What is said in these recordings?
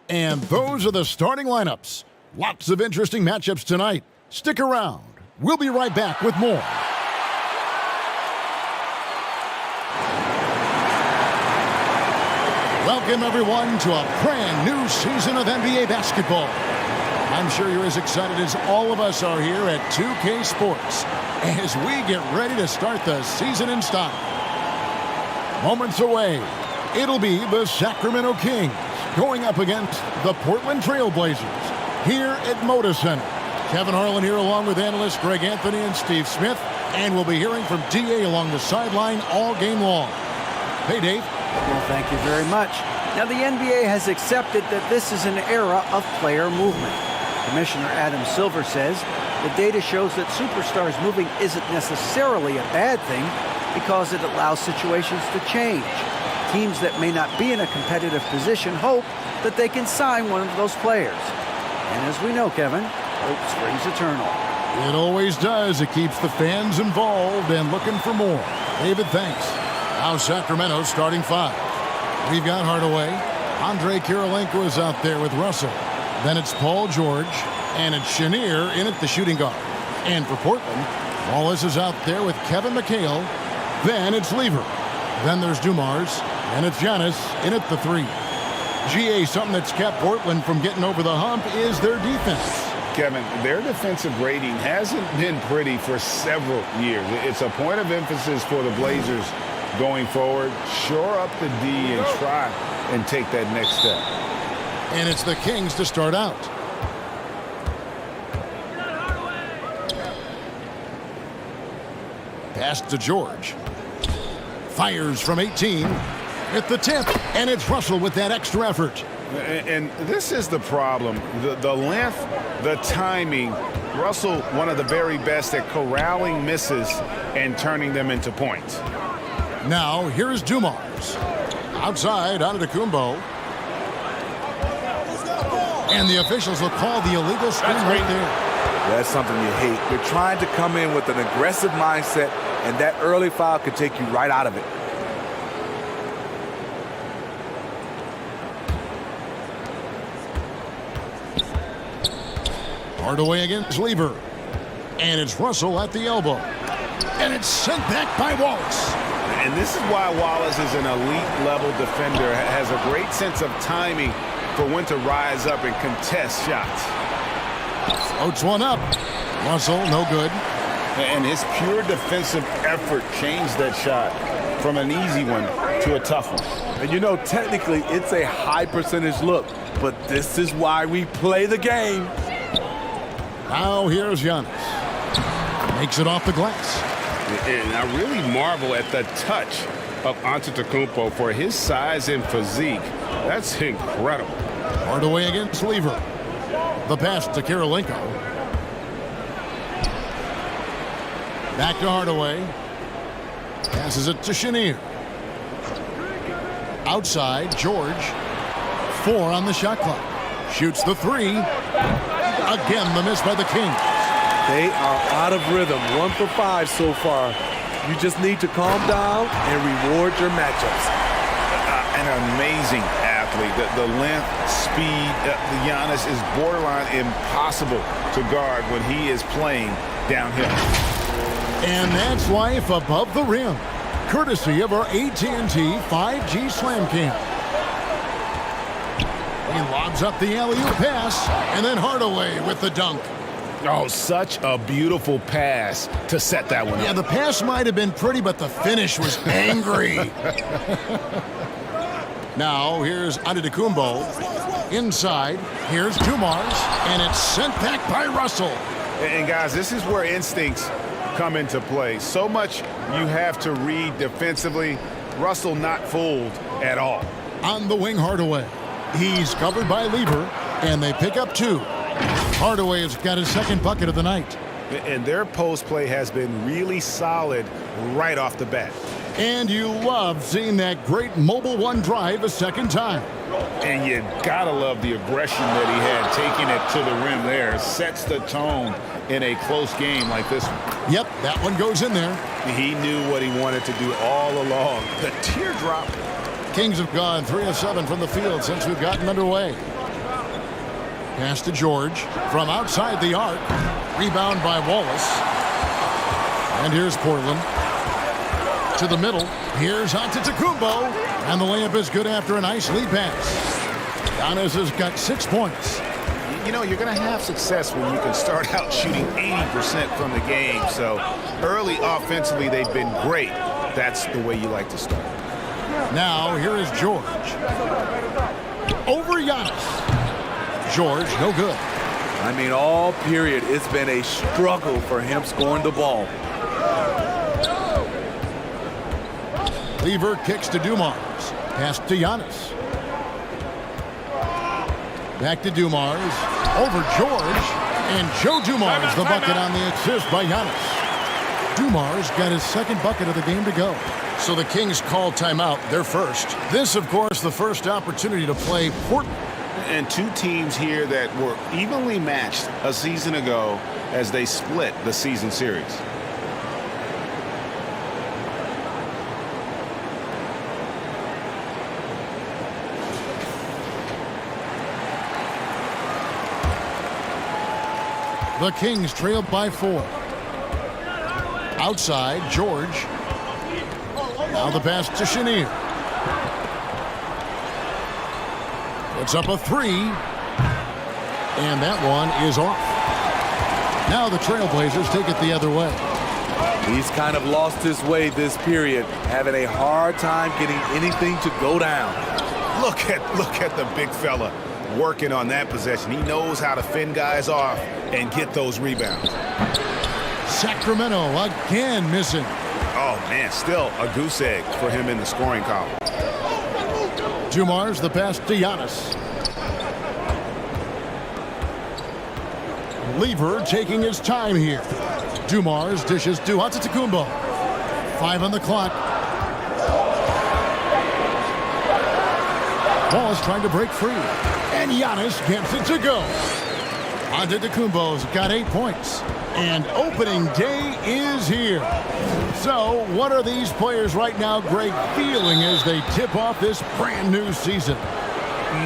And those are the starting lineups. Lots of interesting matchups tonight. Stick around. We'll be right back with more. Welcome, everyone, to a brand new season of NBA basketball. I'm sure you're as excited as all of us are here at 2K Sports as we get ready to start the season in style. Moments away, it'll be the Sacramento Kings going up against the Portland Trail Blazers here at Moda Center. Kevin Harlan here along with analysts Greg Anthony and Steve Smith, and we'll be hearing from DA along the sideline all game long. Hey, Dave. Well, thank you very much. Now, the NBA has accepted that this is an era of player movement. Commissioner Adam Silver says the data shows that superstars moving isn't necessarily a bad thing because it allows situations to change. Teams that may not be in a competitive position hope that they can sign one of those players. And as we know, Kevin, hope springs eternal. It always does. It keeps the fans involved and looking for more. David, thanks. Now Sacramento's starting five. We've got Hardaway. Andre Kirilenko is out there with Russell. Then it's Paul George, and it's Chenier in at the shooting guard. And for Portland, Wallace is out there with Kevin McHale. Then it's Lever. Then there's Dumars, and it's Giannis in at the three. GA, something that's kept Portland from getting over the hump is their defense. Kevin, their defensive rating hasn't been pretty for several years. It's a point of emphasis for the Blazers going forward. Shore up the D and try and take that next step. And it's the Kings to start out. Pass to George. Fires from 18 at the tip, and it's Russell with that extra effort. And this is the problem. The length, the timing. Russell, one of the very best at corralling misses and turning them into points. Now, here's Dumars. Outside, Antetokounmpo. And the officials will call the illegal screen right there. That's something you hate. You're trying to come in with an aggressive mindset, and that early foul could take you right out of it. Hardaway against Lever. And it's Russell at the elbow. And it's sent back by Wallace. And this is why Wallace is an elite-level defender, has a great sense of timing for when to rise up and contest shots. Floats one up. Russell, no good. And his pure defensive effort changed that shot from an easy one to a tough one. And you know, technically, it's a high percentage look, but this is why we play the game. Now here's Giannis. Makes it off the glass. And I really marvel at the touch of Antetokounmpo for his size and physique. That's incredible. Hardaway against Lever. The pass to Kirilenko. Back to Hardaway. Passes it to Chenier. Outside, George. 4 on the shot clock. Shoots the three. Again, the miss by the Kings. They are out of rhythm. 1 for 5 so far. You just need to calm down and reward your matchups. An amazing athlete. The length, speed, Giannis is borderline impossible to guard when he is playing downhill. And that's life above the rim, courtesy of our AT&T 5G Slam Cam. He lobs up the alley-oop pass, and then Hardaway with the dunk. Oh, such a beautiful pass to set that one up. Yeah, the pass might have been pretty, but the finish was angry. Now, here's Antetokounmpo. Inside, here's Dumars, and it's sent back by Russell. And guys, this is where instincts come into play. So much you have to read defensively. Russell not fooled at all. On the wing, Hardaway. He's covered by Lever, and they pick up 2. Hardaway has got his second bucket of the night. And their post play has been really solid right off the bat. And you love seeing that great Mobile One drive a second time. And you gotta love the aggression that he had, taking it to the rim there. Sets the tone in a close game like this one. Yep, that one goes in there. He knew what he wanted to do all along. The teardrop. Kings have gone 3 of 7 from the field since we've gotten underway. Pass to George from outside the arc. Rebound by Wallace. And here's Portland. To the middle. Here's Antetokounmpo. And the layup is good after a nice lead pass. Giannis has got 6 points. You know, you're going to have success when you can start out shooting 80% from the game. So early offensively, they've been great. That's the way you like to start. Now, here is George. Over Giannis. George, no good. I mean, all period, it's been a struggle for him scoring the ball. Lever kicks to Dumars. Pass to Giannis. Back to Dumars. Over George. And Joe Dumars, the bucket on the assist by Giannis. Dumars got his second bucket of the game to go. So the Kings call timeout, their first. This, of course, the first opportunity to play Portland. And two teams here that were evenly matched a season ago as they split the season series. The Kings trailed by 4. Outside, George. Now the pass to Chenier. Puts up a 3. And that one is off. Now the Trailblazers take it the other way. He's kind of lost his way this period, having a hard time getting anything to go down. Look at the big fella working on that possession. He knows how to fend guys off and get those rebounds. Sacramento again missing. Oh, man, still a goose egg for him in the scoring column. Dumars, the pass to Giannis. Lever taking his time here. Dumars dishes to Antetokounmpo. 5 on the clock. Ball is trying to break free. And Giannis gets it to go. Antetokounmpo's got 8 points. And opening day is here. So what are these players right now, Greg, feeling as they tip off this brand new season?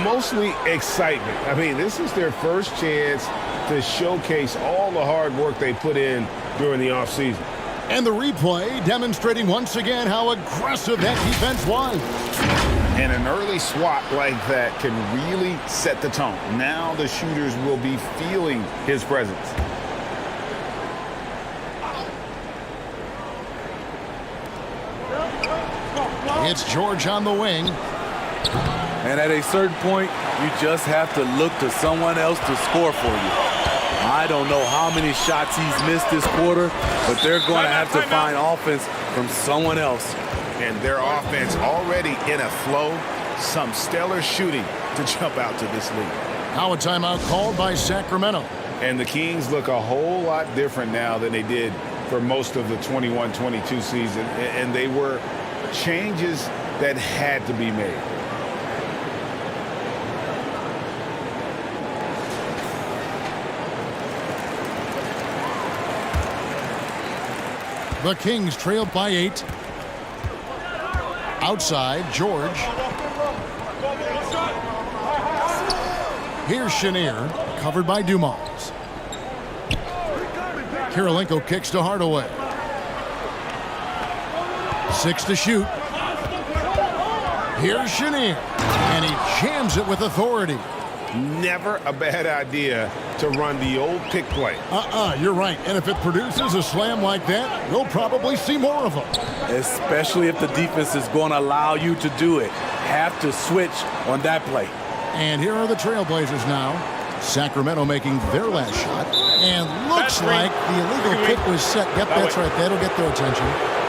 Mostly excitement. I mean, this is their first chance to showcase all the hard work they put in during the offseason. And the replay demonstrating once again how aggressive that defense was. And an early swat like that can really set the tone. Now the shooters will be feeling his presence. It's George on the wing. And at a certain point, you just have to look to someone else to score for you. I don't know how many shots he's missed this quarter, but they're going to have to find offense from someone else. And their offense already in a flow. Some stellar shooting to jump out to this lead. Now a timeout called by Sacramento. And the Kings look a whole lot different now than they did for most of the 21-22 season. And they were changes that had to be made. The Kings trail by 8. Outside, George. Here's Chenier, covered by Dumars. Kirilenko kicks to Hardaway. 6 to shoot. Here's Chenier, and he jams it with authority. Never a bad idea to run the old pick play. You're right. And if it produces a slam like that, we'll probably see more of them. Especially if the defense is going to allow you to do it. Have to switch on that play. And here are the Trailblazers now. Sacramento making their last shot. And looks like the illegal kick was set. Yep, that's right. That'll get their attention.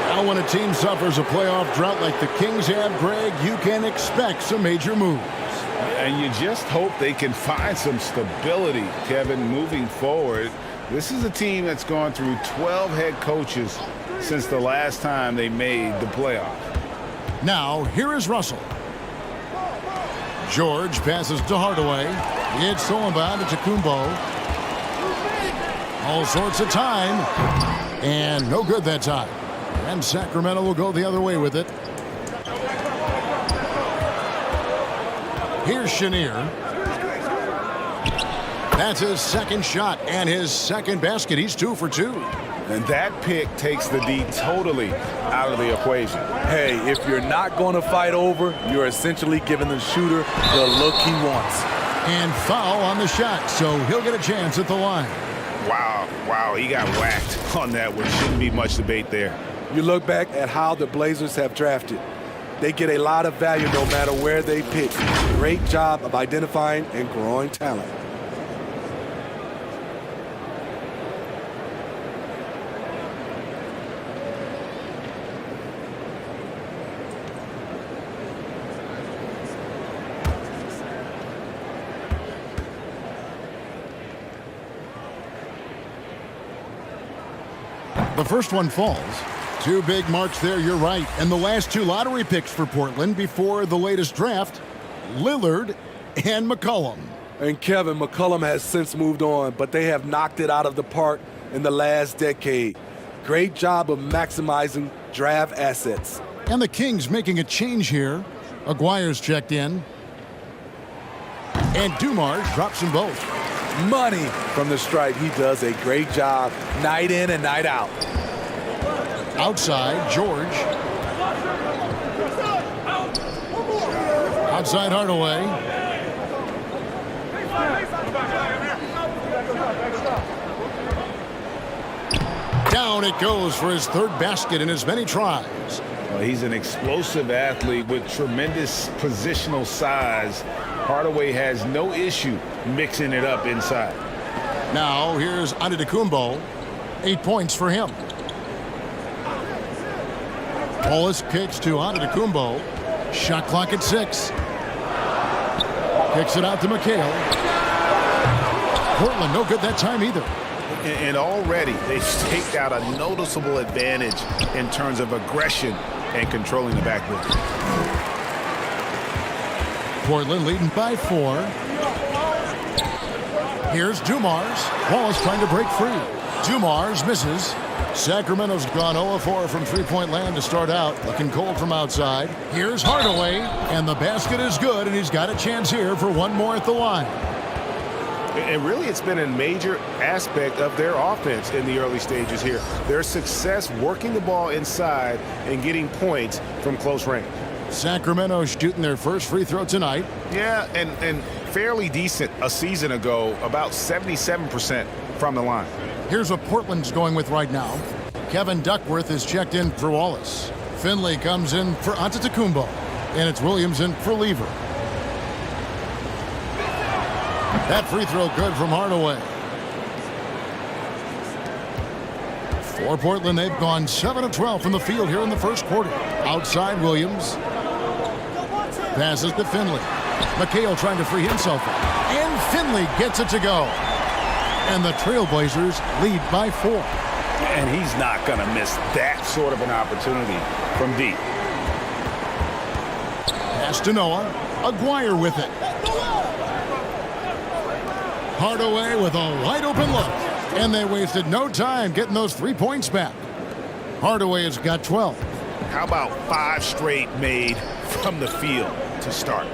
Now when a team suffers a playoff drought like the Kings have, Greg, you can expect some major moves. And you just hope they can find some stability, Kevin, moving forward. This is a team that's gone through 12 head coaches since the last time they made the playoff. Now, here is Russell. George passes to Hardaway. It's stolen by Antetokounmpo. All sorts of time. And no good that time. And Sacramento will go the other way with it. Here's Chenier. That's his second shot and his second basket. He's 2 for 2. And that pick takes the D totally out of the equation. Hey, if you're not going to fight over, you're essentially giving the shooter the look he wants. And foul on the shot, so he'll get a chance at the line. Wow, he got whacked on that one. Shouldn't be much debate there. You look back at how the Blazers have drafted. They get a lot of value no matter where they pick. Great job of identifying and growing talent. The first one falls. 2 big marks there, you're right. And the last 2 lottery picks for Portland before the latest draft, Lillard and McCollum. And Kevin, McCollum has since moved on, but they have knocked it out of the park in the last decade. Great job of maximizing draft assets. And the Kings making a change here. Aguirre's checked in. And Dumars drops them both. Money from the stripe. He does a great job night in and night out. Outside, George. Outside, Hardaway. Down it goes for his 3rd basket in as many tries. Well, he's an explosive athlete with tremendous positional size. Hardaway has no issue mixing it up inside. Now here's Antetokounmpo. 8 points for him. Wallace kicks to Antetokounmpo. Shot clock at 6. Kicks it out to McHale. Portland no good that time either. And already they've staked out a noticeable advantage in terms of aggression and controlling the backboard. Portland leading by 4. Here's Dumars. Wallace trying to break free. Dumars misses. Sacramento's gone 0-4 from three-point land to start out. Looking cold from outside. Here's Hardaway. And the basket is good, and he's got a chance here for one more at the line. And really, it's been a major aspect of their offense in the early stages here. Their success working the ball inside and getting points from close range. Sacramento shooting their first free throw tonight. Yeah, and fairly decent a season ago, about 77% from the line. Here's what Portland's going with right now. Kevin Duckworth is checked in for Wallace. Finley comes in for Antetokounmpo. And it's Williams in for Lever. That free throw good from Hardaway. For Portland, they've gone 7 of 12 from the field here in the first quarter. Outside, Williams. Passes to Finley. McHale trying to free himself up. And Finley gets it to go. And the Trailblazers lead by 4. And he's not going to miss that sort of an opportunity from deep. Pass to Noah. Aguirre with it. Hardaway with a wide open look. And they wasted no time getting those 3 points back. Hardaway has got 12. How about 5 straight made from the field to start?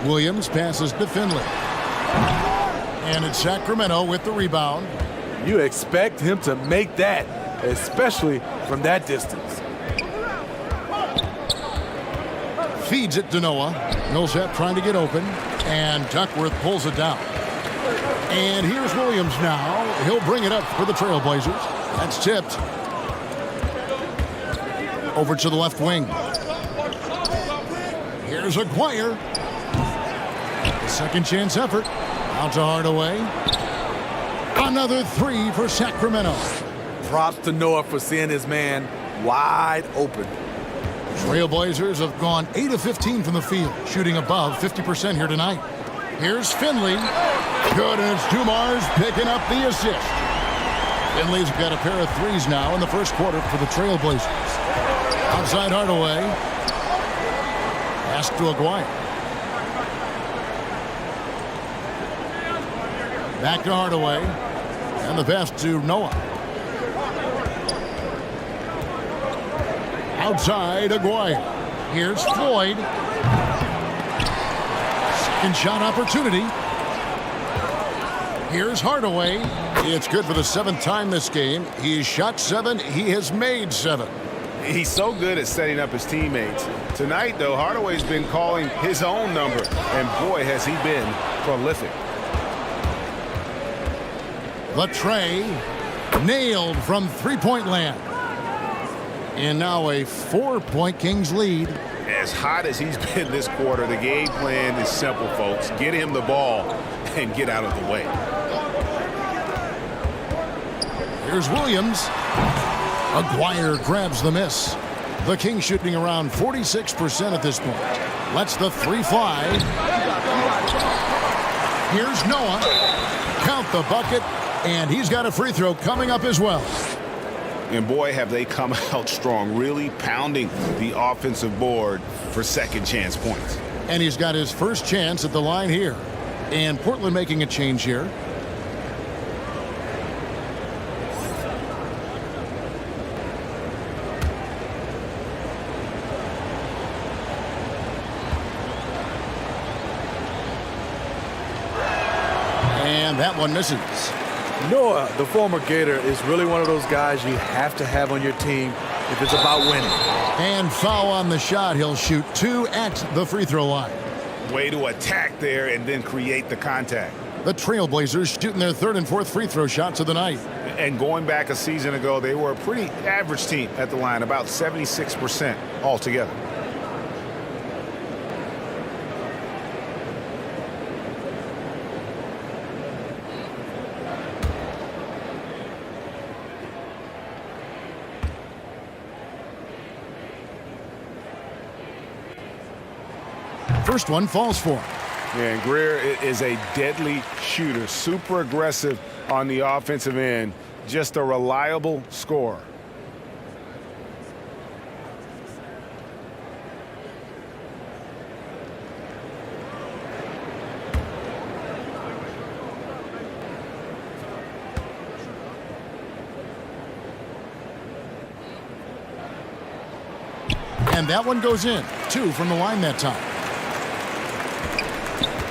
Williams passes to Finley. And it's Sacramento with the rebound. You expect him to make that, especially from that distance. Feeds it to Noah. Millsap trying to get open. And Duckworth pulls it down. And here's Williams now. He'll bring it up for the Trailblazers. That's tipped. Over to the left wing. Here's Aguirre. Second chance effort. Out to Hardaway. Another 3 for Sacramento. Props to Noah for seeing his man wide open. Trailblazers have gone 8 of 15 from the field, shooting above 50% here tonight. Here's Finley. Good, and it's Dumars picking up the assist. Finley's got a pair of 3s now in the first quarter for the Trailblazers. Outside Hardaway. Pass to Aguirre. Back to Hardaway. And the pass to Noah. Outside Aguirre. Here's Floyd. Second shot opportunity. Here's Hardaway. It's good for the 7th time this game. He's shot 7. He has made 7. He's so good at setting up his teammates. Tonight, though, Hardaway's been calling his own number, and boy, has he been prolific. Latrey nailed from three-point land. And now a 4-point Kings lead. As hot as he's been this quarter, the game plan is simple, folks. Get him the ball and get out of the way. Here's Williams. Aguirre grabs the miss. The Kings shooting around 46% at this point. Lets the 3 fly. Here's Noah. Count the bucket, and he's got a free throw coming up as well. And boy, have they come out strong, really pounding the offensive board for second chance points. And he's got his first chance at the line here. And Portland making a change here. And that one misses. Noah, the former Gator, is really one of those guys you have to have on your team if it's about winning. And foul on the shot. He'll shoot 2 at the free throw line. Way to attack there and then create the contact. The Trailblazers shooting their 3rd and 4th free throw shots of the night. And going back a season ago, they were a pretty average team at the line, about 76% altogether. First one falls for him. Yeah, and Greer is a deadly shooter, super aggressive on the offensive end, just a reliable scorer. And that one goes in. 2 from the line that time.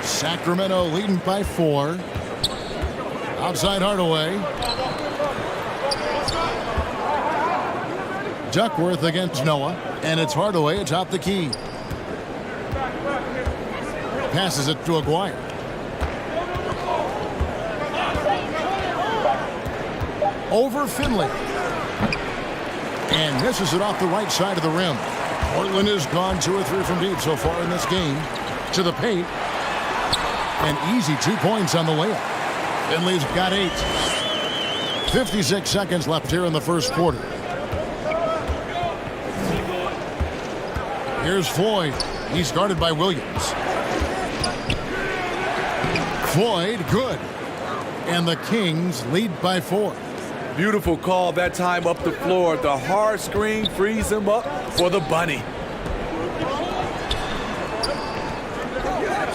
Sacramento leading by 4. Outside Hardaway. Duckworth against Noah. And it's Hardaway atop the key. Passes it to Aguirre. Over Finley. And misses it off the right side of the rim. Portland has gone 2 or 3 from deep so far in this game. To the paint. An easy 2 points on the layup. Finley's got 8. 56 seconds left here in the first quarter. Here's Floyd. He's guarded by Williams. Floyd, good. And the Kings lead by 4. Beautiful call that time up the floor. The hard screen frees him up for the bunny.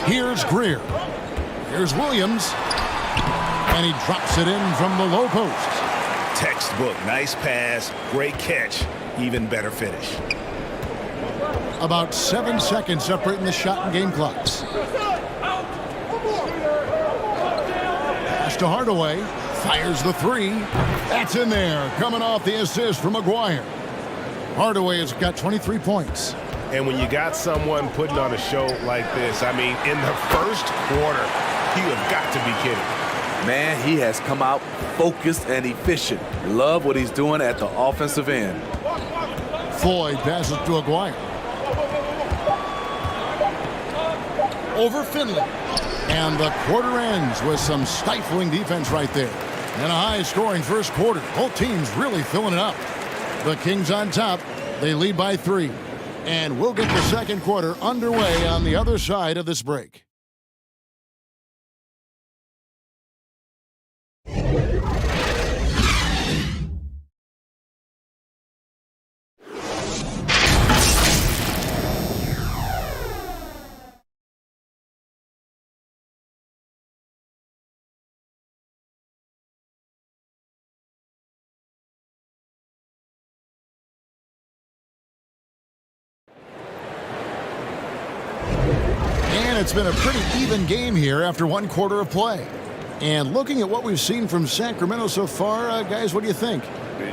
Here's Greer. Here's Williams. And he drops it in from the low post. Textbook, nice pass, great catch, even better finish. About 7 seconds separating the shot and game clocks. Pass to Hardaway. Fires the 3. That's in there. Coming off the assist from Aguirre. Hardaway has got 23 points. And when you got someone putting on a show like this, I mean, in the first quarter, you have got to be kidding. Man, he has come out focused and efficient. Love what he's doing at the offensive end. Floyd passes to Aguirre. Over Finley. And the quarter ends with some stifling defense right there. And a high-scoring first quarter. Both teams really filling it up. The Kings on top. They lead by 3. And we'll get the second quarter underway on the other side of this break. And it's been a pretty even game here after 1 quarter of play. And looking at what we've seen from Sacramento so far, guys, what do you think?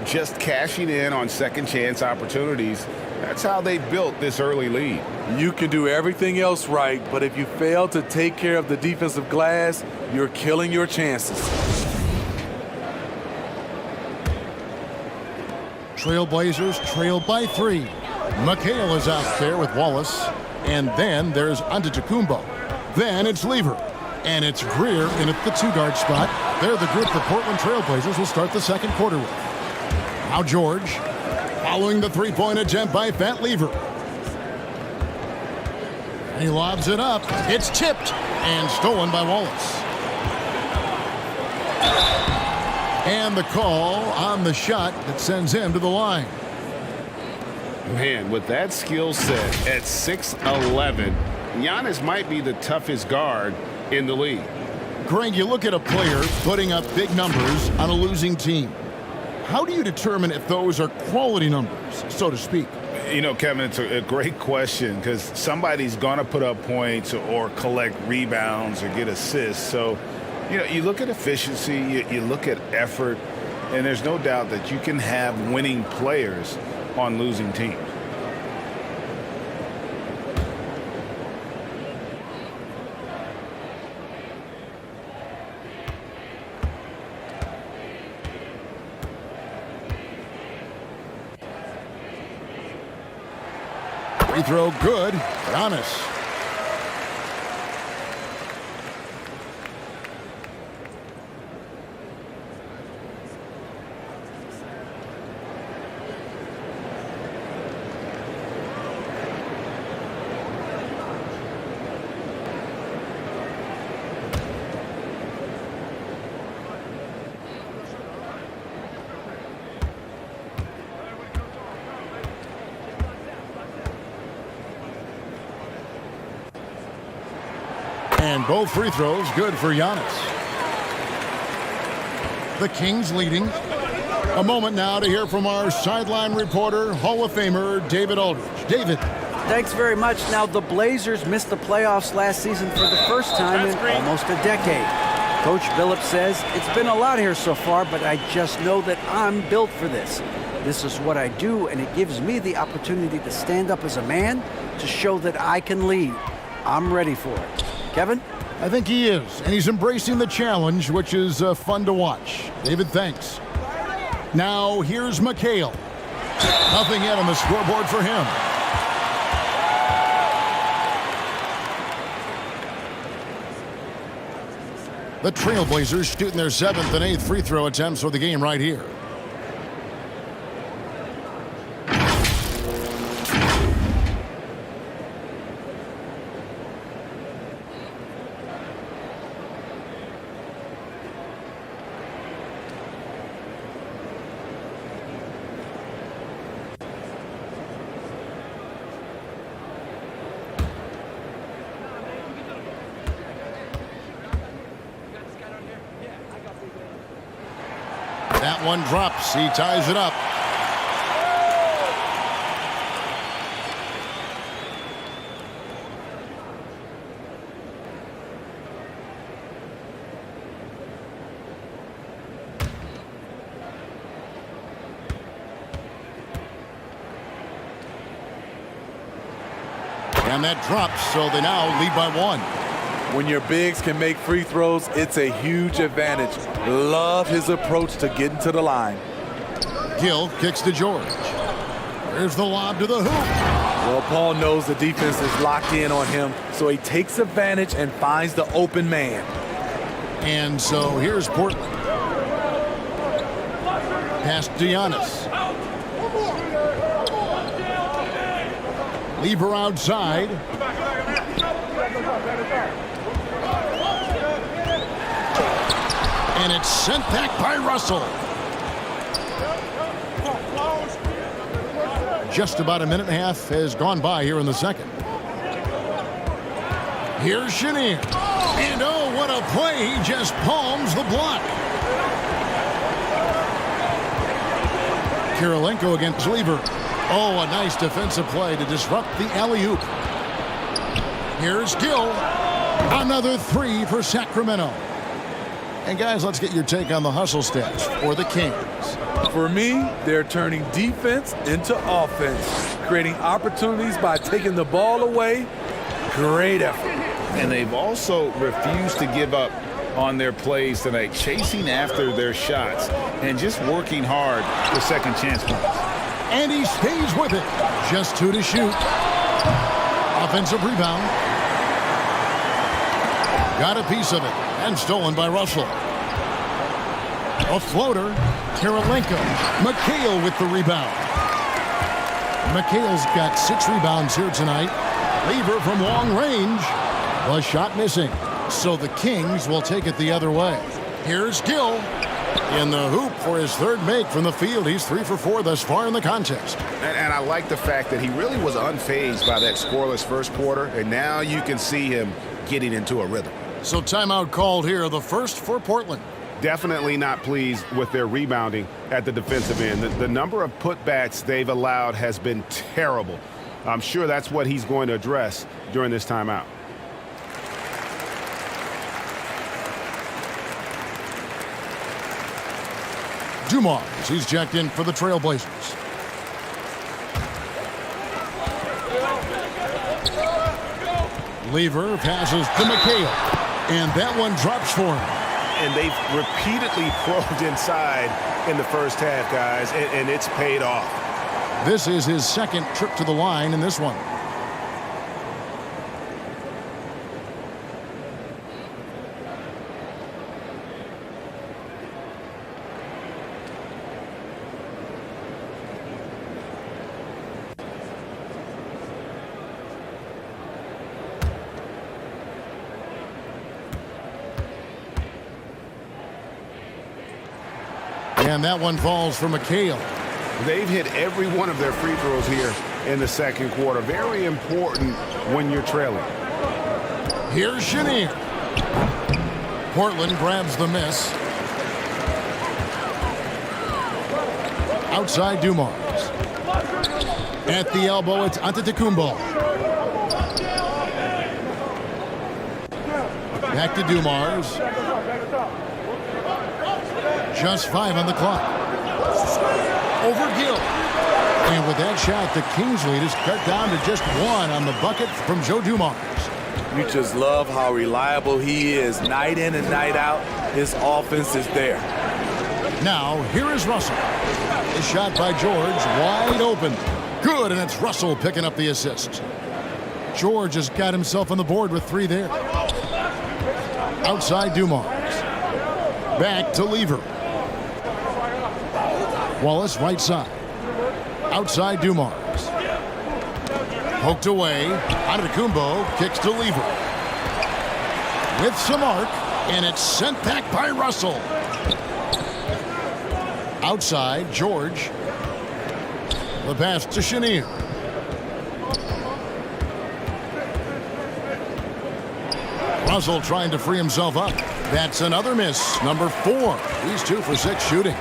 Just cashing in on second chance opportunities. That's how they built this early lead. You can do everything else right, but if you fail to take care of the defensive glass, you're killing your chances. Trailblazers trail by 3. McHale is out there with Wallace. And then there's Antetokounmpo. Then it's Lever. And it's Greer in at the 2-guard spot. They're the group the Portland Trailblazers will start the second quarter with. Now George, following the three-point attempt by Pat Lever. He lobs it up. It's tipped and stolen by Wallace. And the call on the shot that sends him to the line. Man, with that skill set at 6'11", Giannis might be the toughest guard in the league. Greg, you look at a player putting up big numbers on a losing team. How do you determine if those are quality numbers, so to speak? You know, Kevin, it's a great question because somebody's going to put up points or collect rebounds or get assists. So, you know, you look at efficiency, you look at effort, and there's no doubt that you can have winning players on losing teams. Free throw good. Giannis. And both free throws good for Giannis. The Kings leading. A moment now to hear from our sideline reporter, Hall of Famer David Aldridge. David. Thanks very much. Now, the Blazers missed the playoffs last season for the first time in almost a decade. Coach Billups says, it's been a lot here so far, but I just know that I'm built for this. This is what I do, and it gives me the opportunity to stand up as a man to show that I can lead. I'm ready for it. Kevin? I think he is, and he's embracing the challenge, which is fun to watch. David, thanks. Now, here's McHale. Nothing yet on the scoreboard for him. The Trailblazers shooting their 7th and 8th free throw attempts for the game right here. That one drops. He ties it up. And that drops, so they now lead by 1. When your bigs can make free throws, it's a huge advantage. Love his approach to getting to the line. Gill kicks to George. There's the lob to the hoop. Well, Paul knows the defense is locked in on him, so he takes advantage and finds the open man. And so here's Portland. Pass to Giannis. Lever outside. And it's sent back by Russell. Just about a minute and a half has gone by here in the second. Here's Chenier. And oh, what a play. He just palms the block. Kirilenko against Lever. Oh, a nice defensive play to disrupt the alley-oop. Here's Gill. Another 3 for Sacramento. And guys, let's get your take on the hustle stats for the Kings. For me, they're turning defense into offense, creating opportunities by taking the ball away. Great effort. And they've also refused to give up on their plays tonight, chasing after their shots and just working hard for second chance points. And he stays with it. Just 2 to shoot. Offensive rebound. Got a piece of it and stolen by Russell. A floater. Kirilenko. McHale with the rebound. McHale's got 6 rebounds here tonight. Lever from long range. A shot missing. So the Kings will take it the other way. Here's Gill in the hoop for his third make from the field. He's 3 for 4 thus far in the contest. And I like the fact that he really was unfazed by that scoreless first quarter, and now you can see him getting into a rhythm. So timeout called here, the first for Portland. Definitely not pleased with their rebounding at the defensive end. The number of putbacks they've allowed has been terrible. I'm sure that's what he's going to address during this timeout. Dumars, he's checked in for the Trailblazers. Lever passes to McHale, and that one drops for him. And they've repeatedly probed inside in the first half, guys, and it's paid off. This is his second trip to the line in this one. And that one falls for McHale. They've hit every one of their free throws here in the second quarter. Very important when you're trailing. Here's Chenier. Portland grabs the miss. Outside Dumars. At the elbow, it's Antetokounmpo. Back to Dumars. Just 5 on the clock. Over Gill. And with that shot, the Kings lead is cut down to just 1 on the bucket from Joe Dumars. You just love how reliable he is. Night in and night out, his offense is there. Now, here is Russell. A shot by George, wide open. Good, and it's Russell picking up the assist. George has got himself on the board with 3 there. Outside Dumars. Back to Lever. Wallace right side. Outside Dumars. Poked away. Antetokounmpo kicks to Lever. With some arc, and it's sent back by Russell. Outside, George. The pass to Chenier. Russell trying to free himself up. That's another miss. Number 4. He's 2 for 6 shooting.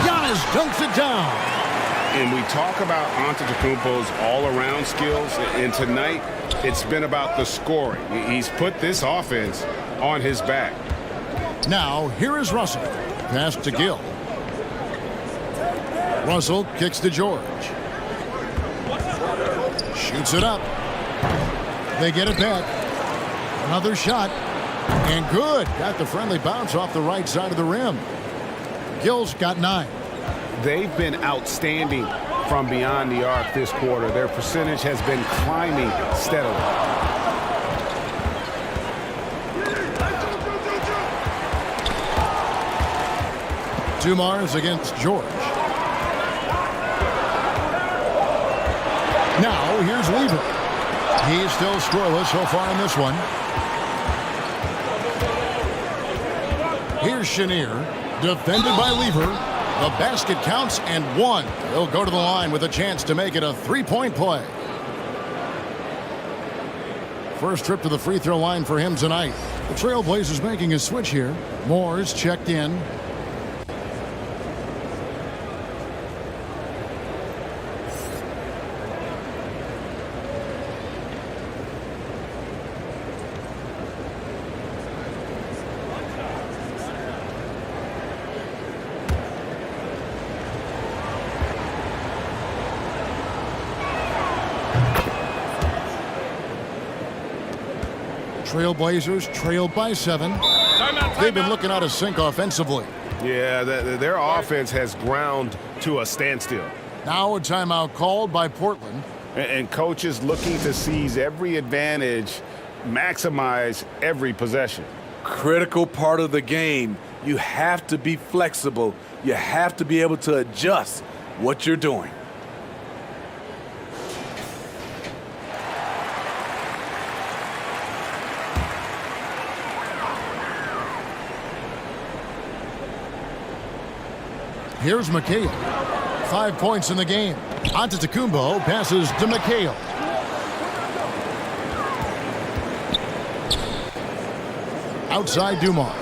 Giannis dunks it down. And we talk about Antetokounmpo's all-around skills, and tonight it's been about the scoring. He's put this offense on his back. Now, here is Russell. Pass to Gill. Russell kicks to George. Shoots it up. They get it back. Another shot. And good. Got the friendly bounce off the right side of the rim. Gill's got 9. They've been outstanding from beyond the arc this quarter. Their percentage has been climbing steadily. Dumars against George. Now, here's Lever. He's still scoreless so far in this one. Here's Chenier, defended by Lever. The basket counts and 1. He'll go to the line with a chance to make it a 3-point play. First trip to the free throw line for him tonight. The Trailblazers making a switch here. Moore's checked in. Trailblazers trailed by 7. They've been looking out of sync offensively. Yeah, their offense has ground to a standstill. Now a timeout called by Portland. And coaches looking to seize every advantage, maximize every possession. Critical part of the game. You have to be flexible. You have to be able to adjust what you're doing. Here's McHale. 5 points in the game. Antetokounmpo passes to McHale. Outside Dumars.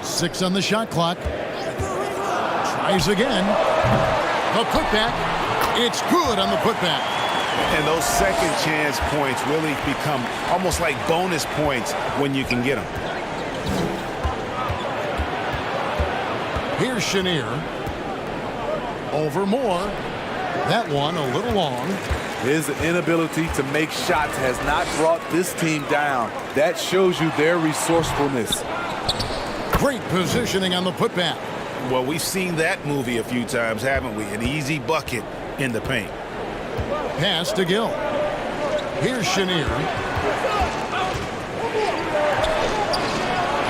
6 on the shot clock. Tries again. The putback. It's good on the putback. And those second chance points really become almost like bonus points when you can get them. Here's Chenier. Over Moore. That one a little long. His inability to make shots has not brought this team down. That shows you their resourcefulness. Great positioning on the putback. Well, we've seen that movie a few times, haven't we? An easy bucket in the paint. Pass to Gill. Here's Chenier.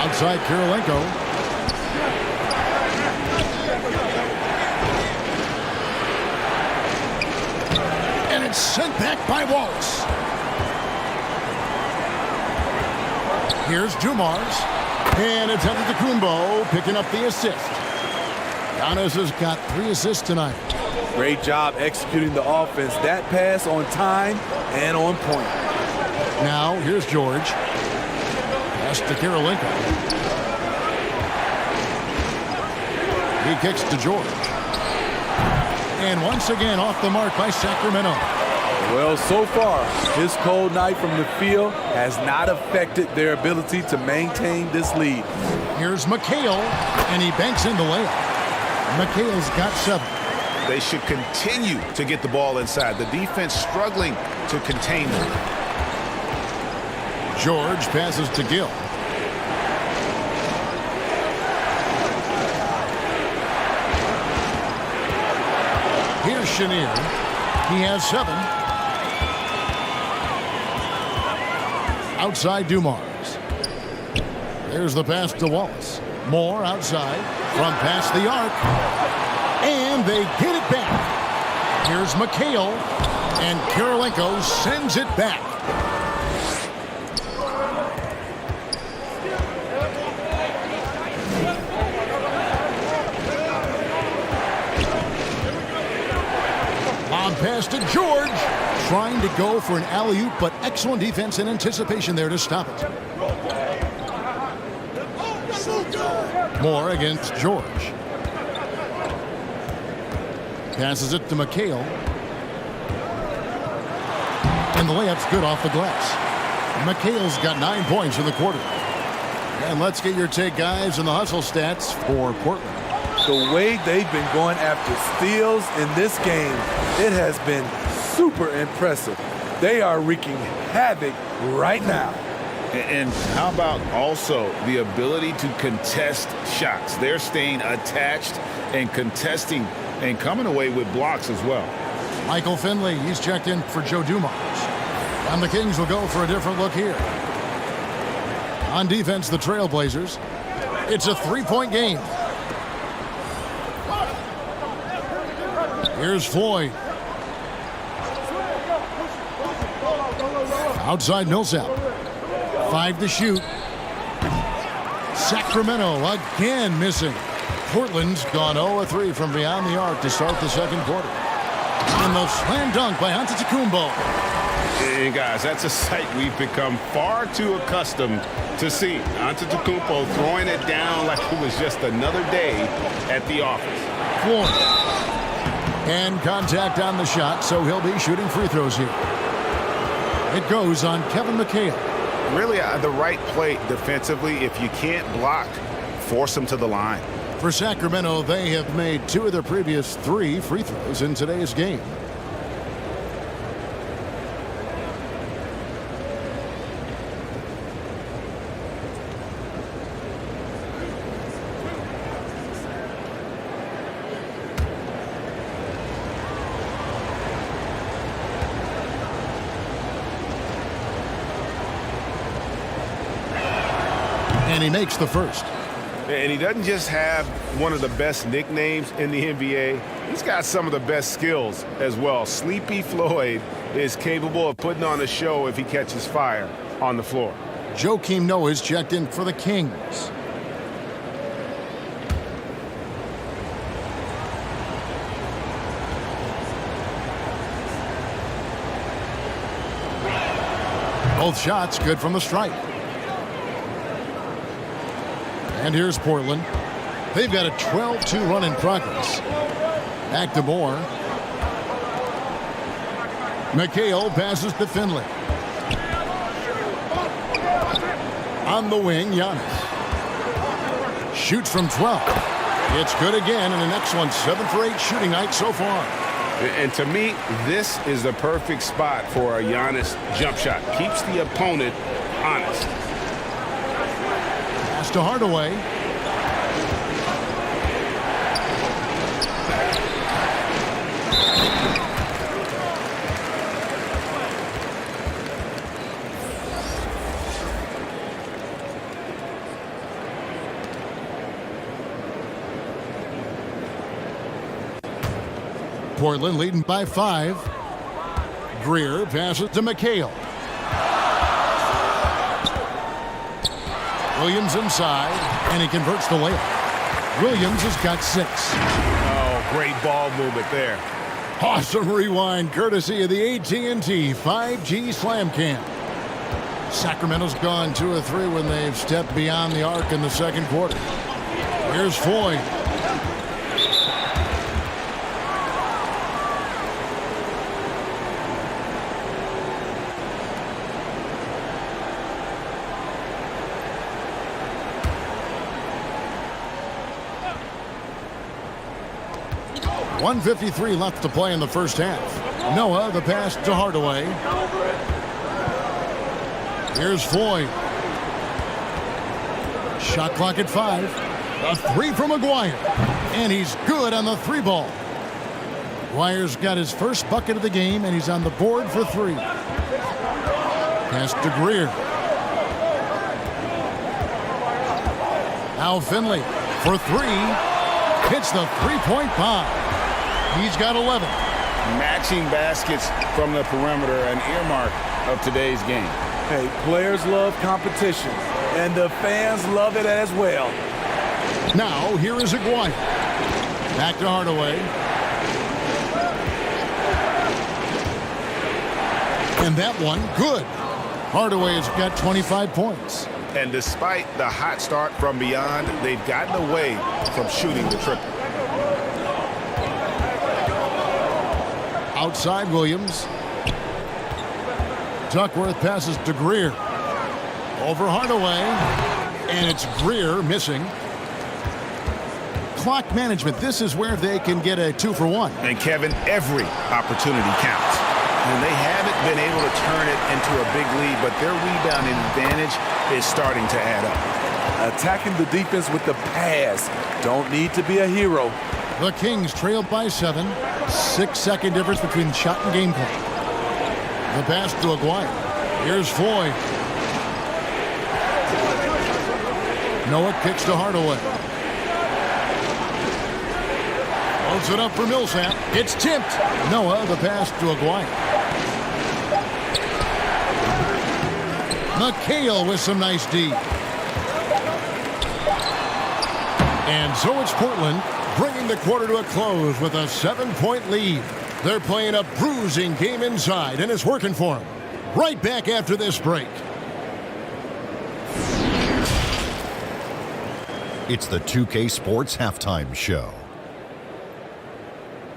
Outside Kirilenko. And it's sent back by Wallace. Here's Dumars. And it's Antetokounmpo picking up the assist. Giannis has got 3 assists tonight. Great job executing the offense. That pass on time and on point. Now, here's George. Pass to Kirilenko. He kicks to George. And once again off the mark by Sacramento. Well, so far, his cold night from the field has not affected their ability to maintain this lead. Here's McHale, and he banks in the layup. McHale's got 7. They should continue to get the ball inside. The defense struggling to contain them. George passes to Gill. Here's Chenier. He has 7. Outside Dumars. There's the pass to Wallace. Moore outside from past the arc. And they get it back. Here's McHale. And Kirilenko sends it back. Lob pass to George. Trying to go for an alley-oop, but excellent defense and anticipation there to stop it. Moore against George. Passes it to McHale. And the layup's good off the glass. McHale's got 9 points in the quarter. And let's get your take, guys, on the hustle stats for Portland. The way they've been going after steals in this game, it has been super impressive. They are wreaking havoc right now. And how about also the ability to contest shots? They're staying attached and contesting and coming away with blocks as well. Michael Finley, he's checked in for Joe Dumars. And the Kings will go for a different look here. On defense, the Trailblazers. It's a 3-point game. Here's Floyd. Outside Millsap. 5 to shoot. Sacramento again missing. Portland's gone 0-3 from beyond the arc to start the second quarter. And the slam dunk by Antetokounmpo. And guys, that's a sight we've become far too accustomed to see. Antetokounmpo throwing it down like it was just another day at the office. Floyd. And contact on the shot, so he'll be shooting free throws here. It goes on Kevin McHale. Really the right play defensively. If you can't block, force them to the line. For Sacramento, they have made 2 of their previous 3 free throws in today's game. And he makes the first. And he doesn't just have one of the best nicknames in the NBA. He's got some of the best skills as well. Sleepy Floyd is capable of putting on a show if he catches fire on the floor. Joakim Noah is checked in for the Kings. Both shots good from the stripe. And here's Portland. They've got a 12-2 run in progress. Back to Moore. McHale passes to Finley. On the wing, Giannis. Shoots from 12. It's good again, and the next one 7 for 8 shooting night so far. And to me, this is the perfect spot for a Giannis jump shot. Keeps the opponent honest. Pass to Hardaway. Portland leading by 5. Greer passes to McHale. Williams inside, and he converts the layup. Williams has got 6. Oh, great ball movement there. Awesome rewind courtesy of the AT&T 5G Slam Cam. Sacramento's gone 2 of 3 when they've stepped beyond the arc in the second quarter. Here's Floyd. .153 left to play in the first half. Noah, the pass to Hardaway. Here's Floyd. Shot clock at 5. A 3 from McGuire. And he's good on the 3 ball. McGuire's got his first bucket of the game, and he's on the board for 3. Pass to Greer. Now Finley for 3. Hits the 3-point bomb. He's got 11. Matching baskets from the perimeter, an earmark of today's game. Hey, players love competition, and the fans love it as well. Now, here is Aguirre. Back to Hardaway. And that one, good. Hardaway has got 25 points. And despite the hot start from beyond, they've gotten away from shooting the triple. Outside Williams. Duckworth passes to Greer. Over Hardaway. And it's Greer missing. Clock management. This is where they can get a 2 for 1. And Kevin, every opportunity counts. And they haven't been able to turn it into a big lead, but their rebounding advantage is starting to add up. Attacking the defense with the pass. Don't need to be a hero. The Kings trailed by 7. 6-second difference between shot and game clock. The pass to Aguirre. Here's Floyd. Noah kicks to Hardaway. Holds it up for Millsap. It's tipped. Noah, the pass to Aguirre. McHale with some nice D. And so it's Portland bringing the quarter to a close with a 7-point lead. They're playing a bruising game inside, and it's working for them. Right back after this break. It's the 2K Sports Halftime Show.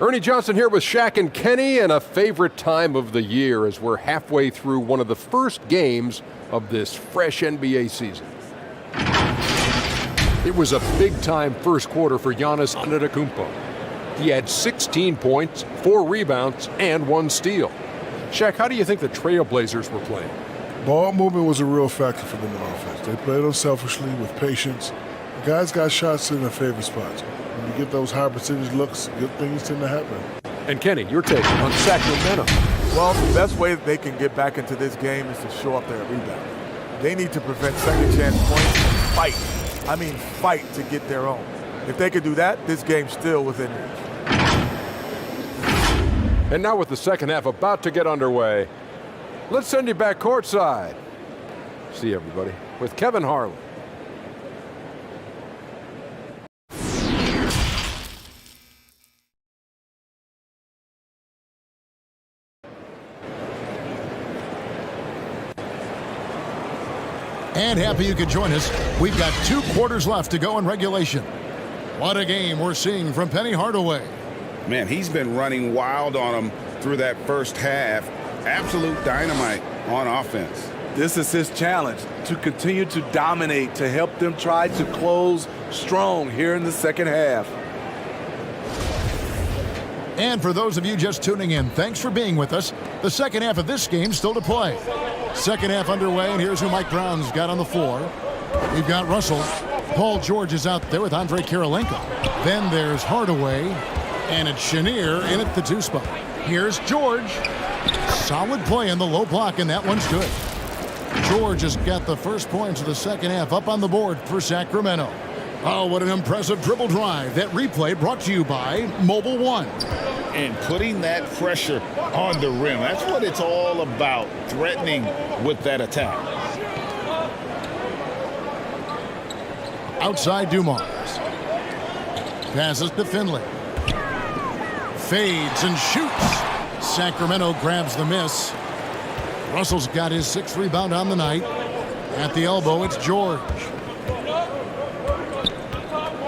Ernie Johnson here with Shaq and Kenny, and a favorite time of the year as we're halfway through one of the first games of this fresh NBA season. It was a big-time first quarter for Giannis Antetokounmpo. He had 16 points, 4 rebounds, and 1 steal. Shaq, how do you think the Trailblazers were playing? Ball movement was a real factor for them in offense. They played unselfishly with patience. The guys got shots in their favorite spots. When you get those high percentage looks, good things tend to happen. And Kenny, your take on Sacramento. Well, the best way that they can get back into this game is to show up their rebound. They need to prevent second chance points fight. I mean, fight to get their own. If they could do that, this game's still within reach. And now with the second half about to get underway, let's send you back courtside. See everybody with Kevin Harlan. And happy you could join us. We've got 2 quarters left to go in regulation. What a game we're seeing from Penny Hardaway. Man, he's been running wild on them through that first half. Absolute dynamite on offense. This is his challenge, to continue to dominate, to help them try to close strong here in the second half. And for those of you just tuning in, thanks for being with us. The second half of this game still to play. Second half underway, and here's who Mike Brown's got on the floor. We've got Russell. Paul George is out there with Andrei Kirilenko. Then there's Hardaway, and it's Chenier in at the 2 spot. Here's George. Solid play in the low block, and that one's good. George has got the first points of the second half up on the board for Sacramento. Oh, what an impressive dribble drive. That replay brought to you by Mobile One. And putting that pressure on the rim. That's what it's all about, threatening with that attack. Outside Dumars. Passes to Finley. Fades and shoots. Sacramento grabs the miss. Russell's got his 6th rebound on the night. At the elbow, it's George.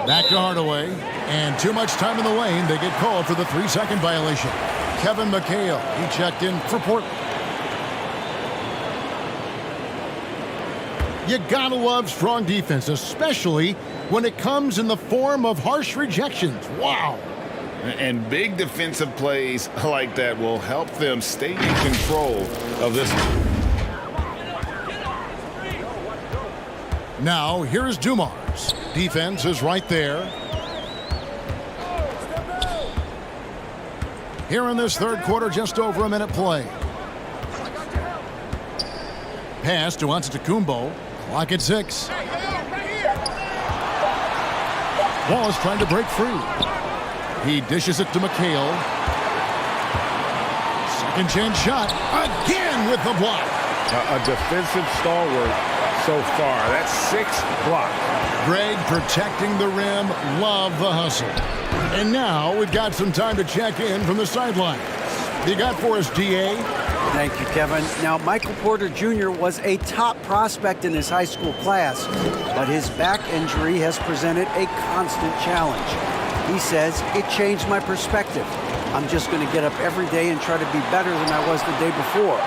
Back to Hardaway. And too much time in the lane. They get called for the 3-second violation. Kevin McHale, he checked in for Portland. You gotta love strong defense, especially when it comes in the form of harsh rejections. Wow. And big defensive plays like that will help them stay in control of this. Now, here's Dumars. Defense is right there. Here in this third quarter, just over a minute play. Pass to Antetokounmpo. Clock at 6. Wallace trying to break free. He dishes it to McHale. Second chance shot. Again with the block. A defensive stalwart so far. That's 6 blocks. Greg protecting the rim. Love the hustle. And now we've got some time to check in from the sidelines. You got for us, DA? Thank you, Kevin. Now, Michael Porter Jr. was a top prospect in his high school class, but his back injury has presented a constant challenge. He says, it changed my perspective. I'm just going to get up every day and try to be better than I was the day before.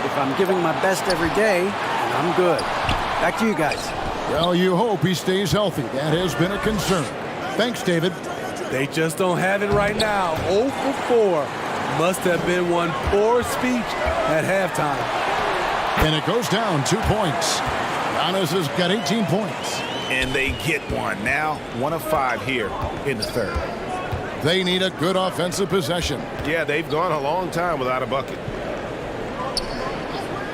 If I'm giving my best every day, I'm good. Back to you guys. Well, you hope he stays healthy. That has been a concern. Thanks, David. They just don't have it right now. 0 for 4. Must have been one poor speech at halftime. And it goes down 2 points. Giannis has got 18 points. And they get one. Now 1 of 5 here in the third. They need a good offensive possession. Yeah, they've gone a long time without a bucket.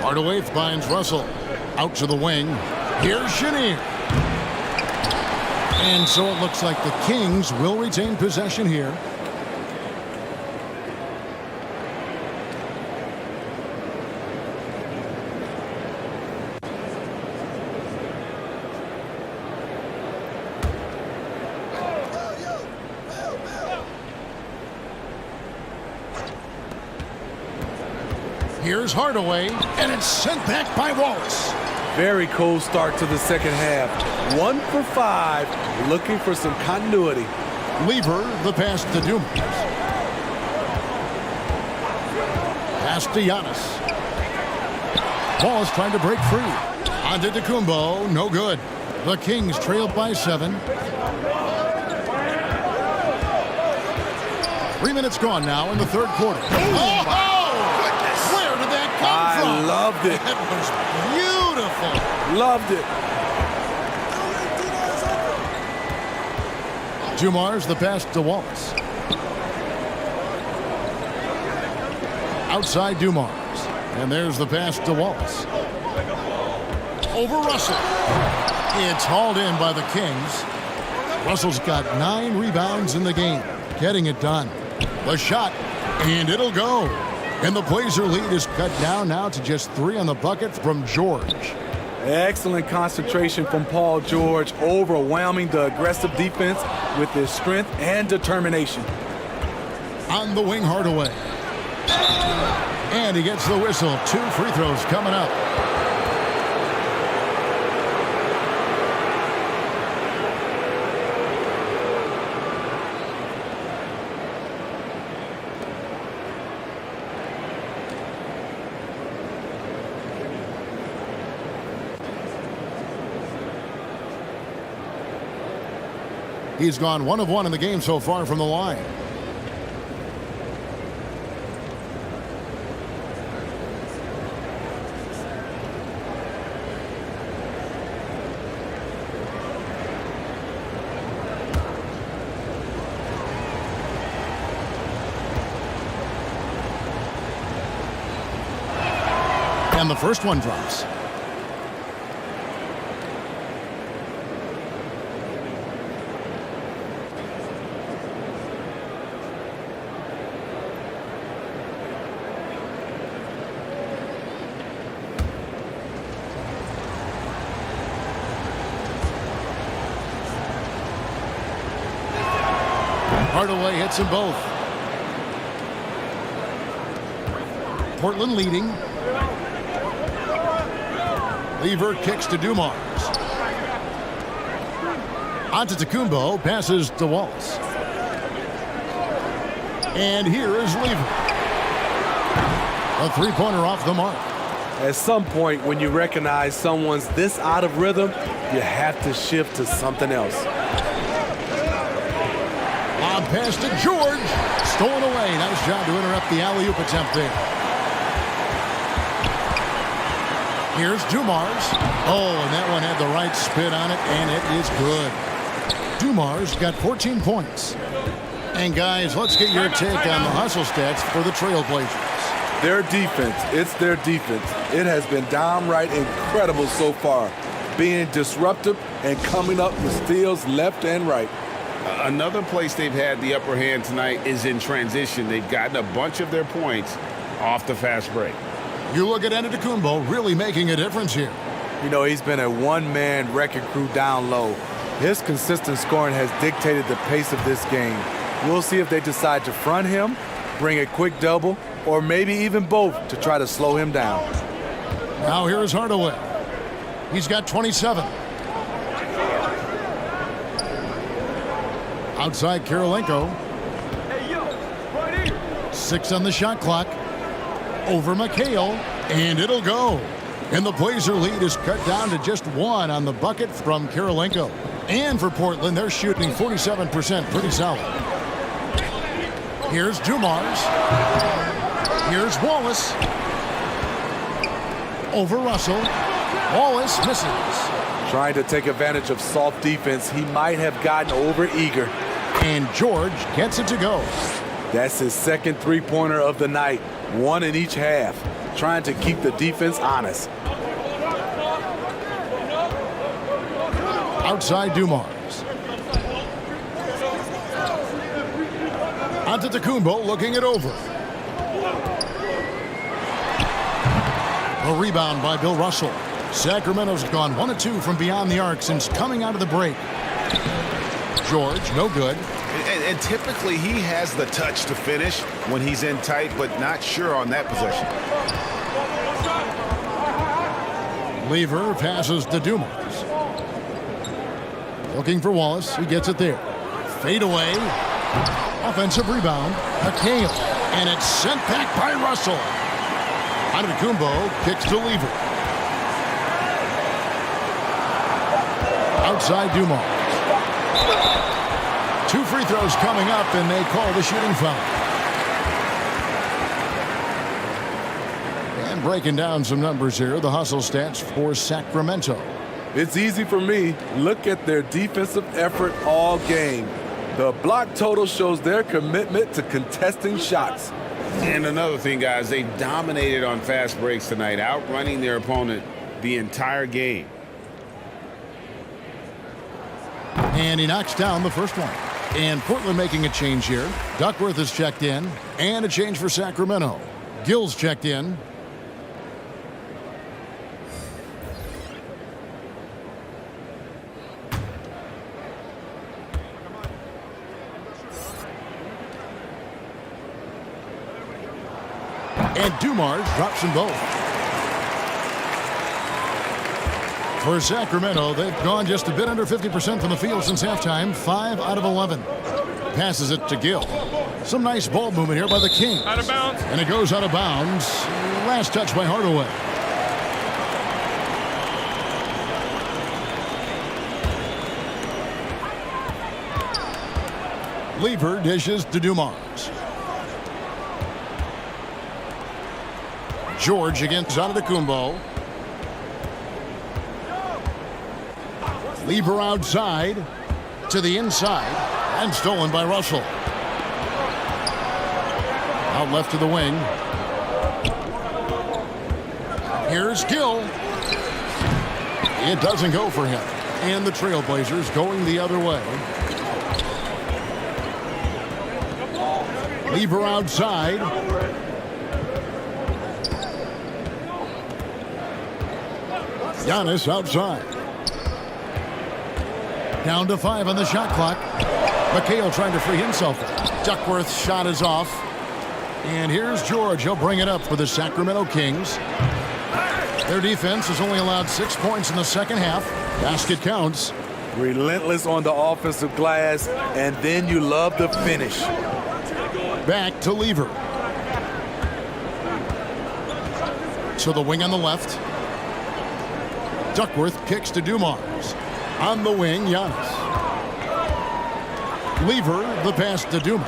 Hardaway finds Russell. Out to the wing. Here's Chenier. And so it looks like the Kings will retain possession here. Here's Hardaway, and it's sent back by Wallace. Very cold start to the second half. 1 for 5, looking for some continuity. Lever, the pass to Dumars. Pass to Giannis. Wallace trying to break free. Antetokounmpo, no good. The Kings trail by 7. 3 minutes gone now in the third quarter. Oh! Where did that come from? I loved it. That was beautiful. Loved it. Dumars, the pass to Wallace. Outside Dumars. And there's the pass to Wallace. Over Russell. It's hauled in by the Kings. Russell's got 9 rebounds in the game, getting it done. The shot, and it'll go. And the Blazer lead is cut down now to just 3 on the bucket from George. Excellent concentration from Paul George, overwhelming the aggressive defense with his strength and determination. On the wing, Hardaway. And he gets the whistle. 2 free throws coming up. He's gone 1 of 1 in the game so far from the line. And the first one drops. Hardaway hits them both. Portland leading. Lever kicks to Dumars. Antetokounmpo passes to Wallace. And here is Lever. A 3-pointer off the mark. At some point, when you recognize someone's this out of rhythm, you have to shift to something else. Lob pass to George. Stolen away. Nice job to interrupt the alley-oop attempt there. Here's Dumars. Oh, and that one had the right spin on it, and it is good. Dumars got 14 points. And guys, let's get your take on the hustle stats for the Trailblazers. Their defense, it's their defense. It has been downright incredible so far, being disruptive and coming up with steals left and right. Another place they've had the upper hand tonight is in transition. They've gotten a bunch of their points off the fast break. You look at Antetokounmpo really making a difference here. You know, he's been a one-man wrecking crew down low. His consistent scoring has dictated the pace of this game. We'll see if they decide to front him, bring a quick double, or maybe even both to try to slow him down. Now here's Hardaway. He's got 27. Outside Kirilenko. 6 on the shot clock. Over McHale, and it'll go. And the Blazer lead is cut down to just 1 on the bucket from Kirilenko. And for Portland, they're shooting 47%, pretty solid. Here's Dumars. Here's Wallace. Over Russell. Wallace misses. Trying to take advantage of soft defense, he might have gotten over-eager. And George gets it to go. That's his second three-pointer of the night. 1 in each half, trying to keep the defense honest. Outside Dumars. Antetokounmpo looking it over. A rebound by Bill Russell. Sacramento's gone 1 of 2 from beyond the arc since coming out of the break. George, no good. And typically he has the touch to finish when he's in tight, but not sure on that possession. Lever passes to Dumars. Looking for Wallace. He gets it there. Fade away. Offensive rebound. McHale. And it's sent back by Russell. Antetokounmpo kicks to Lever. Outside Dumars. 2 free throws coming up, and they call the shooting foul. And breaking down some numbers here, the hustle stats for Sacramento. It's easy for me. Look at their defensive effort all game. The block total shows their commitment to contesting shots. And another thing, guys, they've dominated on fast breaks tonight, outrunning their opponent the entire game. And he knocks down the first one. And Portland making a change here. Duckworth is checked in. And a change for Sacramento. Gill's checked in. And Dumars drops them both. For Sacramento, they've gone just a bit under 50% from the field since halftime. 5 out of 11. Passes it to Gill. Some nice ball movement here by the Kings. Out of bounds. And it goes out of bounds. Last touch by Hardaway. Lever dishes to Dumars. George against Antetokounmpo. Lever outside to the inside and stolen by Russell. Out left to the wing. Here's Gill. It doesn't go for him. And the Trailblazers going the other way. Lever outside. Giannis outside. Down to 5 on the shot clock. McHale trying to free himself. Duckworth's shot is off. And here's George. He'll bring it up for the Sacramento Kings. Their defense has only allowed 6 points in the second half. Basket counts. Relentless on the offensive glass, and then you love the finish. Back to Lever. So the wing on the left. Duckworth kicks to Dumars. On the wing, Giannis. Lever, the pass to Dumars.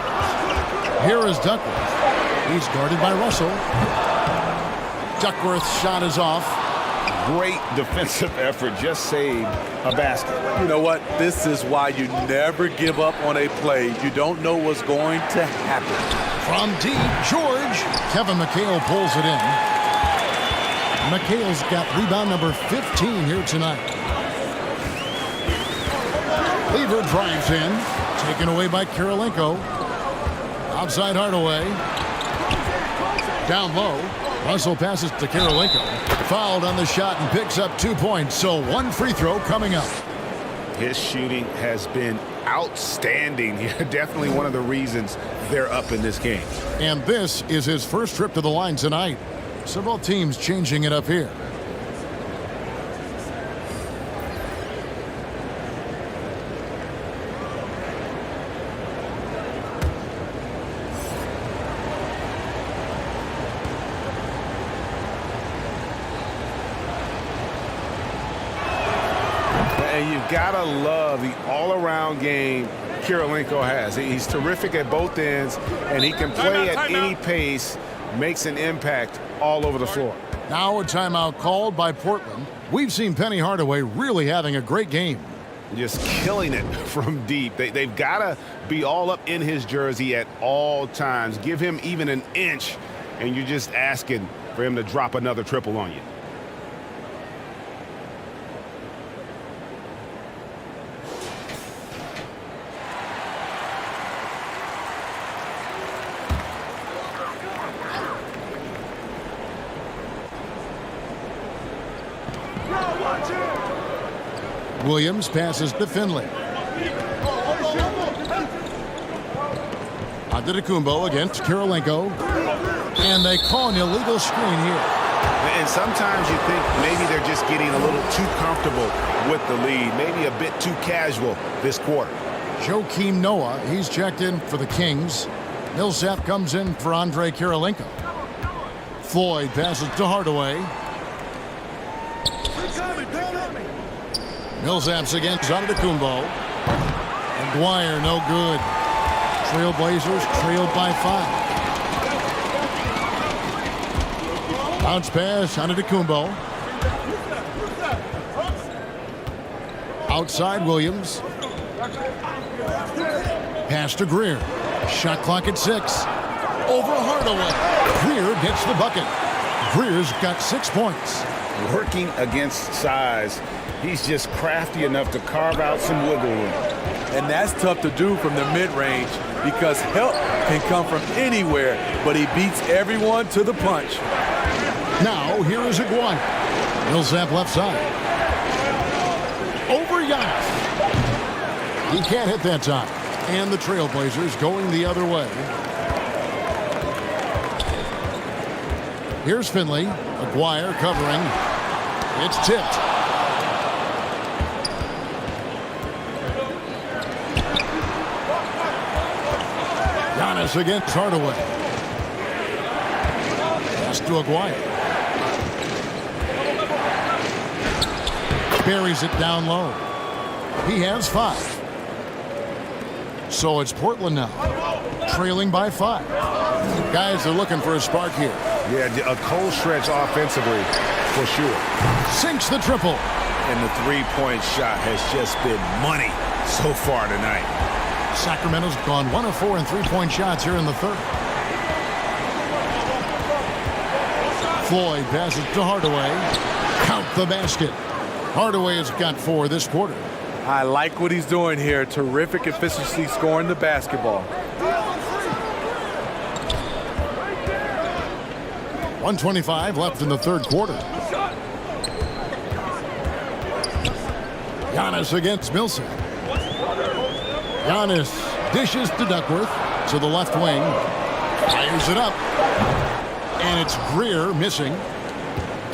Here is Duckworth. He's guarded by Russell. Duckworth's shot is off. Great defensive effort. Just saved a basket. You know what? This is why you never give up on a play. You don't know what's going to happen. From deep, George. Kevin McHale pulls it in. McHale's got rebound number 15 here tonight. Lever drives in. Taken away by Kirilenko. Outside Hardaway. Down low. Russell passes to Kirilenko. Fouled on the shot and picks up 2 points. So one free throw coming up. His shooting has been outstanding. Definitely one of the reasons they're up in this game. And this is his first trip to the line tonight. Several teams changing it up here. And you've got to love the all-around game Kirilenko has. He's terrific at both ends, and he can play at any pace, makes an impact all over the floor. Now a timeout called by Portland. We've seen Penny Hardaway really having a great game. Just killing it from deep. They've got to be all up in his jersey at all times. Give him even an inch, and you're just asking for him to drop another triple on you. Williams passes to Finley. Antetokounmpo against Kirilenko. And they call an illegal screen here. And sometimes you think maybe they're just getting a little too comfortable with the lead, maybe a bit too casual this quarter. Joakim Noah, he's checked in for the Kings. Millsap comes in for Andre Kirilenko. Floyd passes to Hardaway. Millsap's against Antetokounmpo. And Dwyer, no good. Trailblazers trailed by 5. Bounce pass, Antetokounmpo. Outside Williams. Pass to Greer. Shot clock at 6. Over Hardaway. Greer gets the bucket. Greer's got 6 points. Working against size. He's just crafty enough to carve out some wiggle room. And that's tough to do from the mid-range because help can come from anywhere, but he beats everyone to the punch. Now, here is Aguirre. Millsap left side. Over Giannis. He can't hit that time. And the Trailblazers going the other way. Here's Finley. Aguirre covering. It's tipped. Giannis against Hardaway. Pass to Aguirre. Buries it down low. He has 5. So it's Portland now, trailing by 5. Guys are looking for a spark here. Yeah, a cold stretch offensively, for sure. Sinks the triple. And the three-point shot has just been money so far tonight. Sacramento's gone 1 of 4 in three-point shots here in the third. Floyd passes to Hardaway. Count the basket. Hardaway has got 4 this quarter. I like what he's doing here. Terrific efficiency scoring the basketball. 1:25 left in the third quarter. Giannis against Millsap. Giannis dishes to Duckworth to the left wing. Fires it up. And it's Greer missing.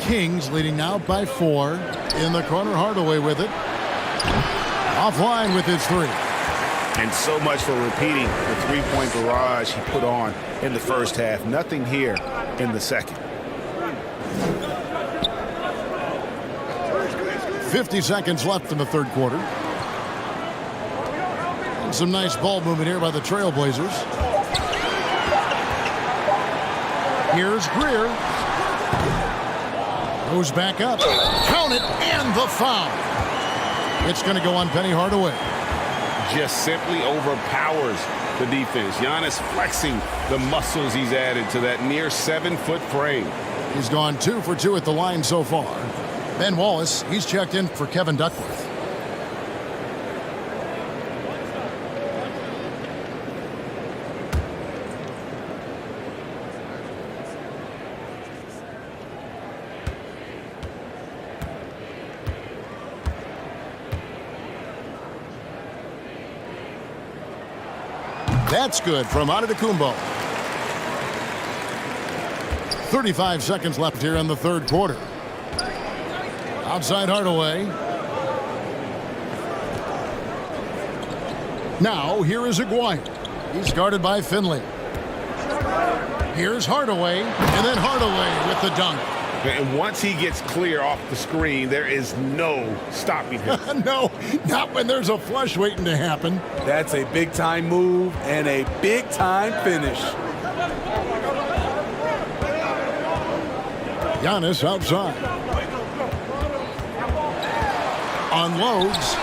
Kings leading now by 4. In the corner, Hardaway with it. Offline with his 3. And so much for repeating the three-point barrage he put on in the first half. Nothing here in the second. 50 seconds left in the third quarter. And some nice ball movement here by the Trailblazers. Here's Greer. Goes back up. Count it, and the foul. It's going to go on Penny Hardaway. Just simply overpowers the defense. Giannis flexing the muscles he's added to that near 7-foot frame. He's gone 2 for 2 at the line so far. Ben Wallace, he's checked in for Kevin Duckworth. That's good from Antetokounmpo. 35 seconds left here in the third quarter. Outside Hardaway. Now here is Aguirre. He's guarded by Finley. Here's Hardaway, and then Hardaway with the dunk. And once he gets clear off the screen, there is no stopping him. No, not when there's a flush waiting to happen. That's a big-time move and a big-time finish. Giannis outside. Unloads.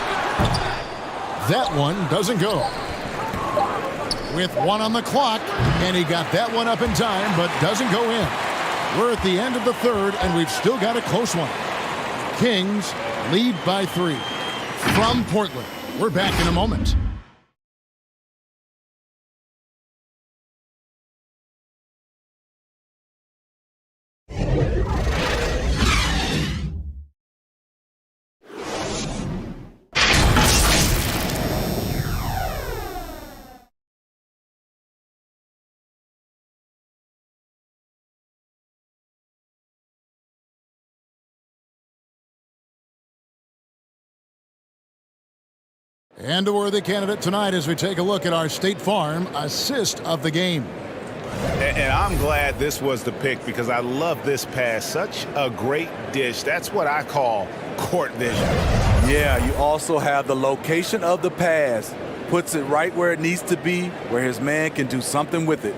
That one doesn't go. With 1 on the clock, and he got that one up in time, but doesn't go in. We're at the end of the third, and we've still got a close one. Kings lead by 3. From Portland, we're back in a moment. And a worthy candidate tonight as we take a look at our State Farm assist of the game. And I'm glad this was the pick because I love this pass. Such a great dish. That's what I call court vision. Yeah, you also have the location of the pass. Puts it right where it needs to be, where his man can do something with it.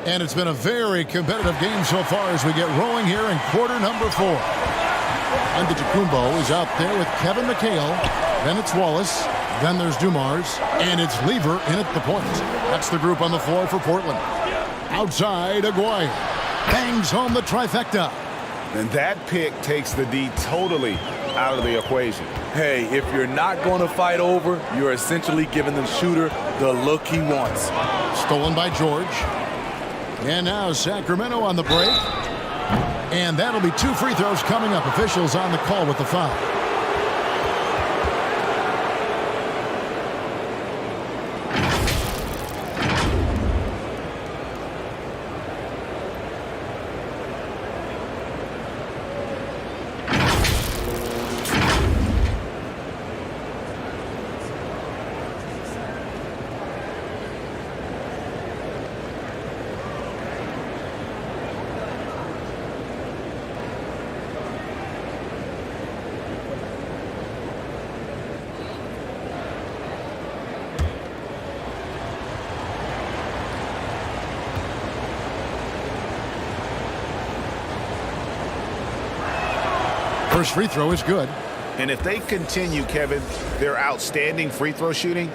And it's been a very competitive game so far as we get rolling here in quarter number 4. Antetokounmpo is out there with Kevin McHale. Then it's Wallace. Then there's Dumars. And it's Lever in at the point. That's the group on the floor for Portland. Outside, Aguirre bangs home the trifecta. And that pick takes the D totally out of the equation. Hey, if you're not going to fight over, you're essentially giving the shooter the look he wants. Stolen by George. And now Sacramento on the break. And that'll be 2 free throws coming up. Officials on the call with the foul. First free throw is good. And if they continue, Kevin, their outstanding free throw shooting,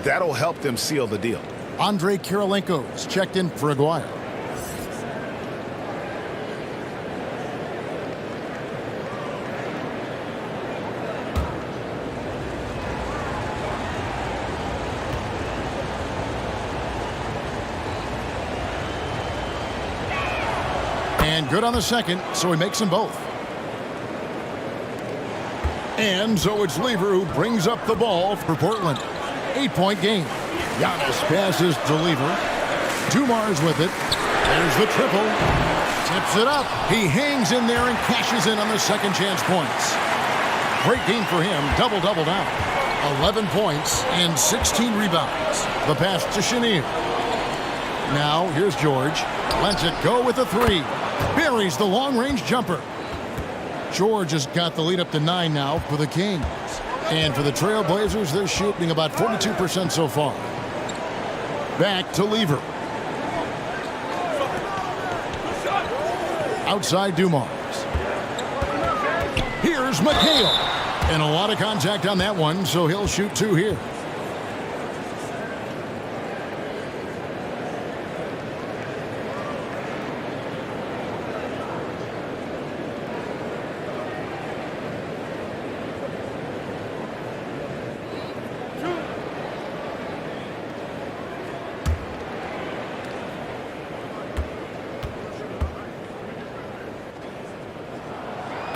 that'll help them seal the deal. Andre Kirilenko is checked in for Aguirre. And good on the second, so he makes them both. And so it's Lever who brings up the ball for Portland. 8-point game. Giannis passes to Lever. Dumars with it. There's the triple. Tips it up. He hangs in there and cashes in on the second chance points. Great game for him. Double-double now. 11 points and 16 rebounds. The pass to Chenier. Now here's George. Lets it go with a 3. Buries the long-range jumper. George has got the lead up to 9 now for the Kings. And for the Trailblazers, they're shooting about 42% so far. Back to Lever. Outside Dumars. Here's McHale. And a lot of contact on that one, so he'll shoot 2 here.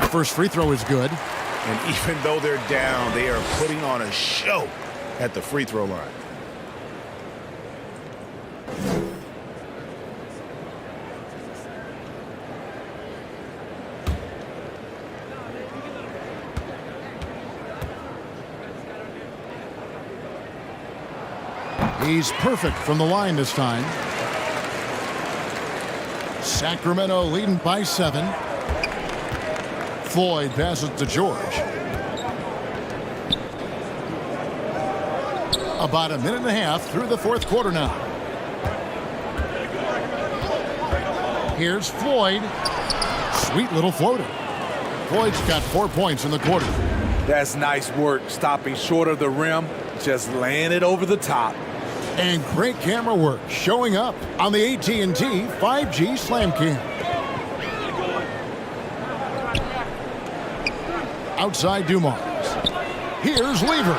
First free throw is good. And even though they're down, they are putting on a show at the free throw line. He's perfect from the line this time. Sacramento leading by 7. Floyd passes to George. About a minute and a half through the fourth quarter now. Here's Floyd. Sweet little floater. Floyd's got 4 points in the quarter. That's nice work, stopping short of the rim, just laying it over the top. And great camera work showing up on the AT&T 5G Slam Cam. Outside Dumars. Here's Lever.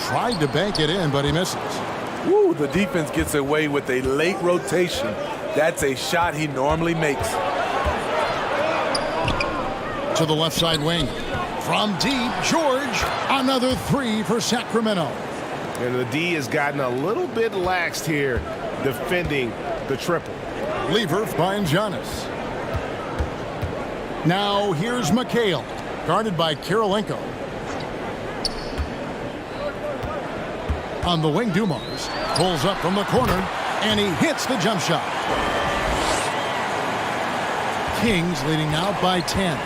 Tried to bank it in, but he misses. Woo, the defense gets away with a late rotation. That's a shot he normally makes. To the left side wing. From deep, George. Another 3 for Sacramento. And the D has gotten a little bit laxed here defending the triple. Lever finds Giannis. Now here's McHale. Guarded by Kirilenko. On the wing, Dumars pulls up from the corner, and he hits the jump shot. Kings leading now by 10.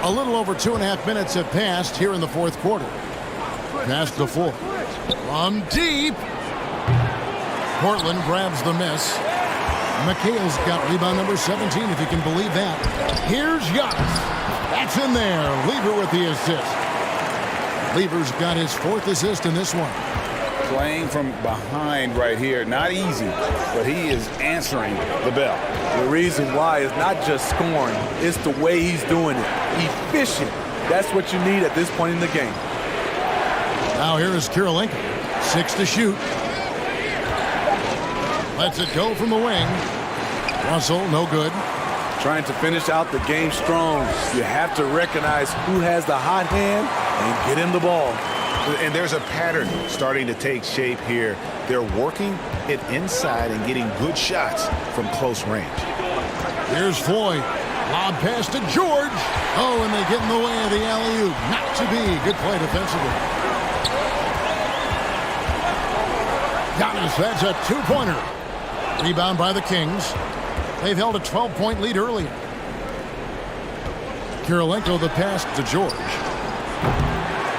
A little over 2.5 minutes have passed here in the fourth quarter. Pass to Floyd. From deep. Portland grabs the miss. McHale's got rebound number 17, if you can believe that. Here's Giannis. That's in there. Lever with the assist. Lever's got his 4th assist in this one. Playing from behind right here. Not easy, but he is answering the bell. The reason why is not just scoring, it's the way he's doing it. Efficient. That's what you need at this point in the game. Now here is Kirilenko. 6 to shoot. Lets it go from the wing. Russell, no good. Trying to finish out the game strong. You have to recognize who has the hot hand and get him the ball. And there's a pattern starting to take shape here. They're working it inside and getting good shots from close range. Here's Floyd. Lob pass to George. Oh, and they get in the way of the alley-oop. Not to be. Good play defensively. Giannis, that's a two-pointer. Rebound by the Kings. They've held a 12-point lead earlier. Kirilenko the pass to George.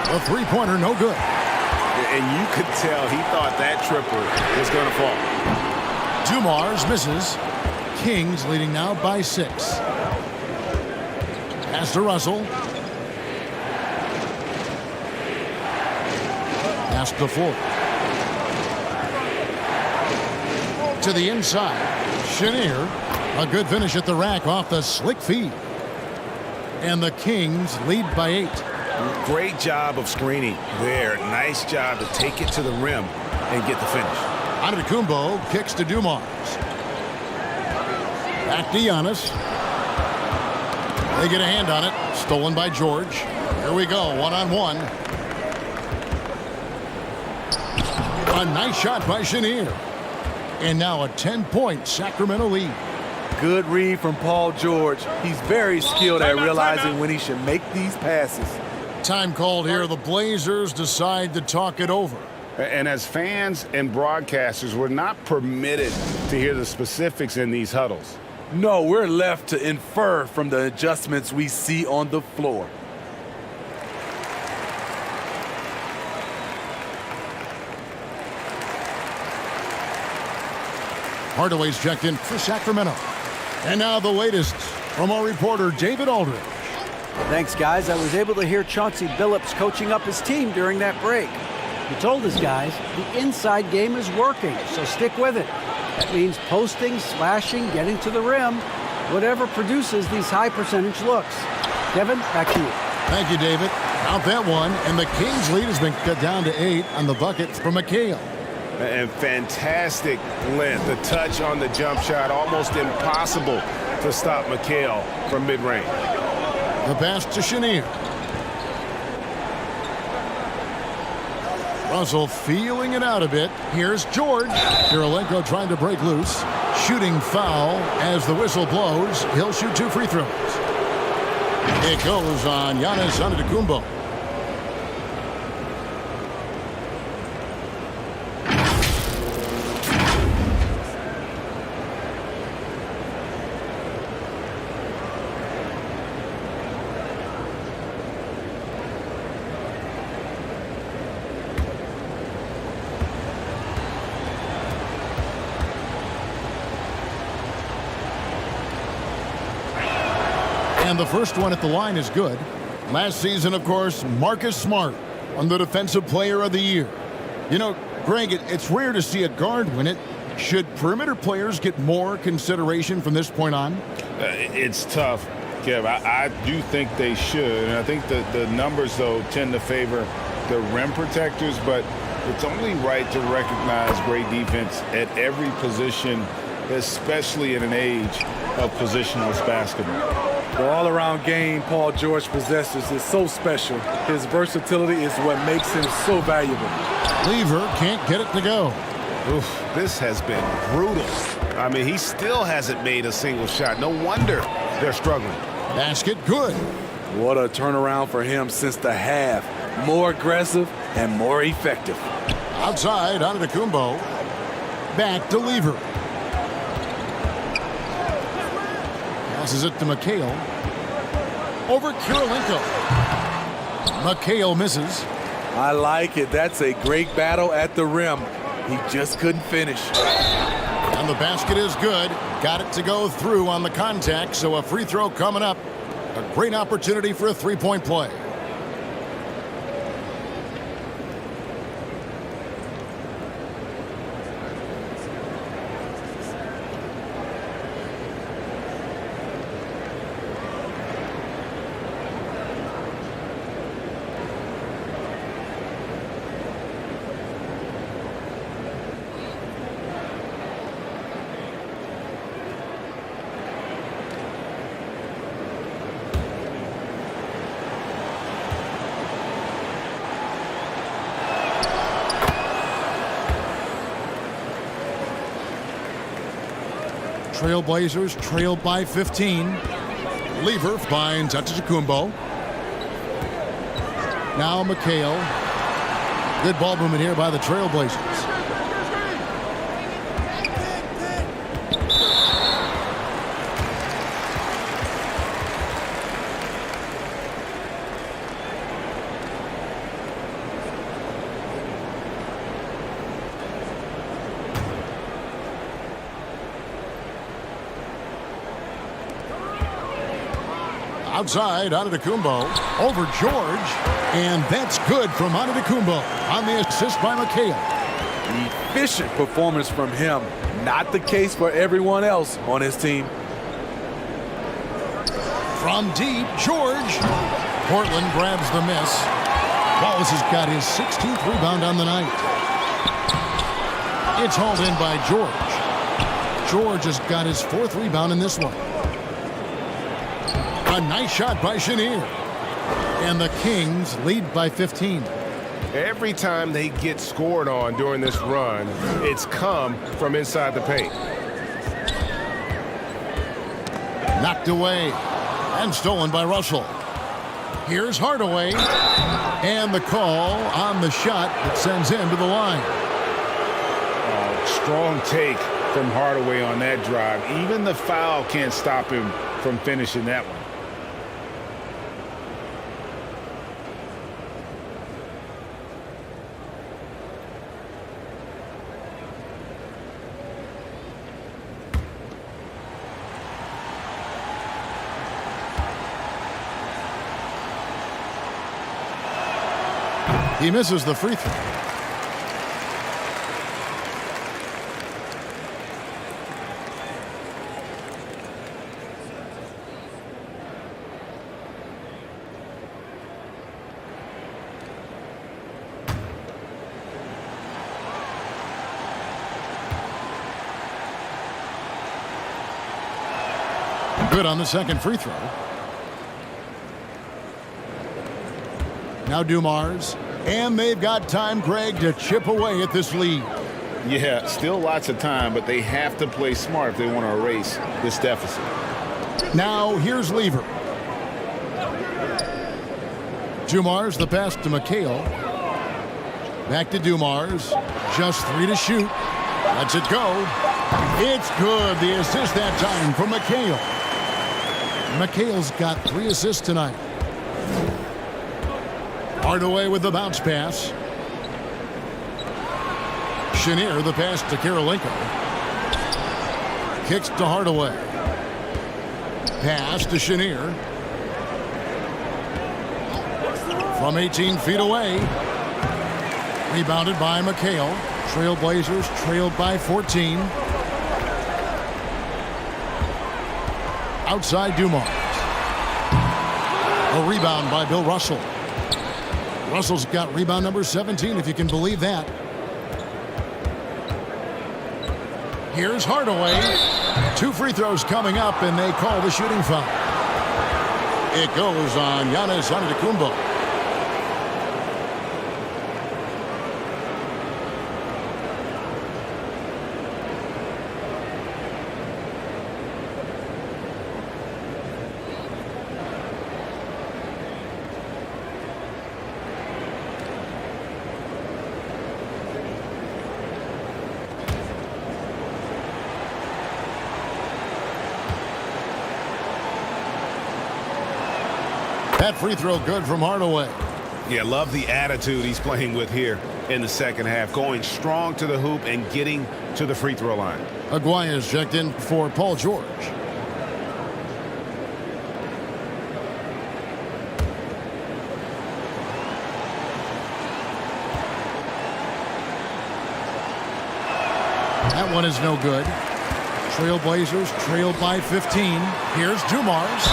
A three-pointer, no good. And you could tell he thought that triple was going to fall. Dumars misses. Kings leading now by 6. Pass to Russell. Pass to Floyd. To the inside. Chenier. A good finish at the rack off the slick feed. And the Kings lead by 8. Great job of screening there. Nice job to take it to the rim and get the finish. Antetokounmpo kicks to Dumars. Back to Giannis. They get a hand on it. Stolen by George. Here we go, one-on-one. A nice shot by Chenier. And now a 10-point Sacramento lead. Good read from Paul George. He's very skilled at realizing when he should make these passes. Time called here. The Blazers decide to talk it over. And as fans and broadcasters, we're not permitted to hear the specifics in these huddles. No, we're left to infer from the adjustments we see on the floor. Hardaway's checked in for Sacramento. And now the latest from our reporter, David Aldridge. Thanks, guys. I was able to hear Chauncey Billups coaching up his team during that break. He told his guys the inside game is working, so stick with it. That means posting, slashing, getting to the rim, whatever produces these high percentage looks. Kevin, back to you. Thank you, David. Out that one, and the Kings' lead has been cut down to 8 on the bucket from McHale. And fantastic length. The touch on the jump shot, almost impossible to stop McHale from mid-range. The pass to Chenier. Russell feeling it out a bit. Here's George. Kirilenko trying to break loose. Shooting foul as the whistle blows. He'll shoot 2 free throws. It goes on Giannis Antetokounmpo. And the first one at the line is good. Last season, of course, Marcus Smart won the Defensive Player of the Year. You know, Greg, it's rare to see a guard win it. Should perimeter players get more consideration from this point on? It's tough, Kev. I do think they should. And I think the numbers, though, tend to favor the rim protectors. But it's only right to recognize great defense at every position, especially in an age of positionless basketball. The all-around game Paul George possesses is so special. His versatility is what makes him so valuable. Lever can't get it to go. Oof, this has been brutal. I mean, he still hasn't made a single shot. No wonder they're struggling. Basket good. What a turnaround for him since the half. More aggressive and more effective. Outside, Antetokounmpo. Back to Lever. Passes it to McHale. Over Kirilenko. McHale misses. I like it. That's a great battle at the rim. He just couldn't finish. And the basket is good. Got it to go through on the contact, so a free throw coming up. A great opportunity for a three-point play. Trailblazers trailed by 15. Lever finds Antetokounmpo. Now McHale. Good ball movement here by the Trailblazers. Outside, Antetokounmpo over George, and that's good from Antetokounmpo on the assist by McHale. Efficient performance from him. Not the case for everyone else on his team. From deep, George. Portland grabs the miss. Wallace has got his 16th rebound on the night. It's hauled in by George. George has got his 4th rebound in this one. A nice shot by Chenier. And the Kings lead by 15. Every time they get scored on during this run, it's come from inside the paint. Knocked away and stolen by Russell. Here's Hardaway. And the call on the shot that sends him to the line. Strong take from Hardaway on that drive. Even the foul can't stop him from finishing that one. He misses the free throw. Good on the second free throw. Now Dumars. And they've got time, Greg, to chip away at this lead. Yeah, still lots of time, but they have to play smart if they want to erase this deficit. Now here's Lever. Dumars, the pass to McHale. Back to Dumars. Just 3 to shoot. Lets it go. It's good. The assist that time from McHale. McHale's got 3 assists tonight. Hardaway with the bounce pass. Chenier, the pass to Karolinko. Kicks to Hardaway. Pass to Chenier. From 18 feet away. Rebounded by McHale. Trailblazers trailed by 14. Outside Dumars. A rebound by Bill Russell. Russell's got rebound number 17, if you can believe that. Here's Hardaway. 2 free throws coming up, and they call the shooting foul. It goes on Giannis Antetokounmpo. That free throw good from Hardaway. Yeah, love the attitude he's playing with here in the second half. Going strong to the hoop and getting to the free throw line. Aguirre is checked in for Paul George. That one is no good. Trailblazers trailed by 15. Here's Dumars.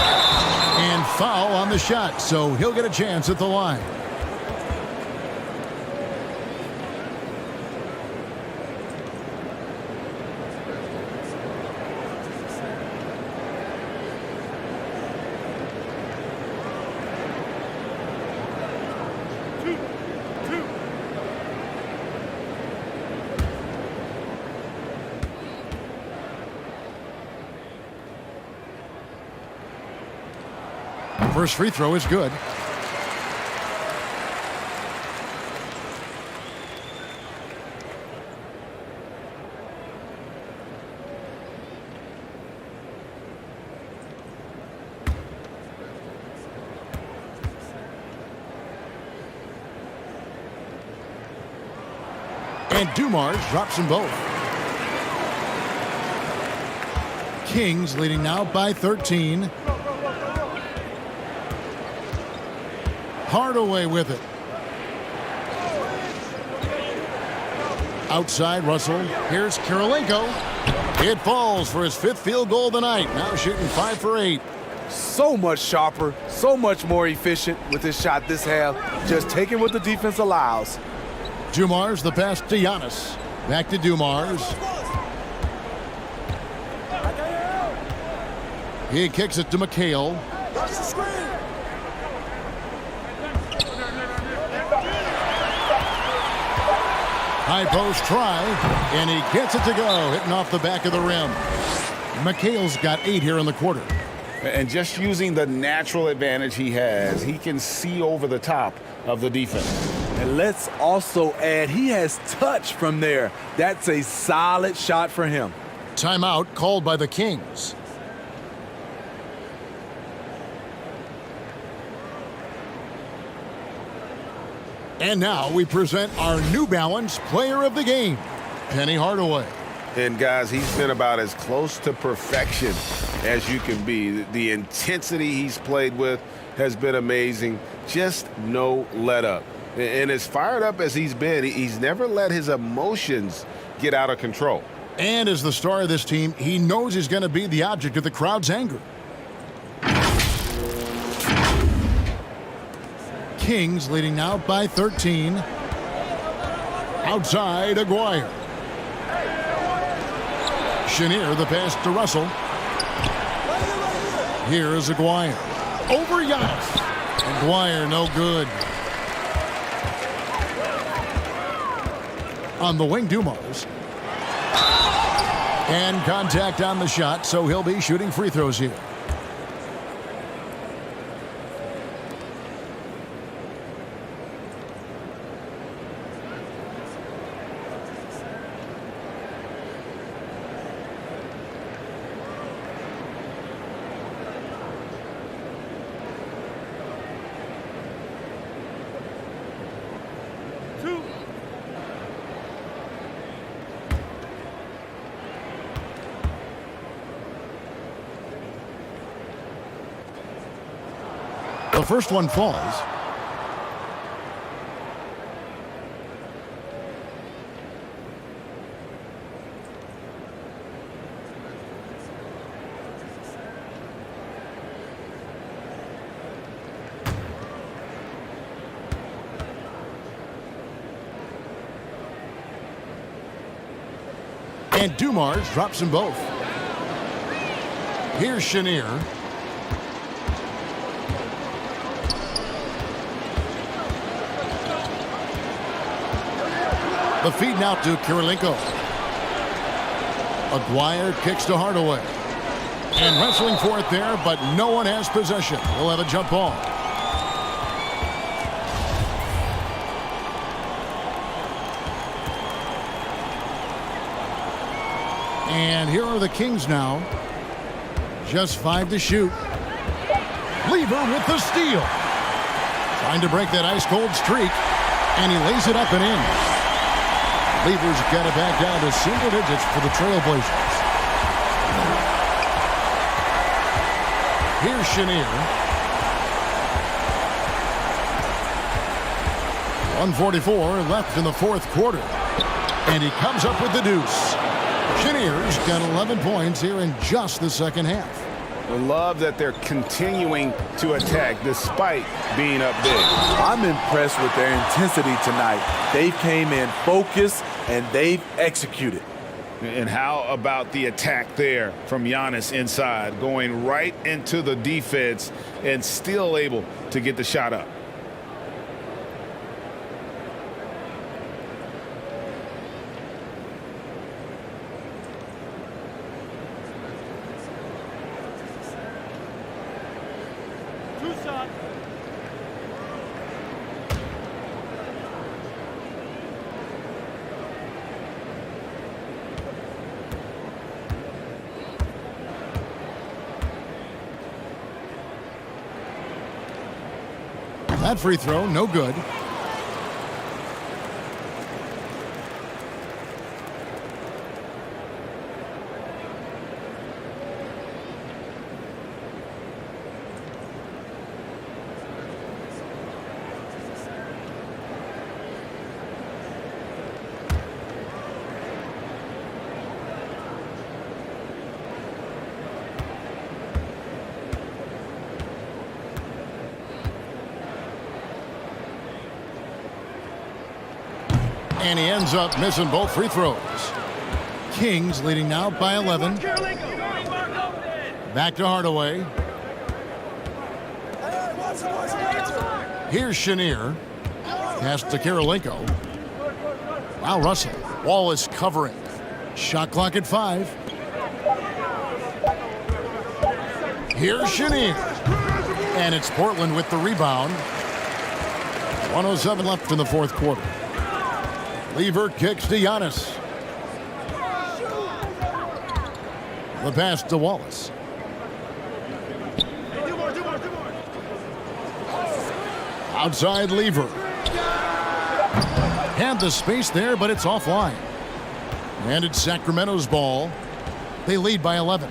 And foul on the shot, so he'll get a chance at the line. First free throw is good. And Dumars drops them both. Kings leading now by 13. Hardaway with it. Outside Russell. Here's Kirilenko. It falls for his 5th field goal of the night. Now shooting 5 for 8. So much sharper, so much more efficient with his shot this half. Just taking what the defense allows. Dumars the pass to Giannis. Back to Dumars. He kicks it to McHale. High post try, and he gets it to go, hitting off the back of the rim. McHale's got 8 here in the quarter. And just using the natural advantage he has, he can see over the top of the defense. And let's also add, he has touch from there. That's a solid shot for him. Timeout called by the Kings. And now we present our New Balance Player of the Game, Penny Hardaway. And guys, he's been about as close to perfection as you can be. The intensity he's played with has been amazing. Just no let up. And as fired up as he's been, he's never let his emotions get out of control. And as the star of this team, he knows he's going to be the object of the crowd's anger. Kings leading now by 13. Outside, Aguirre. Chenier, the pass to Russell. Here's Aguirre. Over Giannis. Aguirre, no good. On the wing, Dumars. And contact on the shot, so he'll be shooting free throws here. The first one falls. And Dumars drops them both. Here's Chenier. The feed now to Kirilenko. Aguirre kicks to Hardaway. And wrestling for it there, but no one has possession. He'll have a jump ball. And here are the Kings now. Just 5 to shoot. Lever with the steal. Trying to break that ice-cold streak. And he lays it up and in. Lever's got it back down to single digits for the Trailblazers. Here's Chenier. 1:44 left in the 4th quarter. And he comes up with the deuce. Chenier's got 11 points here in just the second half. I love that they're continuing to attack despite being up big. I'm impressed with their intensity tonight. They came in focused and they've executed. And how about the attack there from Giannis inside, going right into the defense and still able to get the shot up. That free throw, no good. And he ends up missing both free throws. Kings leading now by 11. Back to Hardaway. Here's Chenier. Pass to Karolinko. Wow, Russell. Wallace covering. Shot clock at 5. Here's Chenier. And it's Portland with the rebound. 1:07 left in the fourth quarter. Lever kicks to Giannis. The pass to Wallace. Outside Lever. Had the space there, but it's offline. And it's Sacramento's ball. They lead by 11.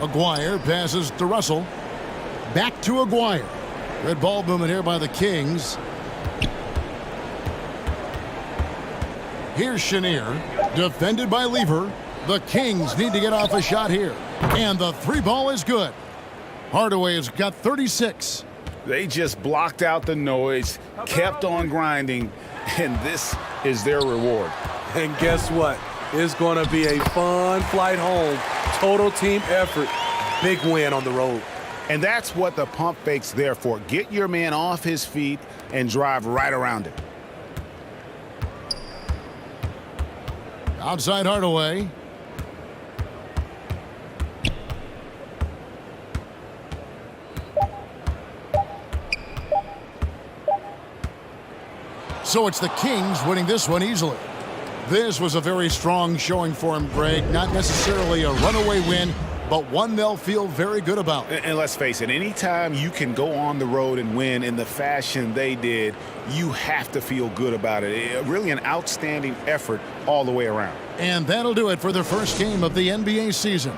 Aguirre passes to Russell. Back to Aguirre. Red ball movement here by the Kings. Here's Chenier, defended by Lever. The Kings need to get off a shot here. And the three ball is good. Hardaway has got 36. They just blocked out the noise, kept on grinding, and this is their reward. And guess what? It's going to be a fun flight home. Total team effort. Big win on the road. And that's what the pump fake's there for. Get your man off his feet and drive right around him. Outside Hardaway. So it's the Kings winning this one easily. This was a very strong showing for him, Greg. Not necessarily a runaway win, but one they'll feel very good about. And let's face it, anytime you can go on the road and win in the fashion they did, you have to feel good about it. Really an outstanding effort all the way around. And that'll do it for the first game of the NBA season.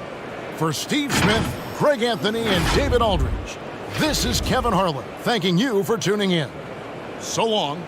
For Steve Smith, Craig Anthony, and David Aldridge, this is Kevin Harlan thanking you for tuning in. So long.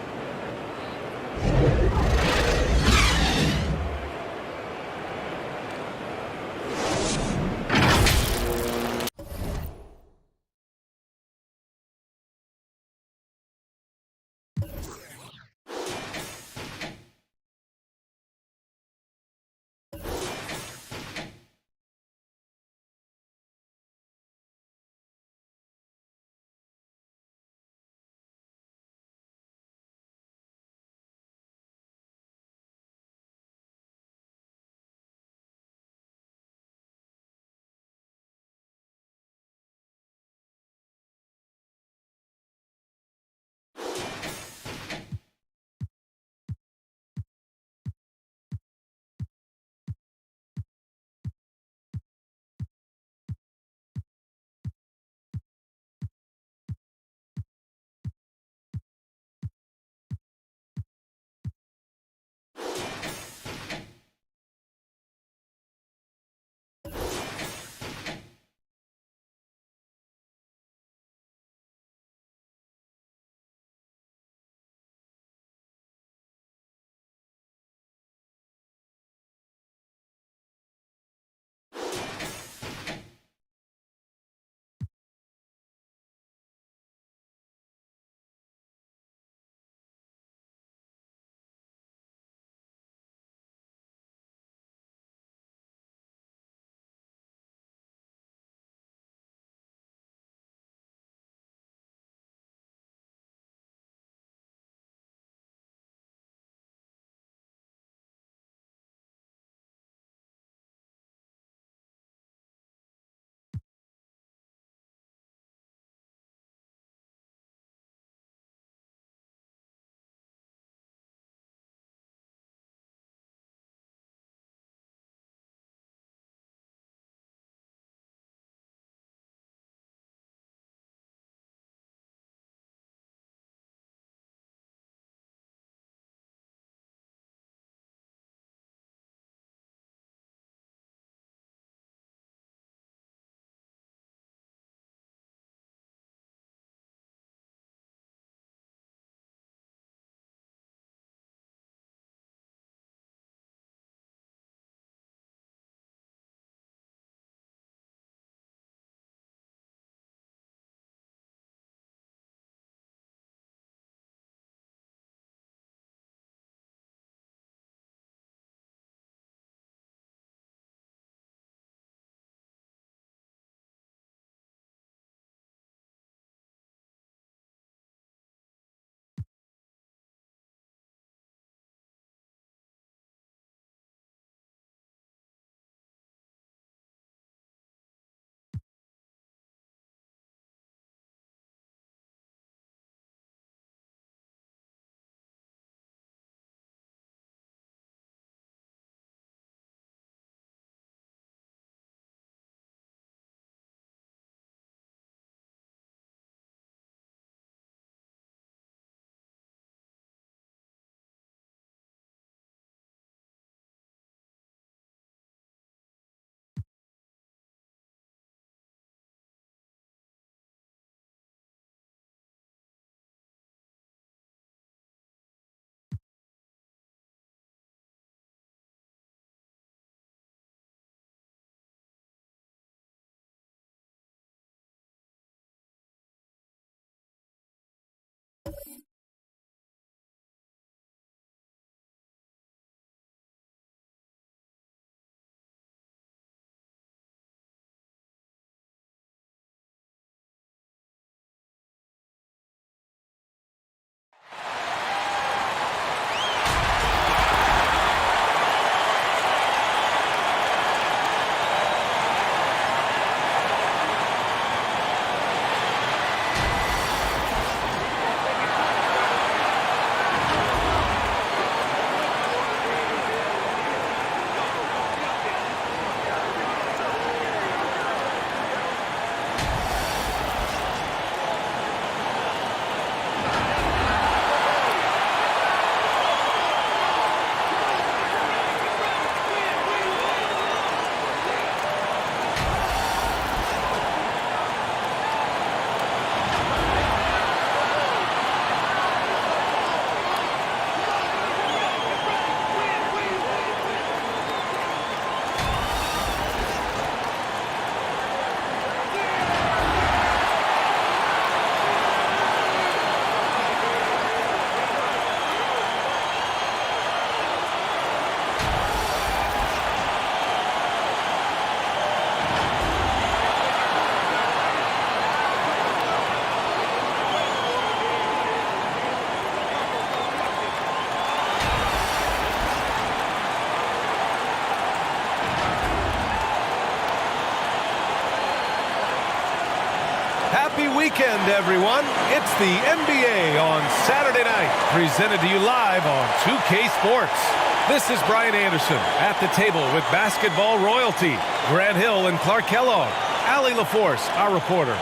weekend, everyone. It's the NBA on Saturday night, presented to you live on 2K Sports. This is Brian Anderson at the table with basketball royalty, Grant Hill and Clark Kellogg. Allie LaForce, our reporter.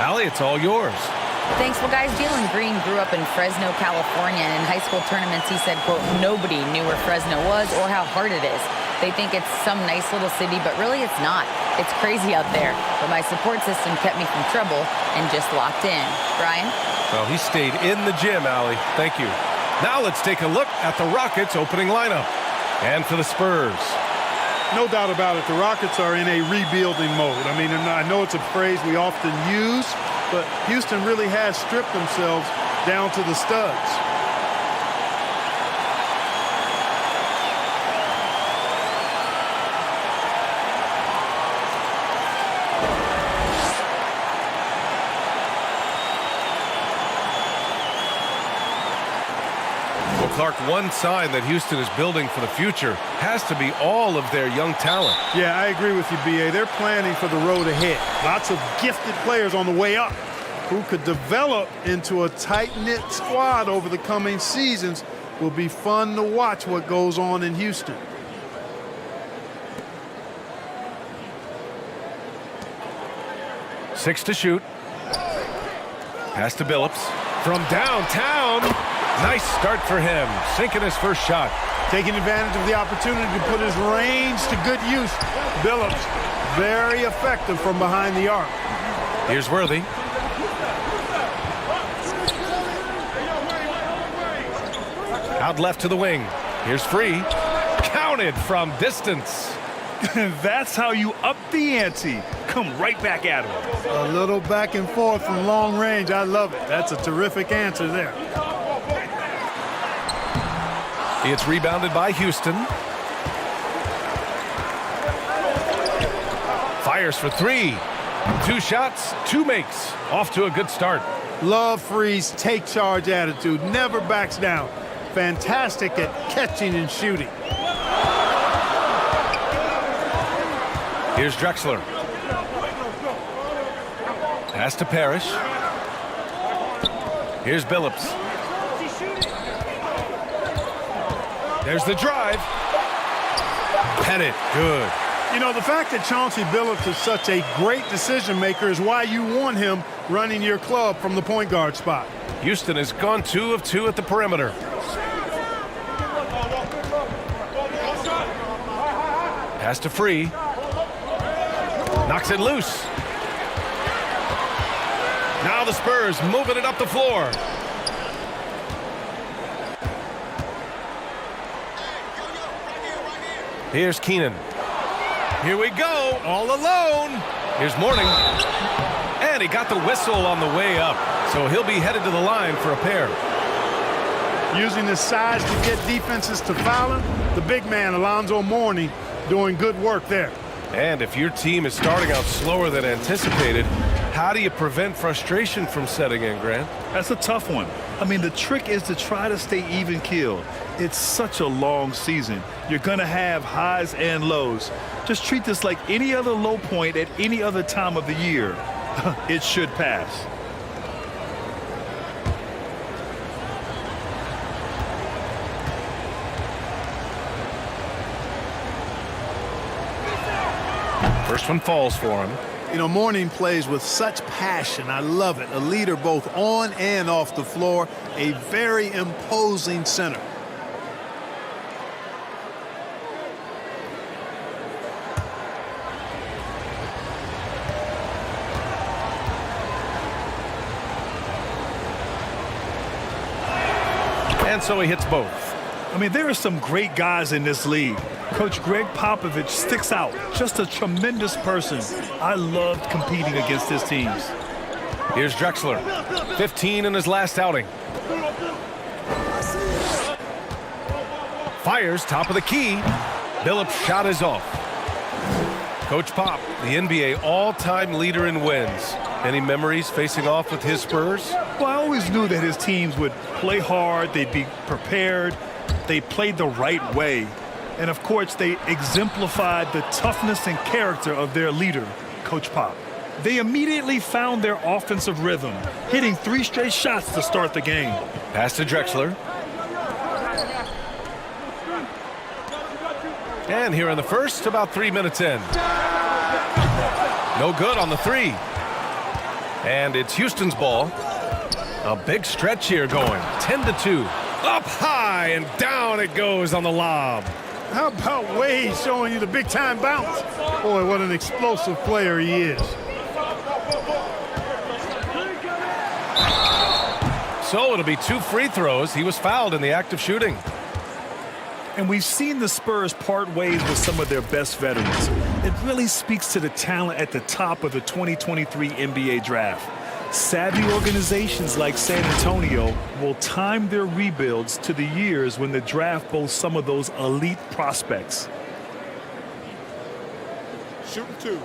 Allie, it's all yours. Thanks. Well, guys, Jalen Green grew up in Fresno, California, and in high school tournaments, he said, quote, nobody knew where Fresno was or how hard it is. They think it's some nice little city, but really it's not. It's crazy out there. But my support system kept me from trouble and just locked in. Brian? Well, he stayed in the gym, Allie. Thank you. Now let's take a look at the Rockets' opening lineup. And for the Spurs. No doubt about it, the Rockets are in a rebuilding mode. I mean, I know it's a phrase we often use, but Houston really has stripped themselves down to the studs. Clark, one sign that Houston is building for the future has to be all of their young talent. Yeah, I agree with you, B.A. They're planning for the road ahead. Lots of gifted players on the way up who could develop into a tight-knit squad over the coming seasons. Will be fun to watch what goes on in Houston. Six to shoot. Pass to Billups. From downtown. Nice start for him, sinking his first shot. Taking advantage of the opportunity to put his range to good use. Billups, very effective from behind the arc. Here's Worthy. Out left to the wing. Here's Free. Counted from distance. That's how you up the ante. Come right back at him. A little back and forth from long range. I love it. That's a terrific answer there. It's rebounded by Houston. Fires for three. 2 shots, 2 makes. Off to a good start. Love Free's take charge attitude. Never backs down. Fantastic at catching and shooting. Here's Drexler. Pass to Parrish. Here's Billups. There's the drive. Pettit, good. You know, the fact that Chauncey Billups is such a great decision maker is why you want him running your club from the point guard spot. Houston has gone 2 of 2 at the perimeter. Pass to Free. Knocks it loose. Now the Spurs moving it up the floor. Here's Keenan. Here we go, all alone. Here's Mourning. And he got the whistle on the way up, so he'll be headed to the line for a pair. Using his size to get defenses to foul him, the big man, Alonzo Mourning, doing good work there. And if your team is starting out slower than anticipated, how do you prevent frustration from setting in, Grant? That's a tough one. I mean, the trick is to try to stay even-keeled. It's such a long season. You're going to have highs and lows. Just treat this like any other low point at any other time of the year. It should pass. First one falls for him. You know, Mourning plays with such passion. I love it. A leader both on and off the floor. A very imposing center. And so he hits both. I mean, there are some great guys in this league. Coach Greg Popovich sticks out. Just a tremendous person. I loved competing against his teams. Here's Drexler. 15 in his last outing. Fires top of the key. Billups' shot is off. Coach Pop, the NBA all-time leader in wins. Any memories facing off with his Spurs? Well, I always knew that his teams would play hard. They'd be prepared. They played the right way. And, of course, they exemplified the toughness and character of their leader, Coach Pop. They immediately found their offensive rhythm, hitting 3 straight shots to start the game. Pass to Drexler. And here in the first, about 3 minutes in. No good on the 3. And it's Houston's ball. A big stretch here going. 10-2. Up high and down it goes on the lob. How about Wade showing you the big-time bounce? Boy, what an explosive player he is. So it'll be 2 free throws. He was fouled in the act of shooting. And we've seen the Spurs part ways with some of their best veterans. It really speaks to the talent at the top of the 2023 NBA draft. Savvy organizations like San Antonio will time their rebuilds to the years when the draft boasts some of those elite prospects. Shooting 2.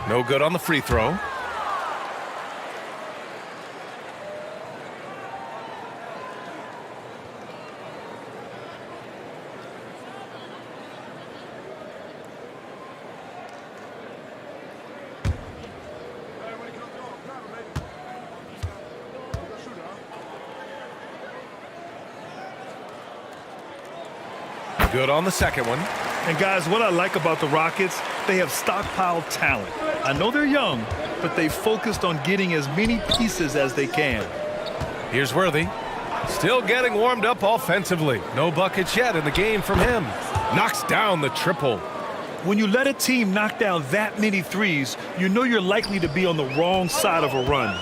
No good on the free throw. Good on the second one. And guys, what I like about the Rockets, they have stockpiled talent. I know they're young, but they focused on getting as many pieces as they can. Here's Worthy. Still getting warmed up offensively. No buckets yet in the game from him. Knocks down the triple. When you let a team knock down that many threes, you know you're likely to be on the wrong side of a run.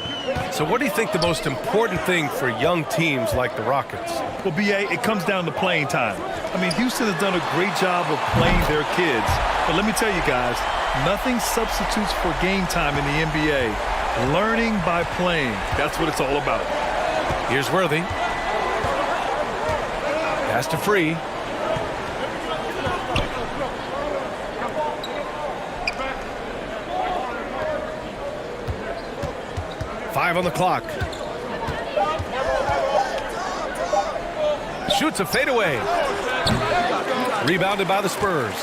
So what do you think the most important thing for young teams like the Rockets? Well, B.A., it comes down to playing time. I mean, Houston has done a great job of playing their kids. But let me tell you guys, nothing substitutes for game time in the NBA. Learning by playing. That's what it's all about. Here's Worthy. Pass to Free. Five on the clock. Shoots a fadeaway. Rebounded by the Spurs.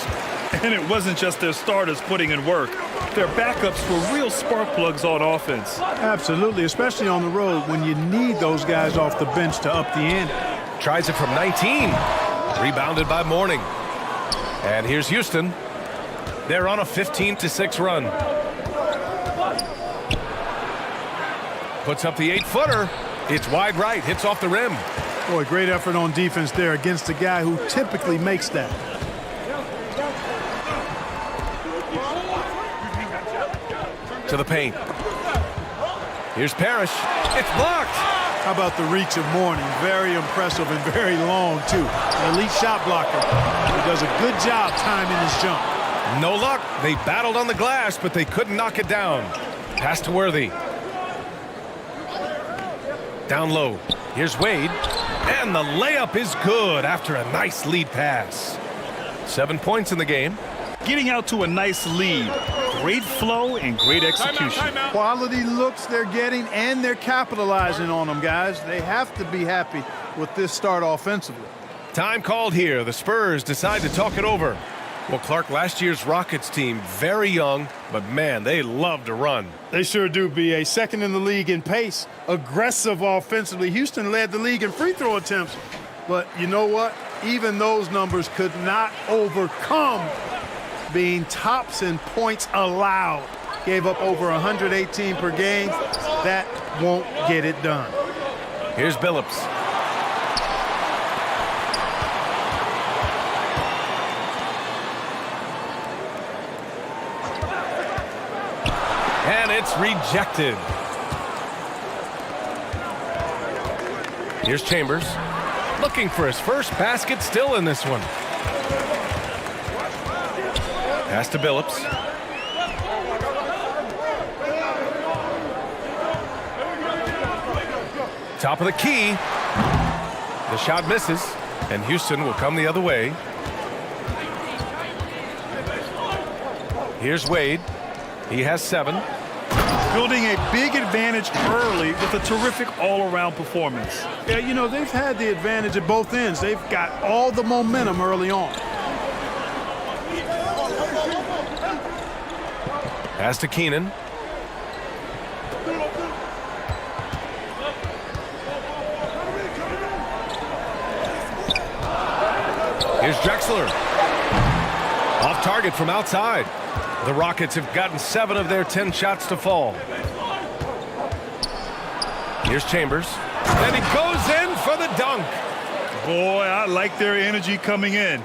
And it wasn't just their starters putting in work. Their backups were real spark plugs on offense. Absolutely, especially on the road when you need those guys off the bench to up the ante. Tries it from 19. Rebounded by Mourning. And here's Houston. They're on a 15-6 run. Puts up the 8-footer. It's wide right. Hits off the rim. Boy, great effort on defense there against a guy who typically makes that. To the paint. Here's Parrish. It's blocked. How about the reach of Mourning? Very impressive and very long, too. An elite shot blocker. He does a good job timing his jump. No luck. They battled on the glass, but they couldn't knock it down. Pass to Worthy. Down low. Here's Wade. And the layup is good after a nice lead pass. 7 points in the game. Getting out to a nice lead. Great flow and great execution. Timeout. Quality looks they're getting, and they're capitalizing on them, guys. They have to be happy with this start offensively. Time called here. The Spurs decide to talk it over. Well, Clark, last year's Rockets team, very young, but man, they love to run. They sure do, B.A. Second in the league in pace, aggressive offensively. Houston led the league in free throw attempts. But you know what? Even those numbers could not overcome being tops in points allowed. Gave up over 118 per game. That won't get it done. Here's Billups. And it's rejected. Here's Chambers. Looking for his first basket, still in this one. Pass to Billups. Top of the key. The shot misses, and Houston will come the other way. Here's Wade. He has 7. building a big advantage early with a terrific all-around performance. Yeah, you know, they've had the advantage at both ends. They've got all the momentum early on. Pass to Keenan. Here's Drexler. Off target from outside. The Rockets have gotten 7 of their 10 shots to fall. Here's Chambers. And he goes in for the dunk. Boy, I like their energy coming in.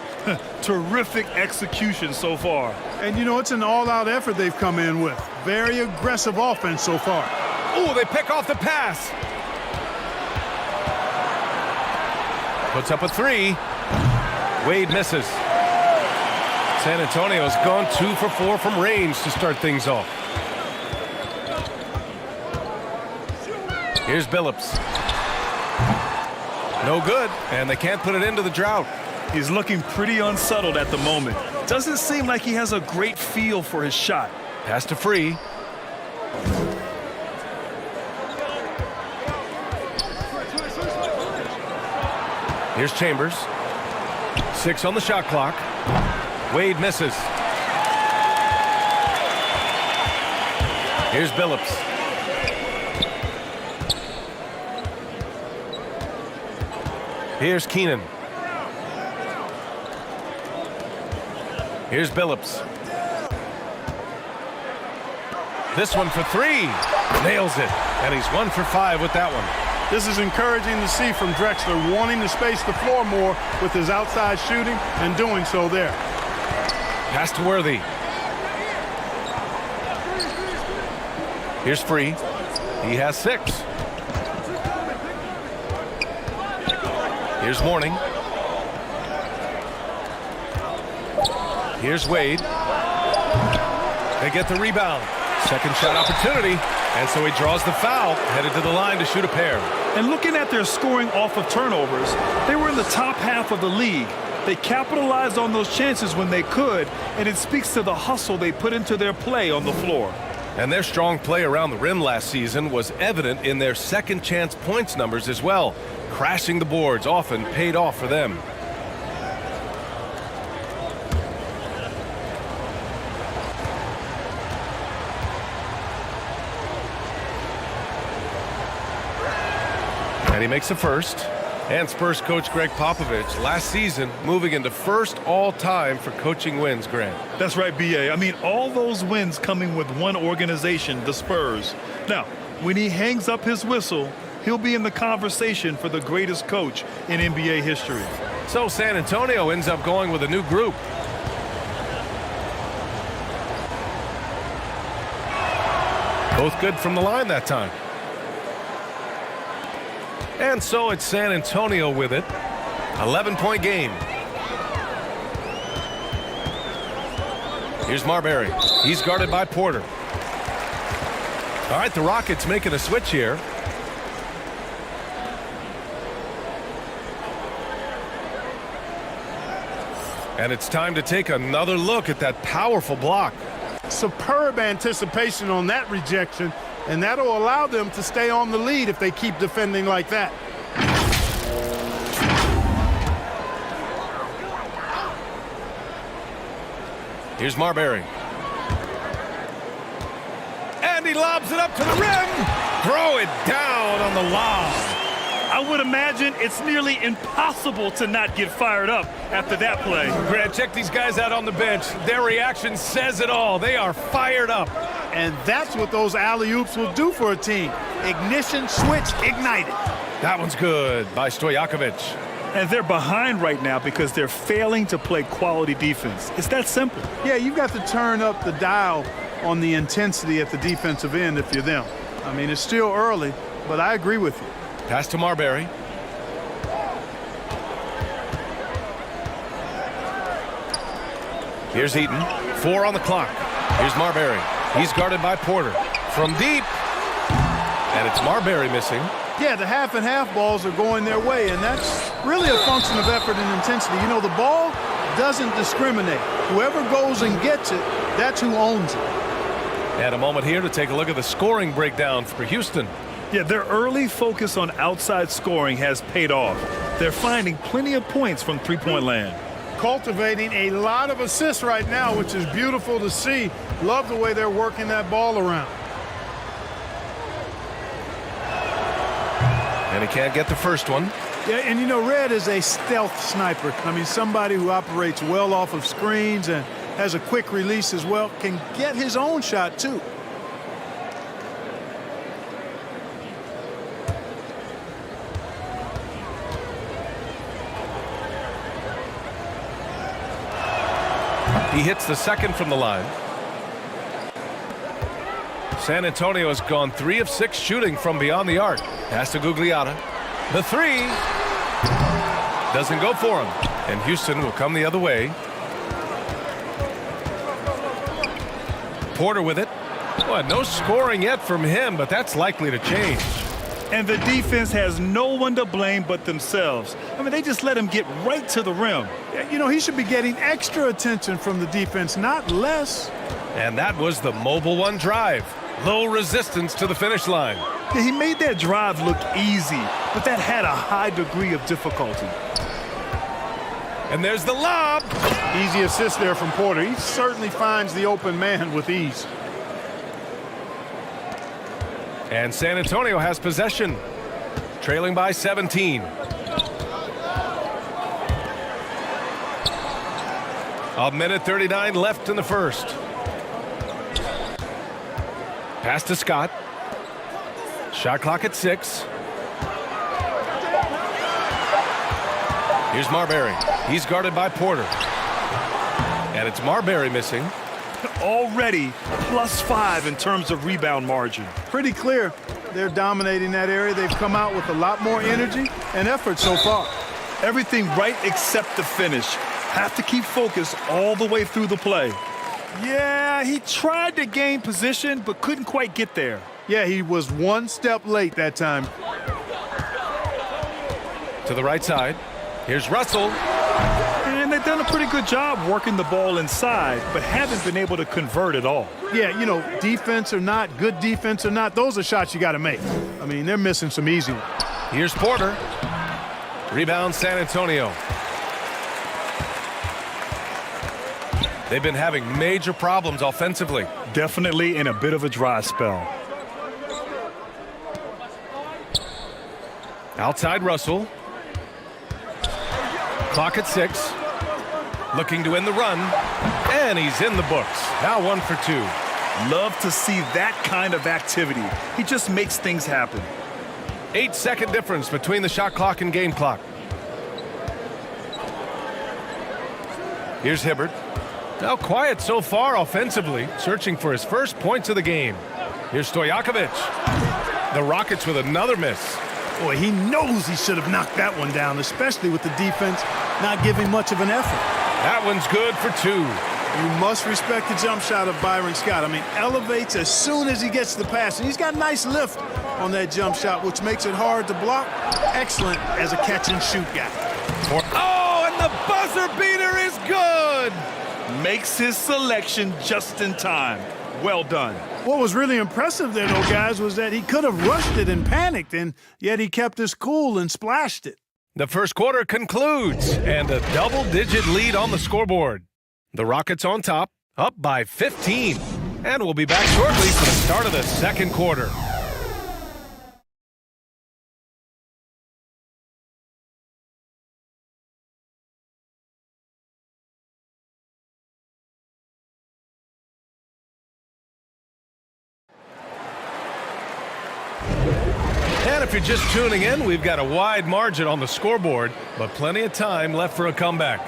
Terrific execution so far. And, you know, it's an all-out effort they've come in with. Very aggressive offense so far. Oh, they pick off the pass. Puts up a 3. Wade misses. San Antonio's gone 2 for 4 from range to start things off. Here's Billups. No good, and they can't put it into the drought. He's looking pretty unsettled at the moment. Doesn't seem like he has a great feel for his shot. Pass to Free. Here's Chambers. 6 on the shot clock. Wade misses. Here's Billups. Here's Keenan. Here's Billups. This one for 3. Nails it. And he's 1 for 5 with that one. This is encouraging to see from Drexler, wanting to space the floor more with his outside shooting and doing so there. Pass to Worthy. Here's Free. He has 6. Here's Mourning. Here's Wade. They get the rebound. Second shot opportunity. And so he draws the foul, headed to the line to shoot a pair. And looking at their scoring off of turnovers, they were in the top half of the league. They capitalized on those chances when they could, and it speaks to the hustle they put into their play on the floor. And their strong play around the rim last season was evident in their second chance points numbers as well. Crashing the boards often paid off for them. And he makes the first. And Spurs coach Greg Popovich last season moving into first all-time for coaching wins, Grant. That's right, B.A. I mean, all those wins coming with one organization, the Spurs. Now, when he hangs up his whistle, he'll be in the conversation for the greatest coach in NBA history. So San Antonio ends up going with a new group. Both good from the line that time. And so it's San Antonio with it. 11-point game. Here's Marbury. He's guarded by Porter. All right, the Rockets making a switch here. And it's time to take another look at that powerful block. Superb anticipation on that rejection, and that'll allow them to stay on the lead if they keep defending like that. Here's Marbury. And he lobs it up to the rim. Throw it down on the lob. I would imagine it's nearly impossible to not get fired up after that play. Grant, check these guys out on the bench. Their reaction says it all. They are fired up. And that's what those alley-oops will do for a team. Ignition, switch, ignited. That one's good by Stojakovic. And they're behind right now because they're failing to play quality defense. It's that simple. Yeah, you've got to turn up the dial on the intensity at the defensive end if you're them. I mean, it's still early, but I agree with you. Pass to Marbury. Here's Eaton. 4 on the clock. Here's Marbury. He's guarded by Porter. From deep. And it's Marbury missing. Yeah, the half and half balls are going their way, and that's really a function of effort and intensity. You know, the ball doesn't discriminate. Whoever goes and gets it, that's who owns it. And a moment here to take a look at the scoring breakdown for Houston. Yeah, their early focus on outside scoring has paid off. They're finding plenty of points from three-point land. Cultivating a lot of assists right now, which is beautiful to see. Love the way they're working that ball around. And he can't get the first one. Yeah, and you know, Red is a stealth sniper. I mean, somebody who operates well off of screens and has a quick release as well, can get his own shot too. He hits the second from the line. San Antonio has gone 3 of 6 shooting from beyond the arc. Pass to Gugliotta. The three doesn't go for him. And Houston will come the other way. Porter with it. Well, no scoring yet from him, but that's likely to change. And the defense has no one to blame but themselves. I mean, they just let him get right to the rim. You know, he should be getting extra attention from the defense, not less. And that was the mobile one drive. Low resistance to the finish line. Yeah, he made that drive look easy, but that had a high degree of difficulty. And there's the lob. Easy assist there from Porter. He certainly finds the open man with ease. And San Antonio has possession, trailing by 17. A minute 39 left in the first. Pass to Scott. Shot clock at 6. Here's Marbury. He's guarded by Porter. And it's Marbury missing. Already +5 in terms of rebound margin. Pretty clear they're dominating that area. They've come out with a lot more energy and effort so far. Everything right except the finish. Have to keep focus all the way through the play. Yeah, he tried to gain position but couldn't quite get there. Yeah, he was one step late that time. To the right side. Here's Russell. And they've done a pretty good job working the ball inside, but haven't been able to convert at all. Yeah, you know, defense or not, good defense or not, those are shots you got to make. I mean, they're missing some easy ones. Here's Porter. Rebound San Antonio. They've been having major problems offensively. Definitely in a bit of a dry spell. Outside Russell. Clock at 6. Looking to end the run. And he's in the books. Now 1 for 2. Love to see that kind of activity. He just makes things happen. 8-second difference between the shot clock and game clock. Here's Hibbert. Now quiet so far offensively, searching for his first points of the game. Here's Stojakovic. The Rockets with another miss. Boy, he knows he should have knocked that one down, especially with the defense not giving much of an effort. That one's good for 2. You must respect the jump shot of Byron Scott. I mean, elevates as soon as he gets the pass. And he's got nice lift on that jump shot, which makes it hard to block. Excellent as a catch-and-shoot guy. Oh, and the buzzer beater is good! Makes his selection just in time. Well done. What was really impressive there, though, guys, was that he could have rushed it and panicked, and yet he kept his cool and splashed it. The first quarter concludes, and a double-digit lead on the scoreboard. The Rockets on top, up by 15. And we'll be back shortly for the start of the second quarter. And if you're just tuning in, we've got a wide margin on the scoreboard, but plenty of time left for a comeback.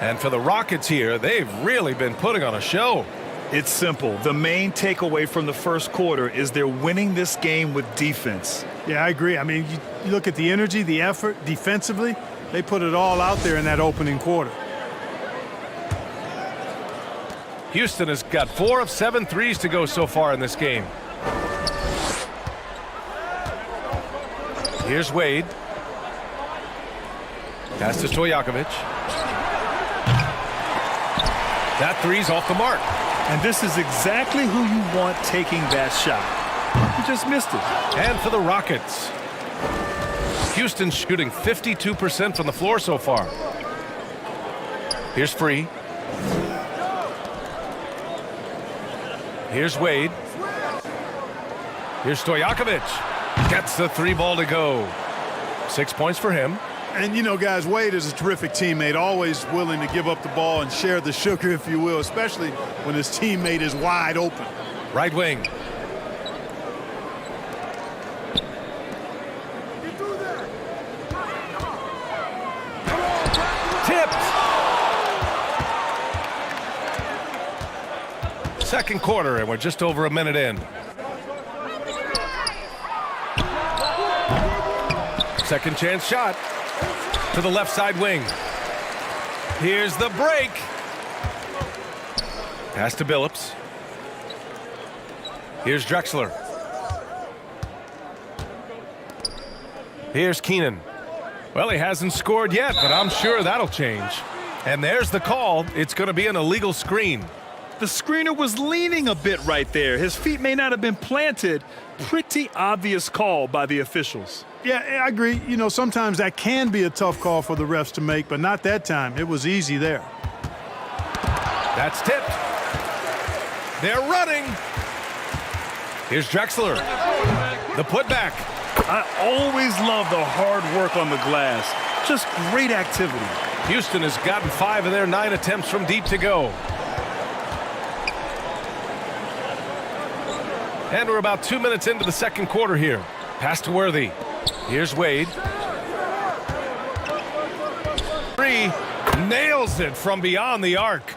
And for the Rockets here, they've really been putting on a show. It's simple. The main takeaway from the first quarter is they're winning this game with defense. Yeah, I agree. I mean, you look at the energy, the effort, defensively, they put it all out there in that opening quarter. Houston has got 4 of 7 threes to go so far in this game. Here's Wade. Pass to Stojakovic. That three's off the mark. And this is exactly who you want taking that shot. You just missed it. And for the Rockets, Houston shooting 52% from the floor so far. Here's Free. Here's Wade. Here's Stojakovic. Gets the 3 ball to go. 6 points for him. And, you know, guys, Wade is a terrific teammate, always willing to give up the ball and share the sugar, if you will, especially when his teammate is wide open. Right wing. Tipped. Second quarter, and we're just over a minute in. Second chance shot to the left side wing. Here's the break. Pass to Billups. Here's Drexler. Here's Keenan. Well, he hasn't scored yet, but I'm sure that'll change. And there's the call. It's going to be an illegal screen. The screener was leaning a bit right there. His feet may not have been planted. Pretty obvious call by the officials. Yeah, I agree. You know, sometimes that can be a tough call for the refs to make, but not that time. It was easy there. That's tipped. They're running. Here's Drexler. The putback. I always love the hard work on the glass. Just great activity. Houston has gotten 5 of their 9 attempts from deep to go. And we're about 2 minutes into the second quarter here. Pass to Worthy. Here's Wade. 3. Nails it from beyond the arc.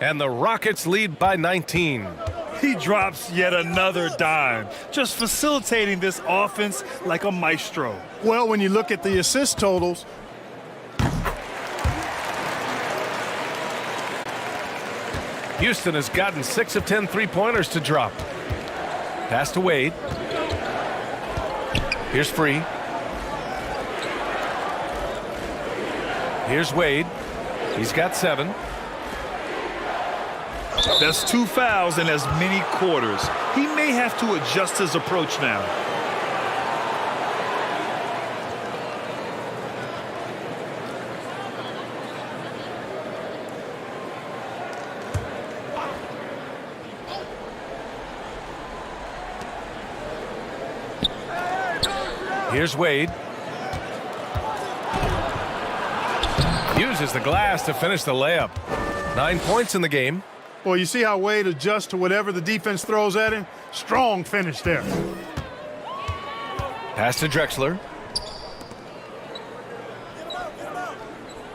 And the Rockets lead by 19. He drops yet another dime, just facilitating this offense like a maestro. Well, when you look at the assist totals, Houston has gotten 6 of 10 3-pointers to drop. Pass to Wade. Here's Free. Here's Wade. He's got 7. That's 2 fouls in as many quarters. He may have to adjust his approach now. Here's Wade. Uses the glass to finish the layup. 9 points in the game. well, you see how Wade adjusts to whatever the defense throws at him? Strong finish there. Pass to Drexler.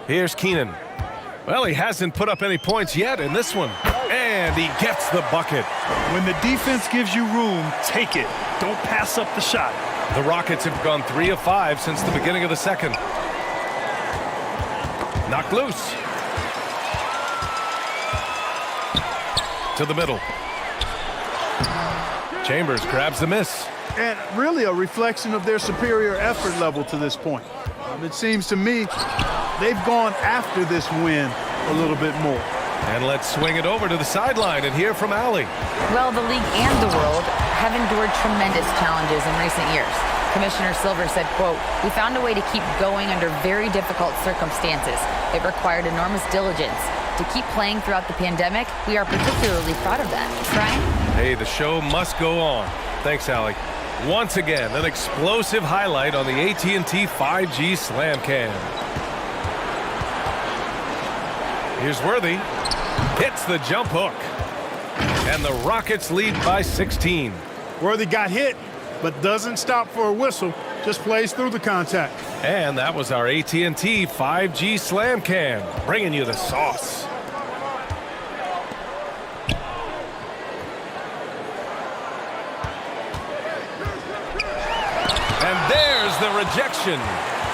Here's Keenan. Well, he hasn't put up any points yet in this one. And he gets the bucket. When the defense gives you room, take it. Don't pass up the shot. The Rockets have gone 3 of 5 since the beginning of the second. Knocked loose. To the middle. Chambers grabs the miss. And really a reflection of their superior effort level to this point. It seems to me they've gone after this win a little bit more. And let's swing it over to the sideline and hear from Allie. Well, the league and the world have endured tremendous challenges in recent years. Commissioner Silver said, quote, "We found a way to keep going under very difficult circumstances. It required enormous diligence. To keep playing throughout the pandemic, we are particularly proud of that." Brian? Hey, the show must go on. Thanks, Allie. Once again, an explosive highlight on the AT&T 5G Slam Cam. Here's Worthy. Hits the jump hook. And the Rockets lead by 16. Worthy got hit, but doesn't stop for a whistle. Just plays through the contact. And that was our AT&T 5G Slam Cam, bringing you the sauce. And there's the rejection.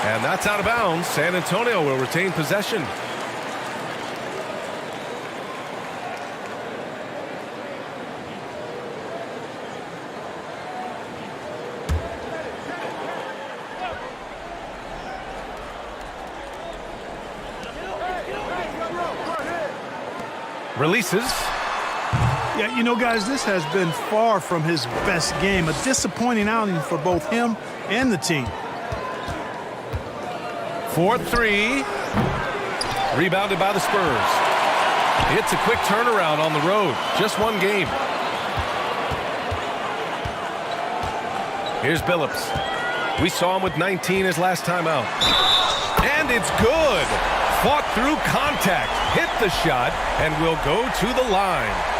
And that's out of bounds. San Antonio will retain possession. Releases. Yeah, you know, guys, this has been far from his best game. A disappointing outing for both him and the team. 4-3. Rebounded by the Spurs. It's a quick turnaround on the road. Just one game. Here's Billups. We saw him with 19 his last time out. And it's good. Fought through contact. Hit the shot and will go to the line.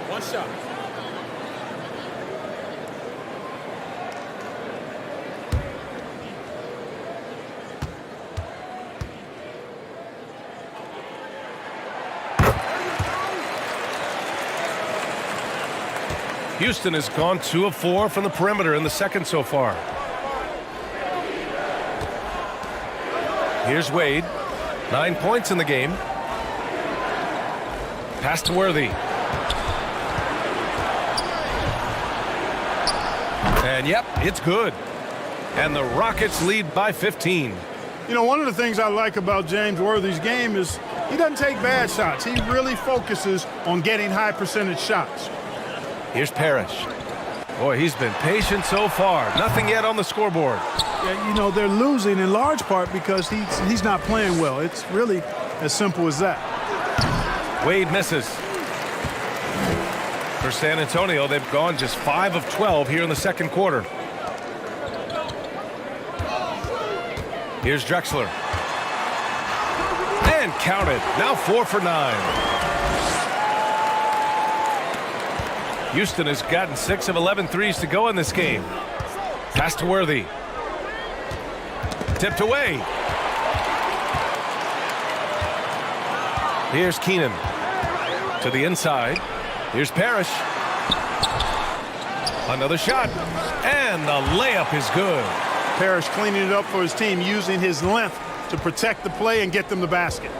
One shot. Houston has gone 2 of 4 from the perimeter in the second so far. Here's Wade. 9 points in the game. Pass to Worthy. And yep, it's good. And the Rockets lead by 15. You know, one of the things I like about James Worthy's game is he doesn't take bad shots. He really focuses on getting high percentage shots. Here's Parrish. Boy, he's been patient so far. Nothing yet on the scoreboard. Yeah, you know, they're losing in large part because he's not playing well. It's really as simple as that. Wade misses. For San Antonio, they've gone just 5 of 12 here in the second quarter. Here's Drexler. And counted. Now 4 for 9. Houston has gotten 6 of 11 threes to go in this game. Pass to Worthy. Tipped away. Here's Keenan. To the inside. Here's Parrish. Another shot. And the layup is good. Parrish cleaning it up for his team, using his length to protect the play and get them the basket.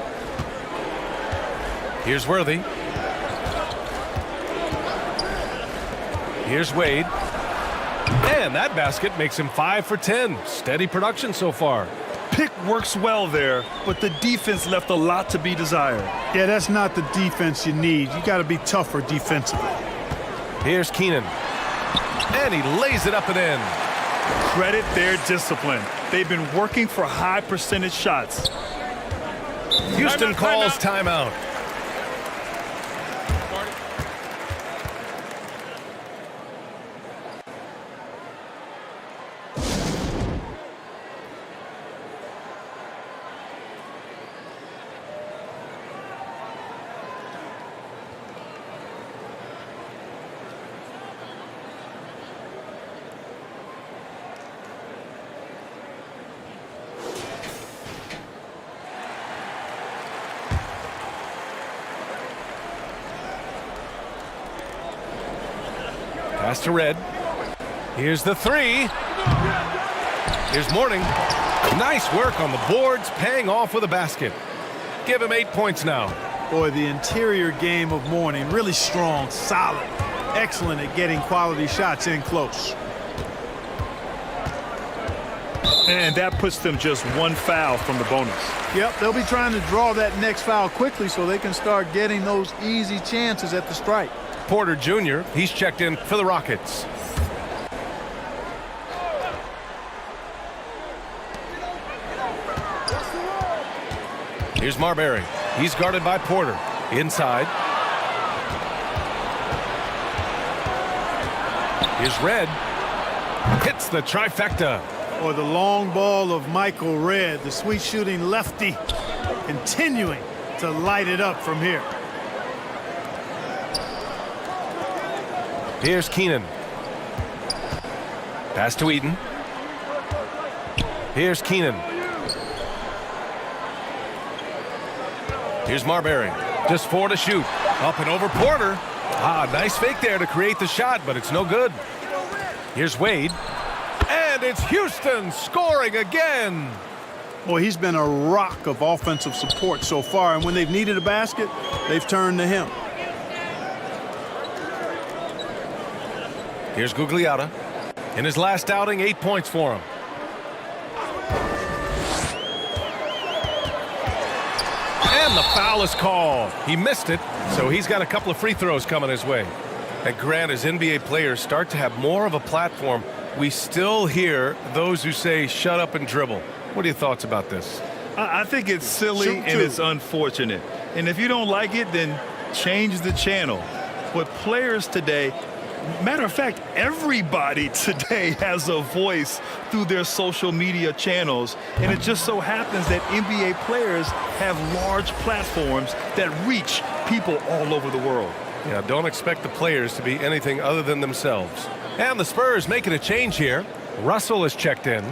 Here's Worthy. Here's Wade. And that basket makes him 5 for 10. Steady production so far. Pick works well there, but the defense left a lot to be desired. Yeah, that's not the defense you need. You got to be tougher defensively. Here's Keenan. And he lays it up and in. Credit their discipline. They've been working for high percentage shots. Houston calls timeout. Pass to Red. Here's the 3. Here's Mourning. Nice work on the boards, paying off with a basket. Give him 8 points now. Boy, the interior game of Mourning, really strong, solid, excellent at getting quality shots in close. And that puts them just 1 foul from the bonus. Yep, they'll be trying to draw that next foul quickly so they can start getting those easy chances at the stripe. Porter Jr., he's checked in for the Rockets. Here's Marbury. He's guarded by Porter. Inside. Here's Red. Hits the trifecta. Or the long ball of Michael Red, the sweet shooting lefty, continuing to light it up from here. Here's Keenan. Pass to Eaton. Here's Keenan. Here's Marbury. Just 4 to shoot. Up and over Porter. Nice fake there to create the shot, but it's no good. Here's Wade. And it's Houston scoring again. Boy, he's been a rock of offensive support so far, and when they've needed a basket, they've turned to him. Here's Gugliotta. In his last outing, 8 points for him. And the foul is called. He missed it, so he's got a couple of free throws coming his way. And Grant, as NBA players start to have more of a platform, we still hear those who say, shut up and dribble. What are your thoughts about this? I think it's silly and it's unfortunate. And if you don't like it, then change the channel. But players today, matter of fact, everybody today has a voice through their social media channels. And it just so happens that NBA players have large platforms that reach people all over the world. Yeah, don't expect the players to be anything other than themselves. And the Spurs making a change here. Russell is checked in.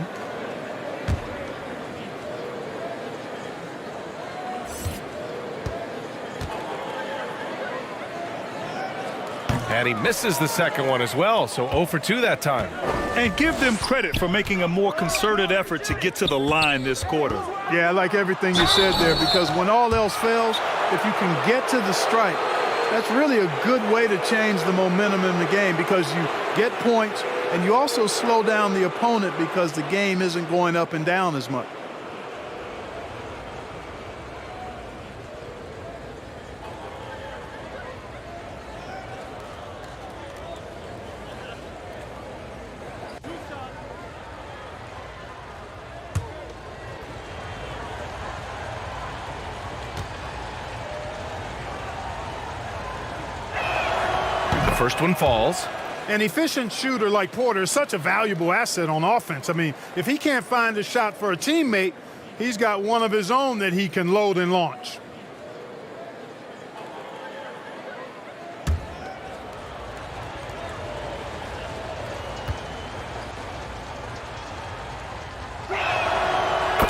And he misses the second one as well, so 0 for 2 that time. And give them credit for making a more concerted effort to get to the line this quarter. Yeah, I like everything you said there, because when all else fails, if you can get to the stripe, that's really a good way to change the momentum in the game, because you get points and you also slow down the opponent because the game isn't going up and down as much. First one falls. An efficient shooter like Porter is such a valuable asset on offense. I mean, if he can't find a shot for a teammate, he's got one of his own that he can load and launch.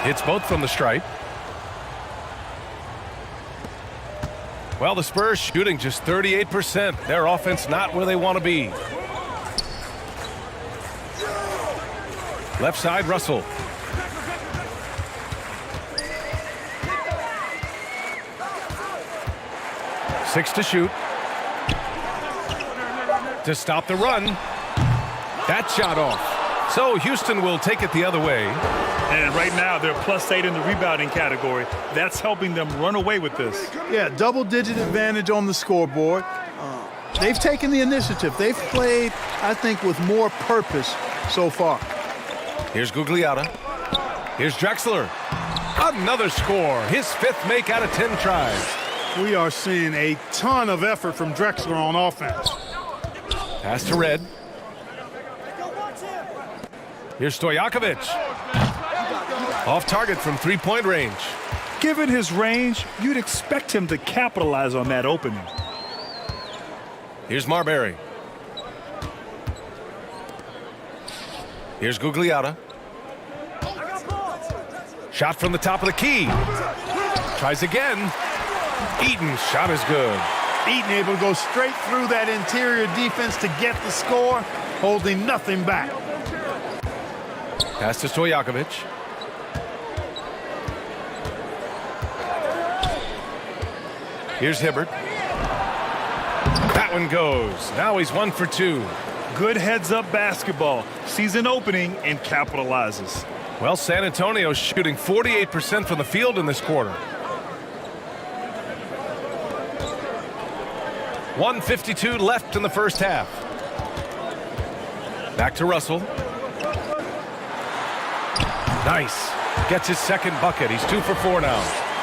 Hits both from the stripe. Well, the Spurs shooting just 38%. Their offense not where they want to be. Left side, Russell. Six to shoot. To stop the run. That shot off. So Houston will take it the other way. And right now, they're +8 in the rebounding category. That's helping them run away with this. Yeah, double-digit advantage on the scoreboard. They've taken the initiative. They've played, I think, with more purpose so far. Here's Gugliotta. Here's Drexler. Another score. His 5th make out of 10 tries. We are seeing a ton of effort from Drexler on offense. Pass to Red. Here's Stojakovic. Off target from 3-point range. Given his range, you'd expect him to capitalize on that opening. Here's Marbury. Here's Gugliotta. Shot from the top of the key. Tries again. Eaton's shot is good. Eaton able to go straight through that interior defense to get the score, holding nothing back. Pass to Stojakovic. Here's Hibbert. That one goes. Now he's 1 for 2. Good heads-up basketball. Sees an opening and capitalizes. Well, San Antonio's shooting 48% from the field in this quarter. 1:52 left in the first half. Back to Russell. Nice. Gets his second bucket. He's 2 for 4 now.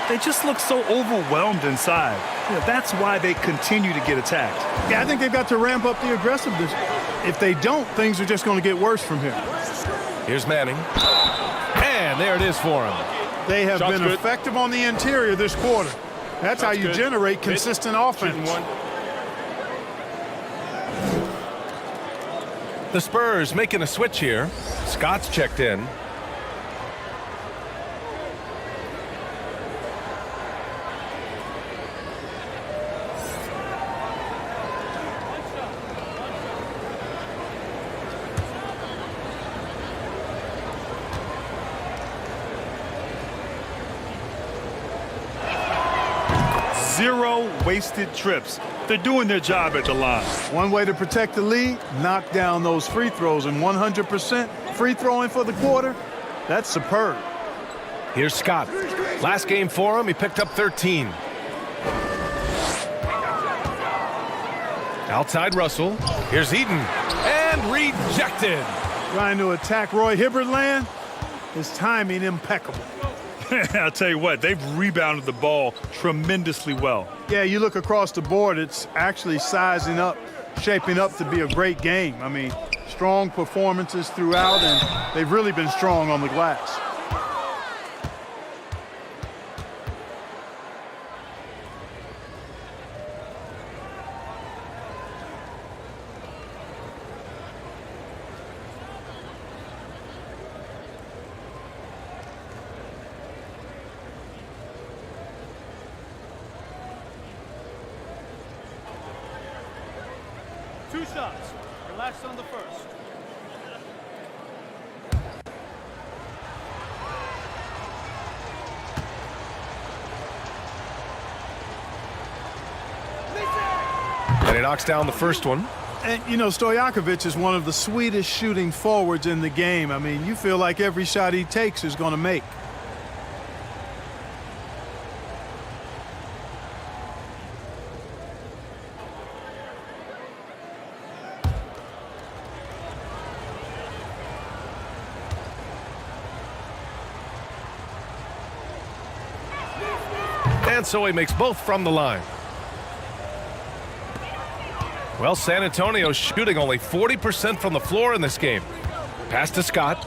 They just look so overwhelmed inside. You know, that's why they continue to get attacked. Yeah, I think they've got to ramp up the aggressiveness. If they don't, things are just going to get worse from here. Here's Manning. And there it is for him. They have Shot's been good. effective on the interior this quarter. That's how you generate consistent offense. The Spurs making a switch here. Scott's checked in. Zero wasted trips. They're doing their job at the line. One way to protect the lead, knock down those free throws, and 100% free throwing for the quarter, that's superb. Here's Scott. Last game for him, he picked up 13. Outside Russell. Here's Eaton. And rejected. Trying to attack Roy Hibbert land. His timing impeccable. I'll tell you what, they've rebounded the ball tremendously well. Yeah, you look across the board, it's actually sizing up, shaping up to be a great game. I mean, strong performances throughout, and they've really been strong on the glass. Two shots. Relax on the first. And he knocks down the first one. And, you know, Stojakovic is one of the sweetest shooting forwards in the game. I mean, you feel like every shot he takes is going to make. And so he makes both from the line. Well, San Antonio's shooting only 40% from the floor in this game. Pass to Scott.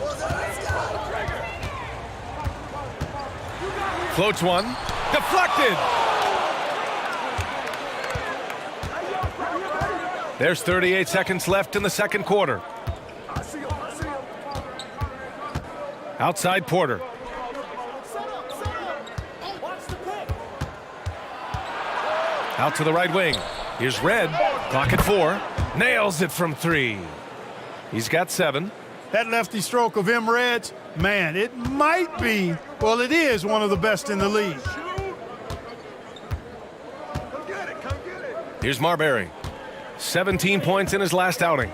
Floats one. Deflected. There's 38 seconds left in the second quarter. Outside Porter. Out to the right wing. Here's Red. Clock at 4. Nails it from 3. He's got 7. That lefty stroke of M. Red's, man, it might be, well, it is one of the best in the league. Here's Marbury. 17 points in his last outing.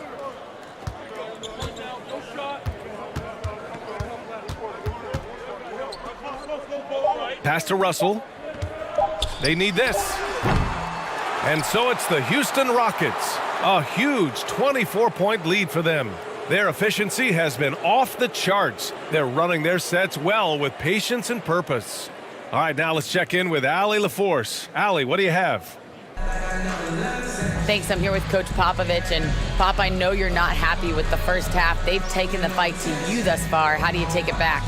Pass to Russell. They need this. And so it's the Houston Rockets. A huge 24-point lead for them. Their efficiency has been off the charts. They're running their sets well with patience and purpose. All right, now let's check in with Allie LaForce. Allie, what do you have? Thanks. I'm here with Coach Popovich. And Pop, I know you're not happy with the first half. They've taken the fight to you thus far. How do you take it back?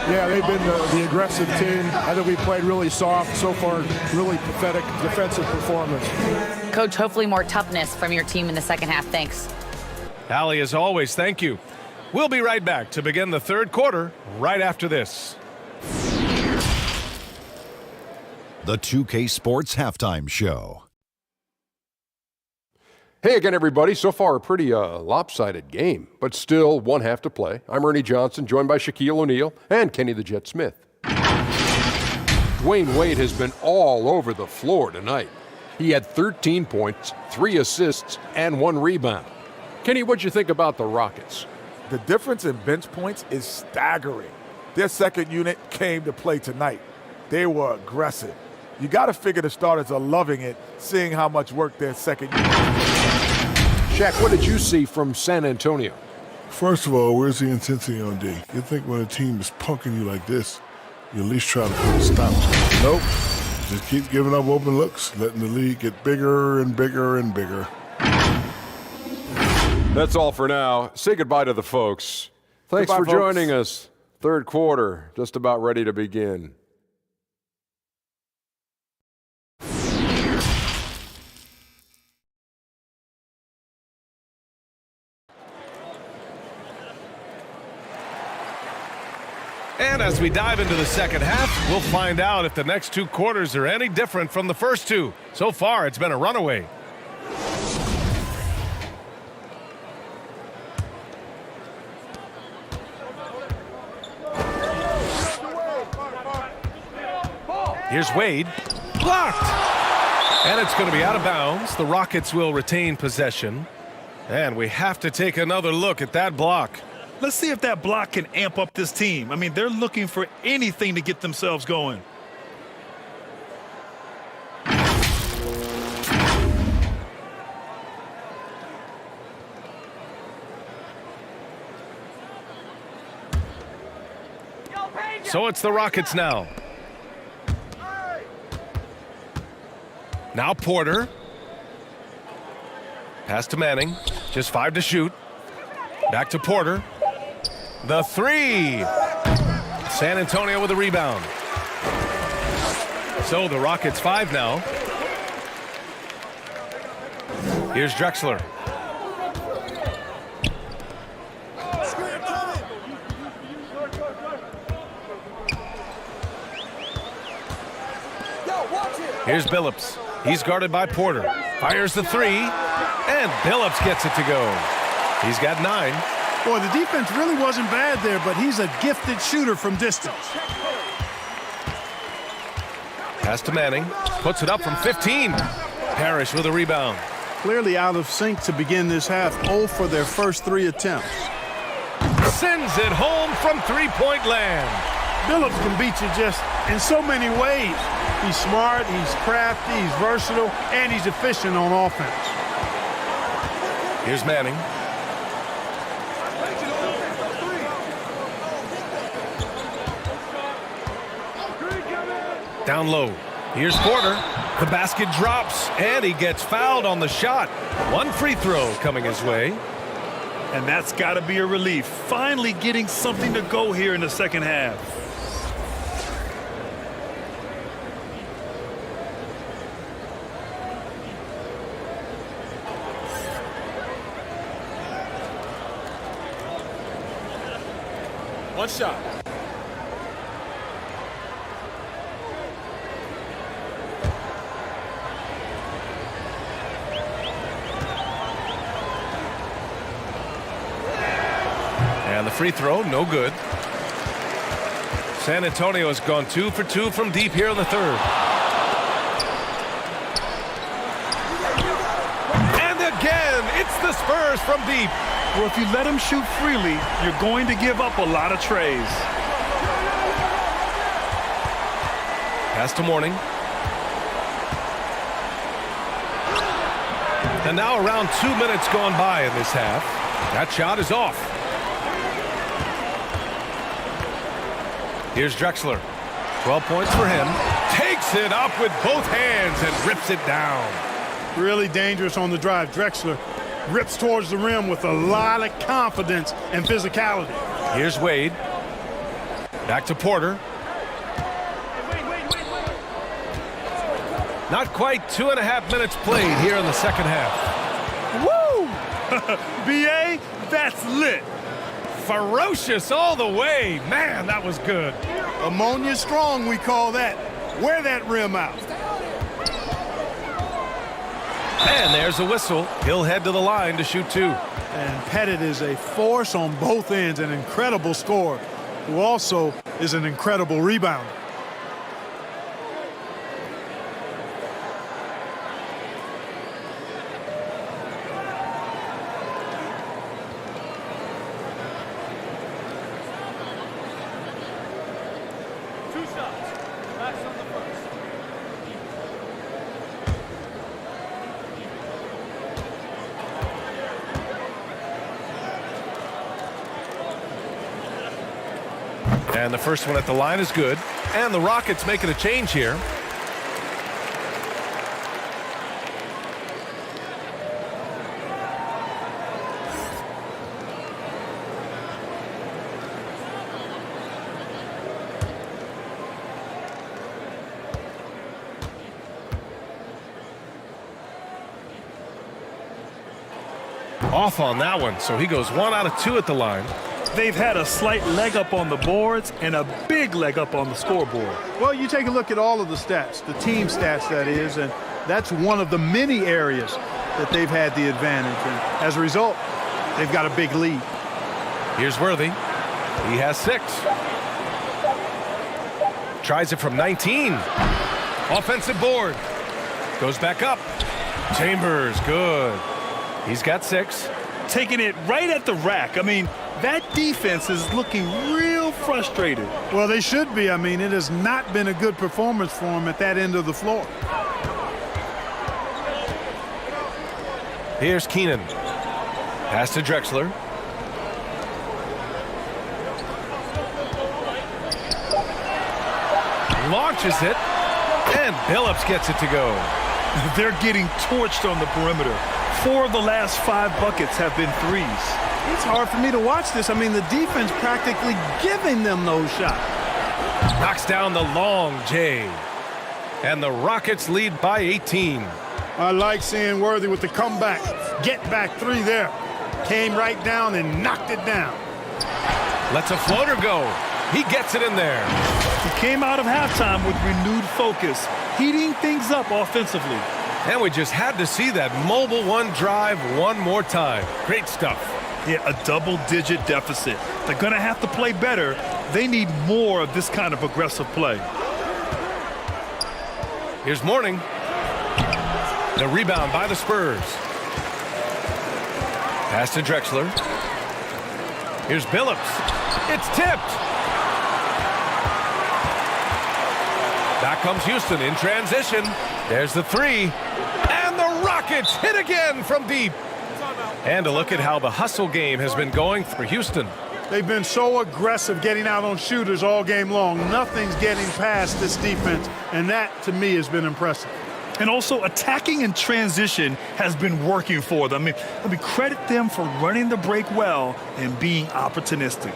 Yeah, they've been the aggressive team. I think we played really soft so far. Really pathetic defensive performance. Coach, hopefully more toughness from your team in the second half. Thanks. Allie, as always, thank you. We'll be right back to begin the third quarter right after this. The 2K Sports Halftime Show. Hey again, everybody. So far, a pretty lopsided game, but still one half to play. I'm Ernie Johnson, joined by Shaquille O'Neal and Kenny the Jet Smith. Dwayne Wade has been all over the floor tonight. He had 13 points, 3 assists, and 1 rebound. Kenny, what'd you think about the Rockets? The difference in bench points is staggering. Their second unit came to play tonight. They were aggressive. You got to figure the starters are loving it, seeing how much work their second unit. Shaq, what did you see from San Antonio? First of all, where's the intensity on D? You think when a team is punking you like this, you at least try to put a stop to it. Nope. Just keep giving up open looks, letting the lead get bigger and bigger and bigger. That's all for now. Say goodbye to the folks. Thanks for joining us. Third quarter, just about ready to begin. And as we dive into the second half, we'll find out if the next 2 quarters are any different from the first 2. So far, it's been a runaway. Here's Wade. Blocked! And it's going to be out of bounds. The Rockets will retain possession. And we have to take another look at that block. Let's see if that block can amp up this team. I mean, they're looking for anything to get themselves going. So it's the Rockets now. Now Porter. Pass to Manning. Just 5 to shoot. Back to Porter. The three. San Antonio with a rebound. So the Rockets 5 now. Here's Drexler. Here's Billups. He's guarded by Porter. Fires the three, and Billups gets it to go. He's got 9. Boy, the defense really wasn't bad there, but he's a gifted shooter from distance. Pass to Manning. Puts it up from 15. Parrish with a rebound. Clearly out of sync to begin this half. 0 for their first 3 attempts. Sends it home from three-point land. Billups can beat you just in so many ways. He's smart, he's crafty, he's versatile, and he's efficient on offense. Here's Manning. Down low. Here's Porter. The basket drops, and he gets fouled on the shot. 1 free throw coming his way. And that's got to be a relief. Finally getting something to go here in the second half. One shot. And the free throw, no good. San Antonio has gone 2 for 2 from deep here in the third. And again, it's the Spurs from deep. Well, if you let him shoot freely, you're going to give up a lot of trays. Pass to Mourning. And now around 2 minutes gone by in this half. That shot is off. Here's Drexler. 12 points for him. Takes it up with both hands and rips it down. Really dangerous on the drive. Drexler rips towards the rim with a lot of confidence and physicality. Here's Wade. Back to Porter. Not quite 2.5 minutes played here in the second half. Woo! B.A., that's lit. Ferocious all the way. Man, that was good. Ammonia strong, we call that. Wear that rim out. And there's a whistle. He'll head to the line to shoot 2. And Pettit is a force on both ends, an incredible scorer, who also is an incredible rebounder. And the first one at the line is good. And the Rockets making a change here. Off on that one, so he goes 1 out of 2 at the line. They've had a slight leg up on the boards and a big leg up on the scoreboard. Well, you take a look at all of the stats, the team stats that is, and that's one of the many areas that they've had the advantage. And as a result, they've got a big lead. Here's Worthy. He has 6. Tries it from 19. Offensive board. Goes back up. Chambers, good. He's got 6. Taking it right at the rack. I mean, that defense is looking real frustrated. Well, they should be. I mean, it has not been a good performance for them at that end of the floor. Here's Keenan. Pass to Drexler. Launches it, and Billups gets it to go. They're getting torched on the perimeter. 4 of the last 5 buckets have been threes. It's hard for me to watch this. I mean, the defense practically giving them those shots. Knocks down the long J. And the Rockets lead by 18. I like seeing Worthy with the comeback. Get back 3 there. Came right down and knocked it down. Lets a floater go. He gets it in there. He came out of halftime with renewed focus, heating things up offensively. And we just had to see that mobile one drive one more time. Great stuff. Yeah, a double-digit deficit. They're going to have to play better. They need more of this kind of aggressive play. Here's Mourning. The rebound by the Spurs. Pass to Drexler. Here's Billups. It's tipped. Back comes Houston in transition. There's the 3. And the Rockets hit again from deep. And a look at how the hustle game has been going for Houston. They've been so aggressive getting out on shooters all game long. Nothing's getting past this defense, and that, to me, has been impressive. And also, attacking in transition has been working for them. I mean, credit them for running the break well and being opportunistic.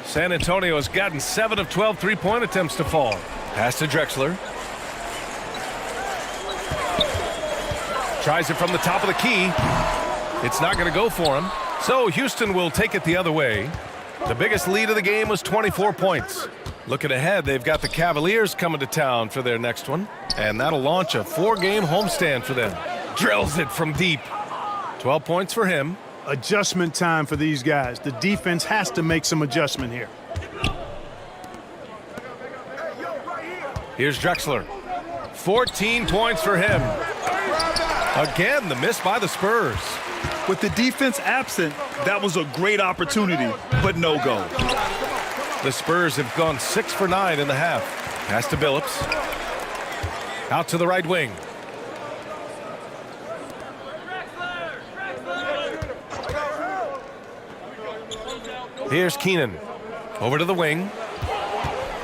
San Antonio has gotten 7 of 12 three-point attempts to fall. Pass to Drexler. Tries it from the top of the key. It's not going to go for him. So Houston will take it the other way. The biggest lead of the game was 24 points. Looking ahead, they've got the Cavaliers coming to town for their next one. And that'll launch a 4-game homestand for them. Drills it from deep. 12 points for him. Adjustment time for these guys. The defense has to make some adjustment here. Here's Drexler. 14 points for him. Again, the miss by the Spurs. With the defense absent, that was a great opportunity, but no go. The Spurs have gone 6 for 9 in the half. Pass to Billups. Out to the right wing. Here's Keenan. Over to the wing.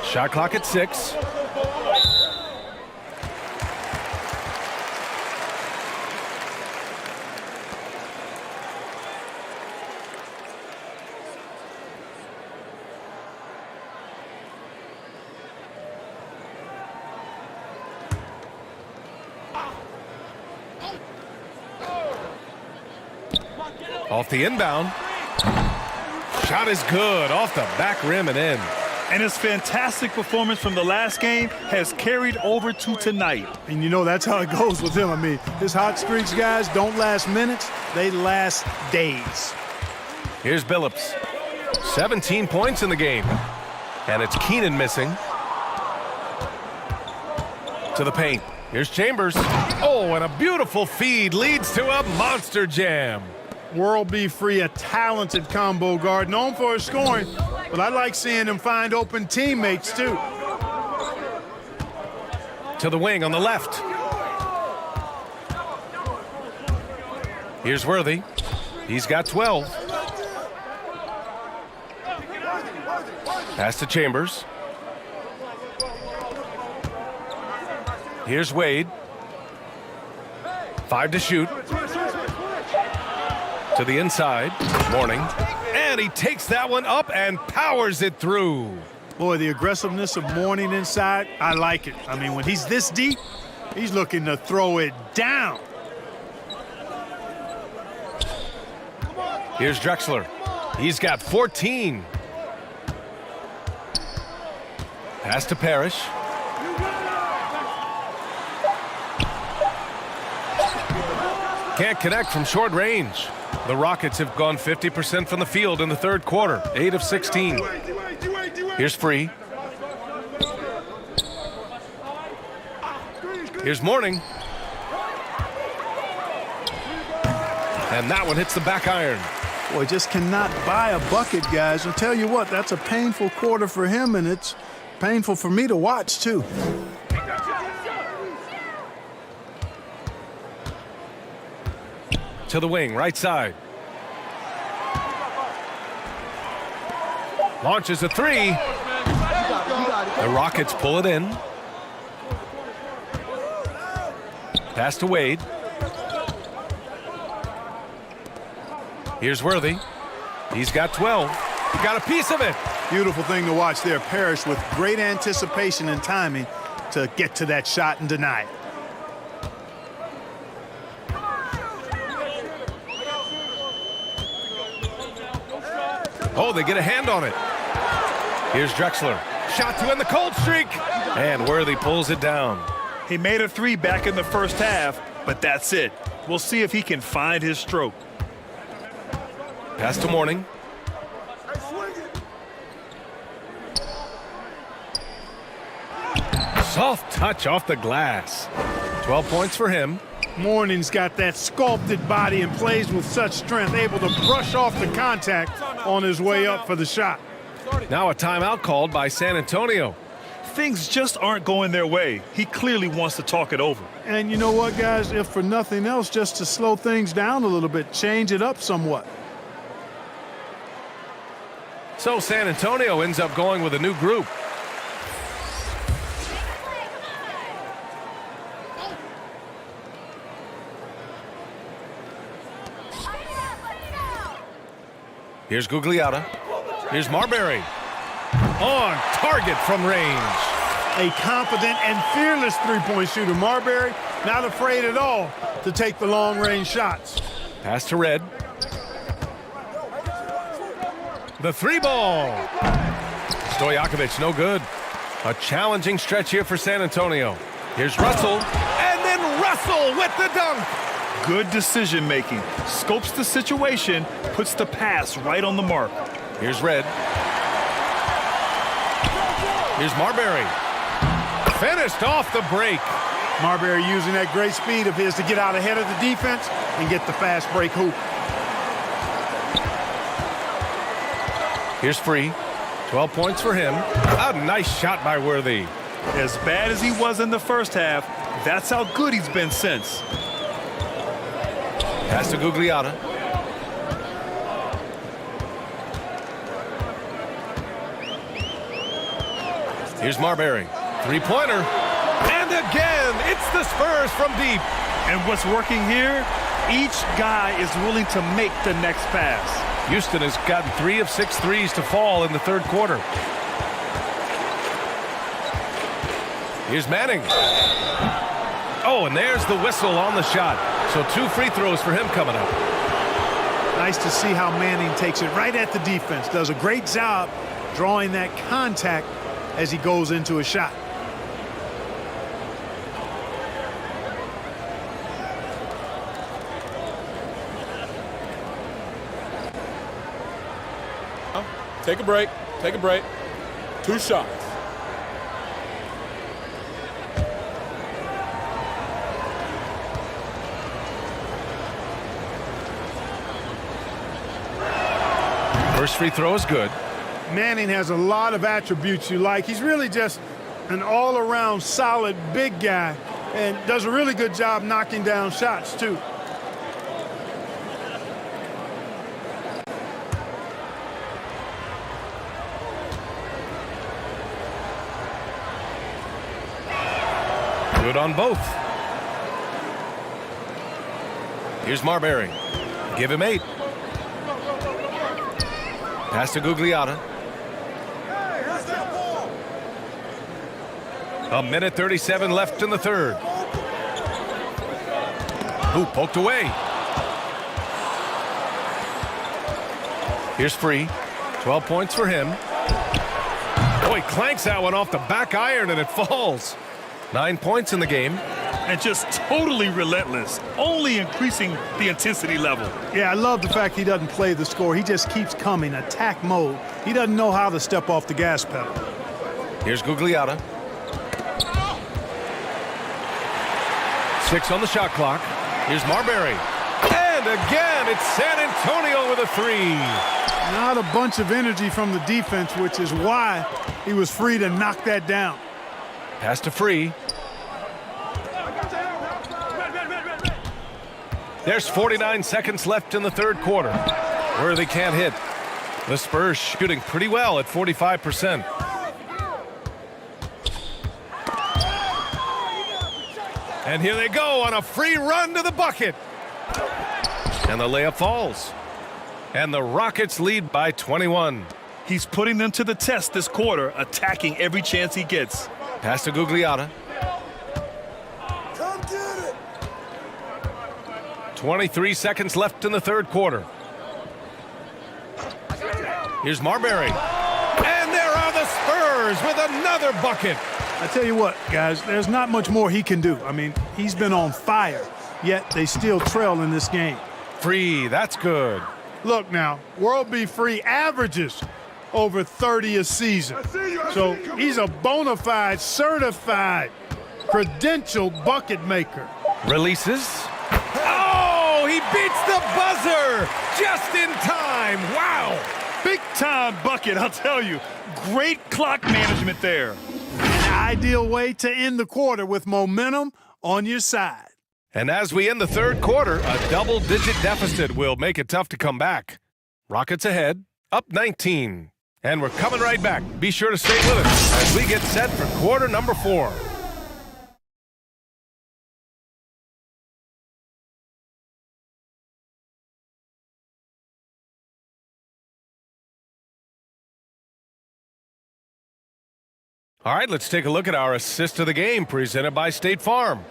Shot clock at 6. Off the inbound. Shot is good off the back rim and in. And his fantastic performance from the last game has carried over to tonight. And you know that's how it goes with him. I mean, his hot streaks, guys, don't last minutes. They last days. Here's Billups. 17 points in the game. And it's Keenan missing. To the paint. Here's Chambers. Oh, and a beautiful feed leads to a monster jam. World B. Free, a talented combo guard, known for his scoring, but I like seeing him find open teammates, too. To the wing on the left. Here's Worthy. He's got 12. Pass to Chambers. Here's Wade. 5 to shoot. To the inside. Mourning. And he takes that one up and powers it through. Boy, the aggressiveness of Mourning inside, I like it. I mean, when he's this deep, he's looking to throw it down. Here's Drexler. He's got 14. Pass to Parrish. Can't connect from short range. The Rockets have gone 50% from the field in the third quarter, 8 of 16. Here's Free. Here's Mourning. And that one hits the back iron. Boy, just cannot buy a bucket, guys. I'll tell you what, that's a painful quarter for him, and it's painful for me to watch, too. To the wing, right side. Launches a three. The Rockets pull it in. Pass to Wade. Here's Worthy. He's got 12. Got a piece of it. Beautiful thing to watch there. Parrish with great anticipation and timing to get to that shot and deny it. Oh, they get a hand on it. Here's Drexler. Shot to end the cold streak. And Worthy pulls it down. He made a three back in the first half, but that's it. We'll see if he can find his stroke. Pass to Mourning. Soft touch off the glass. 12 points for him. Mourning's got that sculpted body and plays with such strength, able to brush off the contact on his way up for the shot. Now a timeout called by San Antonio. Things just aren't going their way. He clearly wants to talk it over. And you know what, guys? If for nothing else, just to slow things down a little bit, change it up somewhat. So San Antonio ends up going with a new group. Here's Gugliotta. Here's Marbury. On target from range. A confident and fearless three-point shooter. Marbury not afraid at all to take the long-range shots. Pass to Red. The three ball. Stojakovic, no good. A challenging stretch here for San Antonio. Here's Russell. And then Russell with the dunk. Good decision making. Scopes the situation, puts the pass right on the mark. Here's Red. Here's Marbury. Finished off the break. Marbury using that great speed of his to get out ahead of the defense and get the fast break hoop. Here's Free. 12 points for him. A nice shot by Worthy. As bad as he was in the first half, that's how good he's been since. Pass to Gugliotta. Here's Marbury. Three-pointer. And again, it's the Spurs from deep. And what's working here? Each guy is willing to make the next pass. Houston has gotten 3 of 6 threes to fall in the third quarter. Here's Manning. Oh, and there's the whistle on the shot. So 2 free throws for him coming up. Nice to see how Manning takes it right at the defense. Does a great job drawing that contact as he goes into a shot. Take a break. Take a break. 2 shots. First free throw is good. Manning has a lot of attributes you like. He's really just an all-around solid big guy and does a really good job knocking down shots, too. Good on both. Here's Marbury. Give him 8. Pass to Gugliotta. A minute 37 left in the third. Ooh, poked away. Here's Free. 12 points for him. Oh, he clanks that one off the back iron and it falls. 9 points in the game. and just totally relentless, only increasing the intensity level. Yeah, I love the fact he doesn't play the score. He just keeps coming, attack mode. He doesn't know how to step off the gas pedal. Here's Gugliotta. 6 on the shot clock. Here's Marbury. And again, it's San Antonio with a 3. Not a bunch of energy from the defense, which is why he was free to knock that down. Pass to Free. There's 49 seconds left in the third quarter. Worthy can't hit. The Spurs shooting pretty well at 45%. And here they go on a free run to the bucket. And the layup falls. And the Rockets lead by 21. He's putting them to the test this quarter, attacking every chance he gets. Pass to Gugliotta. 23 seconds left in the third quarter. Here's Marbury. And there are the Spurs with another bucket. I tell you what, guys, there's not much more he can do. I mean, he's been on fire, yet they still trail in this game. Free, that's good. Look now, World B. Free averages over 30 a season. So he's a bona fide, certified, credentialed bucket maker. Releases. Oh, he beats the buzzer just in time. Wow. Big time bucket, I'll tell you. Great clock management there. An ideal way to end the quarter with momentum on your side. And as we end the third quarter, a double-digit deficit will make it tough to come back. Rockets ahead, up 19. And we're coming right back. Be sure to stay with us as we get set for quarter number 4. All right, let's take a look at our assist of the game presented by State Farm.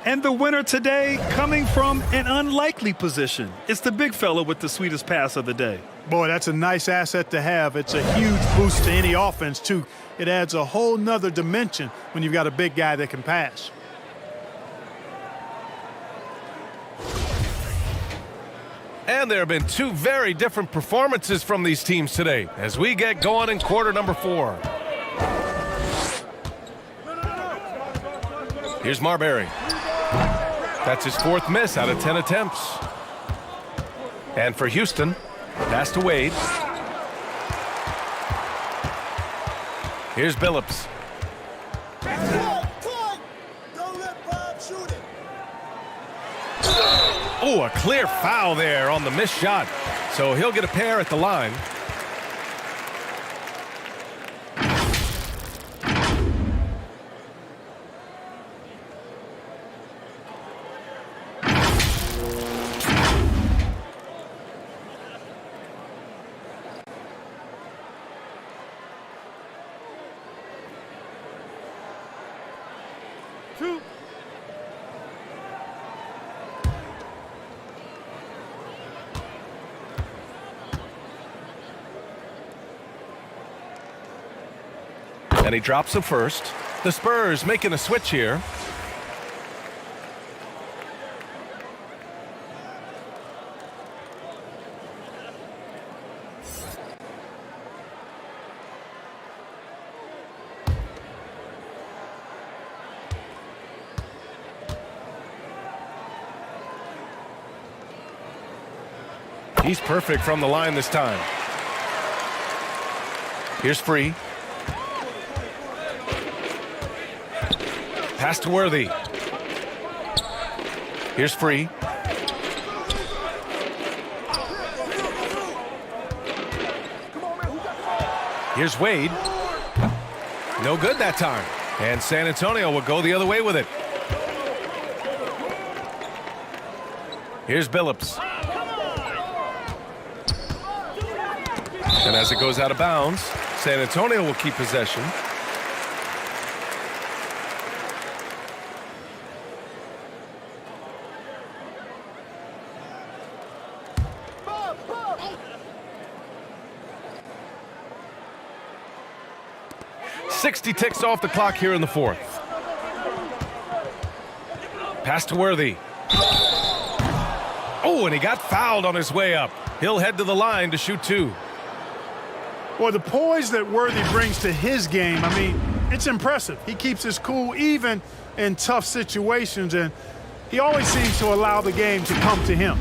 And the winner today coming from an unlikely position. It's the big fella with the sweetest pass of the day. Boy, that's a nice asset to have. It's a huge boost to any offense, too. It adds a whole nother dimension when you've got a big guy that can pass. And there have been 2 very different performances from these teams today as we get going in quarter number 4. Here's Marbury. That's his 4th miss out of 10 attempts. And for Houston, pass to Wade. Here's Billups. Oh, a clear foul there on the missed shot. So he'll get a pair at the line. And he drops the first. The Spurs making a switch here. He's perfect from the line this time. Here's Free. Pass to Worthy. Here's Free. Here's Wade. No good that time. And San Antonio will go the other way with it. Here's Billups. And as it goes out of bounds, San Antonio will keep possession. .60 ticks off the clock here in the 4th. Pass to Worthy. Oh, and he got fouled on his way up. He'll head to the line to shoot 2. Well, the poise that Worthy brings to his game, I mean, it's impressive. He keeps his cool even in tough situations, and he always seems to allow the game to come to him.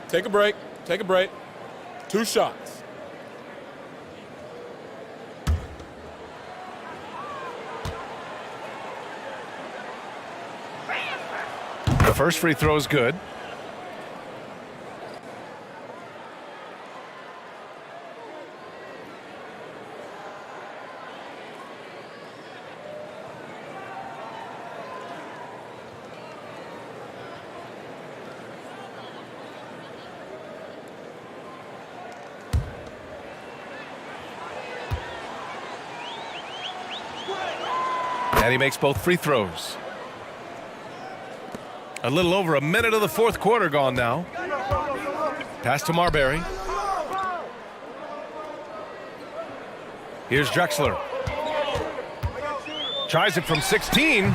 Take a break. Take a break. 2 shots. The first free throw is good. And he makes both free throws. A little over a minute of the fourth quarter gone now. Pass to Marbury. Here's Drexler. Tries it from 16. 2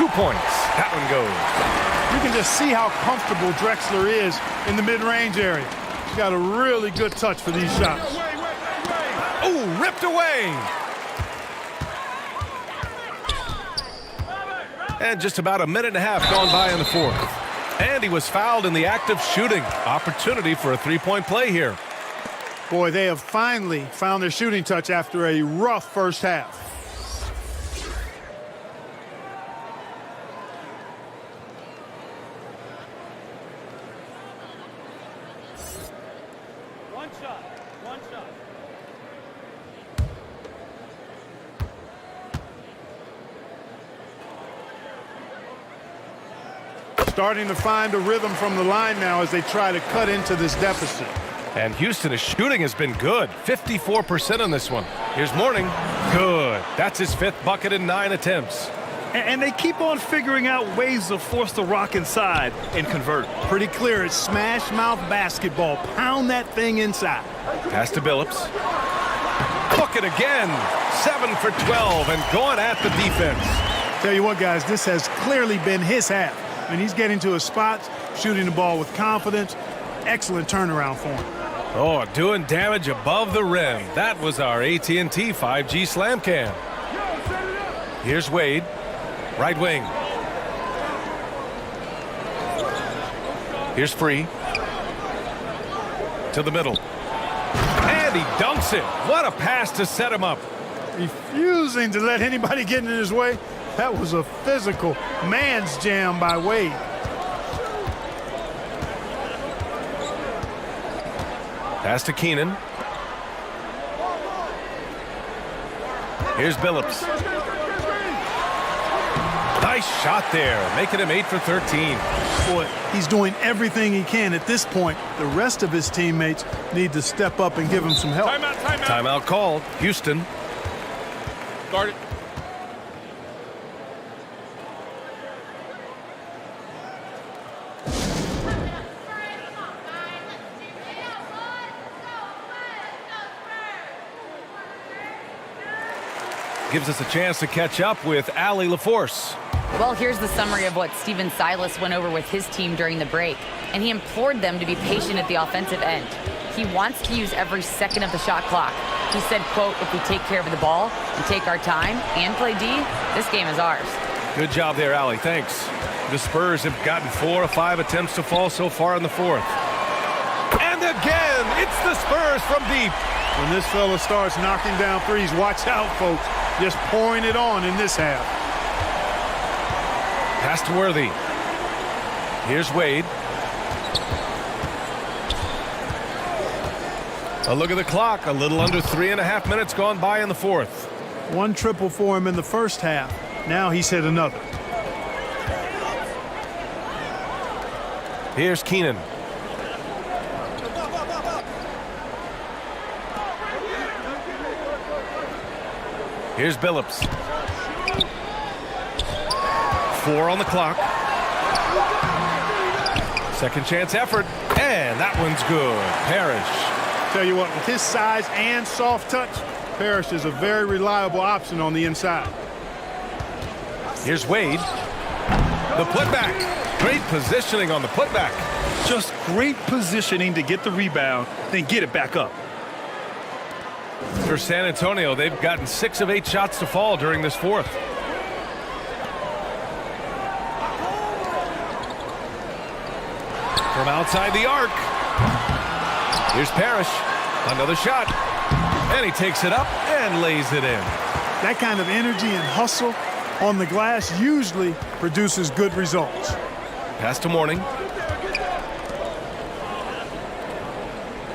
points. That one goes. You can just see how comfortable Drexler is in the mid-range area. He's got a really good touch for these shots. Oh, ripped away. And just about a minute and a half gone by in the fourth. And he was fouled in the act of shooting. Opportunity for a 3-point play here. Boy, they have finally found their shooting touch after a rough first half. One shot. Starting to find a rhythm from the line now as they try to cut into this deficit. And Houston, his shooting has been good. 54% on this one. Here's Mourning. Good. That's his 5th bucket in 9 attempts. And they keep on figuring out ways to force the rock inside and convert. Pretty clear. It's smash mouth basketball. Pound that thing inside. Pass to Billups. Look it again. 7 for 12 and going at the defense. Tell you what, guys, this has clearly been his half. And he's getting to his spots, shooting the ball with confidence. Excellent turnaround for him. Oh, doing damage above the rim. That was our AT&T 5G slam cam. Here's Wade. Right wing. Here's Free. To the middle. And he dunks it. What a pass to set him up. Refusing to let anybody get in his way. That was a physical man's jam by Wade. Pass to Keenan. Here's Billups. Nice shot there, making him 8 for 13. Boy, he's doing everything he can at this point. The rest of his teammates need to step up and give him some help. Timeout called. Houston. Guard it. Gives us a chance to catch up with Allie LaForce. Well, here's the summary of what Steven Silas went over with his team during the break. And he implored them to be patient at the offensive end. He wants to use every second of the shot clock. He said, quote, if we take care of the ball and take our time and play D, this game is ours. Good job there, Allie. Thanks. The Spurs have gotten 4 of 5 attempts to fall so far in the fourth. And again, it's the Spurs from deep. When this fella starts knocking down threes, watch out, folks. Just pouring it on in this half. Pass to Worthy. Here's Wade. A look at the clock. A little under 3.5 minutes gone by in the fourth. 1 triple for him in the first half. Now he's hit another. Here's Keenan. Here's Billups. 4 on the clock. Second chance effort, and that one's good. Parrish. Tell you what, with his size and soft touch, Parrish is a very reliable option on the inside. Here's Wade. The putback. Great positioning on the putback. Just great positioning to get the rebound, then get it back up. For San Antonio, they've gotten 6 of 8 shots to fall during this fourth. From outside the arc. Here's Parrish. Another shot. And he takes it up and lays it in. That kind of energy and hustle on the glass usually produces good results. Pass to Mourning.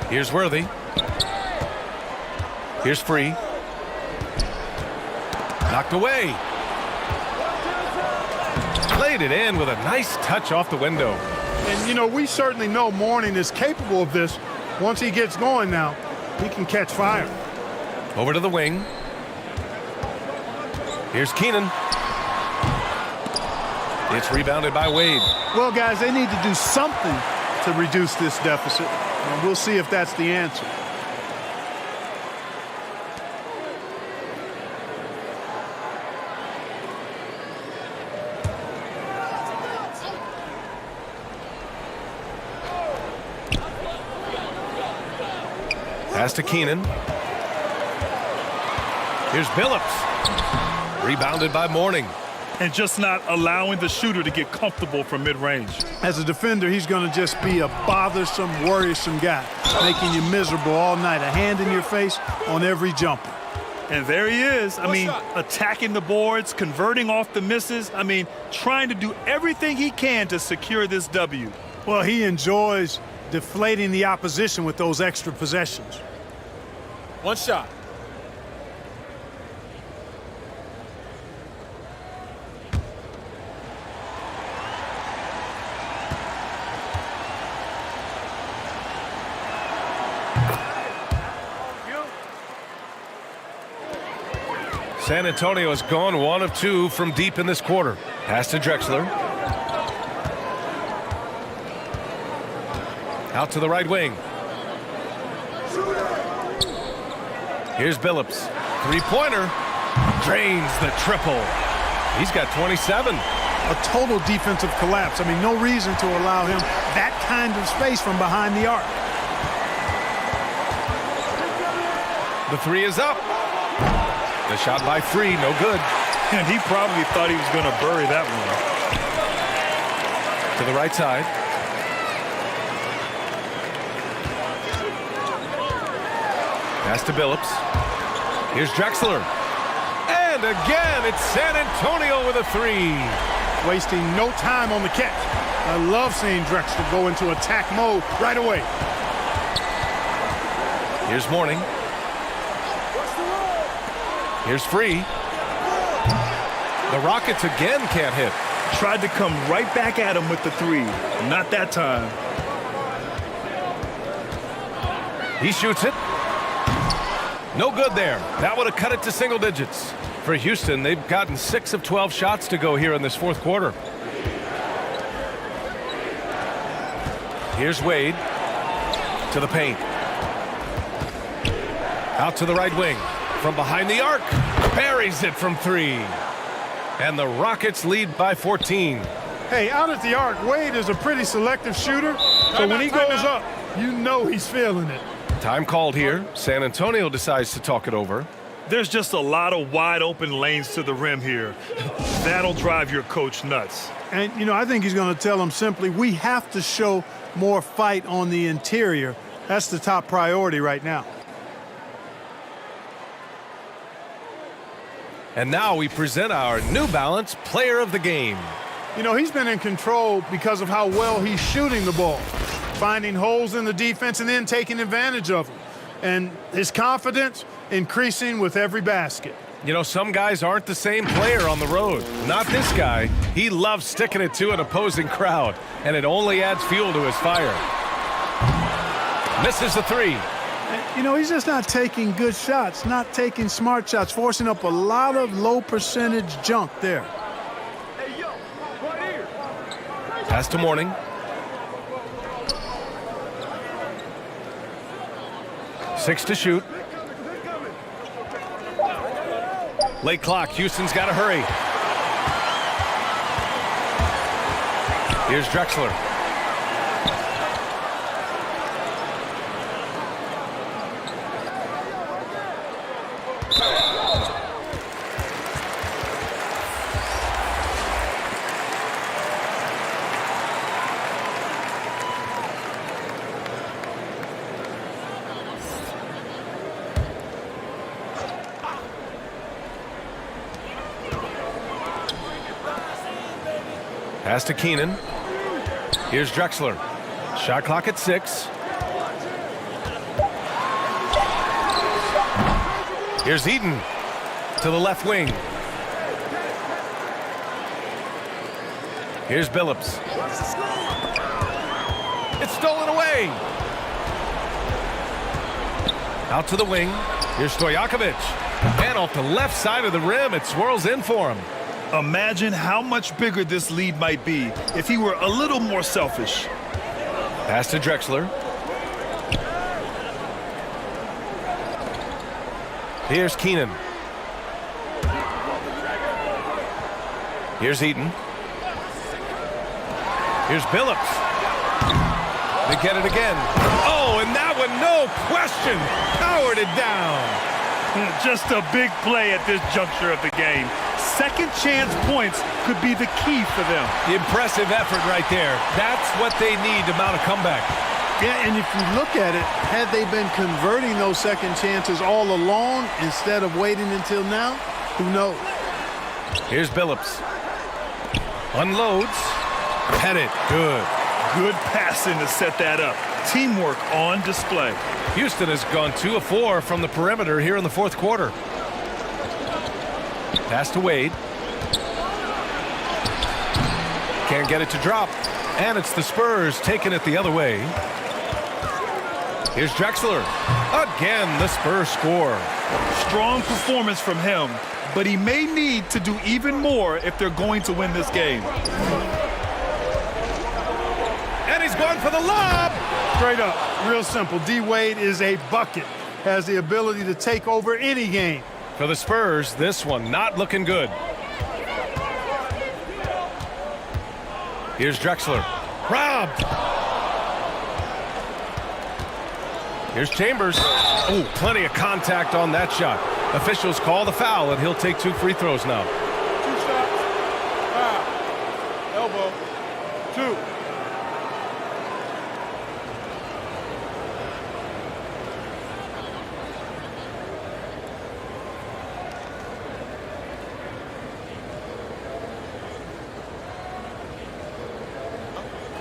Here's Worthy. Here's Free. Knocked away. Laid it in with a nice touch off the window. And, you know, we certainly know Mourning is capable of this. Once he gets going now, he can catch fire. Over to the wing. Here's Keenan. It's rebounded by Wade. Well, guys, they need to do something to reduce this deficit. And we'll see if that's the answer. Pass to Keenan. Here's Billups. Rebounded by Mourning. And just not allowing the shooter to get comfortable from mid-range. As a defender, he's going to just be a bothersome, worrisome guy, making you miserable all night, a hand in your face on every jumper. And there he is. I mean, attacking the boards, converting off the misses. I mean, trying to do everything he can to secure this W. Well, he enjoys deflating the opposition with those extra possessions. One shot. San Antonio has gone 1 of 2 from deep in this quarter. Pass to Drexler. Out to the right wing. Here's Billups. Three-pointer. Drains the triple. He's got 27. A total defensive collapse. I mean, no reason to allow him that kind of space from behind the arc. The three is up. The shot by Free, no good. And he probably thought he was going to bury that one. To the right side. Pass to Billups. Here's Drexler. And again, it's San Antonio with a three. Wasting no time on the catch. I love seeing Drexler go into attack mode right away. Here's Mourning. Here's Free. The Rockets again can't hit. Tried to come right back at him with the three. Not that time. He shoots it. No good there. That would have cut it to single digits. For Houston, they've gotten 6 of 12 shots to go here in this fourth quarter. Here's Wade. To the paint. Out to the right wing. From behind the arc. Buries it from 3. And the Rockets lead by 14. Hey, out at the arc, Wade is a pretty selective shooter. So when he goes up, you know he's feeling it. Time called here. San Antonio decides to talk it over. There's just a lot of wide open lanes to the rim here. That'll drive your coach nuts. And, you know, I think he's going to tell him simply, we have to show more fight on the interior. That's the top priority right now. And now we present our New Balance Player of the Game. You know, he's been in control because of how well he's shooting the ball, finding holes in the defense and then taking advantage of them. And his confidence increasing with every basket. You know, some guys aren't the same player on the road. Not this guy. He loves sticking it to an opposing crowd, and it only adds fuel to his fire. Misses the three. You know, he's just not taking good shots, not taking smart shots, forcing up a lot of low percentage junk there. Pass to Mourning. Six to shoot. Late clock. Houston's got to hurry. Here's Drexler. Pass to Keenan. Here's Drexler. Shot clock at 6. Here's Eaton to the left wing. Here's Billups. It's stolen away. Out to the wing. Here's Stojakovic. And off the left side of the rim, it swirls in for him. Imagine how much bigger this lead might be if he were a little more selfish. Pass to Drexler. Here's Keenan. Here's Eaton. Here's Billups. They get it again. Oh, and that one, no question, powered it down. Just a big play at this juncture of the game. Second chance points could be the key for them. The impressive effort right there. That's what they need to mount a comeback. Yeah, and if you look at it, had they been converting those second chances all along instead of waiting until now, who knows? Here's Billups. Unloads. Pettit. Good. Good passing to set that up. Teamwork on display. Houston has gone 2 of 4 from the perimeter here in the fourth quarter. Pass to Wade. Can't get it to drop. And it's the Spurs taking it the other way. Here's Drexler. Again, the Spurs score. Strong performance from him, but he may need to do even more if they're going to win this game. And he's going for the lob. Straight up, real simple. D. Wade is a bucket. Has the ability to take over any game. For the Spurs, this one not looking good. Here's Drexler. Robbed. Here's Chambers. Oh, plenty of contact on that shot. Officials call the foul, and he'll take 2 free throws now. 2 shots. Foul. Elbow. 2.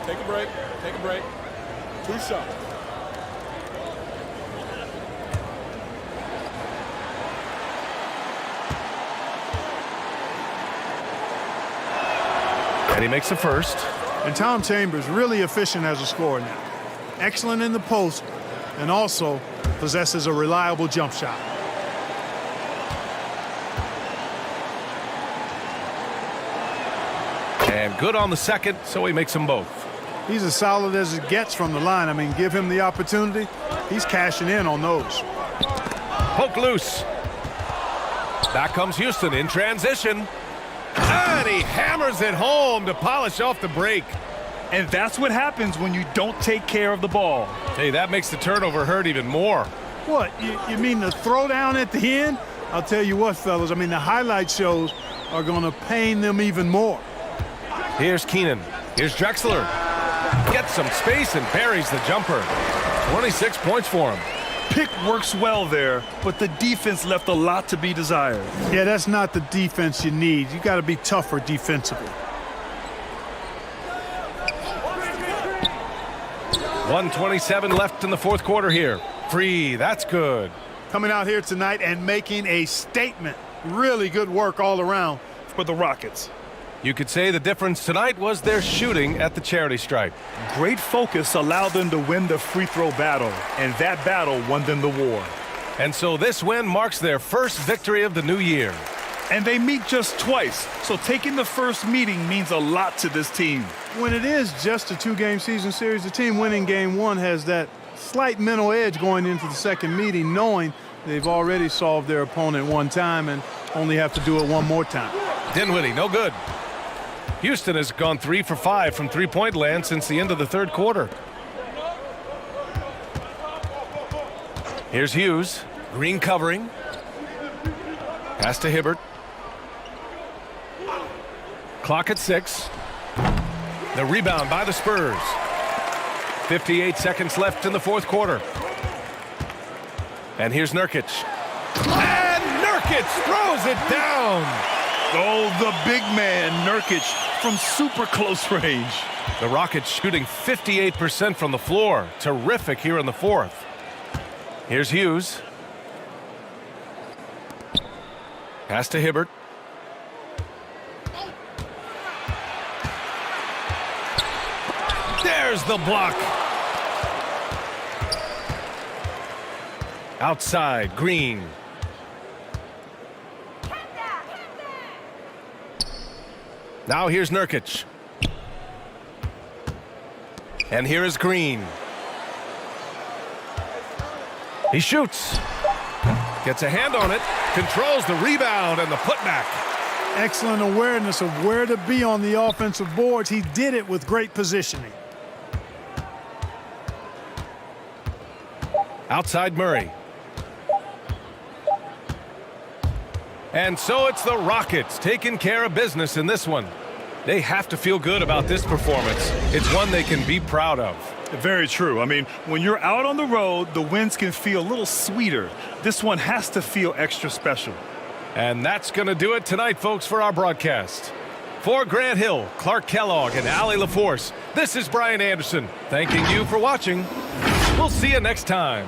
Take a break. Take a break. 2 shots. And he makes the first. And Tom Chambers really efficient as a scorer now. Excellent in the post and also possesses a reliable jump shot. And good on the second, so he makes them both. He's as solid as it gets from the line. I mean, give him the opportunity. He's cashing in on those. Poke loose. Back comes Houston in transition. And he hammers it home to polish off the break. And that's what happens when you don't take care of the ball. Hey, that makes the turnover hurt even more. What, you mean the throwdown at the end? I'll tell you what, fellas, I mean, the highlight shows are going to pain them even more. Here's Keenan. Here's Drexler. Gets some space and buries the jumper. 26 points for him. Pick works well there, but the defense left a lot to be desired. Yeah, that's not the defense you need. You got to be tougher defensively. 1:27 left in the fourth quarter here. Free, that's good. Coming out here tonight and making a statement. Really good work all around for the Rockets. You could say the difference tonight was their shooting at the charity stripe. Great focus allowed them to win the free throw battle, and that battle won them the war. And so this win marks their first victory of the new year. And they meet just twice, so taking the first meeting means a lot to this team. When it is just a 2-game season series, the team winning game 1 has that slight mental edge going into the second meeting, knowing they've already solved their opponent one time and only have to do it one more time. Dinwiddie, no good. Houston has gone 3 for 5 from three-point land since the end of the third quarter. Here's Hughes. Green covering. Pass to Hibbert. Clock at 6. The rebound by the Spurs. 58 seconds left in the fourth quarter. And here's Nurkic. And Nurkic throws it down. Oh, the big man, Nurkic, from super close range. The Rockets shooting 58% from the floor. Terrific here in the fourth. Here's Hughes. Pass to Hibbert. There's the block. Outside, Green. Now here's Nurkic. And here is Green. He shoots. Gets a hand on it. Controls the rebound and the putback. Excellent awareness of where to be on the offensive boards. He did it with great positioning. Outside Murray. And so it's the Rockets taking care of business in this one. They have to feel good about this performance. It's one they can be proud of. Very true. I mean, when you're out on the road, the wins can feel a little sweeter. This one has to feel extra special. And that's going to do it tonight, folks, for our broadcast. For Grant Hill, Clark Kellogg, and Allie LaForce, this is Brian Anderson, thanking you for watching. We'll see you next time.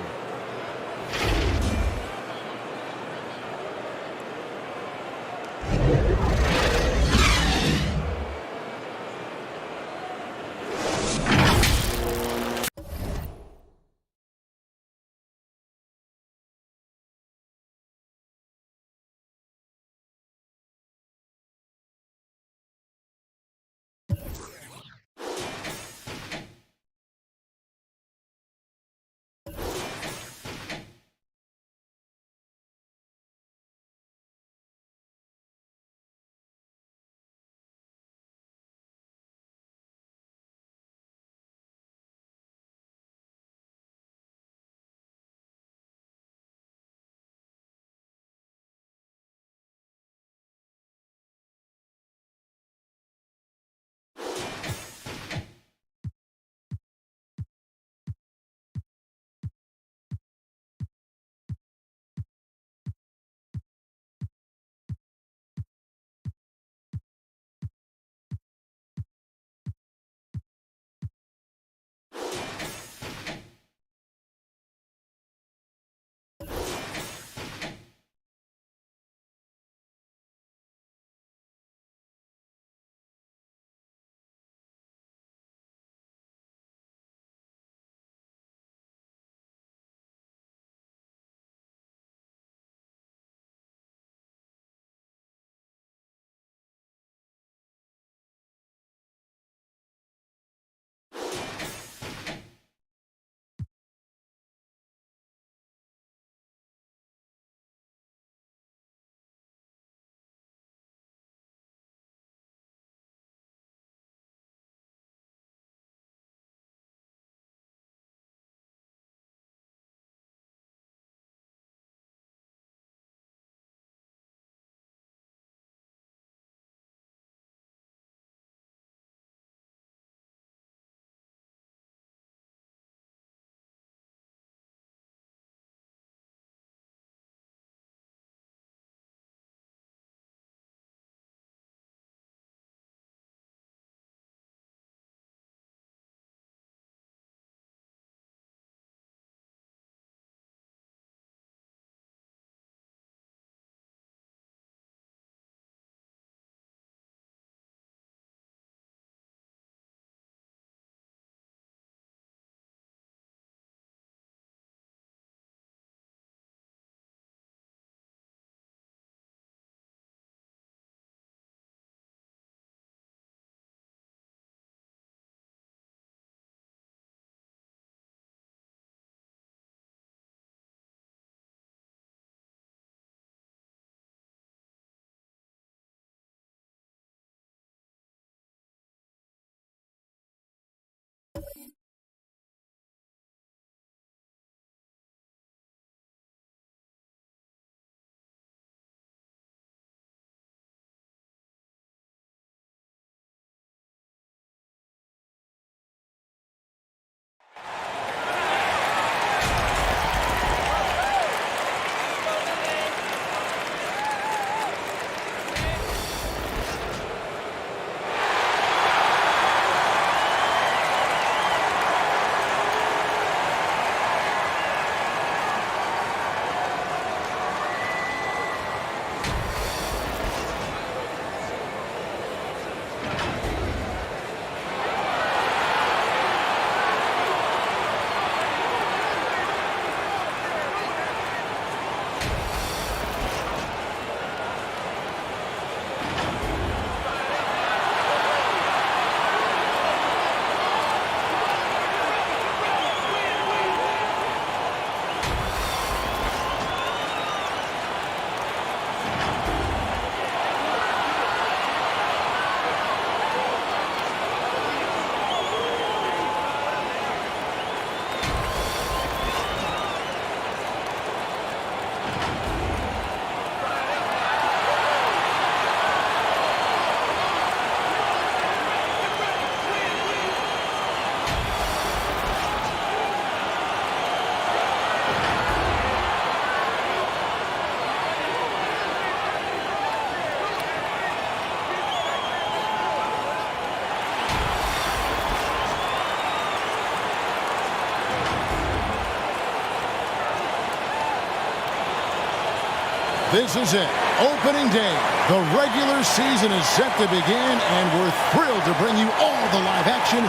This is it. Opening day. The regular season is set to begin, and we're thrilled to bring you all the live action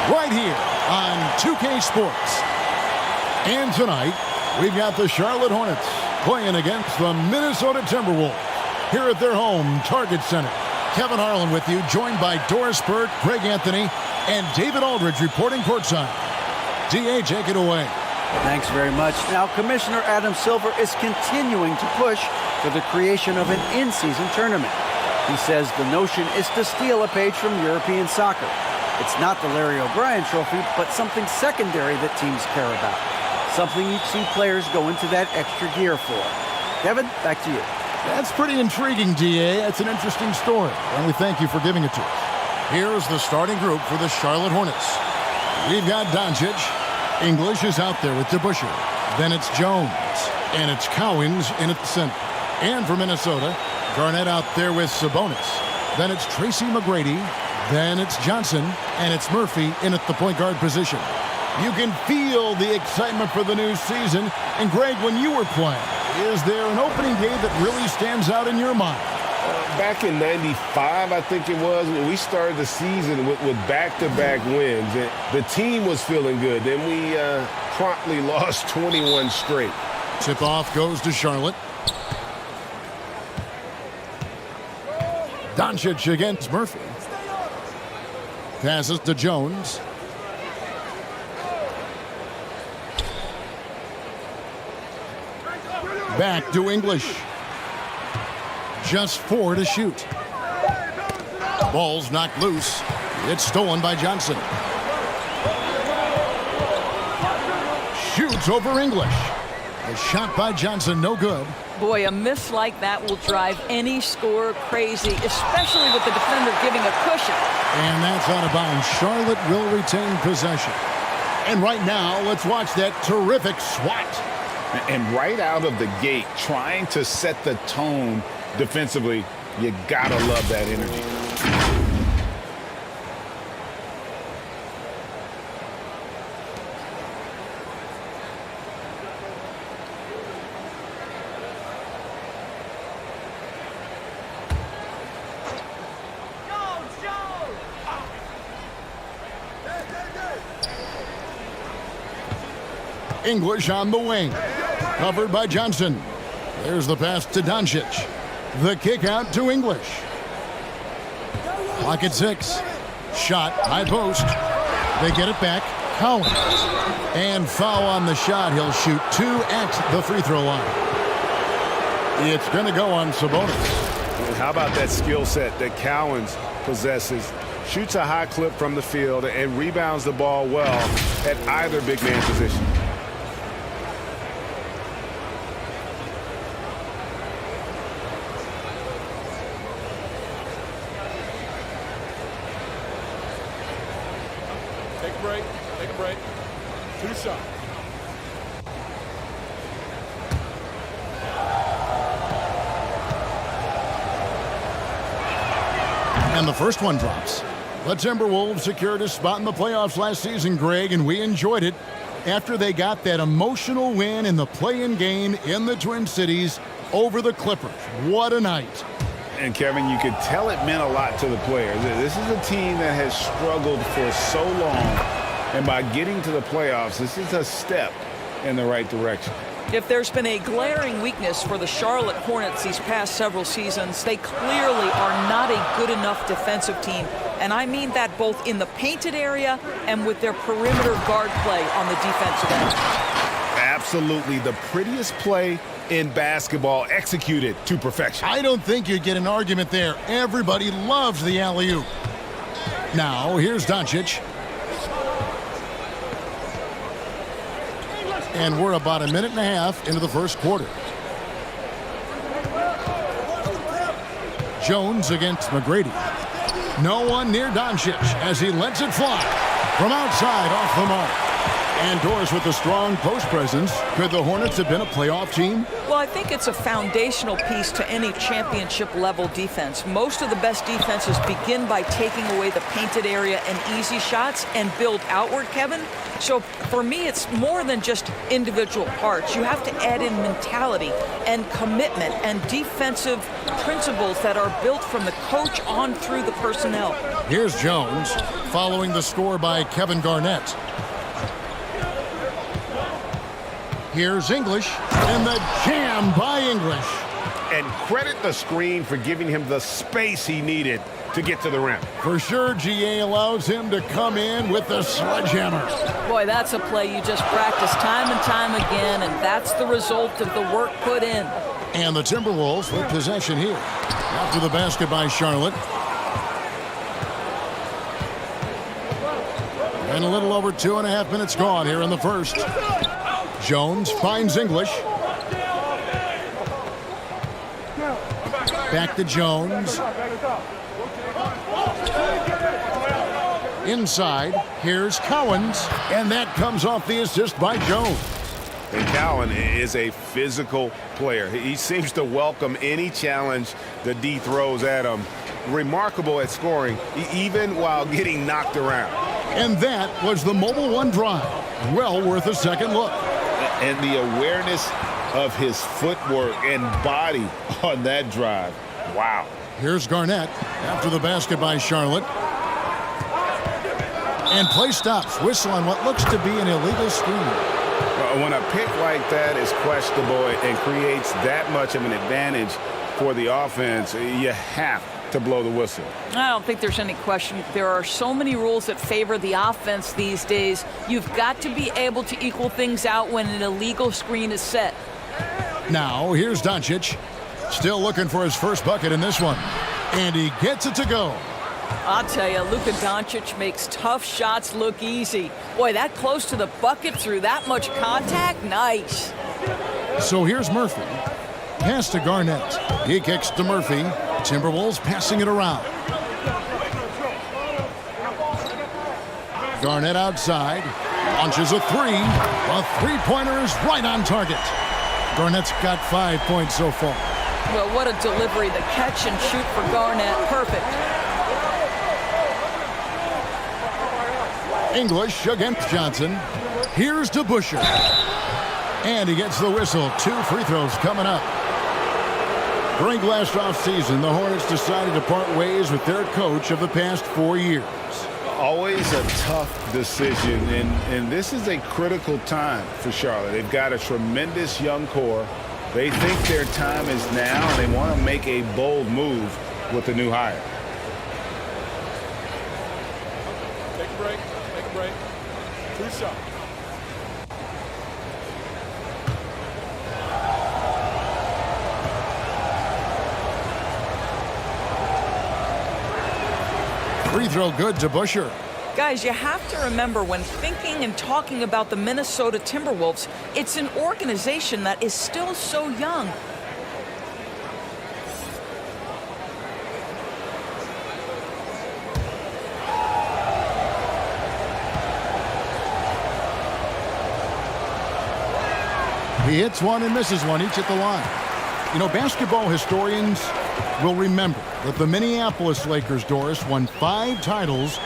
right here on 2K Sports. And tonight, we've got the Charlotte Hornets playing against the Minnesota Timberwolves here at their home Target Center. Kevin Harlan with you, joined by Doris Burke, Greg Anthony, and David Aldridge reporting courtside. D.A., take it away. Thanks very much. Now, Commissioner Adam Silver is continuing to push for the creation of an in-season tournament. He says the notion is to steal a page from European soccer. It's not the Larry O'Brien Trophy, but something secondary that teams care about. Something you'd see players go into that extra gear for. Kevin, back to you. That's pretty intriguing, D.A. That's an interesting story, and we thank you for giving it to us. Here's the starting group for the Charlotte Hornets. We've got Doncic. English is out there with DeBusschere. Then it's Jones. And it's Cowens in at the center. And for Minnesota, Garnett out there with Sabonis. Then it's Tracy McGrady. Then it's Johnson. And it's Murphy in at the point guard position. You can feel the excitement for the new season. And Greg, when you were playing, is there an opening day that really stands out in your mind? Back in '95, I think it was, when we started the season with back-to-back wins. The team was feeling good. Then we promptly lost 21 straight. Tip-off goes to Charlotte. Doncic against Murphy. Passes to Jones. Back to English. Just 4 to shoot. Ball's knocked loose. It's stolen by Johnson. Shoots over English. A shot by Johnson, no good. Boy, a miss like that will drive any scorer crazy, especially with the defender giving a cushion. And that's out of bounds. Charlotte will retain possession. And right now, let's watch that terrific swat. And right out of the gate, trying to set the tone defensively, you gotta love that energy. English on the wing. Covered by Johnson. There's the pass to Doncic. The kick out to English. Clock at 6. Shot, high post. They get it back. Cowens. And foul on the shot. He'll shoot 2 at the free throw line. It's going to go on Sabonis. And how about that skill set that Cowens possesses? Shoots a high clip from the field and rebounds the ball well at either big man position. Take a break. 2 shots. And the first one drops. The Timberwolves secured a spot in the playoffs last season, Greg, and we enjoyed it after they got that emotional win in the play-in game in the Twin Cities over the Clippers. What a night. And, Kevin, you could tell it meant a lot to the players. This is a team that has struggled for so long. And by getting to the playoffs, this is a step in the right direction. If there's been a glaring weakness for the Charlotte Hornets these past several seasons, they clearly are not a good enough defensive team. And I mean that both in the painted area and with their perimeter guard play on the defensive end. Absolutely the prettiest play in basketball, executed to perfection. I don't think you'd get an argument there. Everybody loves the alley-oop. Now, here's Doncic. And we're about a minute and a half into the first quarter. Jones against McGrady. No one near Doncic as he lets it fly from outside off the mark. And Doris, with a strong post presence, could the Hornets have been a playoff team? Well, I think it's a foundational piece to any championship level defense. Most of the best defenses begin by taking away the painted area and easy shots and build outward, Kevin. So for me, it's more than just individual parts. You have to add in mentality and commitment and defensive principles that are built from the coach on through the personnel. Here's Jones following the score by Kevin Garnett. Here's English, and the jam by English. And credit the screen for giving him the space he needed to get to the rim. For sure, GA allows him to come in with the sledgehammer. Boy, that's a play you just practice time and time again, and that's the result of the work put in. And the Timberwolves with possession here. After the basket by Charlotte. And a little over 2.5 minutes gone here in the first. Jones finds English. Back to Jones. Inside, here's Cowens, and that comes off the assist by Jones. And Cowan is a physical player. He seems to welcome any challenge the D throws at him. Remarkable at scoring, even while getting knocked around. And that was the Mobile One drive. Well worth a second look. And the awareness of his footwork and body on that drive. Wow. Here's Garnett after the basket by Charlotte. And play stops. Whistle on what looks to be an illegal screen. When a pick like that is questionable and creates that much of an advantage for the offense, you have to blow the whistle. I don't think there's any question. There are so many rules that favor the offense these days. You've got to be able to equal things out when an illegal screen is set. Now, here's Doncic. Still looking for his first bucket in this one. And he gets it to go. I'll tell you, Luka Doncic makes tough shots look easy. Boy, that close to the bucket through that much contact, nice. So here's Murphy. Pass to Garnett. He kicks to Murphy. Timberwolves passing it around. Garnett outside. Launches a three. A three-pointer is right on target. Garnett's got 5 points so far. Well, what a delivery. The catch and shoot for Garnett. Perfect. English against Johnson. Here's to Busher. And he gets the whistle. 2 free throws coming up. During last offseason, the Hornets decided to part ways with their coach of the past 4 years. Always a tough decision, and this is a critical time for Charlotte. They've got a tremendous young core. They think their time is now, and they want to make a bold move with the new hire. Take a break. Take a break. 2 shots. Free throw good to Busher. Guys, you have to remember when thinking and talking about the Minnesota Timberwolves, it's an organization that is still so young. He hits one and misses one, each at the line. You know, basketball historians will remember that the Minneapolis Lakers, Doris, won 5 titles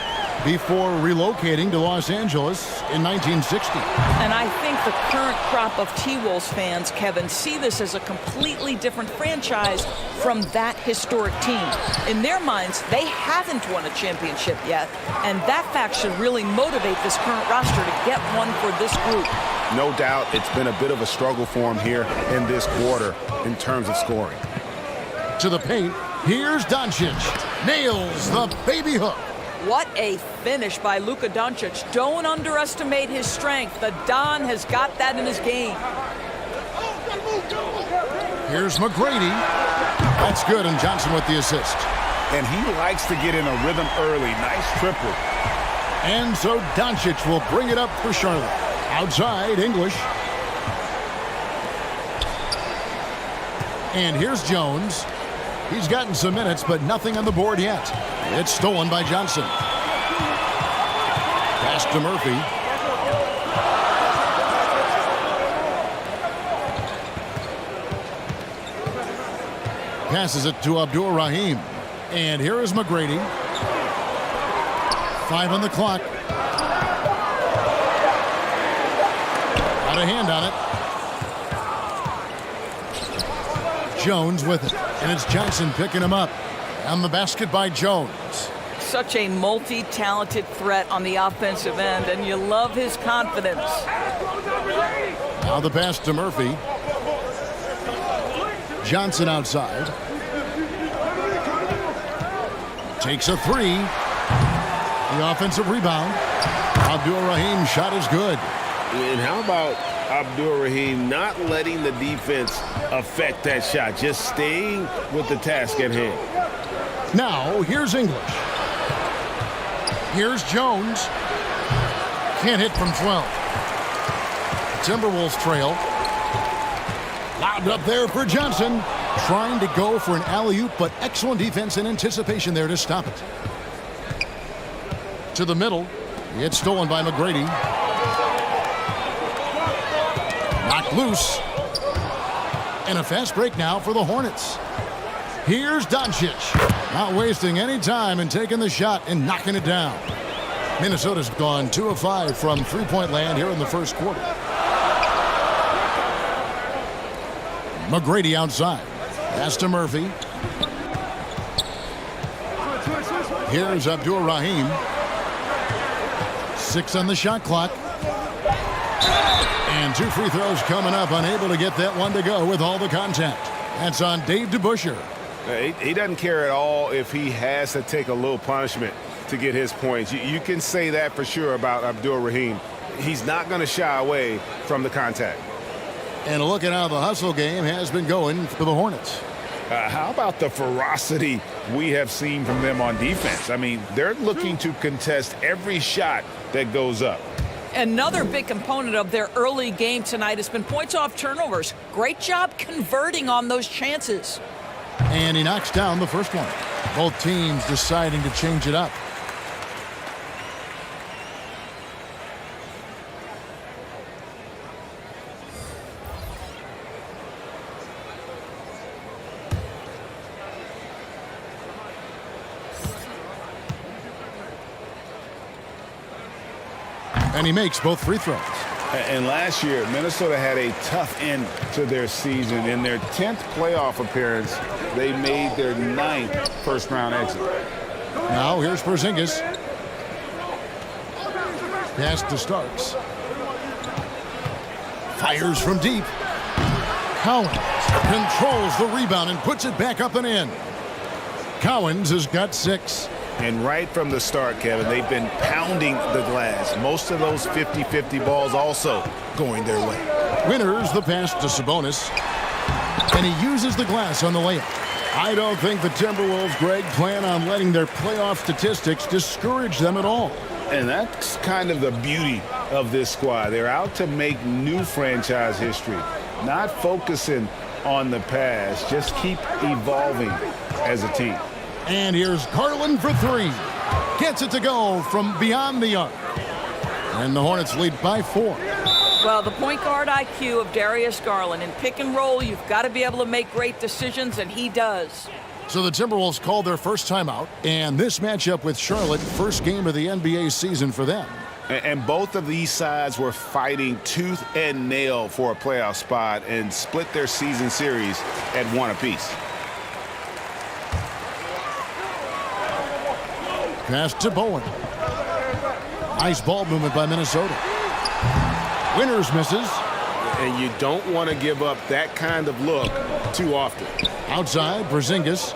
before relocating to Los Angeles in 1960. And I think the current crop of T-Wolves fans, Kevin, see this as a completely different franchise from that historic team. In their minds, they haven't won a championship yet, and that fact should really motivate this current roster to get one for this group. No doubt it's been a bit of a struggle for him here in this quarter in terms of scoring. To the paint, here's Doncic. Nails the baby hook. What a finish by Luka Doncic. Don't underestimate his strength. The Don has got that in his game. Here's McGrady. That's good, and Johnson with the assist. And he likes to get in a rhythm early. Nice triple. And so Doncic will bring it up for Charlotte. Outside, English. And here's Jones. He's gotten some minutes, but nothing on the board yet. It's stolen by Johnson. Pass to Murphy. passes it to Abdul Rahim. And here is McGrady. 5 on the clock. Got a hand on it. Jones with it. And it's Johnson picking him up. On the basket by Jones. Such a multi-talented threat on the offensive end, and you love his confidence. Now the pass to Murphy. Johnson outside. Takes a three. The offensive rebound. Abdul Rahim shot is good. And how about Abdul Rahim not letting the defense affect that shot, just staying with the task at hand. Now, here's English. Here's Jones. Can't hit from 12. Timberwolves trail. Lobbed up there for Johnson. Trying to go for an alley-oop, but excellent defense and anticipation there to stop it. To the middle. It's stolen by McGrady. Knocked loose. And a fast break now for the Hornets. Here's Doncic. Not wasting any time and taking the shot and knocking it down. Minnesota's gone 2 of 5 from three-point land here in the first quarter. McGrady outside. Pass to Murphy. Here's Abdul Rahim. 6 on the shot clock. And 2 free throws coming up. Unable to get that one to go with all the contact. That's on Dave DeBusschere. He doesn't care at all if he has to take a little punishment to get his points. You can say that for sure about Abdul Rahim. He's not going to shy away from the contact. And look at how the hustle game has been going for the Hornets. How about the ferocity we have seen from them on defense? I mean, they're looking to contest every shot that goes up. Another big component of their early game tonight has been points off turnovers. Great job converting on those chances. And he knocks down the first one. Both teams deciding to change it up. And he makes both free throws. And last year, Minnesota had a tough end to their season. In their 10th playoff appearance, they made their 9th first-round exit. Now here's Porzingis. Pass to Starks. Fires from deep. Cowens controls the rebound and puts it back up and in. Cowens has got 6. And right from the start, Kevin, they've been pounding the glass. Most of those 50-50 balls also going their way. Winters the pass to Sabonis. And he uses the glass on the layup. I don't think the Timberwolves, Greg, plan on letting their playoff statistics discourage them at all. And that's kind of the beauty of this squad. They're out to make new franchise history, not focusing on the past, just keep evolving as a team. And here's Garland for 3. Gets it to go from beyond the arc. And the Hornets lead by 4. Well, the point guard IQ of Darius Garland. In pick and roll, you've got to be able to make great decisions, and he does. So the Timberwolves called their first timeout, and this matchup with Charlotte, first game of the NBA season for them. And both of these sides were fighting tooth and nail for a playoff spot and split their season series at 1 apiece. Pass to Bowen. Nice ball movement by Minnesota. Winters misses. And you don't want to give up that kind of look too often. Outside, Porzingis.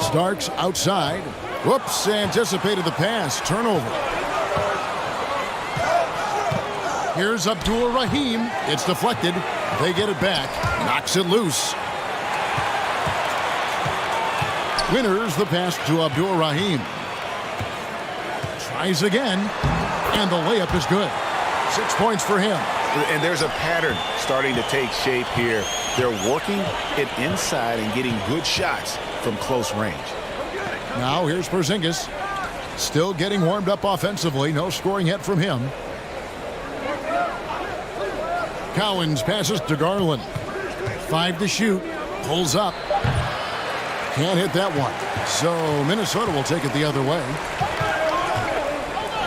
Starks outside. Whoops, anticipated the pass. Turnover. Here's Abdul Rahim. It's deflected. They get it back. Knocks it loose. Winters the pass to Abdul Rahim. Tries again. And the layup is good. 6 points for him. And there's a pattern starting to take shape here. They're working it inside and getting good shots from close range. Now here's Porzingis. Still getting warmed up offensively. No scoring yet from him. Cowens passes to Garland. 5 to shoot. Pulls up. Can't hit that one. So Minnesota will take it the other way.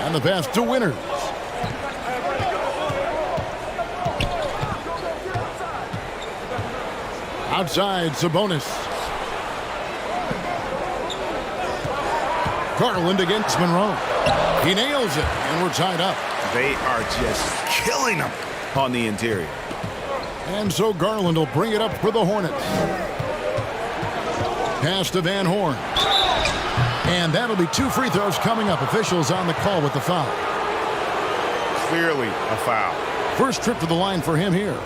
And the pass to Winters. Outside, Sabonis. Garland against Monroe. He nails it, and we're tied up. They are just killing them on the interior. And so Garland will bring it up for the Hornets. Pass to Van Horn. And that'll be 2 free throws coming up. Officials on the call with the foul. Clearly a foul. First trip to the line for him here.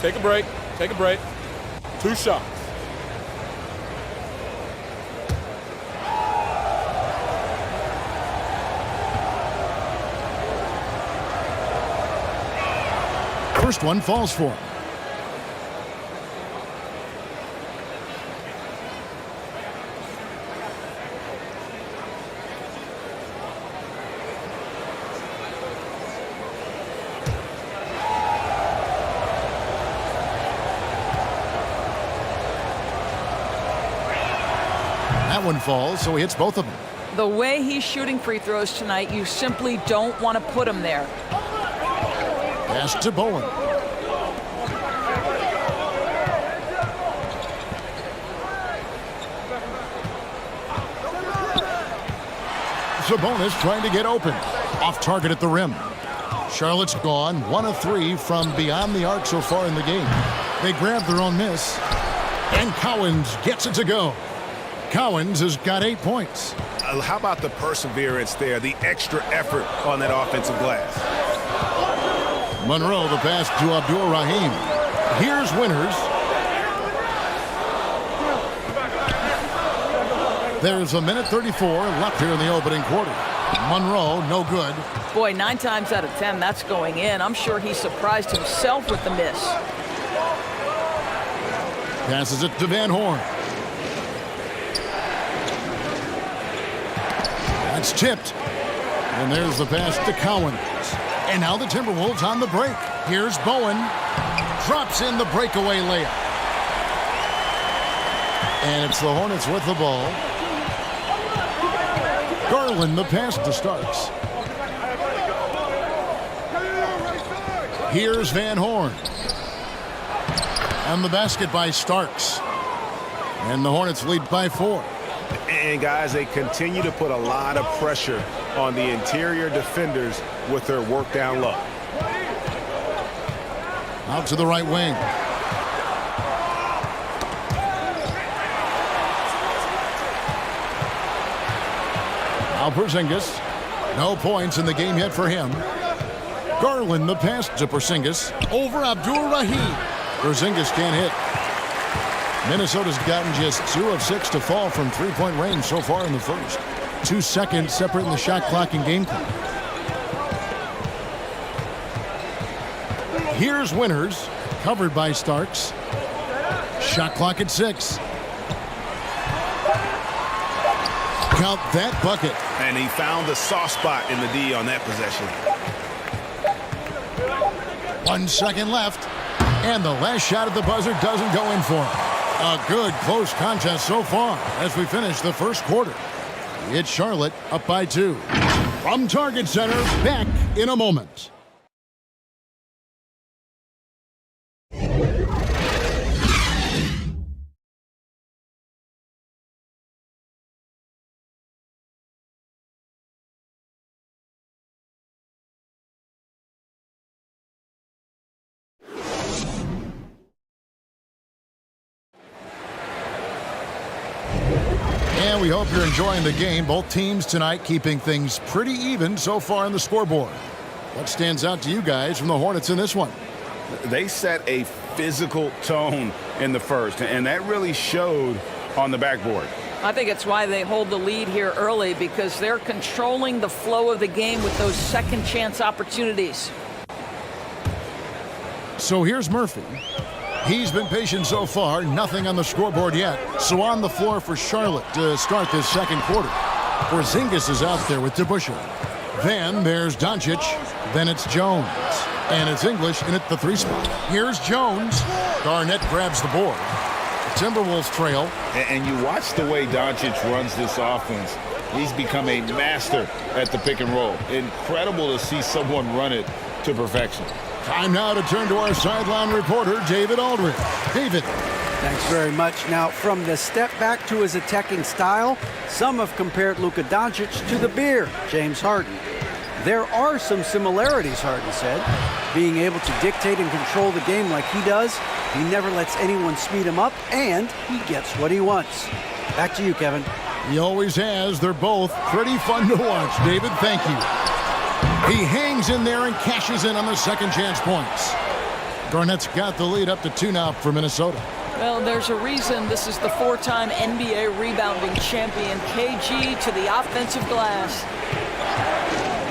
Take a break. Take a break. 2 shots. First one falls for him. That one falls, so he hits both of them. The way he's shooting free throws tonight, you simply don't want to put him there. Pass to Bowen. Sabonis trying to get open. Off target at the rim. Charlotte's gone 1 of 3 from beyond the arc so far in the game. They grab their own miss. And Cowens gets it to go. Cowens has got 8 points. How about the perseverance there, the extra effort on that offensive glass? Monroe, the pass to Abdul Rahim. Here's Winters. There's a minute 34 left here in the opening quarter. Monroe, no good. Boy, 9 times out of 10, that's going in. I'm sure he surprised himself with the miss. Passes it to Van Horn. That's tipped. And there's the pass to Cowens. And now the Timberwolves on the break. Here's Bowen. Drops in the breakaway layup. And it's the Hornets with the ball. Garland, the pass to Starks. Here's Van Horn. And the basket by Starks. And the Hornets lead by 4. And guys, they continue to put a lot of pressure on the interior defenders with their work down low. Out to the right wing. Now Porzingis. No points in the game yet for him. Garland, the pass to Porzingis. Over Abdul Rahim. Porzingis can't hit. Minnesota's gotten just 2 of 6 to fall from 3-point range so far in the first. 2 seconds separating the shot clock and game clock. Here's Winters, covered by Starks. Shot clock at 6. Count that bucket. And he found the soft spot in the D on that possession. 1 second left. And the last shot at the buzzer doesn't go in for him. A good close contest so far as we finish the first quarter. It's Charlotte up by 2. From Target Center, back in a moment. And we hope you're enjoying the game. Both teams tonight keeping things pretty even so far on the scoreboard. What stands out to you guys from the Hornets in this one? They set a physical tone in the first, and that really showed on the backboard. I think it's why they hold the lead here early, because they're controlling the flow of the game with those second chance opportunities. So here's Murphy. He's been patient so far. Nothing on the scoreboard yet. So on the floor for Charlotte to start this second quarter. Porzingis is out there with DeBusschere. Then there's Doncic. Then it's Jones. And it's English in at the 3 spot. Here's Jones. Garnett grabs the board. Timberwolves trail. And you watch the way Doncic runs this offense. He's become a master at the pick and roll. Incredible to see someone run it to perfection. Time now to turn to our sideline reporter, David Aldridge. David. Thanks very much. Now, from the step back to his attacking style, some have compared Luka Doncic to the bear, James Harden. There are some similarities, Harden said. Being able to dictate and control the game like he does, he never lets anyone speed him up, and he gets what he wants. Back to you, Kevin. He always has. They're both pretty fun to watch. David, thank you. He hangs in there and cashes in on the second chance points. Garnett's got the lead up to 2 now for Minnesota. Well, there's a reason this is the 4-time NBA rebounding champion. KG to the offensive glass.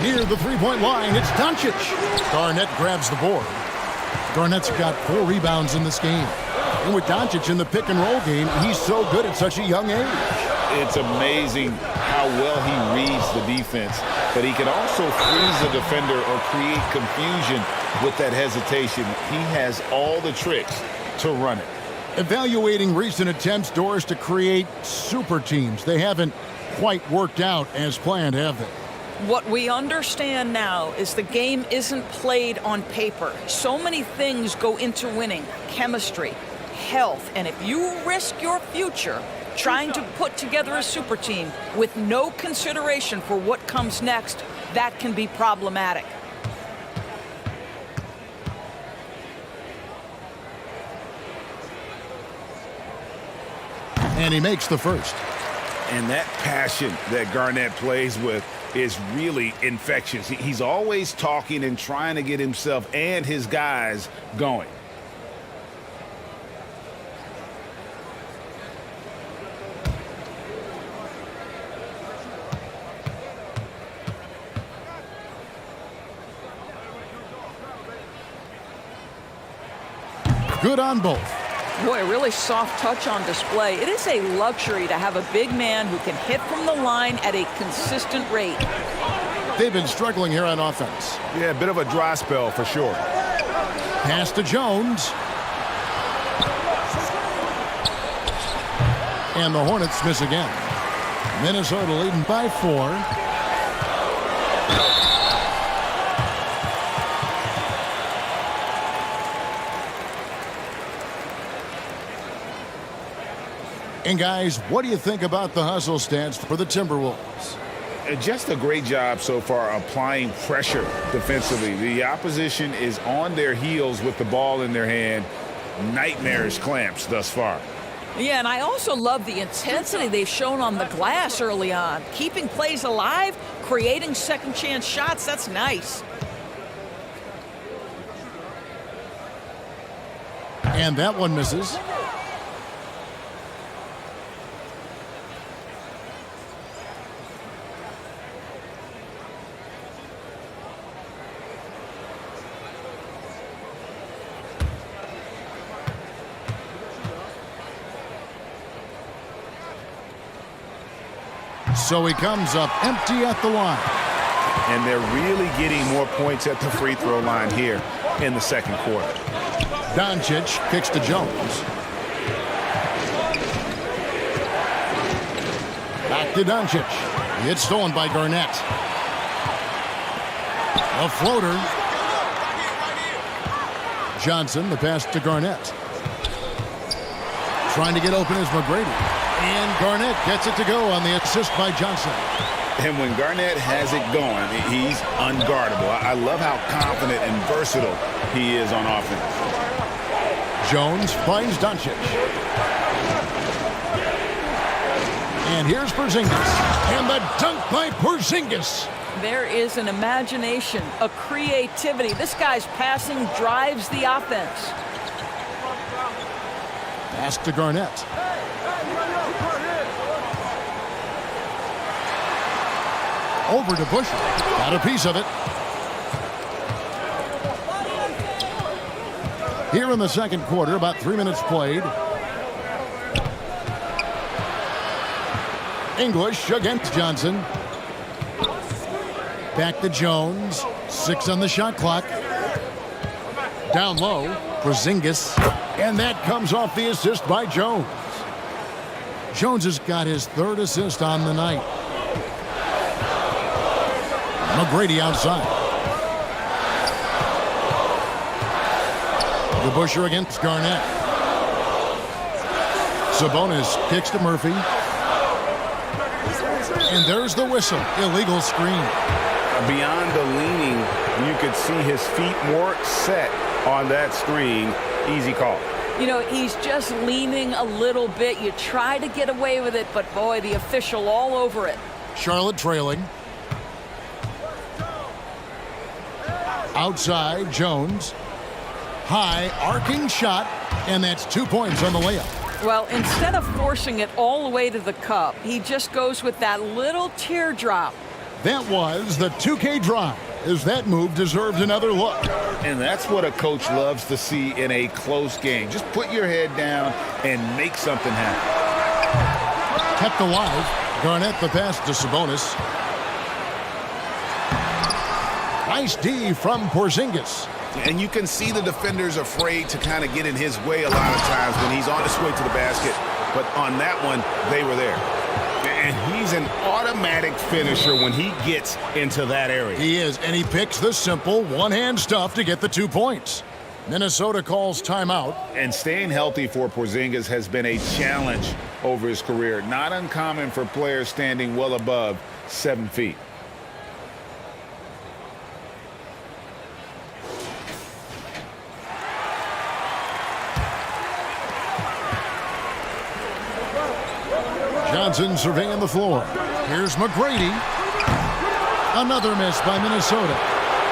Near the 3-point line, it's Doncic. Garnett grabs the board. Garnett's got 4 rebounds in this game. And with Doncic in the pick and roll game, he's so good at such a young age. It's amazing how well he reads the defense, but he can also freeze a defender or create confusion with that hesitation. He has all the tricks to run it. Evaluating recent attempts, Doris, to create super teams. They haven't quite worked out as planned, have they? What we understand now is the game isn't played on paper. So many things go into winning. Chemistry, health, and if you risk your future trying to put together a super team with no consideration for what comes next, that can be problematic. And he makes the first. And that passion that Garnett plays with is really infectious. He's always talking and trying to get himself and his guys going. Good on both. Boy, a really soft touch on display. It is a luxury to have a big man who can hit from the line at a consistent rate. They've been struggling here on offense. Yeah, a bit of a dry spell for sure. Pass to Jones. And the Hornets miss again. Minnesota leading by 4. And guys, what do you think about the hustle stance for the Timberwolves? Just a great job so far applying pressure defensively. The opposition is on their heels with the ball in their hand. Nightmarish clamps thus far. Yeah, and I also love the intensity they've shown on the glass early on. Keeping plays alive, creating second chance shots, that's nice. And that one misses. So he comes up empty at the line. And they're really getting more points at the free throw line here in the second quarter. Doncic kicks to Jones. Back to Doncic. It's stolen by Garnett. A floater. Johnson, the pass to Garnett. Trying to get open is McGrady. And Garnett gets it to go on the assist by Johnson. And when Garnett has it going, he's unguardable. I love how confident and versatile he is on offense. Jones finds Doncic. And here's Porzingis. And the dunk by Porzingis. There is an imagination, a creativity. This guy's passing drives the offense. Pass to Garnett. Over to Busher. Got a piece of it. Here in the second quarter, about 3 minutes played. English against Johnson. Back to Jones. 6 on the shot clock. Down low, Porzingis. And that comes off the assist by Jones. Jones has got his 3rd assist on the night. McGrady outside. DeBusschere against Garnett. Sabonis kicks to Murphy. And there's the whistle. Illegal screen. Beyond the leaning, you could see his feet more set on that screen. Easy call. You know, he's just leaning a little bit. You try to get away with it, but boy, the official all over it. Charlotte trailing. Outside, Jones. High, arcing shot, and that's 2 points on the layup. Well, instead of forcing it all the way to the cup, he just goes with that little teardrop. That was the 2K drive, as that move deserved another look. And that's what a coach loves to see in a close game. Just put your head down and make something happen. Kept alive. Garnett the pass to Sabonis. Nice D from Porzingis. And you can see the defenders afraid to kind of get in his way a lot of times when he's on his way to the basket. But on that one, they were there. And he's an automatic finisher when he gets into that area. He is, and he picks the simple one-hand stuff to get the 2 points. Minnesota calls timeout. And staying healthy for Porzingis has been a challenge over his career. Not uncommon for players standing well above 7 feet. Johnson surveying the floor. Here's McGrady. Another miss by Minnesota.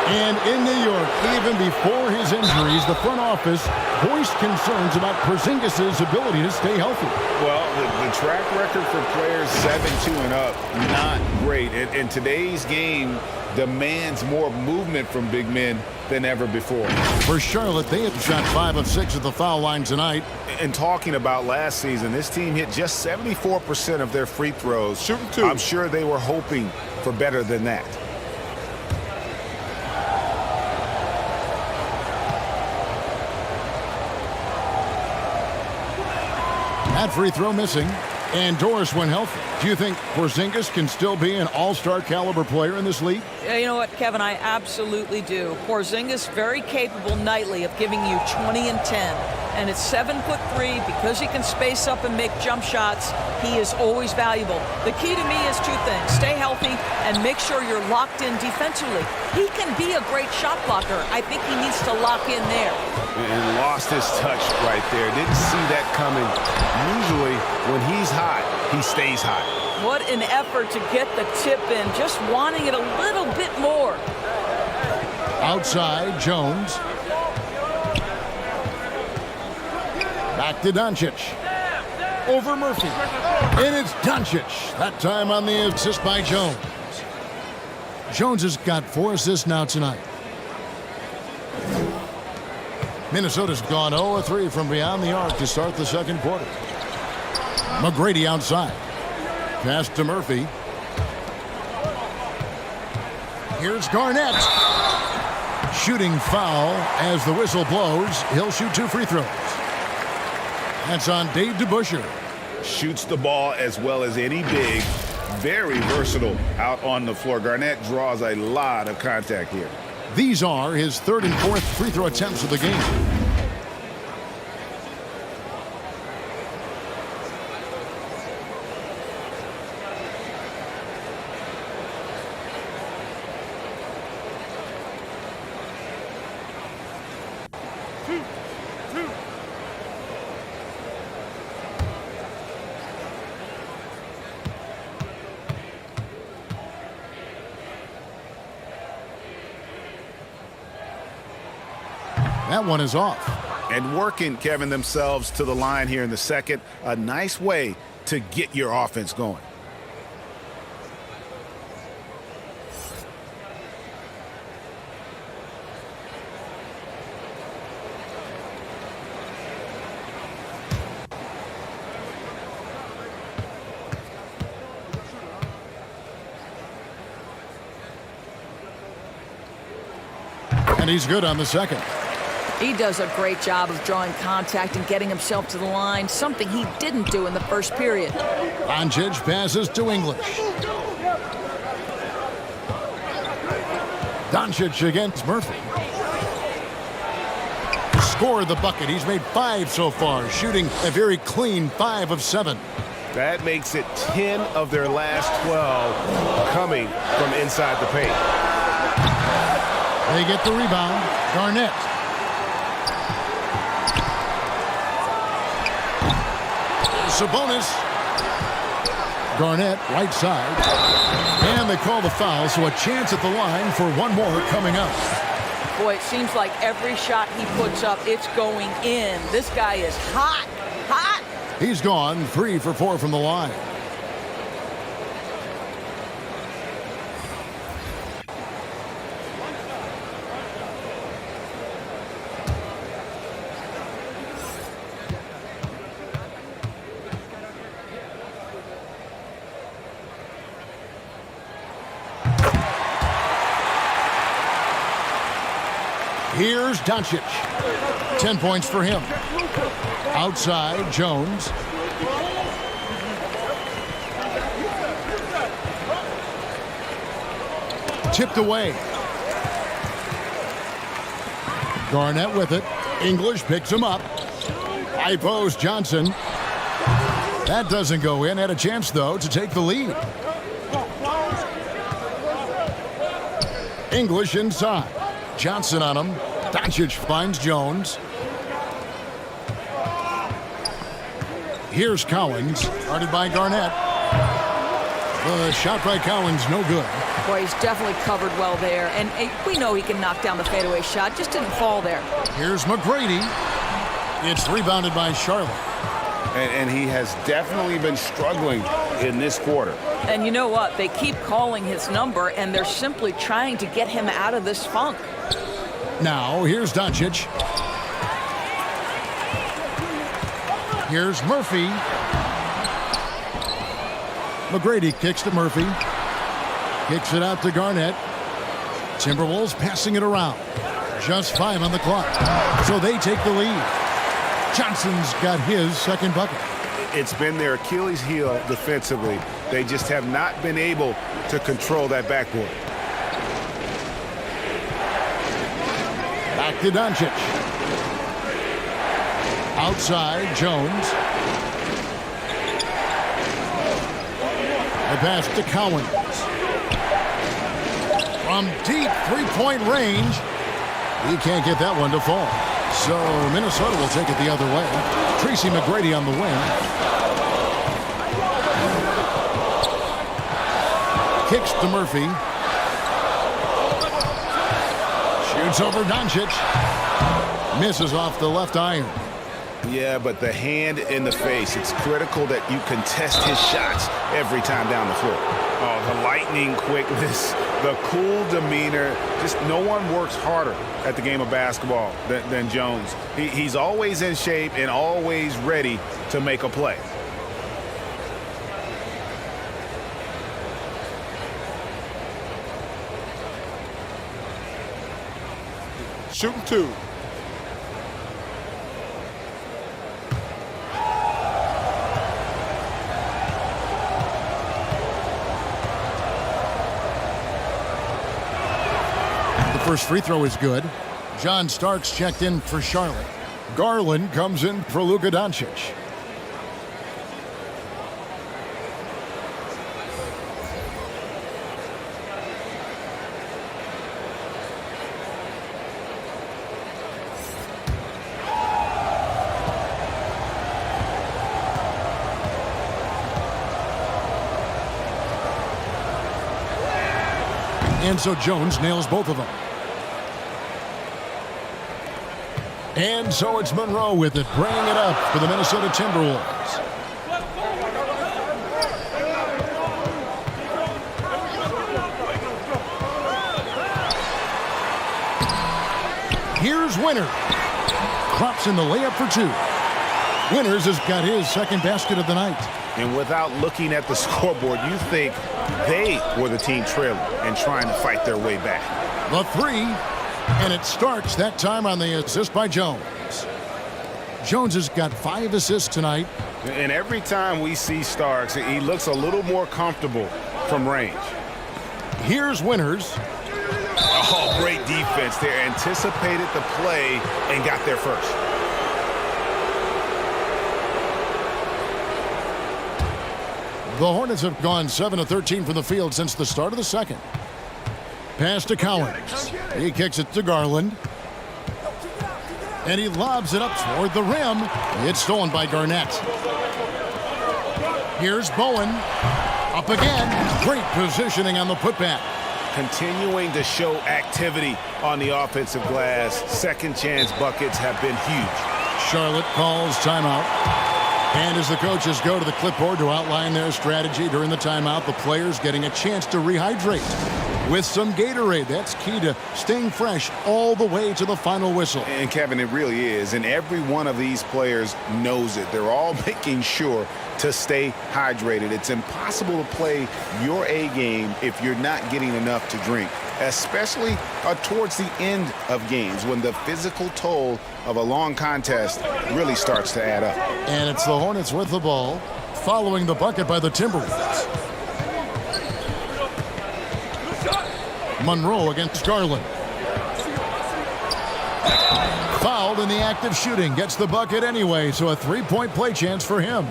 And in New York, even before his injuries, the front office voiced concerns about Porzingis' ability to stay healthy. Well, the track record for players 7-2 and up, not great. And today's game demands more movement from big men than ever before. For Charlotte, they have shot 5 of 6 at the foul line tonight. And talking about last season, this team hit just 74% of their free throws. Shooting 2. I'm sure they were hoping for better than that. That free throw missing. And Doris went healthy. Do you think Porzingis can still be an all-star caliber player in this league? Yeah, you know what, Kevin, I absolutely do. Porzingis very capable nightly of giving you 20 and 10. And at 7'3", because he can space up and make jump shots, he is always valuable. The key to me is 2 things. Stay healthy and make sure you're locked in defensively. He can be a great shot blocker. I think he needs to lock in there. And lost his touch right there. Didn't see that coming. Usually, when he's hot, he stays hot. What an effort to get the tip in, just wanting it a little bit more. Outside, Jones. Back to Doncic. Over Murphy. And it's Doncic. That time on the assist by Jones. Jones has got 4 assists now tonight. Minnesota's gone 0-3 from beyond the arc to start the second quarter. McGrady outside. Pass to Murphy. Here's Garnett. Shooting foul as the whistle blows. He'll shoot 2 free throws. That's on Dave DeBusschere. Shoots the ball as well as any big. Very versatile out on the floor. Garnett draws a lot of contact here. These are his 3rd and 4th free throw attempts of the game. That one is off. And working, Kevin, themselves to the line here in the second. A nice way to get your offense going. And he's good on the second. He does a great job of drawing contact and getting himself to the line, something he didn't do in the first period. Doncic passes to English. Doncic against Murphy. Scored the bucket. He's made 5 so far, shooting a very clean 5 of 7. That makes it 10 of their last 12 coming from inside the paint. They get the rebound. Garnett. Sabonis. Garnett, right side. And they call the foul, so a chance at the line for one more coming up. Boy, it seems like every shot he puts up, it's going in. This guy is hot, hot. He's gone 3 for 4 from the line. Here's Doncic. 10 points for him. Outside, Jones. Tipped away. Garnett with it. English picks him up. High post, Johnson. That doesn't go in. Had a chance, though, to take the lead. English inside. Johnson on him. Doncic finds Jones. Here's Cowens, guarded by Garnett. The shot by Cowens, no good. Boy, he's definitely covered well there. And we know he can knock down the fadeaway shot. Just didn't fall there. Here's McGrady. It's rebounded by Charlotte. And he has definitely been struggling in this quarter. And you know what? They keep calling his number, and they're simply trying to get him out of this funk. Now, here's Doncic. Here's Murphy. McGrady kicks to Murphy. Kicks it out to Garnett. Timberwolves passing it around. Just 5 on the clock. So they take the lead. Johnson's got his second bucket. It's been their Achilles heel defensively. They just have not been able to control that backboard. Back to Doncic. Outside, Jones. The pass to Cowens. From deep three-point range. He can't get that one to fall. So Minnesota will take it the other way. Tracy McGrady on the wing. Kicks to Murphy. Shoots over Doncic. Misses off the left iron. Yeah, but the hand in the face. It's critical that you contest his shots every time down the floor. Oh, the lightning quickness, the cool demeanor. Just no one works harder at the game of basketball than Jones. He's always in shape and always ready to make a play. Shooting 2. First free throw is good. John Starks checked in for Charlotte. Garland comes in for Luka Doncic. And so Jones nails both of them. And so it's Monroe with it, bringing it up for the Minnesota Timberwolves. Here's Winter. Crops in the layup for 2. Winters has got his second basket of the night. And without looking at the scoreboard, you think they were the team trailing and trying to fight their way back. The 3. And it starts that time on the assist by Jones. Jones has got 5 assists tonight. And every time we see Starks, he looks a little more comfortable from range. Here's Winters. Oh, great defense there. Anticipated the play and got there first. The Hornets have gone 7 of 13 from the field since the start of the second. Pass to Cowens. He kicks it to Garland. And he lobs it up toward the rim. It's stolen by Garnett. Here's Bowen. Up again. Great positioning on the putback. Continuing to show activity on the offensive glass. Second chance buckets have been huge. Charlotte calls timeout. And as the coaches go to the clipboard to outline their strategy during the timeout, the players getting a chance to rehydrate with some Gatorade. That's key to staying fresh all the way to the final whistle. And Kevin, it really is. And every one of these players knows it. They're all making sure to stay hydrated. It's impossible to play your A game if you're not getting enough to drink, especially towards the end of games when the physical toll of a long contest really starts to add up. And it's the Hornets with the ball, following the bucket by the Timberwolves. Monroe against Garland. Fouled in the act of shooting. Gets the bucket anyway, so a three-point play chance for him.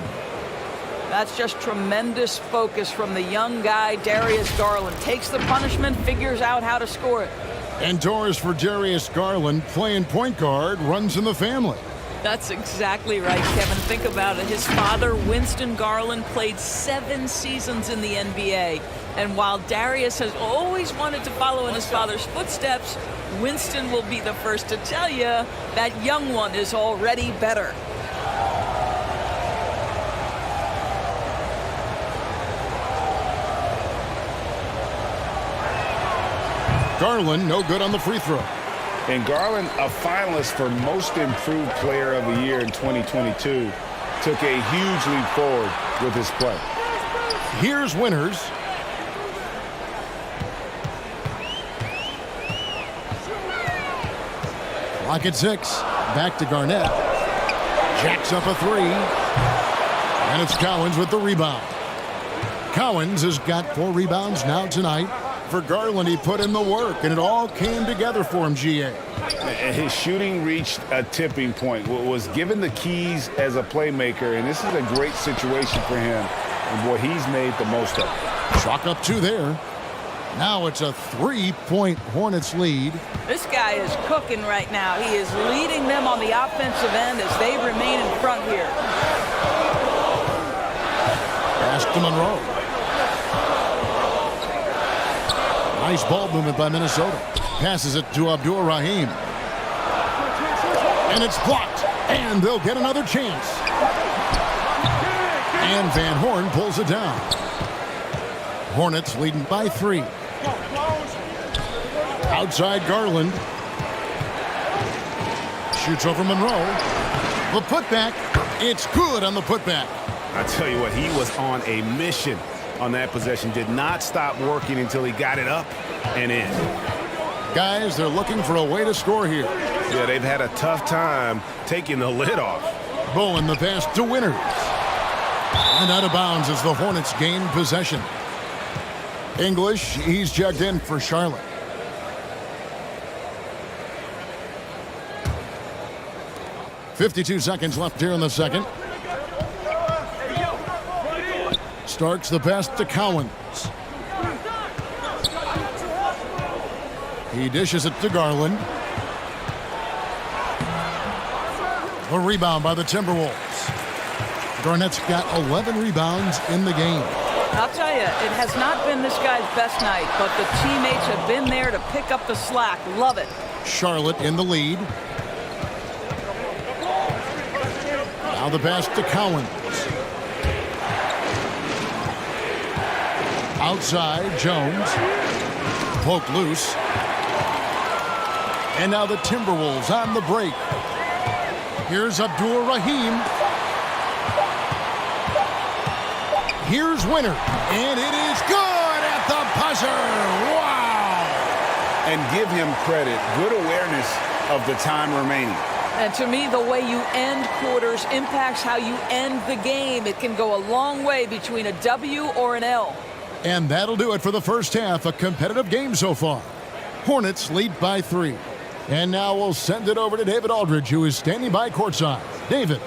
That's just tremendous focus from the young guy, Darius Garland. Takes the punishment, figures out how to score it. And doors for Darius Garland, playing point guard, runs in the family. That's exactly right, Kevin. Think about it. His father, Winston Garland, played 7 seasons in the NBA. And while Darius has always wanted to follow in his father's footsteps, Winston will be the first to tell you that young one is already better. Garland, no good on the free throw. And Garland, a finalist for Most Improved Player of the Year in 2022, took a huge leap forward with his play. Here's Winters. Clock at 6. Back to Garnett. Jacks up a 3. And it's Cowens with the rebound. Cowens has got 4 rebounds now tonight. For Garland, he put in the work, and it all came together for him, GA. His shooting reached a tipping point, was given the keys as a playmaker, and this is a great situation for him. And boy, he's made the most of it. Chalk up 2 there. Now it's a 3-point Hornets lead. This guy is cooking right now. He is leading them on the offensive end as they remain in front here. Pass to Monroe. Nice ball movement by Minnesota. Passes it to Abdur-Rahim. And it's blocked. And they'll get another chance. And Van Horn pulls it down. Hornets leading by 3. Outside Garland. Shoots over Monroe. The putback. It's good on the putback. I tell you what, he was on a mission on that possession. Did not stop working until he got it up and in. Guys, they're looking for a way to score here. Yeah, they've had a tough time taking the lid off. Bowen, the pass to Winters. And out of bounds as the Hornets gain possession. English, he's checked in for Charlotte. .52 seconds left here in the second. Starks the pass to Cowens. He dishes it to Garland. A rebound by the Timberwolves. Garnett's got 11 rebounds in the game. I'll tell you, it has not been this guy's best night, but the teammates have been there to pick up the slack. Love it. Charlotte in the lead. Now the pass to Cowens. Outside, Jones. Poked loose. And now the Timberwolves on the break. Here's Abdur-Rahim. Here's Winter. And it is good at the buzzer. Wow! and give him credit. Good awareness of the time remaining. And to me, the way you end quarters impacts how you end the game. It can go a long way between a W or an L. And that'll do it for the first half. A competitive game so far. Hornets lead by 3. And now we'll send it over to David Aldridge, who is standing by courtside. David.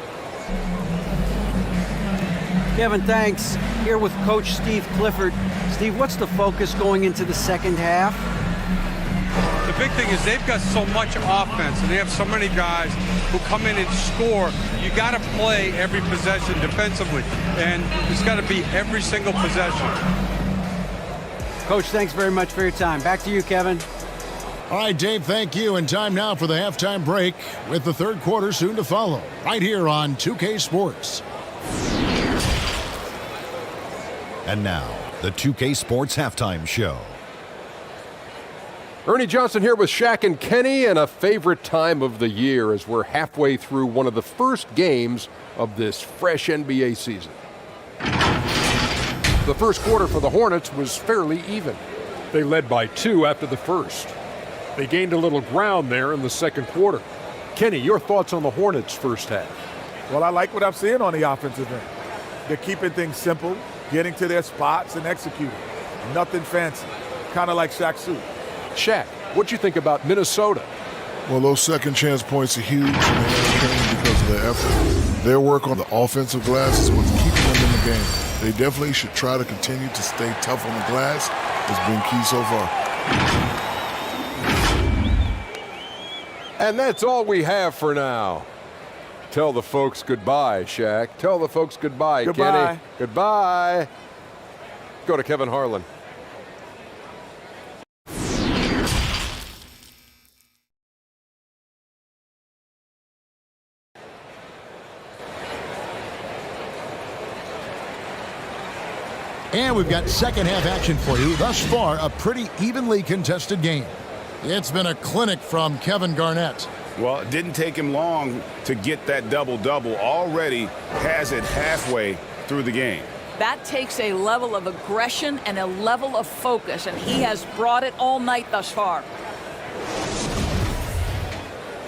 Kevin, thanks. Here with Coach Steve Clifford. Steve, what's the focus going into the second half? The big thing is they've got so much offense, and they have so many guys who come in and score. You got to play every possession defensively, and it's got to be every single possession. Coach, thanks very much for your time. Back to you, Kevin. All right, Dave, thank you. And time now for the halftime break with the third quarter soon to follow right here on 2K Sports. And now, the 2K Sports Halftime Show. Ernie Johnson here with Shaq and Kenny, and a favorite time of the year as we're halfway through one of the first games of this fresh NBA season. The first quarter for the Hornets was fairly even. They led by 2 after the first. They gained a little ground there in the second quarter. Kenny, your thoughts on the Hornets' first half? Well, I like what I'm seeing on the offensive end. They're keeping things simple, getting to their spots and executing. Nothing fancy, kind of like Shaq suit. Shaq, what'd you think about Minnesota? Well, those second chance points are huge, and they came because of their effort. Their work on the offensive glass is what's keeping them in the game. They definitely should try to continue to stay tough on the glass. It's been key so far. And that's all we have for now. Tell the folks goodbye, Shaq. Tell the folks goodbye, Goodbye. Kenny. Goodbye. Go to Kevin Harlan. And we've got second half action for you. Thus far, a pretty evenly contested game. It's been a clinic from Kevin Garnett. Well, it didn't take him long to get that double-double. Already has it halfway through the game. That takes a level of aggression and a level of focus, and he has brought it all night thus far.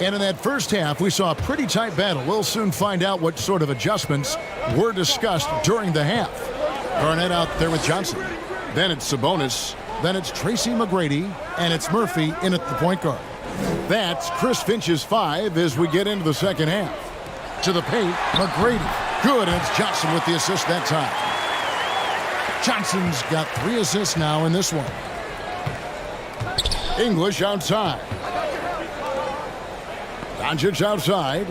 And in that first half, we saw a pretty tight battle. We'll soon find out what sort of adjustments were discussed during the half. Garnett out there with Johnson. Then it's Sabonis. Then it's Tracy McGrady. And it's Murphy in at the point guard. That's Chris Finch's 5 as we get into the second half. To the paint, McGrady. Good, and it's Johnson with the assist that time. Johnson's got 3 assists now in this one. English outside. Doncic outside.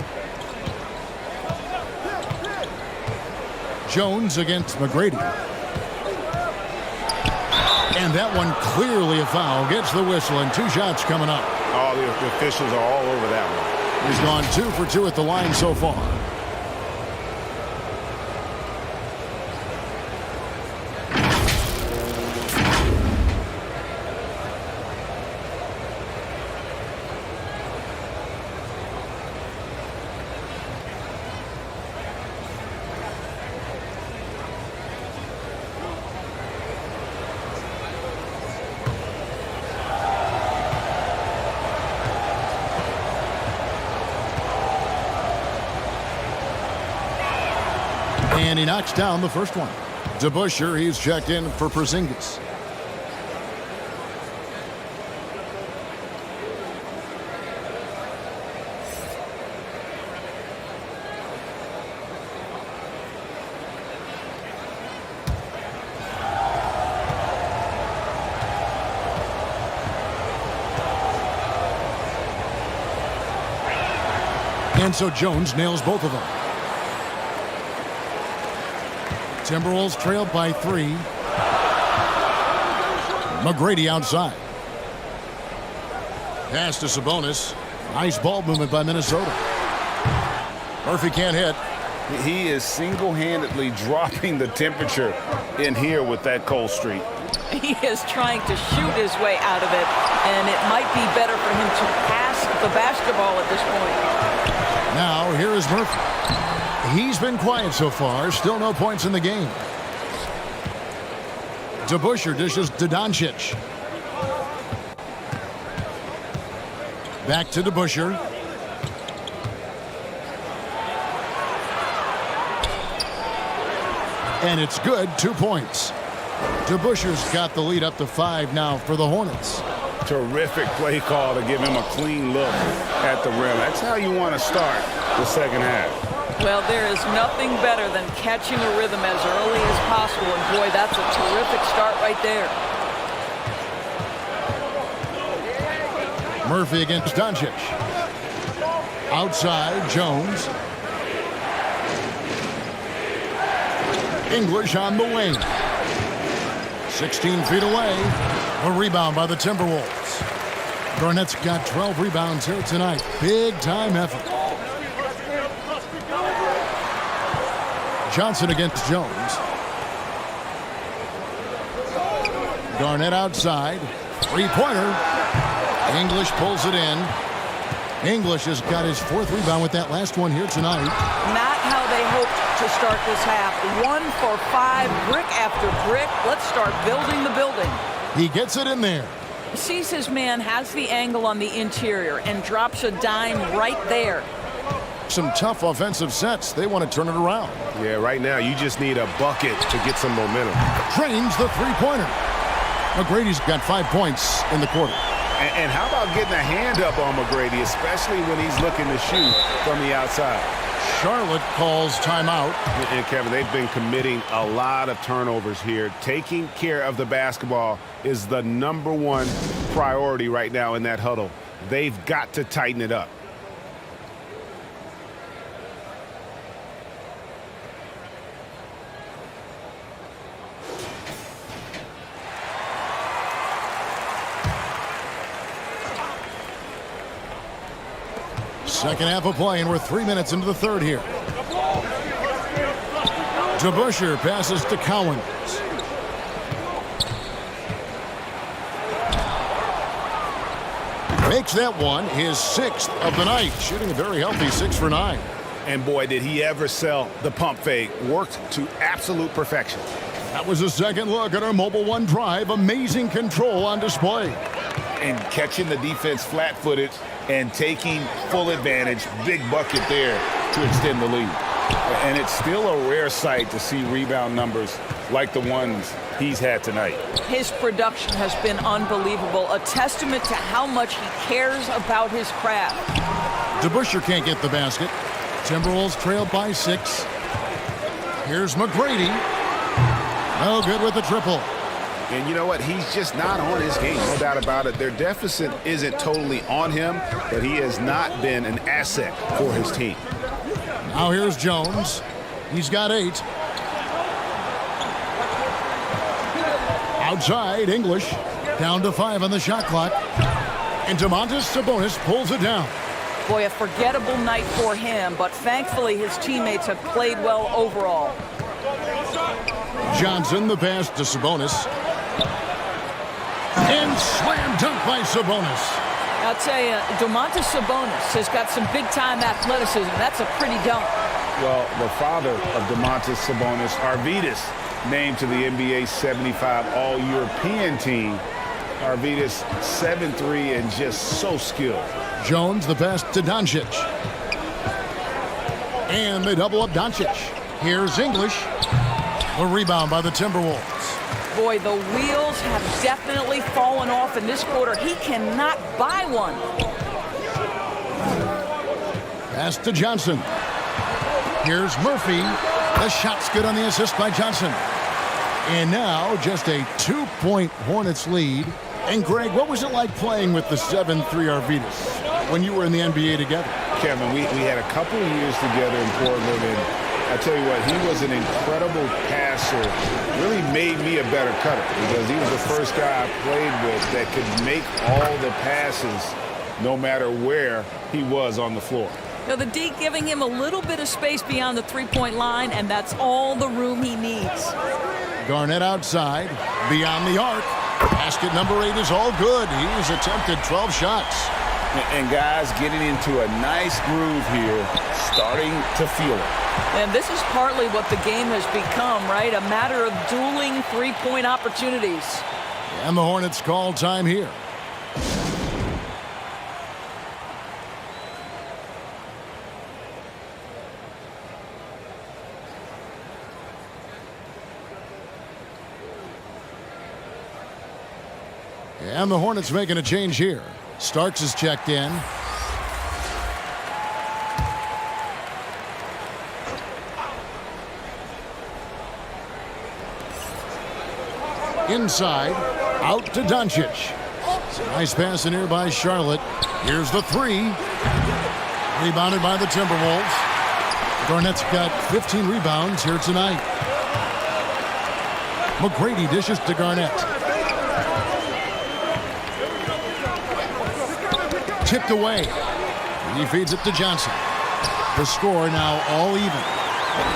Jones against McGrady. And that one clearly a foul. Gets the whistle, and 2 shots coming up. Oh, the officials are all over that one. He's gone 2 for 2 at the line so far. And he knocks down the first one. DeBusschere, he's checked in for Porzingis. And so Jones nails both of them. Timberwolves trailed by 3. McGrady outside. Pass to Sabonis. Nice ball movement by Minnesota. Murphy can't hit. He is single-handedly dropping the temperature in here with that cold streak. He is trying to shoot his way out of it, and it might be better for him to pass the basketball at this point. Now, here is Murphy. He's been quiet so far. Still no points in the game. DeBusschere dishes to Doncic. Back to DeBusschere. And it's good, 2 points. DeBusschere's got the lead up to 5 now for the Hornets. Terrific play call to give him a clean look at the rim. That's how you want to start the second half. Well, there is nothing better than catching a rhythm as early as possible. And boy, that's a terrific start right there. Murphy against Doncic. Outside, Jones. English on the wing. 16 feet away. A rebound by the Timberwolves. Garnett's got 12 rebounds here tonight. Big time effort. Johnson against Jones. Garnett outside. Three-pointer. English pulls it in. English has got his 4th rebound with that last one here tonight. Not how they hoped to start this half. 1 for 5, brick after brick. Let's start building the building. He gets it in there. He sees his man, has the angle on the interior, and drops a dime right there. Some tough offensive sets. They want to turn it around. Yeah, right now you just need a bucket to get some momentum. Drains the three-pointer. McGrady's got 5 points in the quarter. And how about getting a hand up on McGrady, especially when he's looking to shoot from the outside? Charlotte calls timeout. And Kevin, they've been committing a lot of turnovers here. Taking care of the basketball is the #1 priority right now in that huddle. They've got to tighten it up. Second half of play, and we're 3 minutes into the third here. DeBusschere passes to Cowens. Makes that one his 6th of the night, shooting a very healthy 6 for 9. And boy, did he ever sell the pump fake. Worked to absolute perfection. That was a second look at our Mobile One drive. Amazing control on display. And catching the defense flat-footed and taking full advantage. Big bucket there to extend the lead. And it's still a rare sight to see rebound numbers like the ones he's had tonight. His production has been unbelievable, a testament to how much he cares about his craft. DeBusschere can't get the basket. Timberwolves trail by 6. Here's McGrady. No good with the triple. And you know what? He's just not on his game, no doubt about it. Their deficit isn't totally on him, but he has not been an asset for his team. Now here's Jones. He's got 8. Outside, English. Down to 5 on the shot clock. And Domantas Sabonis pulls it down. Boy, a forgettable night for him, but thankfully his teammates have played well overall. Johnson, the pass to Sabonis. And slam dunk by Sabonis. I'll tell you, Domantas Sabonis has got some big-time athleticism. That's a pretty dunk. Well, the father of Domantas Sabonis, Arvydas, named to the NBA 75 All-European team. Arvydas 7'3" and just so skilled. Jones, the pass to Doncic. And they double up Doncic. Here's English. A rebound by the Timberwolves. Boy, the wheels have definitely fallen off in this quarter. He cannot buy one. Pass to Johnson. Here's Murphy. The shot's good on the assist by Johnson. And now just a 2-point Hornets lead. And Greg, what was it like playing with the 7'3" Arvydas when you were in the NBA together? Kevin, we had a couple of years together in Portland, and I tell you what, he was an incredible passer. Really made me a better cutter because he was the first guy I played with that could make all the passes no matter where he was on the floor. You know, the D giving him a little bit of space beyond the three-point line, and that's all the room he needs. Garnett outside, beyond the arc. Basket number 8 is all good. He's attempted 12 shots. And guys getting into a nice groove here, starting to feel it. And this is partly what the game has become, right? A matter of dueling three-point opportunities. And the Hornets call time here. And the Hornets making a change here. Starks is checked in. Inside, out to Doncic. Nice pass in here by Charlotte. Here's the three. Rebounded by the Timberwolves. Garnett's got 15 rebounds here tonight. McGrady dishes to Garnett. Tipped away. He feeds it to Johnson. The score now all even.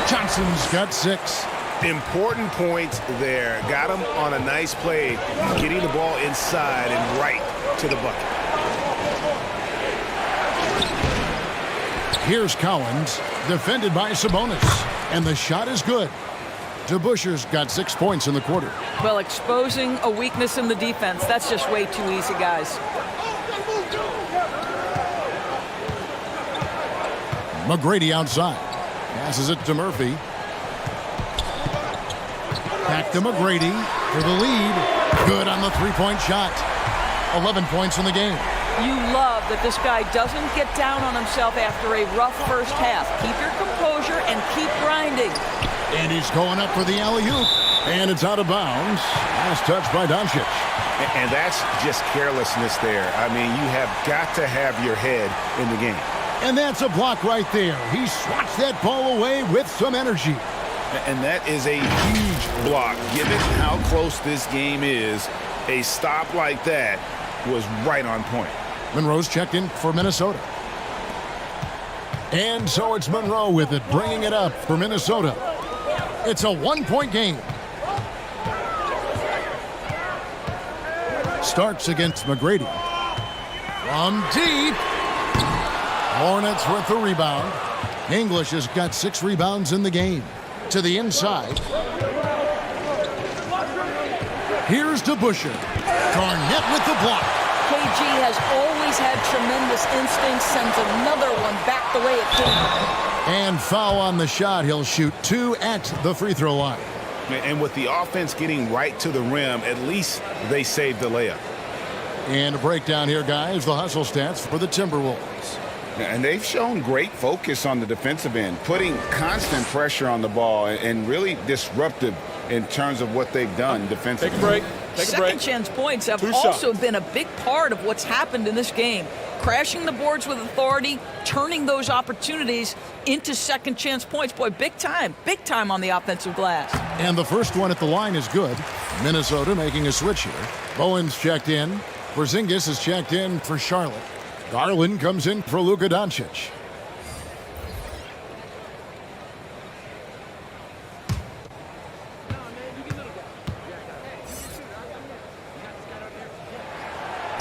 Johnson's got 6. Important points there. Got him on a nice play, getting the ball inside and right to the bucket. Here's Collins, defended by Sabonis, and the shot is good. DeBusschere's got 6 points in the quarter. Well, exposing a weakness in the defense, that's just way too easy, guys. McGrady outside. Passes it to Murphy. Back to McGrady for the lead. Good on the three-point shot. 11 points in the game. You love that this guy doesn't get down on himself after a rough first half. Keep your composure and keep grinding. And he's going up for the alley-oop. And it's out of bounds. Last touch by Doncic. And that's just carelessness there. I mean, you have got to have your head in the game. And that's a block right there. He swats that ball away with some energy. And that is a huge block. Given how close this game is, a stop like that was right on point. Monroe's checked in for Minnesota. And so it's Monroe with it, bringing it up for Minnesota. It's a 1-point game. Starks against McGrady. From deep. Hornets with the rebound. English has got 6 rebounds in the game. To the inside. Here's DeBusschere. Garnett with the block. KG has always had tremendous instincts, sends another one back the way it came. And foul on the shot. He'll shoot 2 at the free throw line. And with the offense getting right to the rim, at least they saved the layup. And a breakdown here, guys. The hustle stats for the Timberwolves. And they've shown great focus on the defensive end, putting constant pressure on the ball and really disruptive in terms of what they've done defensively. Take a break. Second chance points have also been a big part of what's happened in this game. Crashing the boards with authority, turning those opportunities into second chance points. Boy, big time on the offensive glass. And the first one at the line is good. Minnesota making a switch here. Bowen's checked in. Porzingis is checked in for Charlotte. Garland comes in for Luka Doncic.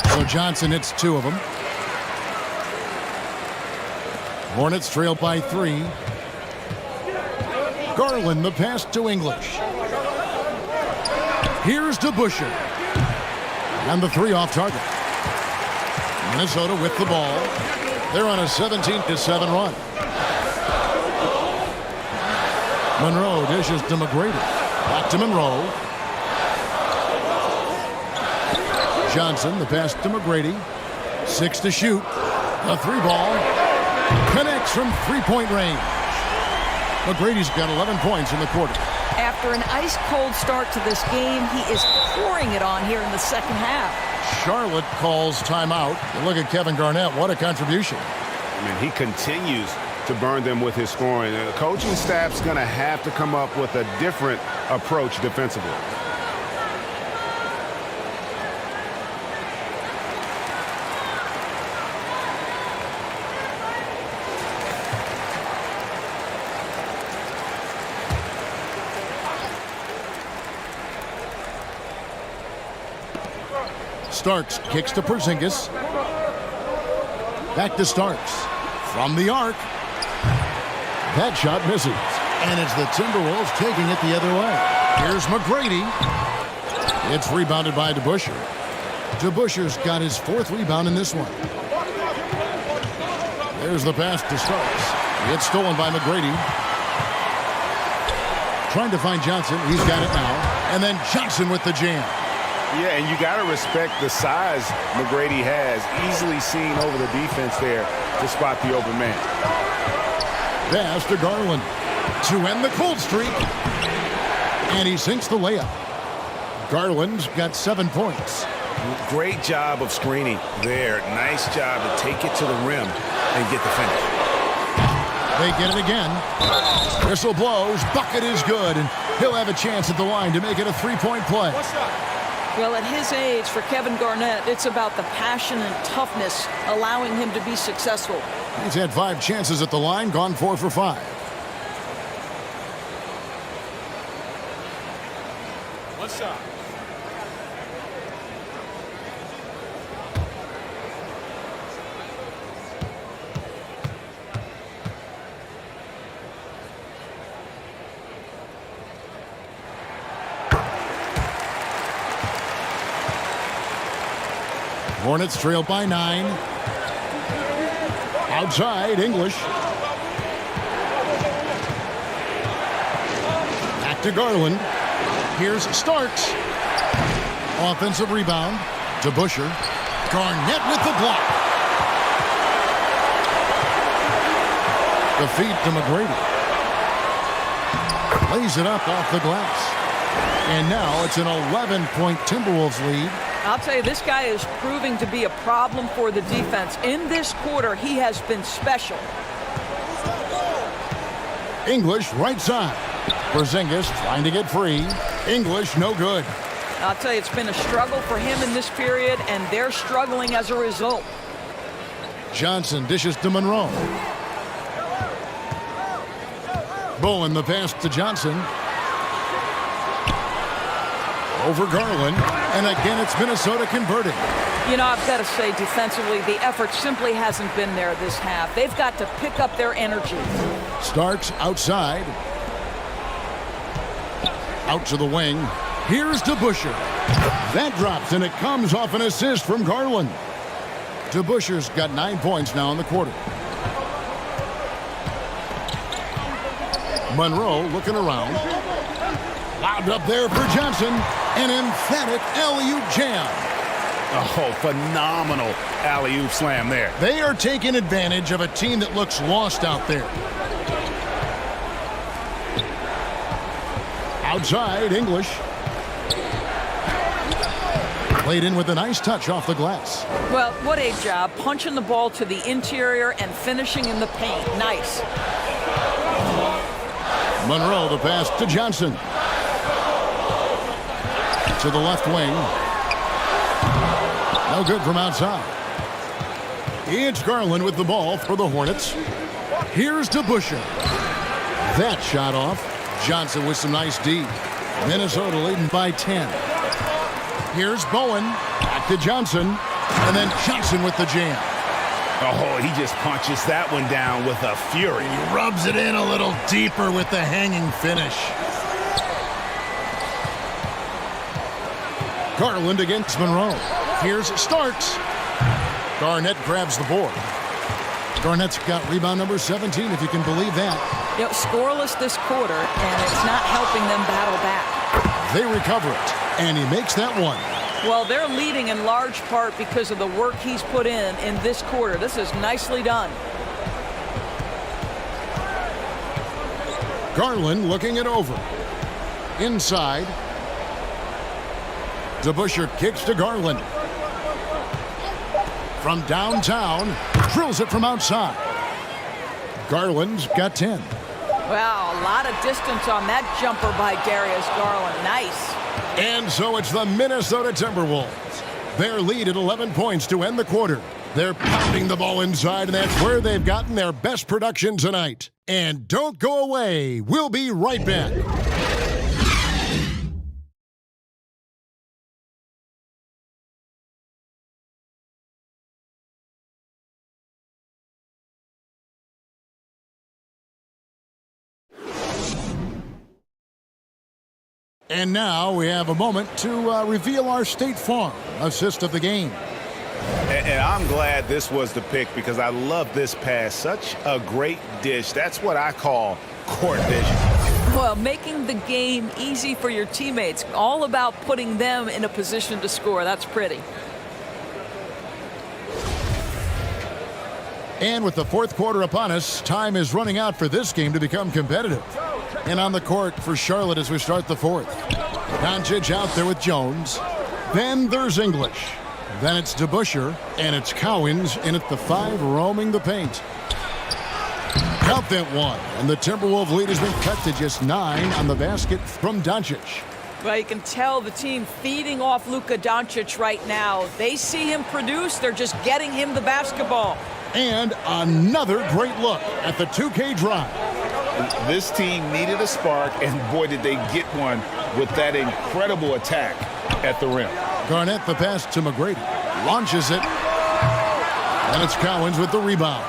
So Johnson hits 2 of them. Hornets trail by 3. Garland the pass to English. Here's DeBusschere. And the 3 off target. Minnesota with the ball. They're on a 17-7 run. Monroe dishes to McGrady. Back to Monroe. Johnson, the pass to McGrady. 6 to shoot. A 3-ball. Connects from 3-point range. McGrady's got 11 points in the quarter. After an ice-cold start to this game, he is pouring it on here in the second half. Charlotte calls timeout. Look at Kevin Garnett. What a contribution. I mean, he continues to burn them with his scoring. The coaching staff's going to have to come up with a different approach defensively. Starks kicks to Porzingis. Back to Starks. From the arc. That shot misses. And it's the Timberwolves taking it the other way. Here's McGrady. It's rebounded by DeBusschere. DeBusschere's got his 4th rebound in this one. There's the pass to Starks. It's stolen by McGrady. Trying to find Johnson. He's got it now. And then Johnson with the jam. Yeah, and you got to respect the size McGrady has. Easily seen over the defense there to spot the open man. Pass to Garland to end the cold streak. And he sinks the layup. Garland's got 7 points. Great job of screening there. Nice job to take it to the rim and get the finish. They get it again. Whistle blows. Bucket is good. And he'll have a chance at the line to make it a 3-point play. Well, at his age, for Kevin Garnett, it's about the passion and toughness allowing him to be successful. He's had 5 chances at the line, gone 4 for 5. One shot. Hornets trail by 9. Outside, English. Back to Garland. Here's Starks. Offensive rebound to Busher. Garnett with the block. The feed to McGrady. Lays it up off the glass. And now it's an 11-point Timberwolves lead. I'll tell you, this guy is proving to be a problem for the defense. In this quarter, he has been special. English right side. Porzingis trying to get free. English no good. I'll tell you, it's been a struggle for him in this period, and they're struggling as a result. Johnson dishes to Monroe. Bowen the pass to Johnson. Over Garland, and again it's Minnesota converting. You know, I've got to say, defensively, the effort simply hasn't been there this half. They've got to pick up their energy. Starks outside. Out to the wing. Here's DeBusschere. That drops, and it comes off an assist from Garland. DeBusschere's got 9 points now in the quarter. Monroe looking around. Lobbed up there for Johnson. An emphatic alley-oop jam. Oh, phenomenal alley-oop slam there. They are taking advantage of a team that looks lost out there. Outside, English. Played in with a nice touch off the glass. Well, what a job. Punching the ball to the interior and finishing in the paint. Nice. Monroe the pass to Johnson. To the left wing. No good from outside. It's Garland with the ball for the Hornets. Here's DeBusschere. That shot off. Johnson with some nice D. Minnesota leading by 10. Here's Bowen. Back to Johnson. And then Johnson with the jam. Oh, he just punches that one down with a fury. He rubs it in a little deeper with the hanging finish. Garland against Monroe. Here's Starks. Garnett grabs the board. Garnett's got rebound number 17, if you can believe that. You know, scoreless this quarter, and it's not helping them battle back. They recover it, and he makes that one. Well, they're leading in large part because of the work he's put in this quarter. This is nicely done. Garland looking it over. Inside. DeBusschere kicks to Garland. From downtown, drills it from outside. Garland's got 10. Wow, a lot of distance on that jumper by Darius Garland. Nice. And so it's the Minnesota Timberwolves. Their lead at 11 points to end the quarter. They're pounding the ball inside, and that's where they've gotten their best production tonight. And don't go away. We'll be right back. And now we have a moment to reveal our State Farm assist of the game. And I'm glad this was the pick because I love this pass. Such a great dish. That's what I call court vision. Well, making the game easy for your teammates. All about putting them in a position to score. That's pretty. And with the fourth quarter upon us, time is running out for this game to become competitive. And on the court for Charlotte as we start the fourth. Doncic out there with Jones. Then there's English. Then it's DeBusschere, and it's Cowens in at the 5 roaming the paint. Count that one, and the Timberwolves lead has been cut to just 9 on the basket from Doncic. Well, you can tell the team feeding off Luka Doncic right now. They see him produce. They're just getting him the basketball. And another great look at the 2K drive. This team needed a spark, and boy, did they get one with that incredible attack at the rim. Garnett the pass to McGrady. Launches it. And it's Cowens with the rebound.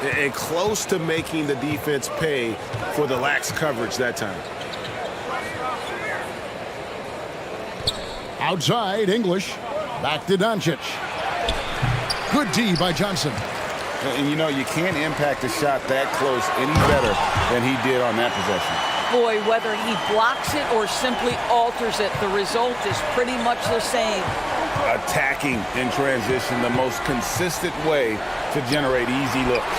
And close to making the defense pay for the lax coverage that time. Outside, English. Back to Doncic. Good D by Johnson. And you know, you can't impact a shot that close any better than he did on that possession. Boy, whether he blocks it or simply alters it, the result is pretty much the same. Attacking in transition, the most consistent way to generate easy looks.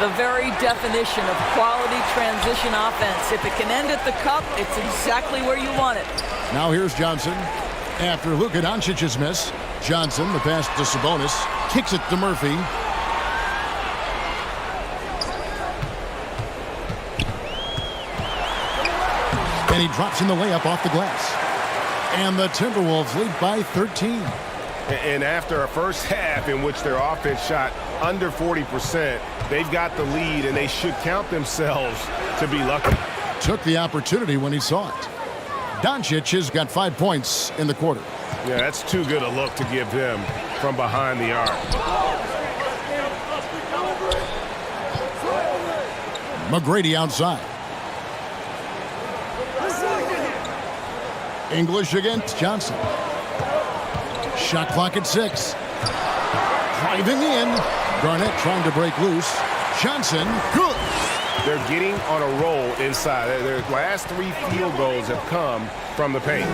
The very definition of quality transition offense. If it can end at the cup, it's exactly where you want it. Now here's Johnson. After Luka Doncic's miss, Johnson, the pass to Sabonis, kicks it to Murphy. And he drops in the layup off the glass. And the Timberwolves lead by 13. And after a first half in which their offense shot under 40%, they've got the lead, and they should count themselves to be lucky. Took the opportunity when he saw it. Doncic has got 5 points in the quarter. Yeah, that's too good a look to give him from behind the arc. McGrady outside. English against Johnson. Shot clock at 6. Driving in. Garnett trying to break loose. Johnson, good. They're getting on a roll inside. Their last 3 field goals have come from the paint.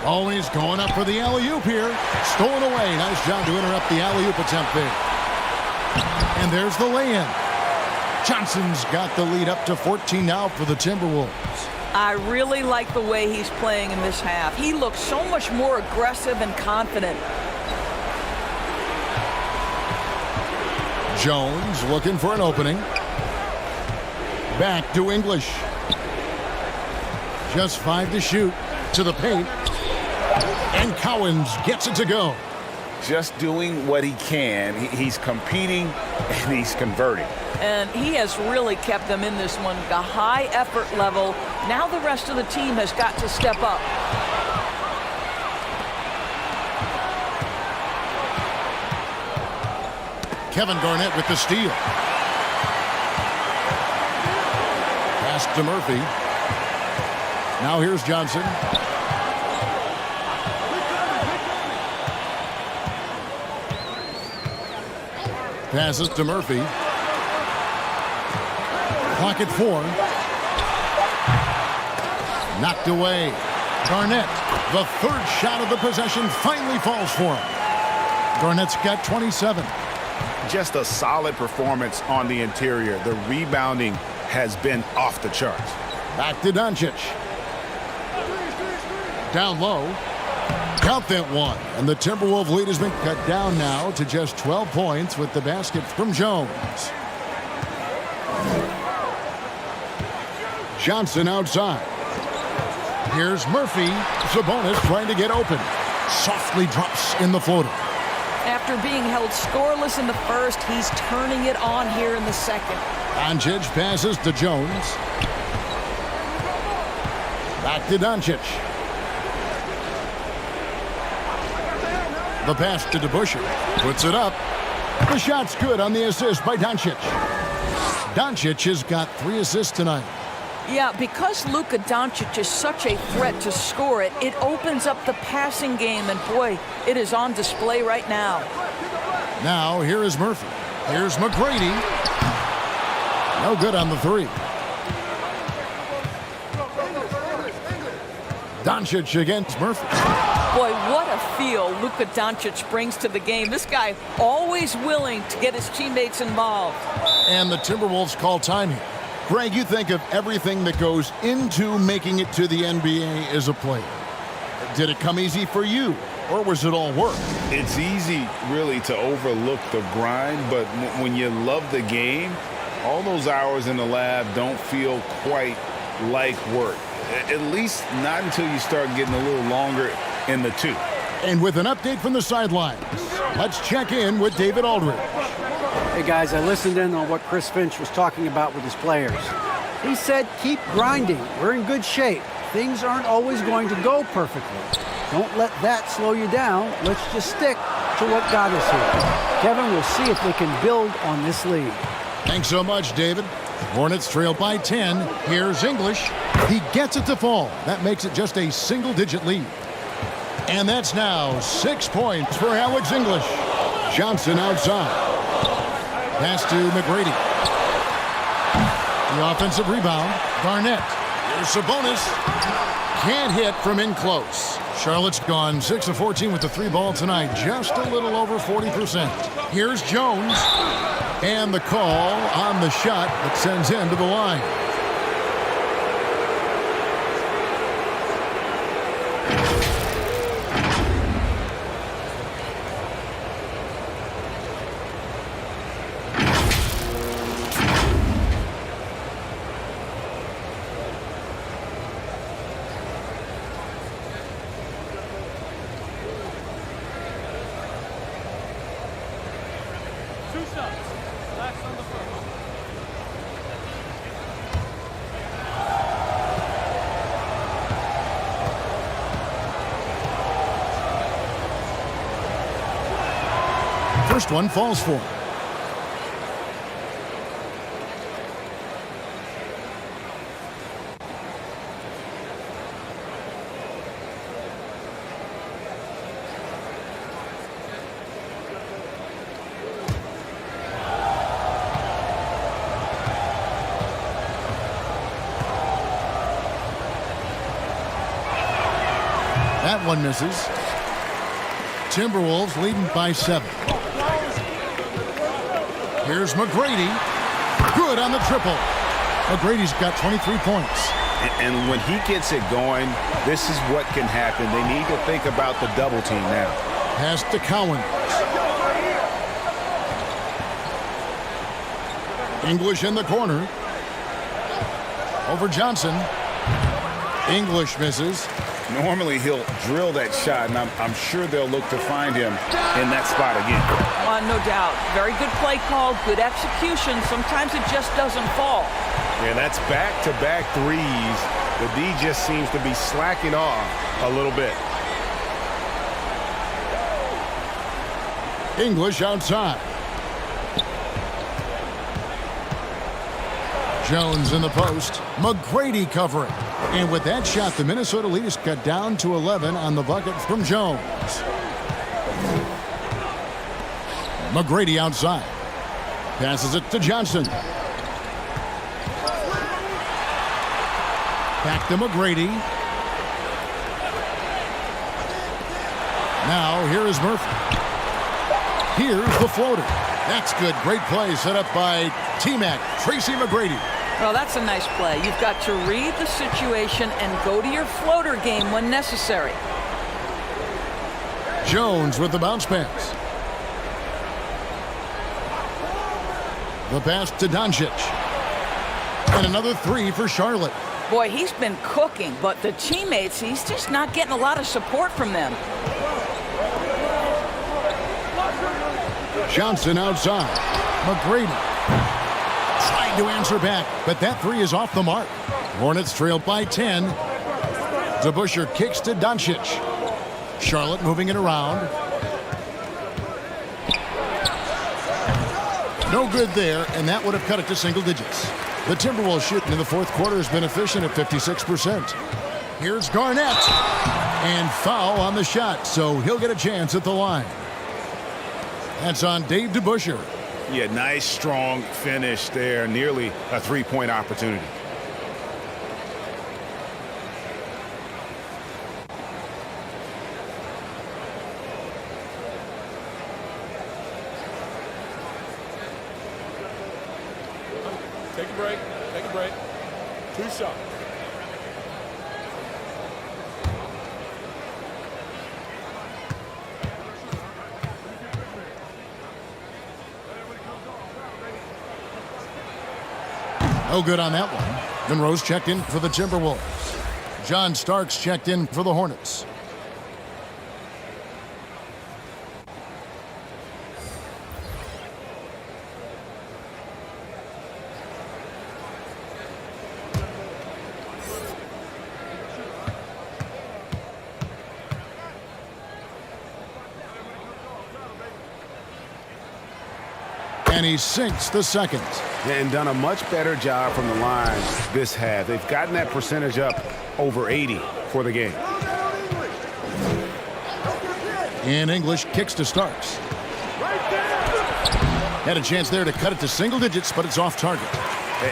Always going up for the alley-oop here. Stolen away. Nice job to interrupt the alley-oop attempt there. And there's the lay-in. Johnson's got the lead up to 14 now for the Timberwolves. I really like the way he's playing in this half. He looks so much more aggressive and confident. Jones looking for an opening. Back to English. Just 5 to shoot. To the paint. And Cowens gets it to go. Just doing what he can. He's competing and he's converting. And he has really kept them in this one. The high effort level. Now the rest of the team has got to step up. Kevin Garnett with the steal. Pass to Murphy. Now here's Johnson. Passes to Murphy. Clock at 4. Knocked away. Garnett, the third shot of the possession, finally falls for him. Garnett's got 27. Just a solid performance on the interior. The rebounding has been off the charts. Back to Doncic. Down low. Count that one. And the Timberwolves lead has been cut down now to just 12 points with the basket from Jones. Johnson outside. Here's Murphy. Sabonis trying to get open. Softly drops in the floater. After being held scoreless in the first, he's turning it on here in the second. Doncic passes to Jones. Back to Doncic. The pass to DeBusschere. Puts it up. The shot's good on the assist by Doncic. Doncic has got 3 assists tonight. Yeah, because Luka Doncic is such a threat to score it, it opens up the passing game, and boy, it is on display right now. Now, here is Murphy. Here's McGrady. No good on the 3. Doncic against Murphy. Boy, what a feel Luka Doncic brings to the game. This guy always willing to get his teammates involved. And the Timberwolves call time here. Greg, you think of everything that goes into making it to the NBA as a player. Did it come easy for you, or was it all work? It's easy, really, to overlook the grind, but when you love the game, all those hours in the lab don't feel quite like work. At least not until you start getting a little longer in the tooth. And with an update from the sidelines, let's check in with David Aldridge. Hey guys, I listened in on what Chris Finch was talking about with his players. He said, keep grinding. We're in good shape. Things aren't always going to go perfectly. Don't let that slow you down. Let's just stick to what got us here. Kevin, we'll see if they can build on this lead. Thanks so much, David. Hornets trail by 10. Here's English. He gets it to fall. That makes it just a single-digit lead. And that's now 6 points for Alex English. Johnson outside. Pass to McGrady. The offensive rebound. Garnett. Here's Sabonis. Can't hit from in close. Charlotte's gone 6 of 14 with the 3 ball tonight. Just a little over 40%. Here's Jones. And the call on the shot that sends him to the line. First one falls for him. That one misses. Timberwolves leading by 7. Here's McGrady. Good on the triple. McGrady's got 23 points. And when he gets it going, this is what can happen. They need to think about the double team now. Pass to Cowan. English in the corner. Over Johnson. English misses. Normally he'll drill that shot, and I'm sure they'll look to find him in that spot again. No doubt. Very good play call, good execution. Sometimes it just doesn't fall. Yeah, that's back-to-back threes. The D just seems to be slacking off a little bit. English outside. Jones in the post. McGrady covering. And with that shot, the Minnesota leaders cut down to 11 on the bucket from Jones. McGrady outside. Passes it to Johnson. Back to McGrady. Now here is Murphy. Here's the floater. That's good. Great play set up by T-Mac, Tracy McGrady. Well, that's a nice play. You've got to read the situation and go to your floater game when necessary. Jones with the bounce pass. The pass to Doncic. And another 3 for Charlotte. Boy, he's been cooking, but the teammates, he's just not getting a lot of support from them. Johnson outside. McGrady trying to answer back, but that 3 is off the mark. Hornets trailed by 10. DeBusschere kicks to Doncic. Charlotte moving it around. No good there, and that would have cut it to single digits. The Timberwolves shooting in the fourth quarter has been efficient at 56%. Here's Garnett. And foul on the shot, so he'll get a chance at the line. That's on Dave DeBusschere. Yeah, nice, strong finish there. Nearly a three-point opportunity. break. Take a break. 2 shots. No good on that one. Monroe's checked in for the Timberwolves. John Starks checked in for the Hornets. And he sinks the second. And done a much better job from the line this half. They've gotten that percentage up over 80 for the game. And English kicks to Starks. Had a chance there to cut it to single digits, but it's off target.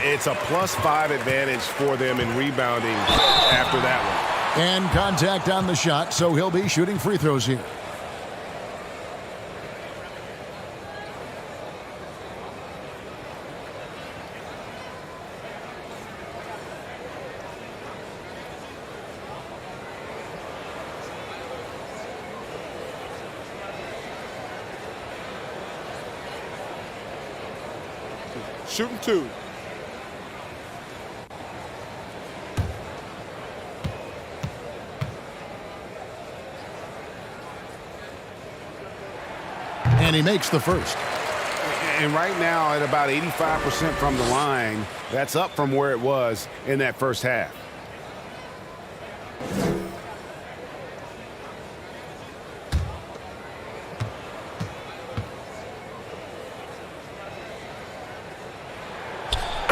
It's a +5 advantage for them in rebounding after that one. And contact on the shot, so he'll be shooting free throws here. Shooting 2. And he makes the first. And right now at about 85% from the line, that's up from where it was in that first half.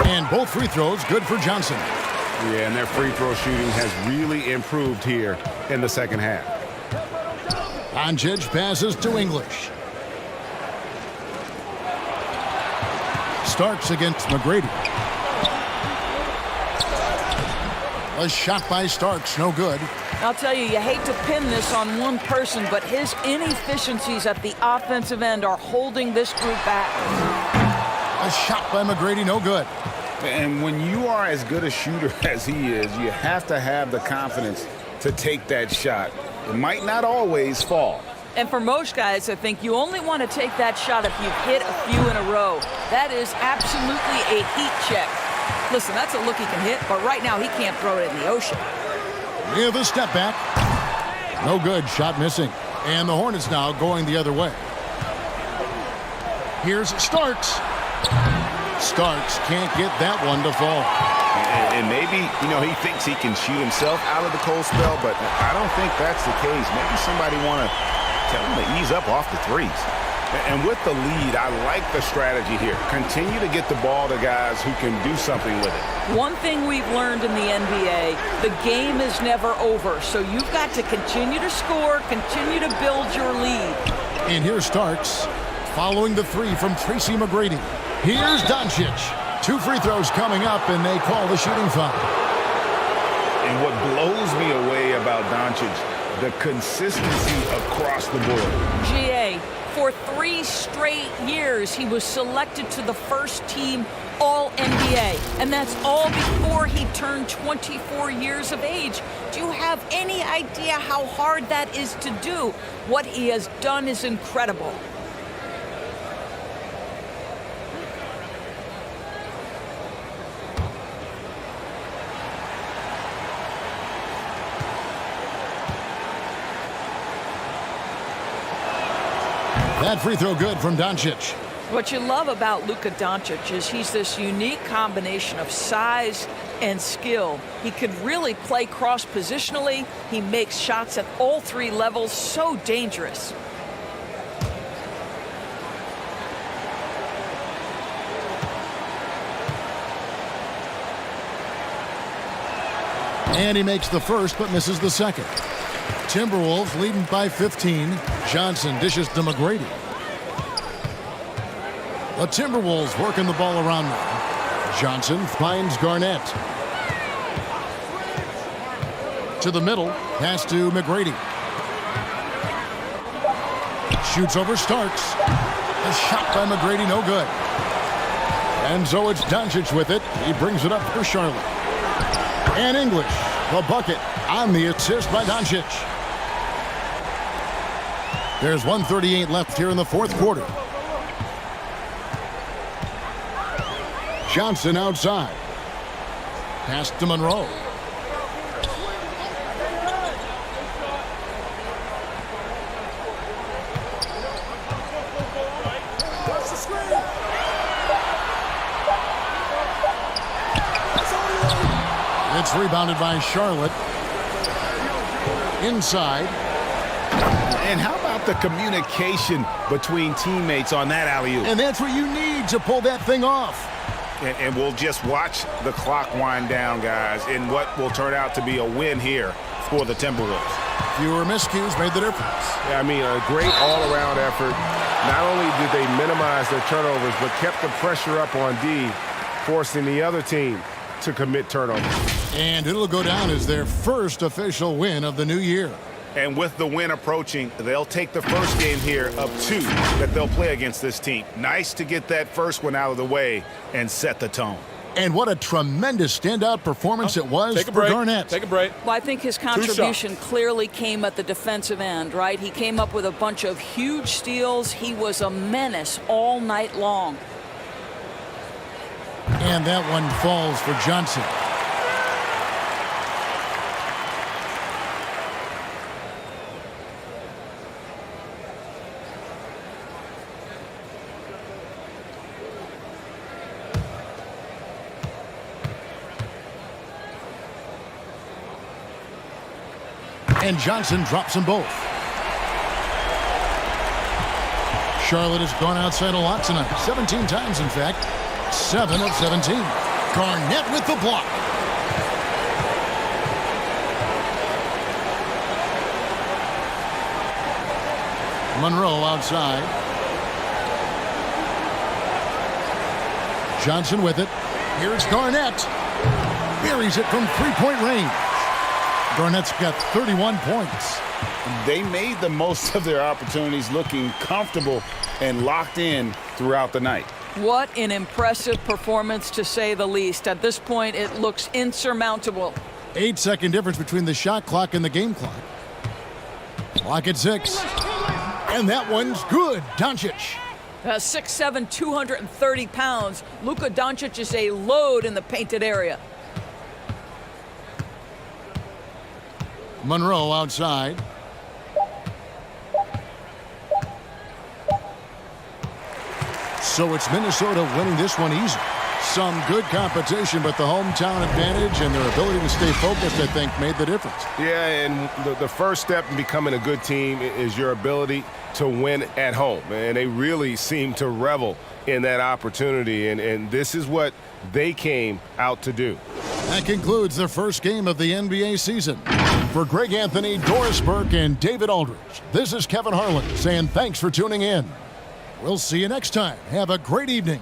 And both free throws good for Johnson. Yeah, and their free throw shooting has really improved here in the second half. Doncic passes to English. Starks against McGrady. A shot by Starks, no good. I'll tell you, you hate to pin this on one person, but his inefficiencies at the offensive end are holding this group back. A shot by McGrady, no good. And when you are as good a shooter as he is, you have to have the confidence to take that shot. It might not always fall. And for most guys, I think you only want to take that shot if you've hit a few in a row. That is absolutely a heat check. Listen, that's a look he can hit, but right now he can't throw it in the ocean. With a step back. No good, shot missing. And the Hornets now going the other way. Here's Starks. Starks can't get that one to fall. And maybe, he thinks he can shoot himself out of the cold spell, but I don't think that's the case. Maybe somebody want to tell him to ease up off the threes. And with the lead, I like the strategy here. Continue to get the ball to guys who can do something with it. One thing we've learned in the NBA, the game is never over. So you've got to continue to score, continue to build your lead. And here's Starks following the three from Tracy McGrady. Here's Doncic. 2 free throws coming up, and they call the shooting foul. And what blows me away about Doncic, the consistency across the board. GA, for 3 straight years, he was selected to the first team All-NBA. And that's all before he turned 24 years of age. Do you have any idea how hard that is to do? What he has done is incredible. That free throw good from Doncic. What you love about Luka Doncic is he's this unique combination of size and skill. He could really play cross-positionally. He makes shots at all 3 levels, so dangerous. And he makes the first, but misses the second. Timberwolves leading by 15. Johnson dishes to McGrady. The Timberwolves working the ball around now. Johnson finds Garnett. To the middle, pass to McGrady. Shoots over Starks. A shot by McGrady, no good. And so it's Doncic with it. He brings it up for Charlotte. And English, the bucket on the assist by Doncic. There's 1:38 left here in the fourth quarter. Johnson outside. Pass to Monroe. It's rebounded by Charlotte. Inside. And how about the communication between teammates on that alley-oop? And that's what you need to pull that thing off. And we'll just watch the clock wind down, guys, in what will turn out to be a win here for the Timberwolves. Fewer miscues made the difference. Yeah, I mean, a great all-around effort. Not only did they minimize their turnovers, but kept the pressure up on D, forcing the other team to commit turnovers. And it'll go down as their first official win of the new year. And with the win approaching, they'll take the first game here of 2 that they'll play against this team. Nice to get that first one out of the way and set the tone. And what a tremendous standout performance it was for Garnett. Take a break. Well, I think his contribution clearly came at the defensive end, right? He came up with a bunch of huge steals. He was a menace all night long. And that one falls for Johnson. And Johnson drops them both. Charlotte has gone outside a lot tonight. 17 times, in fact. 7 of 17. Garnett with the block. Monroe outside. Johnson with it. Here's Garnett. Buries it from three-point range. Garnett's got 31 points. They made the most of their opportunities, looking comfortable and locked in throughout the night. What an impressive performance, to say the least. At this point, it looks insurmountable. 8-second difference between the shot clock and the game clock. Clock at 6. And that one's good. Doncic. 6'7", 230 pounds. Luka Doncic is a load in the painted area. Monroe outside. So it's Minnesota winning this one easy. Some good competition, but the hometown advantage and their ability to stay focused, I think, made the difference. Yeah, and the first step in becoming a good team is your ability to win at home. And they really seem to revel in that opportunity, and this is what they came out to do. That concludes the first game of the NBA season. For Greg Anthony, Doris Burke, and David Aldridge, this is Kevin Harlan saying thanks for tuning in. We'll see you next time. Have a great evening.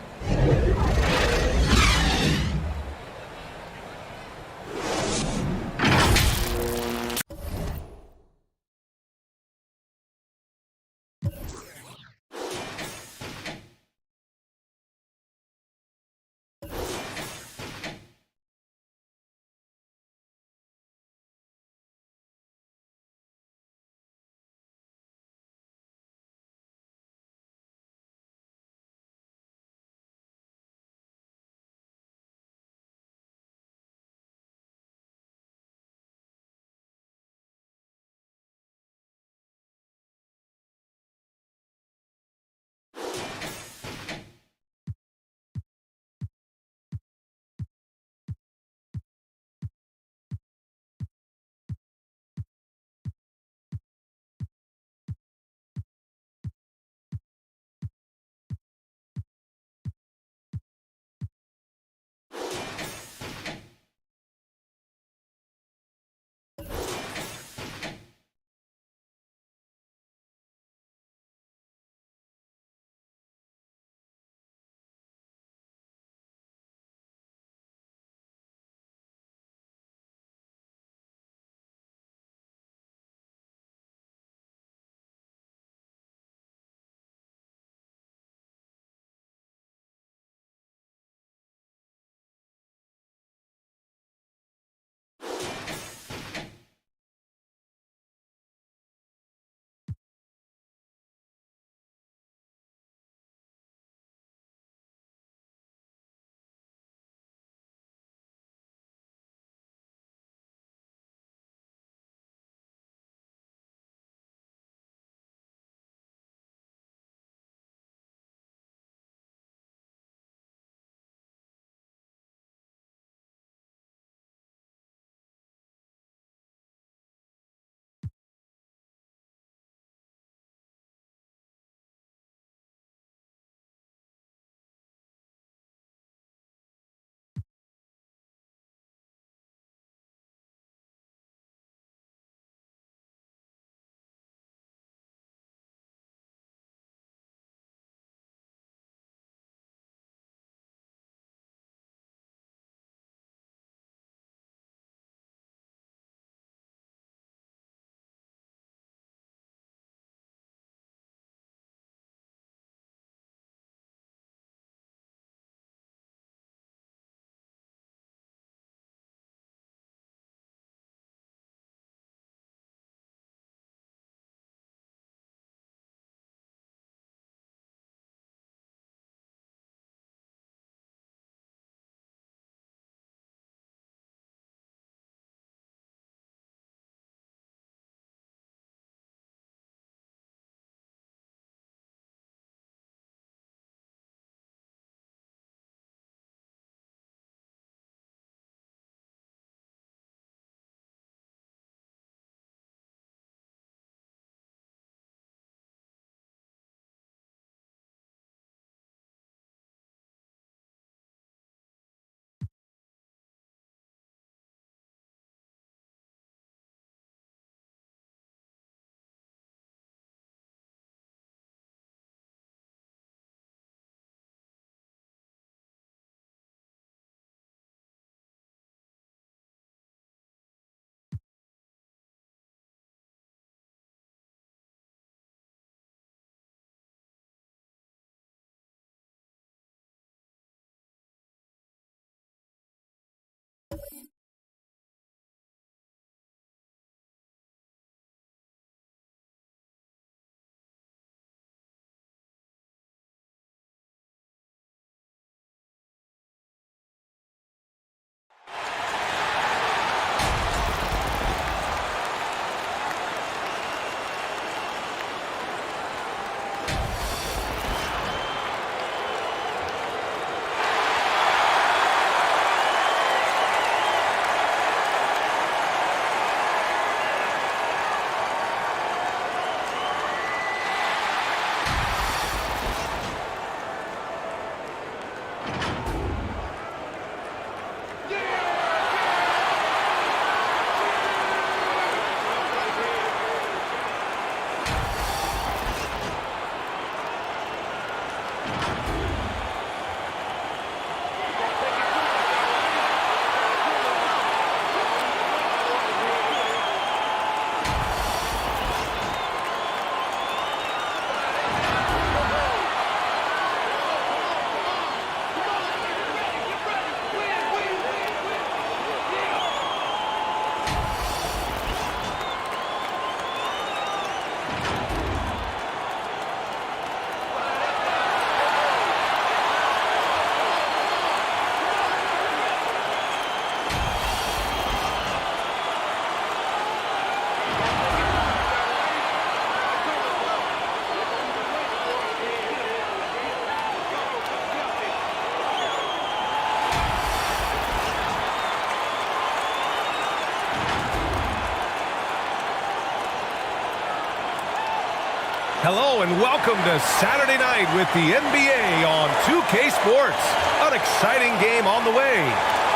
Hello and welcome to Saturday night with the NBA on 2K Sports. An exciting game on the way.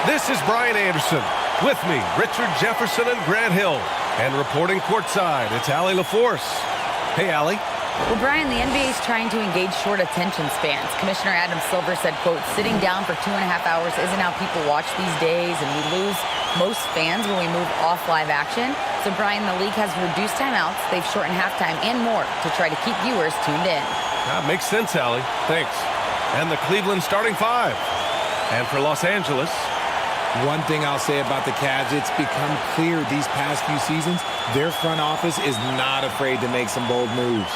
This is Brian Anderson. With me, Richard Jefferson and Grant Hill. And reporting courtside, it's Allie LaForce. Hey, Allie. Well, Brian, the NBA is trying to engage short attention spans. Commissioner Adam Silver said, quote, sitting down for 2.5 hours isn't how people watch these days, and we lose most fans when we move off live action. So, Brian, the league has reduced timeouts, they've shortened halftime and more to try to keep viewers tuned in. That makes sense, Allie. Thanks. And the Cleveland starting five. And for Los Angeles, one thing I'll say about the Cavs, it's become clear these past few seasons, their front office is not afraid to make some bold moves.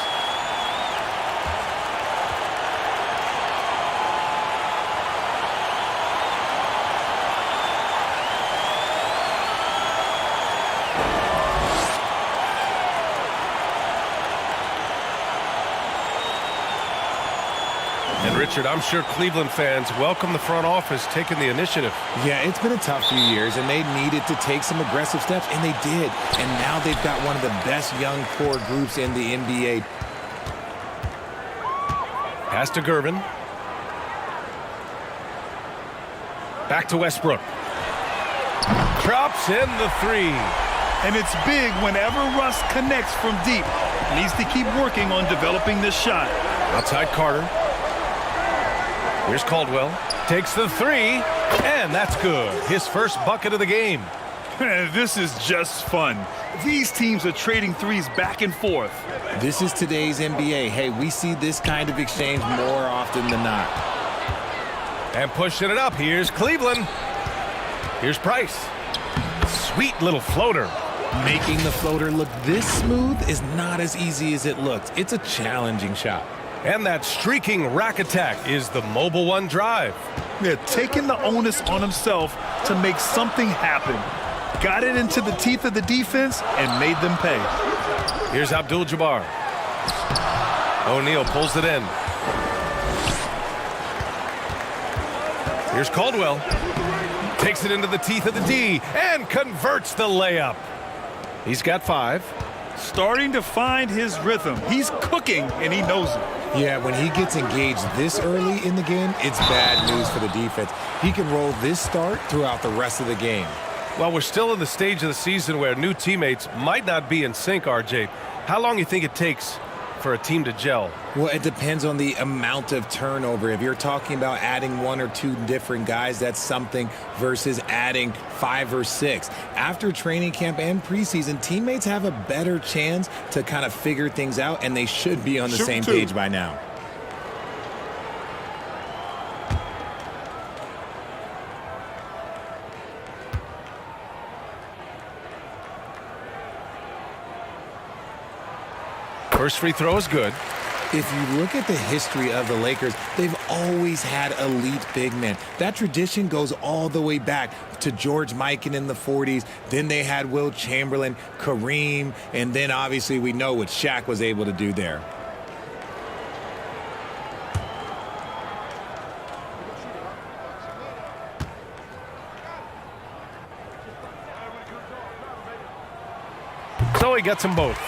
Richard, I'm sure Cleveland fans welcome the front office taking the initiative. Yeah, it's been a tough few years, and they needed to take some aggressive steps, and they did. And now they've got one of the best young core groups in the NBA. Pass to Gervin. Back to Westbrook. Drops in the three. And it's big whenever Russ connects from deep. Needs to keep working on developing this shot. Outside Carter. Here's Caldwell. Takes the three, and that's good. His first bucket of the game. This is just fun. These teams are trading threes back and forth. This is today's NBA. Hey, we see this kind of exchange more often than not. And pushing it up. Here's Cleveland. Here's Price. Sweet little floater. Making the floater look this smooth is not as easy as it looks. It's a challenging shot. And that streaking rack attack is the Mobile One drive. They're taking the onus on himself to make something happen. Got it into the teeth of the defense and made them pay. Here's Abdul-Jabbar. O'Neal pulls it in. Here's Caldwell. Takes it into the teeth of the D and converts the layup. He's got 5. Starting to find his rhythm. He's cooking, and he knows it. Yeah, when he gets engaged this early in the game, it's bad news for the defense. He can roll this start throughout the rest of the game. Well, we're still in the stage of the season where new teammates might not be in sync, RJ. How long do you think it takes for a team to gel? Well, it depends on the amount of turnover. If you're talking about adding 1 or 2 different guys, that's something versus adding 5 or 6. After training camp and preseason, teammates have a better chance to kind of figure things out, and they should be on the same page by now. First free throw is good. If you look at the history of the Lakers, they've always had elite big men. That tradition goes all the way back to George Mikan in the 40s. Then they had Wilt Chamberlain, Kareem, and then obviously we know what Shaq was able to do there. So he gets them both.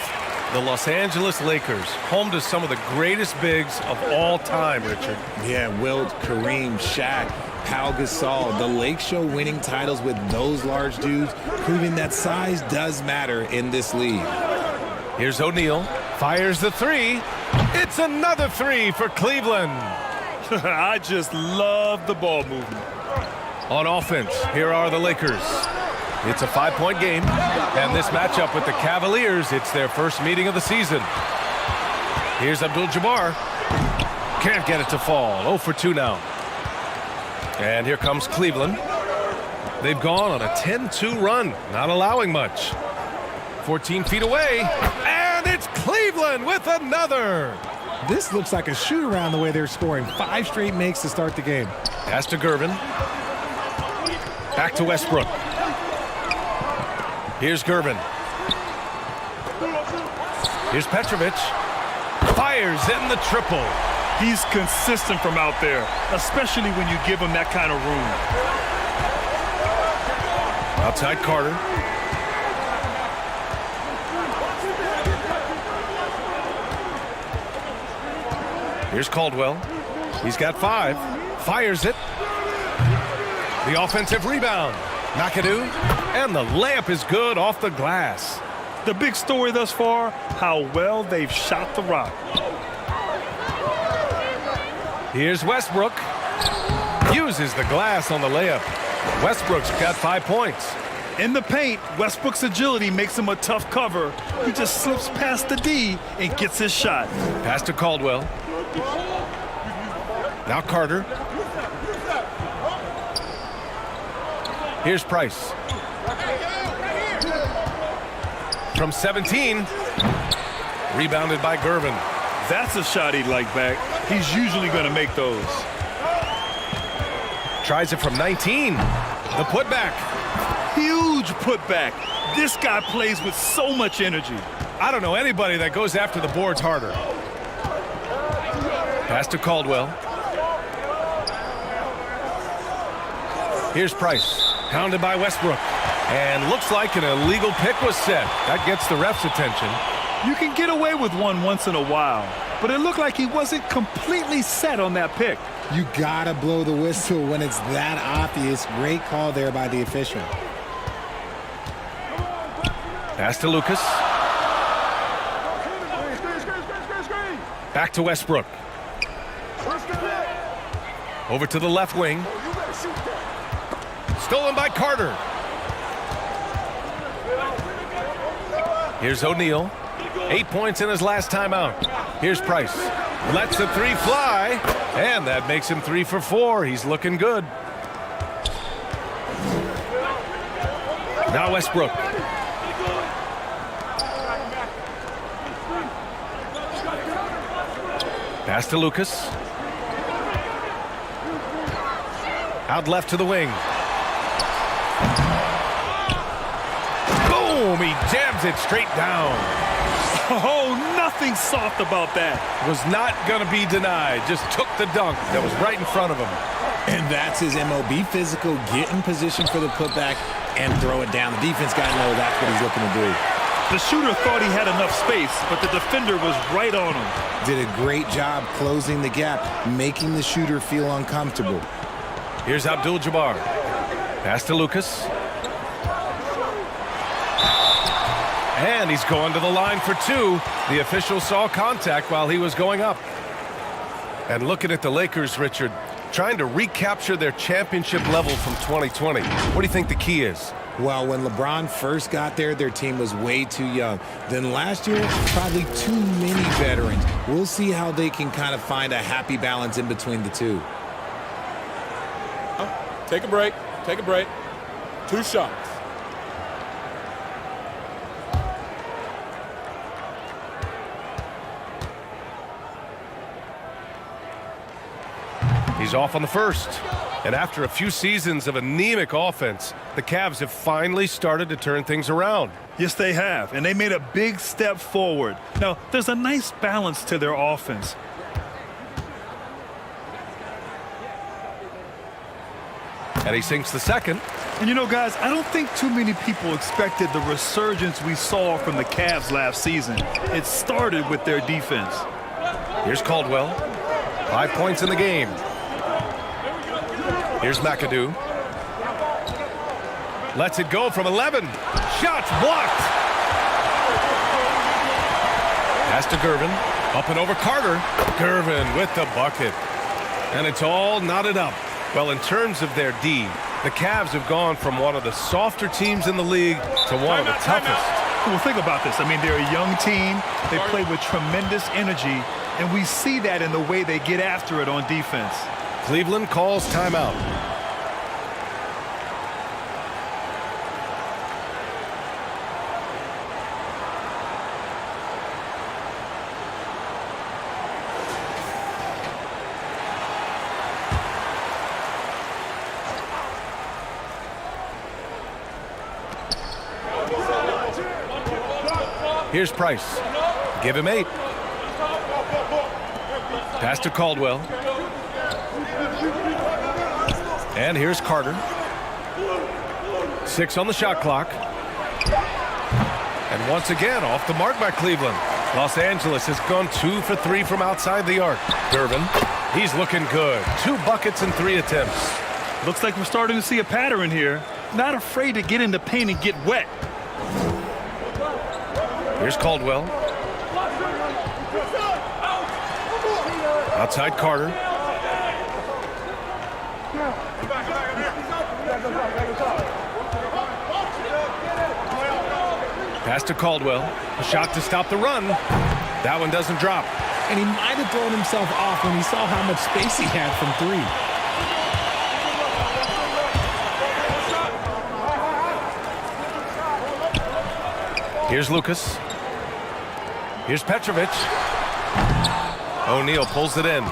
The Los Angeles Lakers, home to some of the greatest bigs of all time, Richard. Yeah, Wilt, Kareem, Shaq, Pau Gasol. The Lake Show winning titles with those large dudes, proving that size does matter in this league. Here's O'Neal. Fires the three. It's another three for Cleveland. I just love the ball movement. On offense, here are the Lakers. It's a 5-point game, and this matchup with the Cavaliers, it's their first meeting of the season. Here's Abdul-Jabbar. Can't get it to fall. 0 for 2 now. And here comes Cleveland. They've gone on a 10-2 run, not allowing much. 14 feet away, and it's Cleveland with another. This looks like a shoot-around the way they're scoring. 5 straight makes to start the game. Pass to Gervin. Back to Westbrook. Here's Gervin. Here's Petrovic. Fires in the triple. He's consistent from out there, especially when you give him that kind of room. Outside Carter. Here's Caldwell. He's got 5. Fires it. The offensive rebound. McAdoo. And the layup is good off the glass. The big story thus far, how well they've shot the rock. Here's Westbrook. Uses the glass on the layup. Westbrook's got 5 points. In the paint, Westbrook's agility makes him a tough cover. He just slips past the D and gets his shot. Pass to Caldwell. Now Carter. Here's Price. From 17. Rebounded by Gervin. That's a shot he'd like back. He's usually going to make those. Tries it from 19. The putback. Huge putback. This guy plays with so much energy. I don't know anybody that goes after the boards harder. Pass to Caldwell. Here's Price. Pounded by Westbrook. And looks like an illegal pick was set. That gets the ref's attention. You can get away with one once in a while, but it looked like he wasn't completely set on that pick. You gotta blow the whistle when it's that obvious. Great call there by the official. Pass to Lucas. Back to Westbrook. Over to the left wing. Stolen by Carter. Here's O'Neal. 8 points in his last timeout. Here's Price. Lets the 3 fly. And that makes him 3 for 4. He's looking good. Now Westbrook. Pass to Lucas. Out left to the wing. Boom! He jams it straight down. Oh, nothing soft about that. Was not going to be denied. Just took the dunk that was right in front of him. And that's his MO. Be physical, get in position for the putback, and throw it down. The defense got to know that's what he's looking to do. The shooter thought he had enough space, but the defender was right on him. Did a great job closing the gap, making the shooter feel uncomfortable. Here's Abdul-Jabbar. Pass to Lucas. And he's going to the line for 2. The official saw contact while he was going up. And looking at the Lakers, Richard, trying to recapture their championship level from 2020. What do you think the key is? Well, when LeBron first got there, their team was way too young. Then last year, probably too many veterans. We'll see how they can kind of find a happy balance in between the two. Take a break. Take a break. 2 shots. He's off on the first. And after a few seasons of anemic offense, the Cavs have finally started to turn things around. Yes, they have, and they made a big step forward. Now, there's a nice balance to their offense. And he sinks the second. And you know, guys, I don't think too many people expected the resurgence we saw from the Cavs last season. It started with their defense. Here's Caldwell. 5 points in the game. Here's McAdoo. Lets it go from 11. Shots blocked. Pass to Gervin. Up and over Carter. Gervin with the bucket. And it's all knotted up. Well, in terms of their D, the Cavs have gone from one of the softer teams in the league to one of the toughest. Well, think about this. I mean, they're a young team. They play with tremendous energy, and we see that in the way they get after it on defense. Cleveland calls timeout. Here's Price. Give him 8. Pass to Caldwell. And here's Carter. 6 on the shot clock. And once again, off the mark by Cleveland. Los Angeles has gone 2 for 3 from outside the arc. Gervin, he's looking good. 2 buckets in 3 attempts. Looks like we're starting to see a pattern here. Not afraid to get in the paint and get wet. Here's Caldwell. Outside Carter. Pass to Caldwell. A shot to stop the run. That one doesn't drop. And he might have thrown himself off when he saw how much space he had from 3. Here's Lucas. Here's Petrovic. O'Neal pulls it in.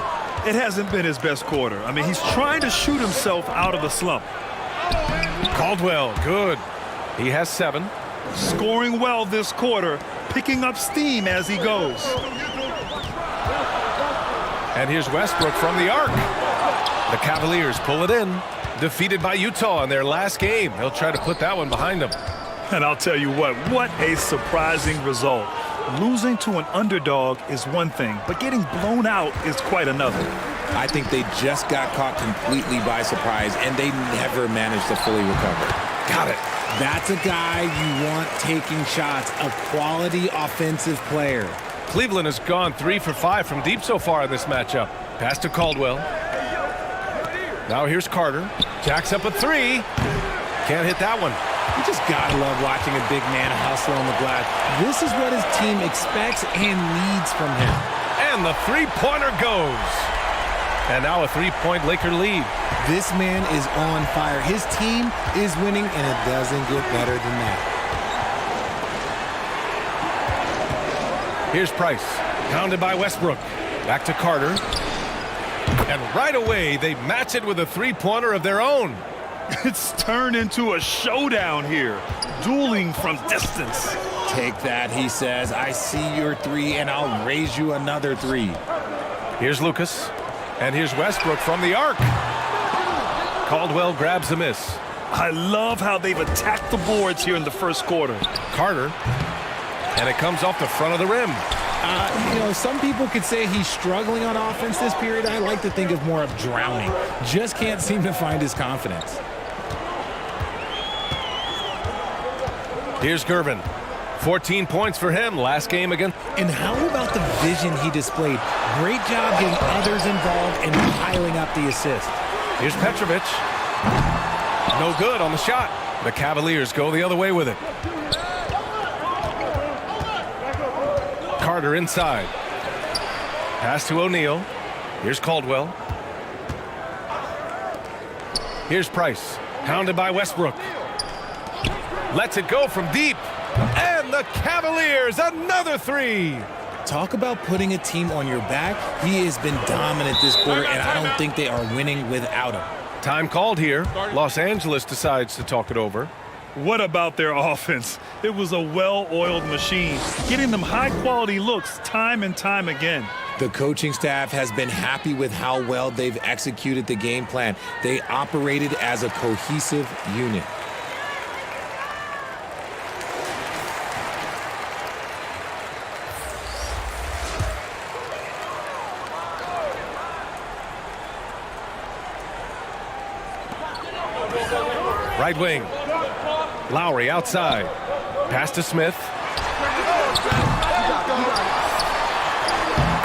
It hasn't been his best quarter. I mean, he's trying to shoot himself out of the slump. Caldwell, good. He has 7. Scoring well this quarter, picking up steam as he goes. And here's Westbrook from the arc. The Cavaliers pull it in. Defeated by Utah in their last game. He'll try to put that one behind him. And I'll tell you what a surprising result. Losing to an underdog is one thing, but getting blown out is quite another. I think they just got caught completely by surprise, and they never managed to fully recover. Got it. That's a guy you want taking shots, a quality offensive player. Cleveland has gone 3 for 5 from deep so far in this matchup. Pass to Caldwell. Now here's Carter. Jacks up a 3. Can't hit that one. You just gotta love watching a big man hustle on the glass. This is what his team expects and needs from him. And the three-pointer goes. And now a 3-point Laker lead. This man is on fire. His team is winning, and it doesn't get better than that. Here's Price. Pounded by Westbrook. Back to Carter. And right away, they match it with a three-pointer of their own. It's turned into a showdown here. Dueling from distance. Take that, he says. I see your 3, and I'll raise you another 3. Here's Lucas. And here's Westbrook from the arc. Caldwell grabs a miss. I love how they've attacked the boards here in the first quarter. Carter. And it comes off the front of the rim. You know, some people could say he's struggling on offense this period. I like to think of more of drowning. Just can't seem to find his confidence. Here's Gervin. 14 points for him last game again. And how about the vision he displayed? Great job getting others involved and piling up the assist. Here's Petrovic. No good on the shot. The Cavaliers go the other way with it. Carter inside. Pass to O'Neal. Here's Caldwell. Here's Price. Pounded by Westbrook. Lets it go from deep. And the Cavaliers, another 3. Talk about putting a team on your back. He has been dominant this quarter, and I don't think they are winning without him. Time called here. Los Angeles decides to talk it over. What about their offense? It was a well-oiled machine, getting them high-quality looks time and time again. The coaching staff has been happy with how well they've executed the game plan. They operated as a cohesive unit. Right wing. Lowry outside. Pass to Smith.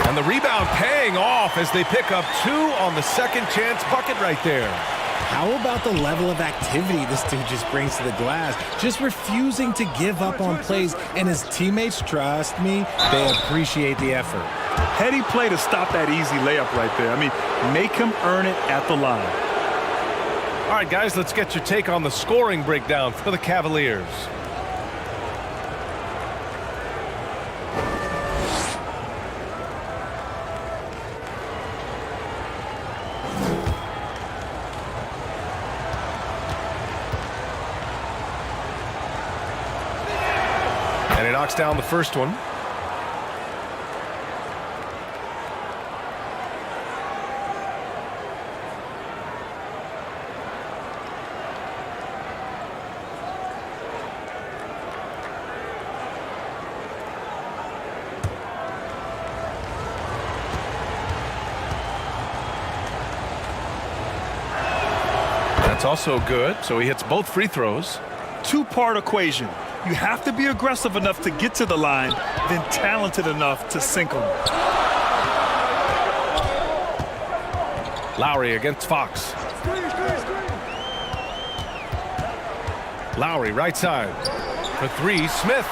And the rebound paying off as they pick up 2 on the second chance bucket right there. How about the level of activity this dude just brings to the glass? Just refusing to give up on plays, and his teammates, trust me, they appreciate the effort. Heady play to stop that easy layup right there. I mean, make him earn it at the line. All right, guys, let's get your take on the scoring breakdown for the Cavaliers. And he knocks down the first one. That's also good. So he hits both free throws. Two-part equation. You have to be aggressive enough to get to the line, then talented enough to sink them. Lowry against Fox. Lowry right side. For three, Smith.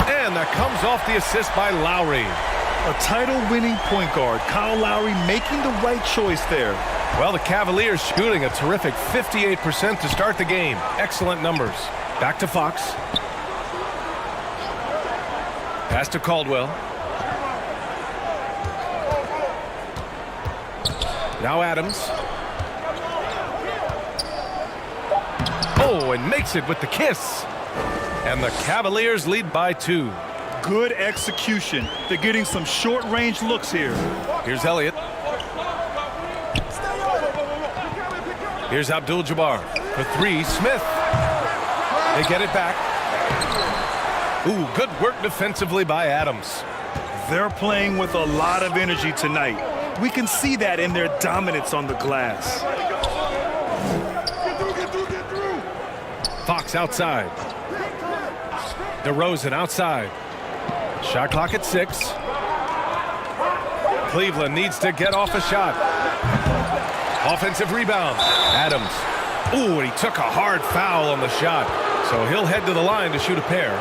And that comes off the assist by Lowry. A title-winning point guard, Kyle Lowry, making the right choice there. Well, the Cavaliers shooting a terrific 58% to start the game. Excellent numbers. Back to Fox. Pass to Caldwell. Now Adams. Oh, and makes it with the kiss. And the Cavaliers lead by 2. Good execution. They're getting some short-range looks here. Here's Elliott. Here's Abdul-Jabbar. For three, Smith. They get it back. Ooh, good work defensively by Adams. They're playing with a lot of energy tonight. We can see that in their dominance on the glass. Fox outside. DeRozan outside. Shot clock at 6. Cleveland needs to get off a shot. Offensive rebound. Adams. Ooh, and he took a hard foul on the shot. So he'll head to the line to shoot a pair.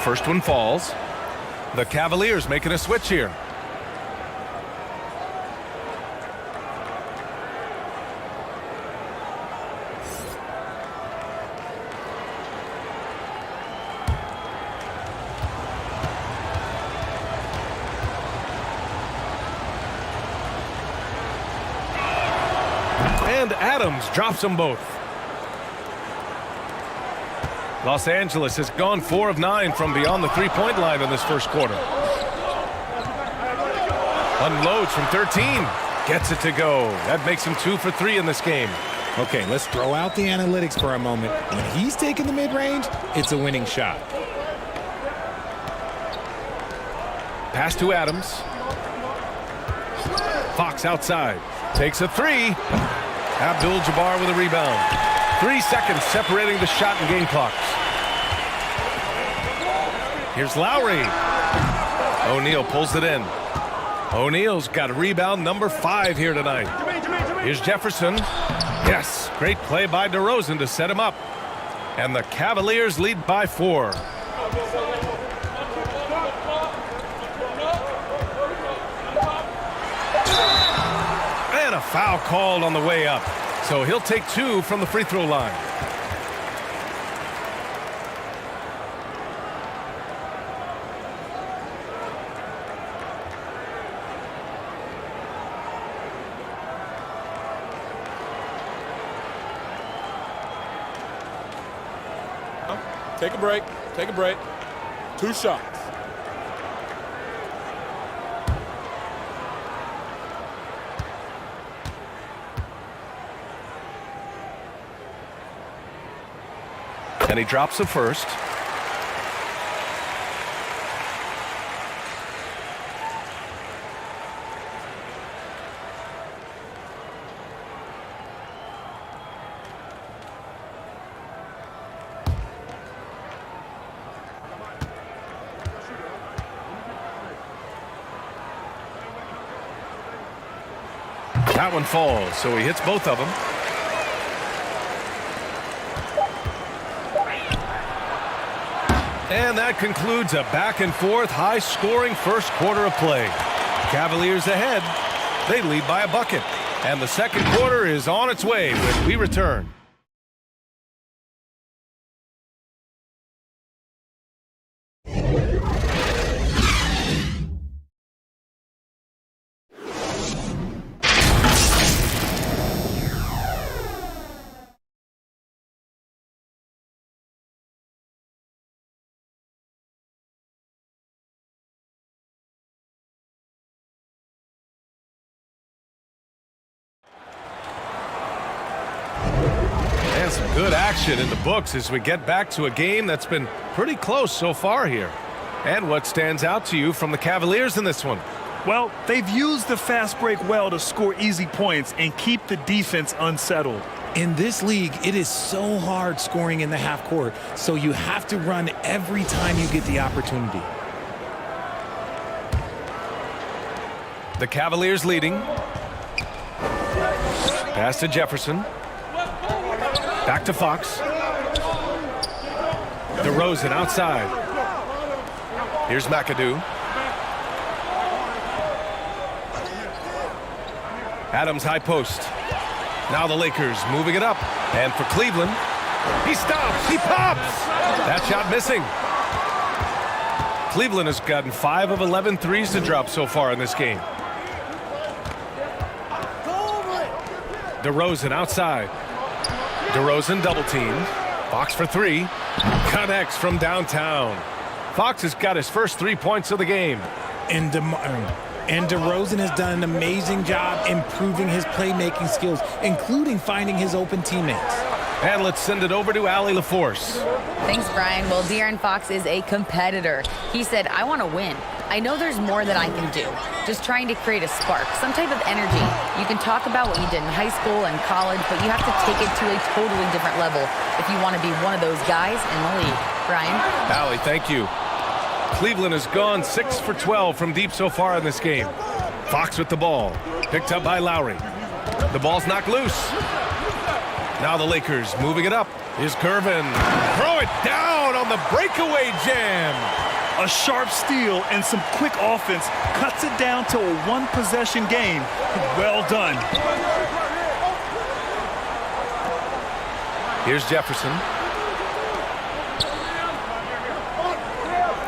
First one falls. The Cavaliers making a switch here. And Adams drops them both. Los Angeles has gone 4 of 9 from beyond the three-point line in this first quarter. Unloads from 13. Gets it to go. That makes him 2 for 3 in this game. Okay, let's throw out the analytics for a moment. When he's taking the mid-range, it's a winning shot. Pass to Adams. Fox outside. Takes a 3. Abdul-Jabbar with a rebound. 3 seconds separating the shot and game clocks. Here's Lowry. O'Neal pulls it in. O'Neal's got a rebound number 5 here tonight. Here's Jefferson. Yes, great play by DeRozan to set him up. And the Cavaliers lead by 4. And a foul called on the way up. So he'll take 2 from the free throw line. Take a break. Take a break. 2 shots. And he drops the first. That one falls, so he hits both of them. And that concludes a back-and-forth, high-scoring first quarter of play. Cavaliers ahead. They lead by a bucket. And the second quarter is on its way when we return. Good action in the books as we get back to a game that's been pretty close so far here. And what stands out to you from the Cavaliers in this one? Well, they've used the fast break well to score easy points and keep the defense unsettled. In this league, it is so hard scoring in the half court, so you have to run every time you get the opportunity. The Cavaliers leading. Pass to Jefferson. Back to Fox. DeRozan outside. Here's McAdoo. Adams high post. Now the Lakers moving it up. And for Cleveland, he stops, he pops! That shot missing. Cleveland has gotten 5 of 11 threes to drop so far in this game. DeRozan outside. DeRozan double teamed. Fox for 3. Connects from downtown. Fox has got his first 3 points of the game. And DeRozan has done an amazing job improving his playmaking skills, including finding his open teammates. And let's send it over to Allie LaForce. Thanks, Brian. Well, De'Aaron Fox is a competitor. He said, I want to win. I know there's more that I can do. Just trying to create a spark, some type of energy. You can talk about what you did in high school and college, but you have to take it to a totally different level if you want to be one of those guys in the league. Brian? Allie, thank you. Cleveland has gone 6 for 12 from deep so far in this game. Fox with the ball. Picked up by Lowry. The ball's knocked loose. Now the Lakers moving it up. Here's Gervin. Throw it down on the breakaway jam. A sharp steal and some quick offense cuts it down to a one-possession game. Well done. Here's Jefferson.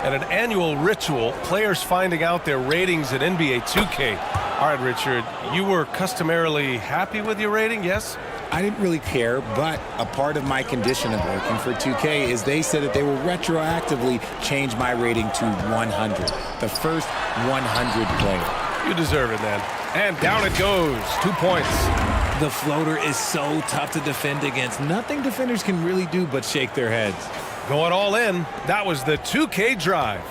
And an annual ritual, players finding out their ratings at NBA 2K. All right, Richard, you were customarily happy with your rating, yes? I didn't really care, but a part of my condition of working for 2K is they said that they will retroactively change my rating to 100, the first 100 player. You deserve it, then. And down it goes. 2 points. The floater is so tough to defend against. Nothing defenders can really do but shake their heads. Going all in. That was the 2K drive.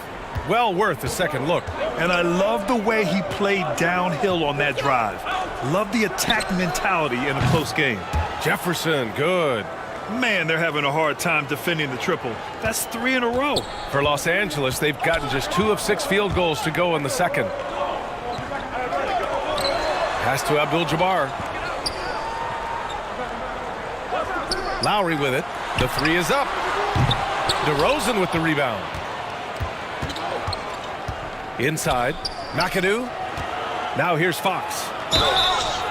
Well worth a second look. And I love the way he played downhill on that drive. Love the attack mentality in a close game. Jefferson, good. Man, they're having a hard time defending the triple. That's 3 in a row. For Los Angeles, they've gotten just 2 of 6 field goals to go in the second. Pass to Abdul-Jabbar. Lowry with it. The 3 is up. DeRozan with the rebound. Inside. McAdoo. Now here's Fox.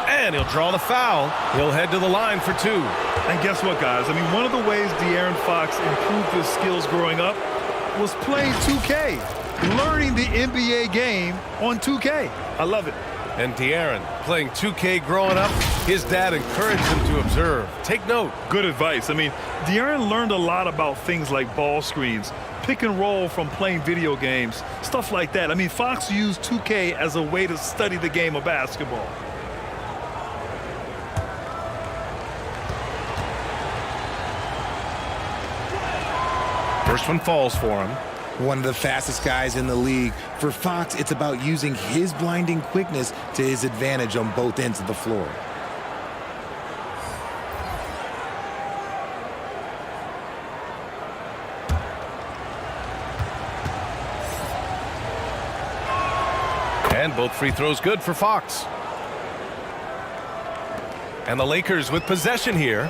And he'll draw the foul. He'll head to the line for 2. And guess what, guys? I mean, one of the ways De'Aaron Fox improved his skills growing up was playing 2K. Learning the NBA game on 2K. I love it. And De'Aaron playing 2K growing up, his dad encouraged him to observe. Take note. Good advice. I mean, De'Aaron learned a lot about things like ball screens, pick and roll from playing video games, stuff like that. I mean, Fox used 2K as a way to study the game of basketball. First one falls for him. One of the fastest guys in the league. For Fox, it's about using his blinding quickness to his advantage on both ends of the floor. And both free throws good for Fox. And the Lakers with possession here.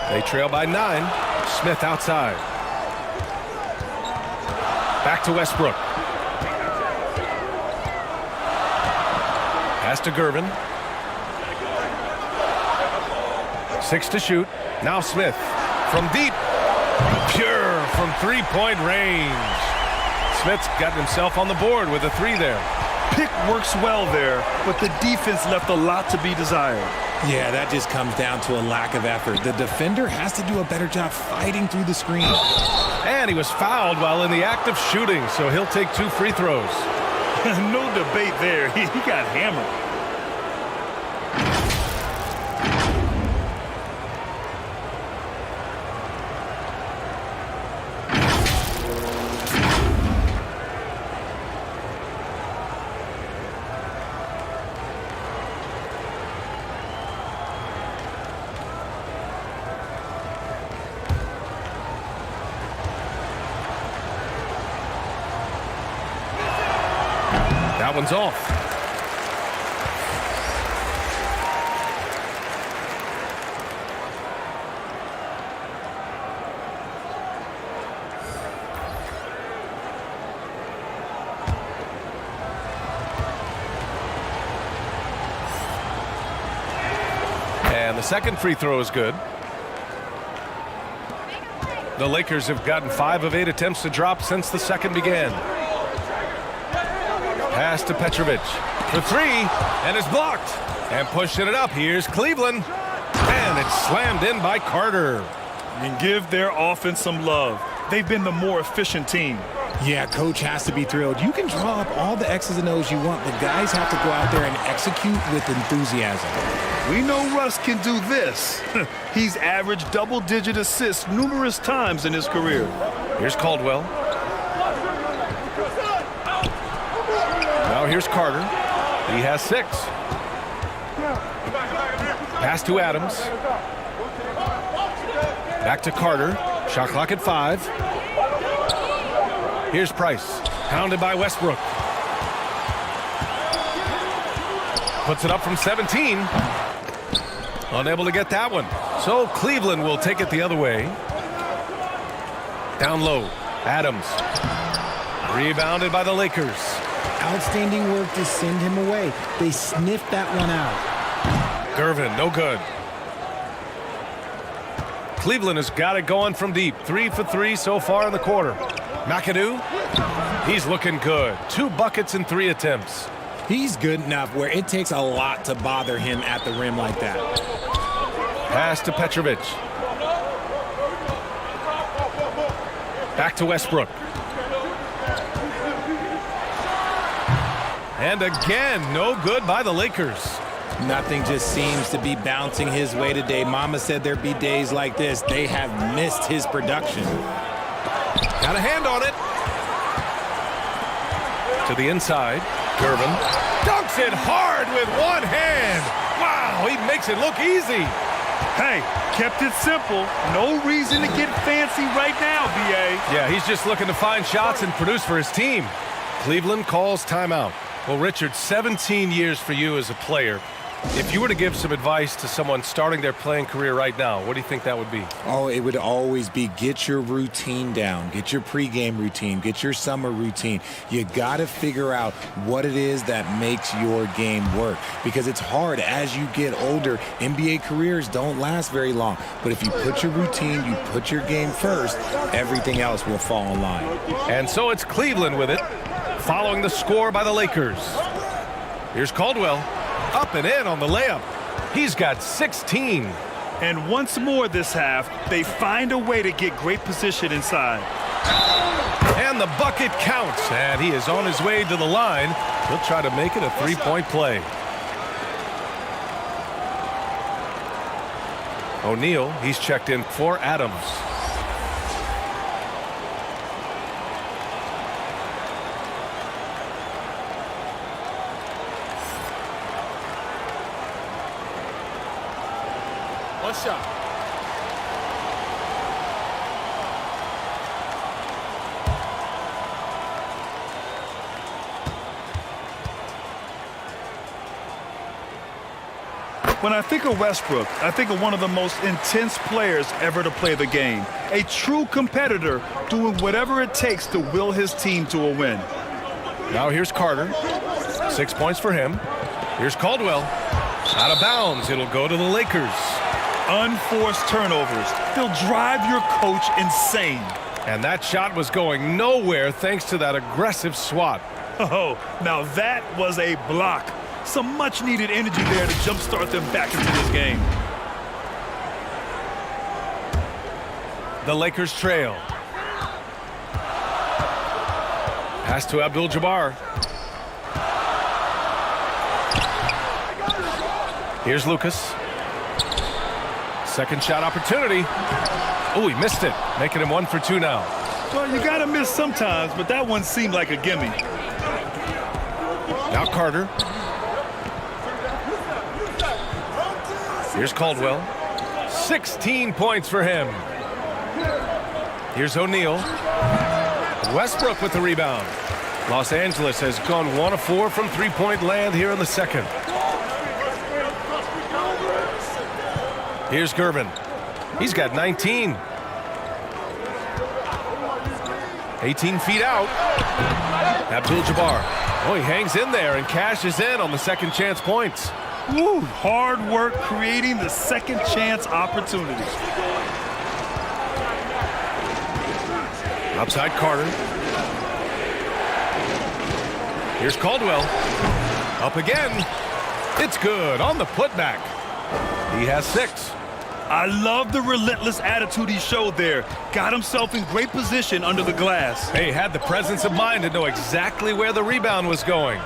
They trail by 9. Smith outside. Back to Westbrook. Pass to Gervin. 6 to shoot. Now Smith from deep. Pure from three-point range. Smith's got himself on the board with a 3 there. Pick works well there, but the defense left a lot to be desired. Yeah, that just comes down to a lack of effort. The defender has to do a better job fighting through the screen. And he was fouled while in the act of shooting, so he'll take 2 free throws. No debate there. He got hammered. That one's off. And the second free throw is good. The Lakers have gotten 5 of 8 attempts to drop since the second began. Pass to Petrovic for 3, and it's blocked. And pushing it up, here's Cleveland. And it's slammed in by Carter. And give their offense some love. They've been the more efficient team. Yeah, coach has to be thrilled. You can draw up all the X's and O's you want, but guys have to go out there and execute with enthusiasm. We know Russ can do this. He's averaged double-digit assists numerous times in his career. Here's Caldwell. Now here's Carter. He has 6. Pass to Adams. Back to Carter. Shot clock at 5. Here's Price. Pounded by Westbrook. Puts it up from 17. Unable to get that one. So Cleveland will take it the other way. Down low. Adams. Rebounded by the Lakers. Outstanding work to send him away. They sniffed that one out. Gervin, no good. Cleveland has got it going from deep. 3 for 3 so far in the quarter. McAdoo, he's looking good. 2 buckets in 3 attempts. He's good enough where it takes a lot to bother him at the rim like that. Pass to Petrovic. Back to Westbrook. And again, no good by the Lakers. Nothing just seems to be bouncing his way today. Mama said there'd be days like this. They have missed his production. Got a hand on it. To the inside. Gervin dunks it hard with one hand. Wow, he makes it look easy. Hey, kept it simple. No reason to get fancy right now, B.A. Yeah, he's just looking to find shots and produce for his team. Cleveland calls timeout. Well, Richard, 17 years for you as a player. If you were to give some advice to someone starting their playing career right now, what do you think that would be? Oh, it would always be get your routine down. Get your pregame routine. Get your summer routine. You got to figure out what it is that makes your game work. Because it's hard as you get older. NBA careers don't last very long. But if you put your routine, you put your game first, everything else will fall in line. And so it's Cleveland with it, following the score by the Lakers. Here's Caldwell. Up and in on the layup. He's got 16. And once more this half, they find a way to get great position inside. And the bucket counts. And he is on his way to the line. He'll try to make it a three-point play. O'Neal, he's checked in for Adams. One shot. When I think of Westbrook, I think of one of the most intense players ever to play the game. A true competitor doing whatever it takes to will his team to a win. Now here's Carter. 6 points for him. Here's Caldwell. Out of bounds. It'll go to the Lakers. Unforced turnovers. They'll drive your coach insane. And that shot was going nowhere thanks to that aggressive swat. Oh, now that was a block. Some much-needed energy there to jumpstart them back into this game. The Lakers trail. Pass to Abdul-Jabbar. Here's Lucas. Second shot opportunity. Oh, he missed it, making him 1 for 2 now. Well, you gotta miss sometimes, but that one seemed like a gimme. Now Carter. Here's Caldwell. 16 points for him. Here's O'Neal. Westbrook with the rebound. Los Angeles has gone 1 of 4 from three-point land here in the second. Here's Gervin. He's got 19. 18 feet out. Abdul-Jabbar. Oh, he hangs in there and cashes in on the second chance points. Woo, hard work creating the second chance opportunity. Outside Carter. Here's Caldwell. Up again. It's good on the putback. He has 6. I love the relentless attitude he showed there. Got himself in great position under the glass. He had the presence of mind to know exactly where the rebound was going.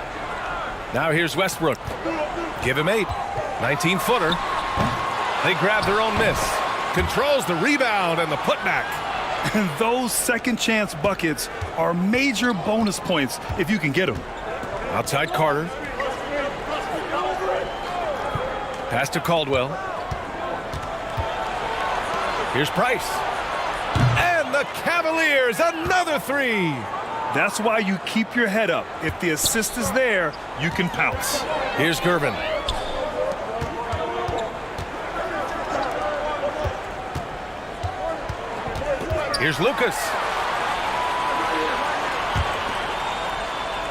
Now here's Westbrook. Give him 8. 19-footer. They grab their own miss. Controls the rebound and the putback. And those second chance buckets are major bonus points if you can get them. Outside Carter. Pass to Caldwell. Here's Price. And the Cavaliers, another 3. That's why you keep your head up. If the assist is there, you can pounce. Here's Gervin. Here's Lucas.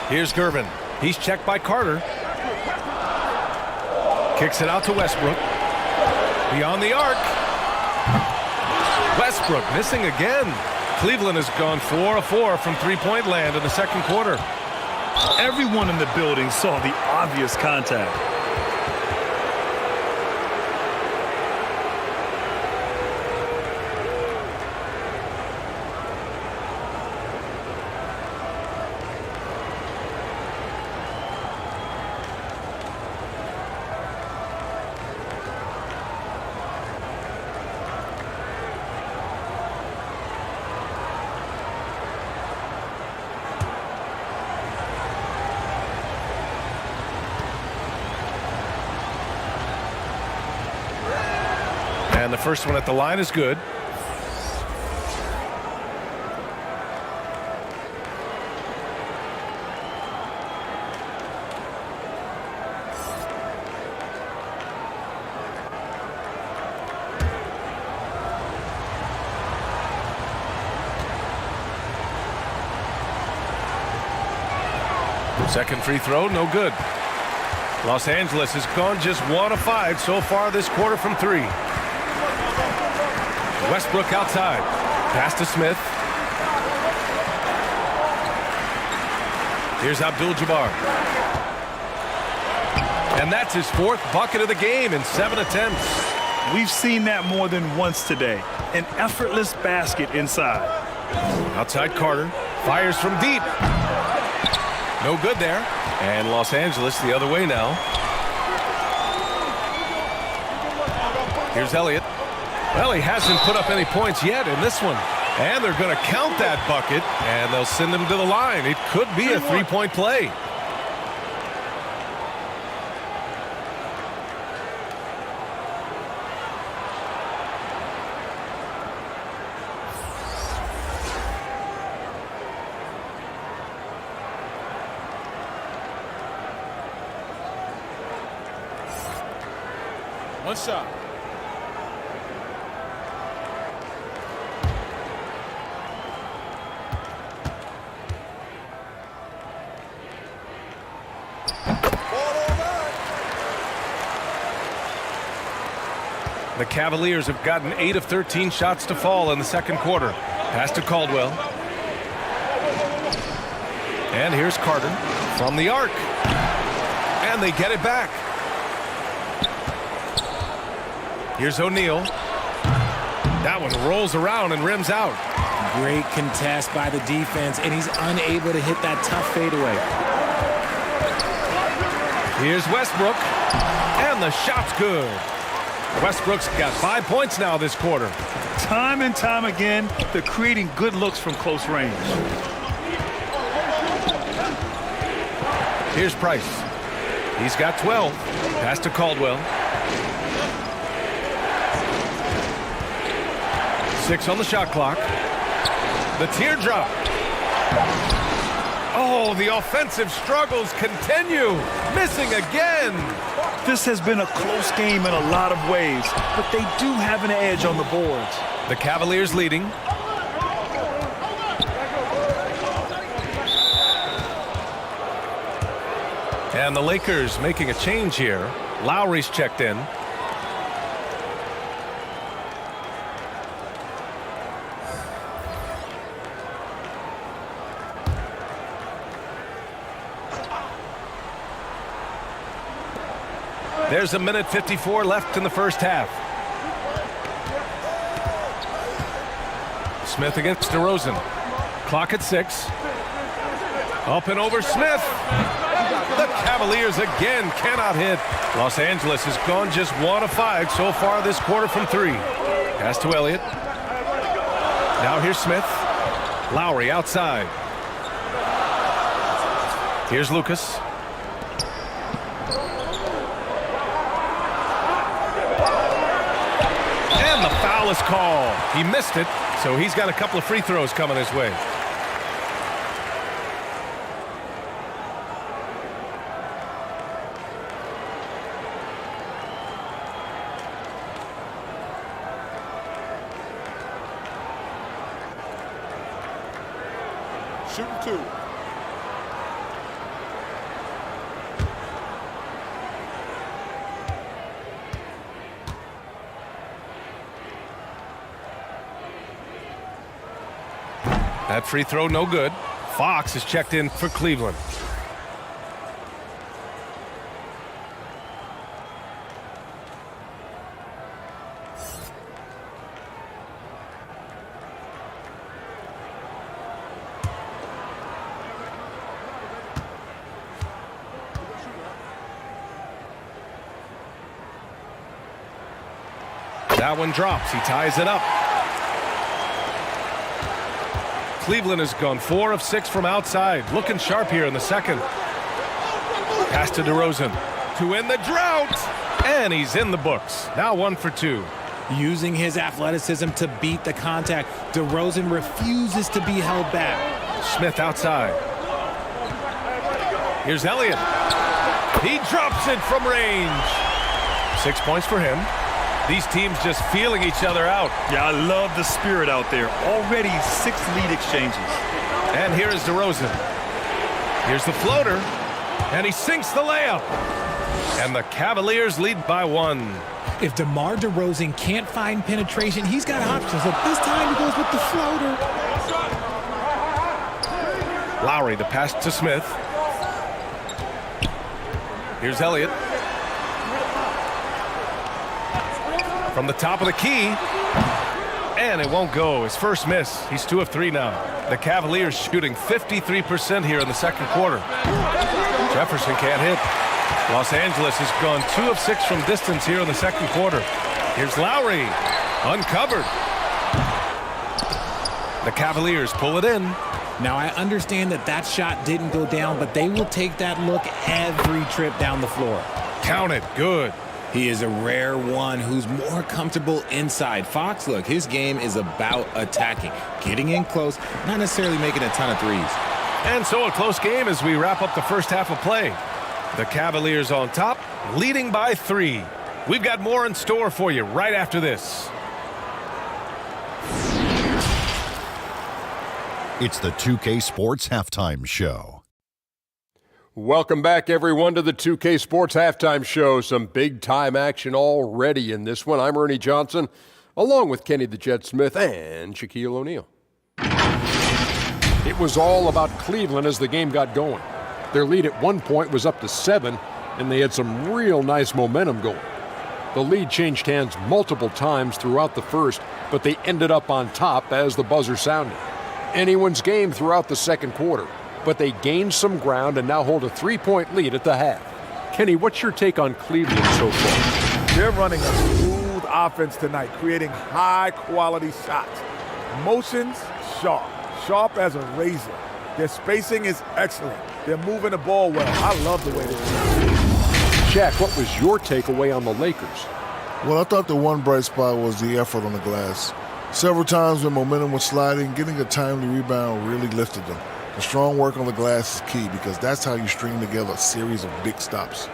Here's Gervin. He's checked by Carter. Kicks it out to Westbrook. Beyond the arc. Westbrook missing again. Cleveland has gone 4 of 4 from three-point land in the second quarter. Everyone in the building saw the obvious contact. And the first one at the line is good. Second free throw, no good. Los Angeles has gone just 1 of 5 so far this quarter from 3. Westbrook outside. Pass to Smith. Here's Abdul-Jabbar. And that's his 4th bucket of the game in 7 attempts. We've seen that more than once today. An effortless basket inside. Outside Carter. Fires from deep. No good there. And Los Angeles the other way now. Here's Elliott. Well, he hasn't put up any points yet in this one. And they're going to count that bucket, and they'll send him to the line. It could be a three-point play. One shot. The Cavaliers have gotten 8 of 13 shots to fall in the second quarter. Pass to Caldwell. And here's Carter from the arc. And they get it back. Here's O'Neal. That one rolls around and rims out. Great contest by the defense, and he's unable to hit that tough fadeaway. Here's Westbrook. And the shot's good. Westbrook's got 5 points now this quarter. Time and time again, they're creating good looks from close range. Here's Price. He's got 12. Pass to Caldwell. 6 on the shot clock. The teardrop. Oh, Oh, the offensive struggles continue. Missing again. This has been a close game in a lot of ways, but they do have an edge on the boards. The Cavaliers leading. And the Lakers making a change here. Lowry's checked in. There's 1:54 left in the first half. Smith against DeRozan. Clock at 6. Up and over Smith. The Cavaliers again cannot hit. Los Angeles has gone just 1 of 5 so far this quarter from 3. Pass to Elliott. Now here's Smith. Lowry outside. Here's Lucas. And the foul is called. He missed it, so he's got a couple of free throws coming his way. Shooting 2. That free throw no good. Fox is checked in for Cleveland. That one drops. He ties it up. Cleveland has gone 4 of 6 from outside. Looking sharp here in the second. Pass to DeRozan to end the drought. And he's in the books. Now 1 for 2. Using his athleticism to beat the contact, DeRozan refuses to be held back. Smith outside. Here's Elliott. He drops it from range. 6 points for him. These teams just feeling each other out. Yeah, I love the spirit out there. Already 6 lead exchanges. And here is DeRozan. Here's the floater. And he sinks the layup. And the Cavaliers lead by 1. If DeMar DeRozan can't find penetration, he's got options. At this time, he goes with the floater. Lowry, the pass to Smith. Here's Elliott. From the top of the key. And it won't go. His first miss. He's 2 of 3 now. The Cavaliers shooting 53% here in the second quarter. Jefferson can't hit. Los Angeles has gone 2 of 6 from distance here in the second quarter. Here's Lowry. Uncovered. The Cavaliers pull it in. Now, I understand that shot didn't go down, but they will take that look every trip down the floor. Count it. Good. He is a rare one who's more comfortable inside. Fox, look, his game is about attacking, getting in close, not necessarily making a ton of threes. And so a close game as we wrap up the first half of play. The Cavaliers on top, leading by 3. We've got more in store for you right after this. It's the 2K Sports Halftime Show. Welcome back, everyone, to the 2K Sports Halftime Show. Some big-time action already in this one. I'm Ernie Johnson, along with Kenny the Jet Smith and Shaquille O'Neal. It was all about Cleveland as the game got going. Their lead at one point was up to 7, and they had some real nice momentum going. The lead changed hands multiple times throughout the first, but they ended up on top as the buzzer sounded. Anyone's game throughout the second quarter, but they gained some ground and now hold a 3-point lead at the half. Kenny, what's your take on Cleveland so far? They're running a smooth offense tonight, creating high-quality shots. Motions, sharp as a razor. Their spacing is excellent. They're moving the ball well. I love the way they play. Shaq, what was your takeaway on the Lakers? Well, I thought the one bright spot was the effort on the glass. Several times when momentum was sliding, getting a timely rebound really lifted them. The strong work on the glass is key because that's how you string together a series of big stops.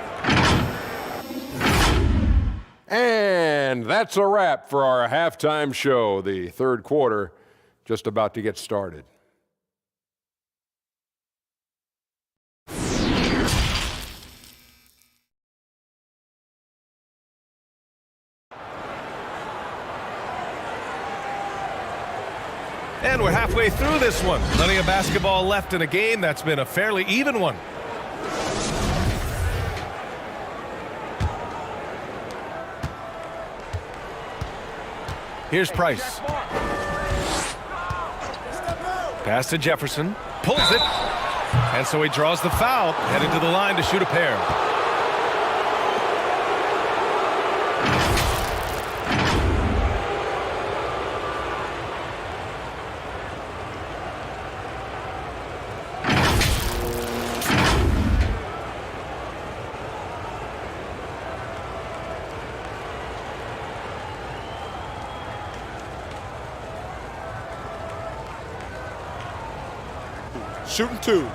And that's a wrap for our halftime show. The third quarter just about to get started. And we're halfway through this one. Plenty of basketball left in a game that's been a fairly even one. Here's Price. Pass to Jefferson. Pulls it. And so he draws the foul. Headed to the line to shoot a pair. Shooting 2.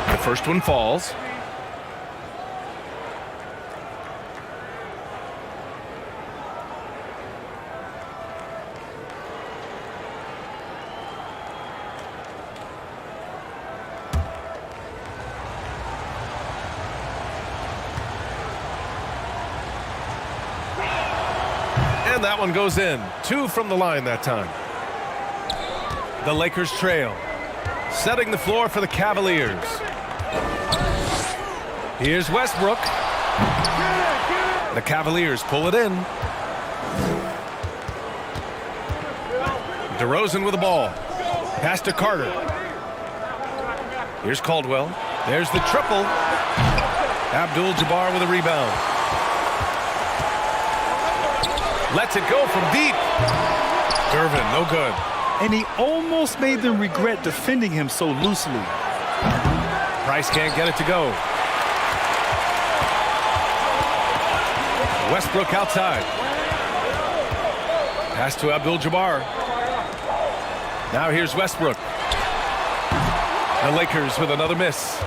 The first one falls. And that one goes in. 2 from the line that time. The Lakers trail. Setting the floor for the Cavaliers. Here's Westbrook. The Cavaliers pull it in. DeRozan with the ball. Pass to Carter. Here's Caldwell. There's the triple. Abdul-Jabbar with a rebound. Lets it go from deep. Durbin, no good. And he almost made them regret defending him so loosely. Price can't get it to go. Westbrook outside. Pass to Abdul-Jabbar. Now here's Westbrook. The Lakers with another miss.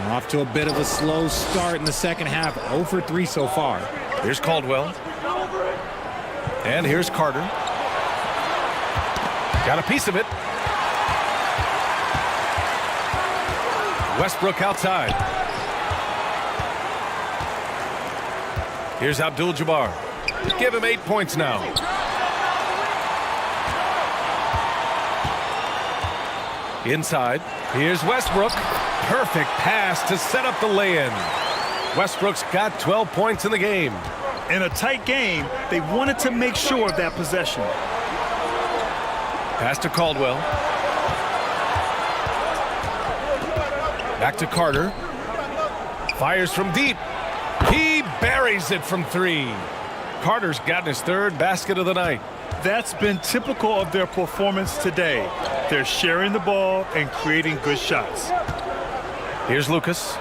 Off to a bit of a slow start in the second half. 0 for 3 so far. Here's Caldwell. And here's Carter. Got a piece of it. Westbrook outside. Here's Abdul-Jabbar. Give him 8 points now. Inside. Here's Westbrook. Perfect pass to set up the lay-in. Westbrook's got 12 points in the game. In a tight game, they wanted to make sure of that possession. Pass to Caldwell. Back to Carter. Fires from deep. He buries it from 3. Carter's gotten his 3rd basket of the night. That's been typical of their performance today. They're sharing the ball and creating good shots. Here's Lucas.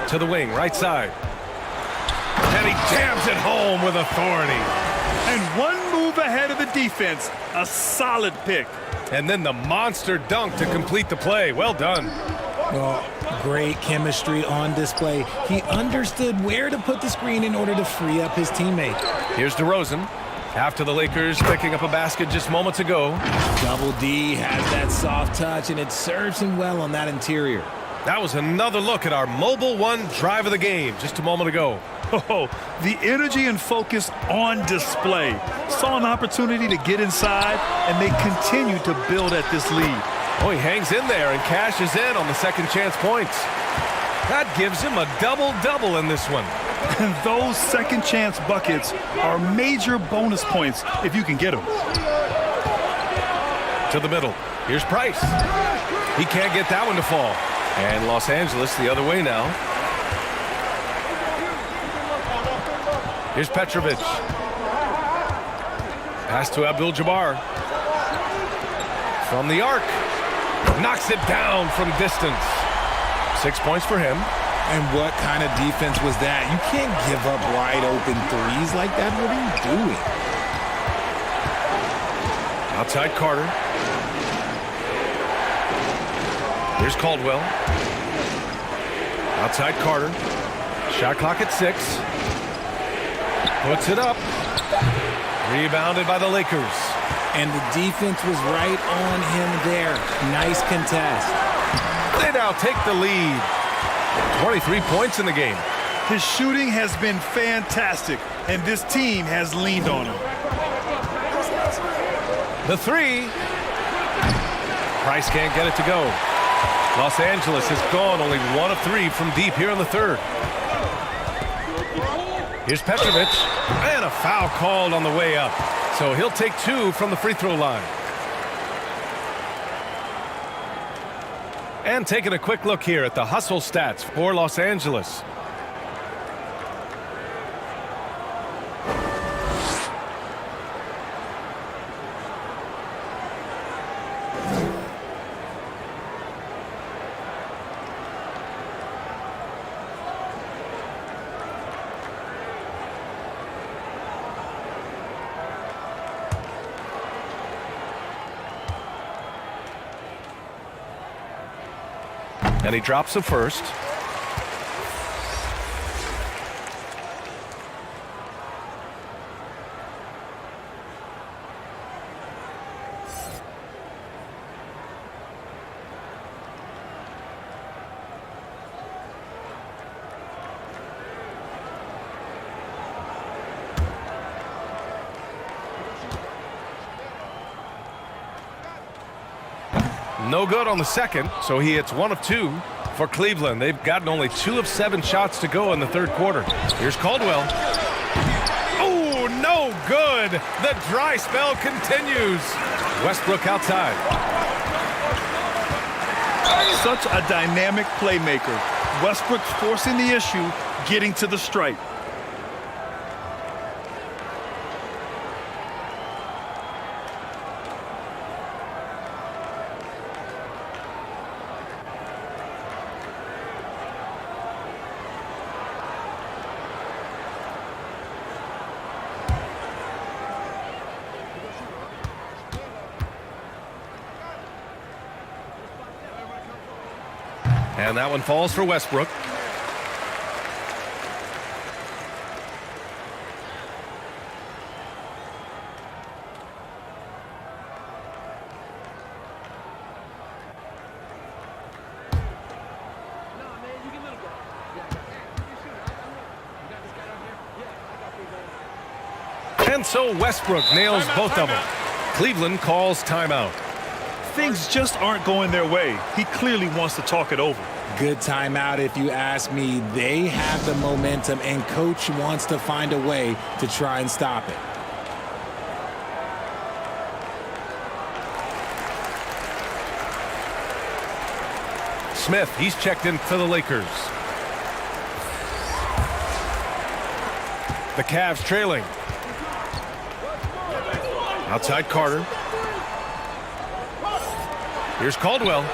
To the wing, right side. And he jams it home with authority. And one move ahead of the defense. A solid pick. And then the monster dunk to complete the play. Well done. Well, great chemistry on display. He understood where to put the screen in order to free up his teammate. Here's DeRozan. After the Lakers picking up a basket just moments ago. Double D has that soft touch, and it serves him well on that interior. That was another look at our Mobile One drive of the game just a moment ago. Oh, the energy and focus on display. Saw an opportunity to get inside, and they continue to build at this lead. Oh, he hangs in there and cashes in on the second chance points. That gives him a double-double in this one. And those second chance buckets are major bonus points if you can get them. To the middle. Here's Price. He can't get that one to fall. And Los Angeles the other way now. Here's Petrovic. Pass to Abdul-Jabbar. From the arc. Knocks it down from distance. 6 points for him. And what kind of defense was that? You can't give up wide open threes like that. What are you doing? Outside Carter. Here's Caldwell. Outside Carter. Shot clock at 6. Puts it up. Rebounded by the Lakers. And the defense was right on him there. Nice contest. They now take the lead. 23 points in the game. His shooting has been fantastic, and this team has leaned on him. The 3. Price can't get it to go. Los Angeles has gone only 1 of 3 from deep here in the third. Here's Petrovic, and a foul called on the way up. So he'll take 2 from the free throw line. And taking a quick look here at the hustle stats for Los Angeles. And he drops the first. No good on the second, so he hits 1 of 2 for Cleveland. They've gotten only 2 of 7 shots to go in the third quarter. Here's Caldwell. Oh, no good. The dry spell continues. Westbrook outside. Such a dynamic playmaker. Westbrook forcing the issue, getting to the stripe. And that one falls for Westbrook. And so Westbrook nails both of them. Cleveland calls timeout. Things just aren't going their way. He clearly wants to talk it over. Good timeout if you ask me. They have the momentum, and coach wants to find a way to try and stop it. Smith, he's checked in for the Lakers. The Cavs trailing. Outside Carter. Here's Caldwell.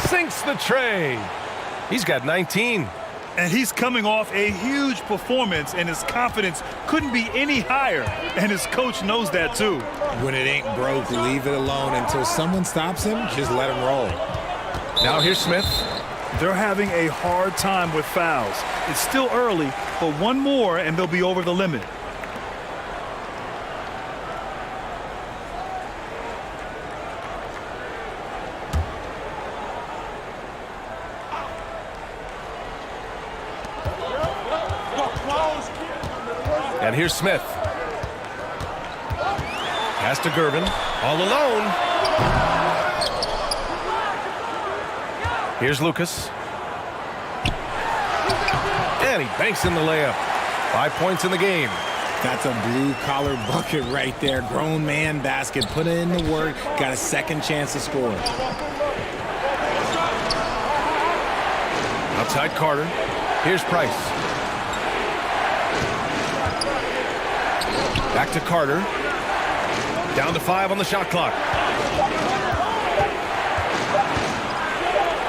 Sinks the tray. He's got 19. And he's coming off a huge performance, and his confidence couldn't be any higher. And his coach knows that too. When it ain't broke, leave it alone until someone stops him. Just let him roll. Now here's Smith. They're having a hard time with fouls. It's still early, but one more and they'll be over the limit. And here's Smith. Pass to Gervin. All alone. Here's Lucas. And he banks in the layup. 5 points in the game. That's a blue-collar bucket right there. Grown man basket. Put in the work. Got a second chance to score. Outside Carter. Here's Price. Back to Carter. Down to 5 on the shot clock.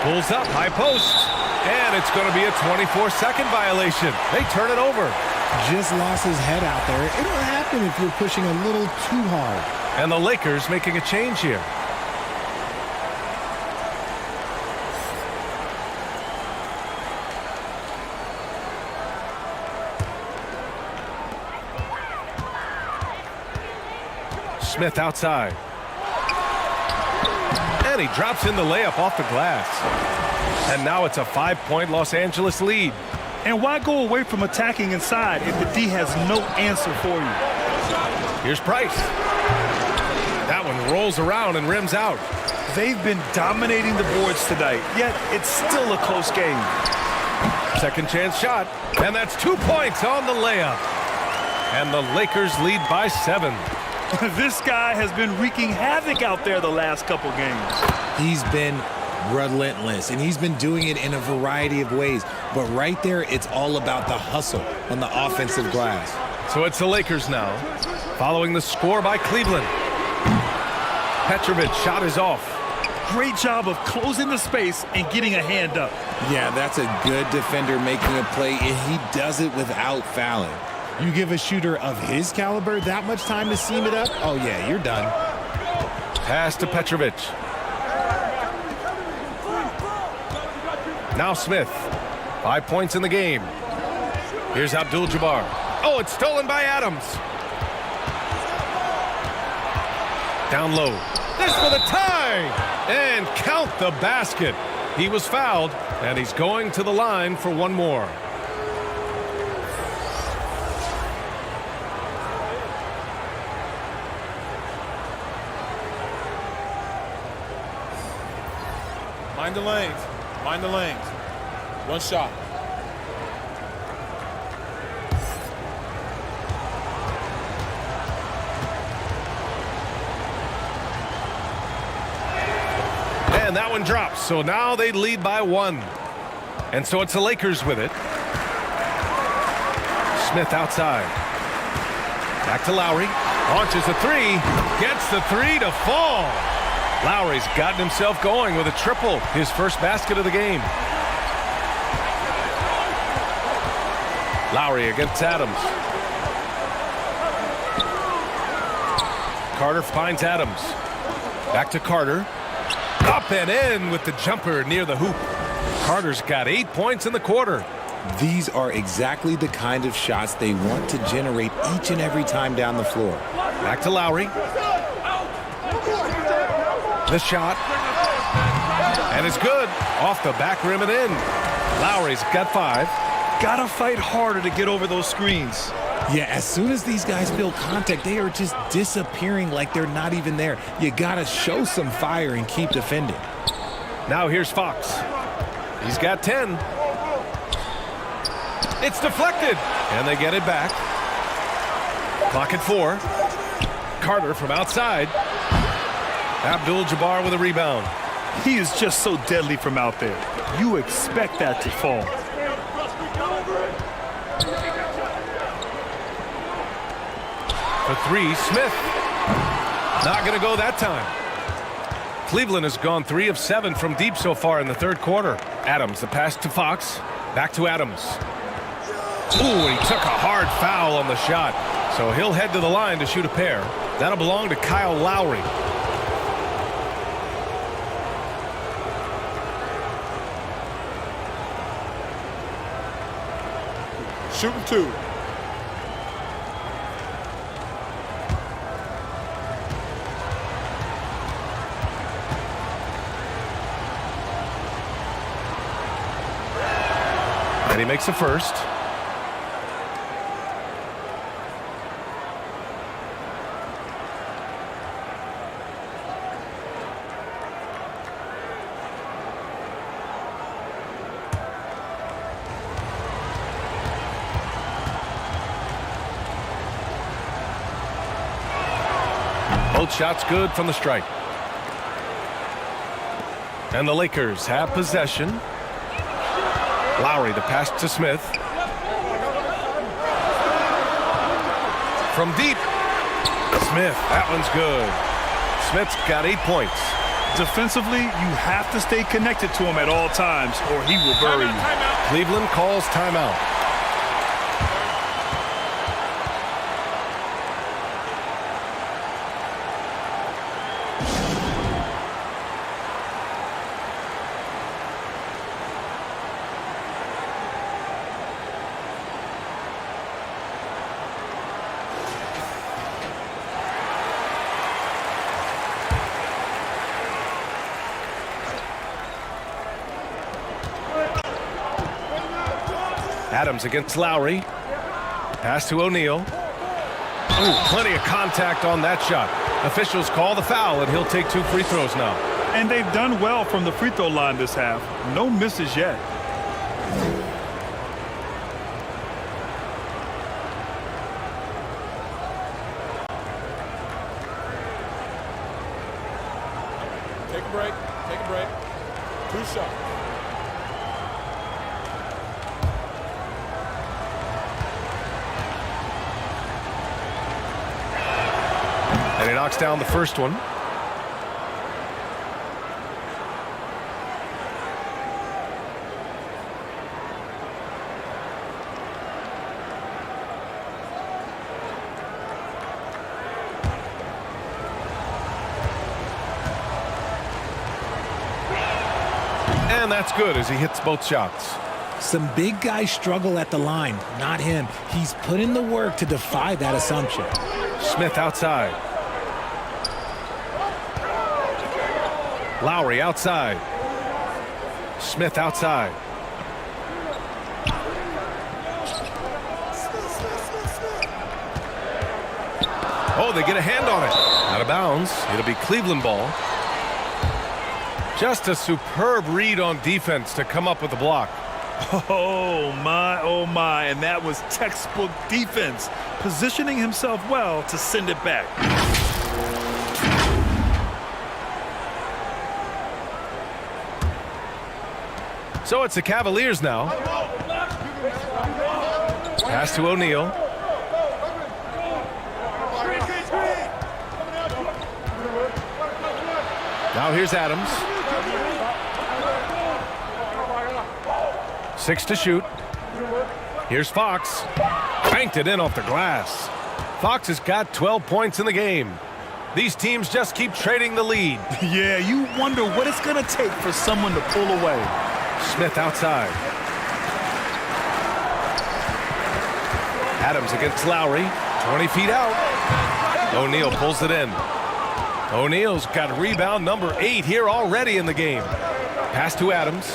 Pulls up, high post. And it's going to be a 24-second violation. They turn it over. Just lost his head out there. It'll happen if you're pushing a little too hard. And the Lakers making a change here. Smith outside. And he drops in the layup off the glass. And now it's a 5-point Los Angeles lead. And why go away from attacking inside if the D has no answer for you? Here's Price. That one rolls around and rims out. They've been dominating the boards tonight, yet it's still a close game. Second chance shot. And that's 2 points on the layup. And the Lakers lead by 7. This guy has been wreaking havoc out there the last couple games. He's been relentless, and he's been doing it in a variety of ways. But right there, it's all about the hustle on the offensive glass. So it's the Lakers now, following the score by Cleveland. Petrovic shot is off. Great job of closing the space and getting a hand up. Yeah, that's a good defender making a play, and he does it without fouling. You give a shooter of his caliber that much time to seam it up, oh yeah, you're done. Pass to Petrovic. Now Smith. 5 points in the game. Here's Abdul-Jabbar. Oh, it's stolen by Adams. Down low. This for the tie. And count the basket. He was fouled, and he's going to the line for one more. Mind the lanes. Mind the lanes. One shot. And that one drops. So now they lead by 1. And so it's the Lakers with it. Smith outside. Back to Lowry. Launches a 3. Gets the 3 to fall. Lowry's gotten himself going with a triple, his first basket of the game. Lowry against Adams. Carter finds Adams. Back to Carter. Up and in with the jumper near the hoop. Carter's got 8 points in the quarter. These are exactly the kind of shots they want to generate each and every time down the floor. Back to Lowry. The shot. And it's good. Off the back rim and in. Lowry's got 5. Gotta fight harder to get over those screens. Yeah, as soon as these guys feel contact, they are just disappearing like they're not even there. You gotta show some fire and keep defending. Now here's Fox. He's got 10. It's deflected. And they get it back. Clock at 4. Carter from outside. Abdul-Jabbar with a rebound. He is just so deadly from out there. You expect that to fall. For 3, Smith. Not going to go that time. Cleveland has gone 3 of 7 from deep so far in the third quarter. Adams, the pass to Fox. Back to Adams. Ooh, he took a hard foul on the shot. So he'll head to the line to shoot a pair. That'll belong to Kyle Lowry. Shooting 2. And he makes the first. Both shots good from the stripe. And the Lakers have possession. Lowry, the pass to Smith. From deep. Smith, that one's good. Smith's got 8 points. Defensively, you have to stay connected to him at all times or he will bury you. Cleveland calls timeout. Adams against Lowry. Pass to O'Neal. Ooh, plenty of contact on that shot. Officials call the foul, and he'll take 2 free throws now. And they've done well from the free throw line this half. No misses yet. Take a break. Take a break. 2 shots. And he knocks down the first one. And that's good as he hits both shots. Some big guys struggle at the line, not him. He's put in the work to defy that assumption. Smith outside. Lowry outside. Smith outside. Oh, they get a hand on it. Out of bounds. It'll be Cleveland ball. Just a superb read on defense to come up with the block. Oh, my. And that was textbook defense. Positioning himself well to send it back. So it's the Cavaliers now. Pass to O'Neal. Now here's Adams. 6 to shoot. Here's Fox. Banked it in off the glass. Fox has got 12 points in the game. These teams just keep trading the lead. Yeah, you wonder what it's going to take for someone to pull away. Smith outside. Adams against Lowry. 20 feet out. O'Neal pulls it in. O'Neal's got rebound number 8 here already in the game. Pass to Adams.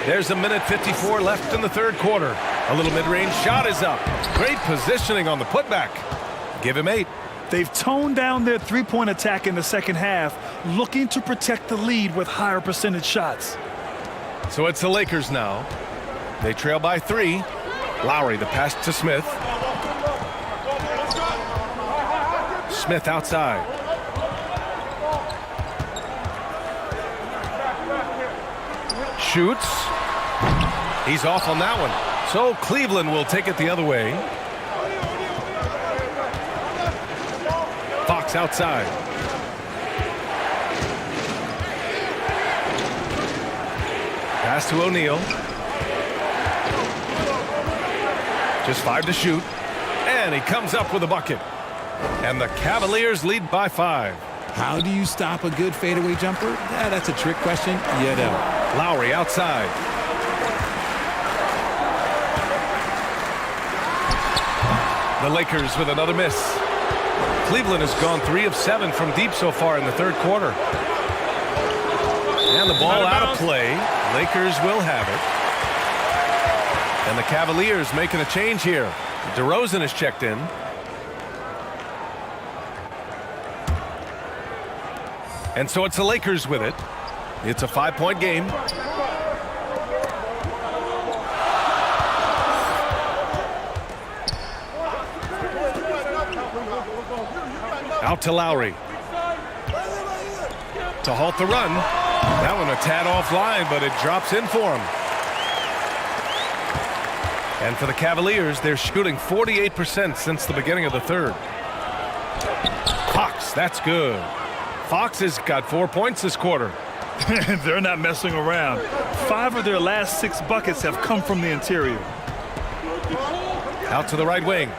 There's 1:54 left in the third quarter. A little mid-range shot is up. Great positioning on the putback. Give him 8. They've toned down their three-point attack in the second half, looking to protect the lead with higher percentage shots. So it's the Lakers now. They trail by 3. Lowry, the pass to Smith. Smith outside. Shoots. He's off on that one. So Cleveland will take it the other way. Fox outside. Pass to O'Neal. Just 5 to shoot. And he comes up with a bucket. And the Cavaliers lead by 5. How do you stop a good fadeaway jumper? That's a trick question. You don't. Lowry outside. The Lakers with another miss. Cleveland has gone 3 of 7 from deep so far in the third quarter. And the ball out of play. Lakers will have it. And the Cavaliers making a change here. DeRozan is checked in. And so it's the Lakers with it. It's a 5-point game. Out to Lowry. To halt the run. That one a tad offline, but it drops in for him. And for the Cavaliers, they're shooting 48% since the beginning of the third. Fox, that's good. Fox has got 4 points this quarter. They're not messing around. 5 of their last 6 buckets have come from the interior. Out to the right wing.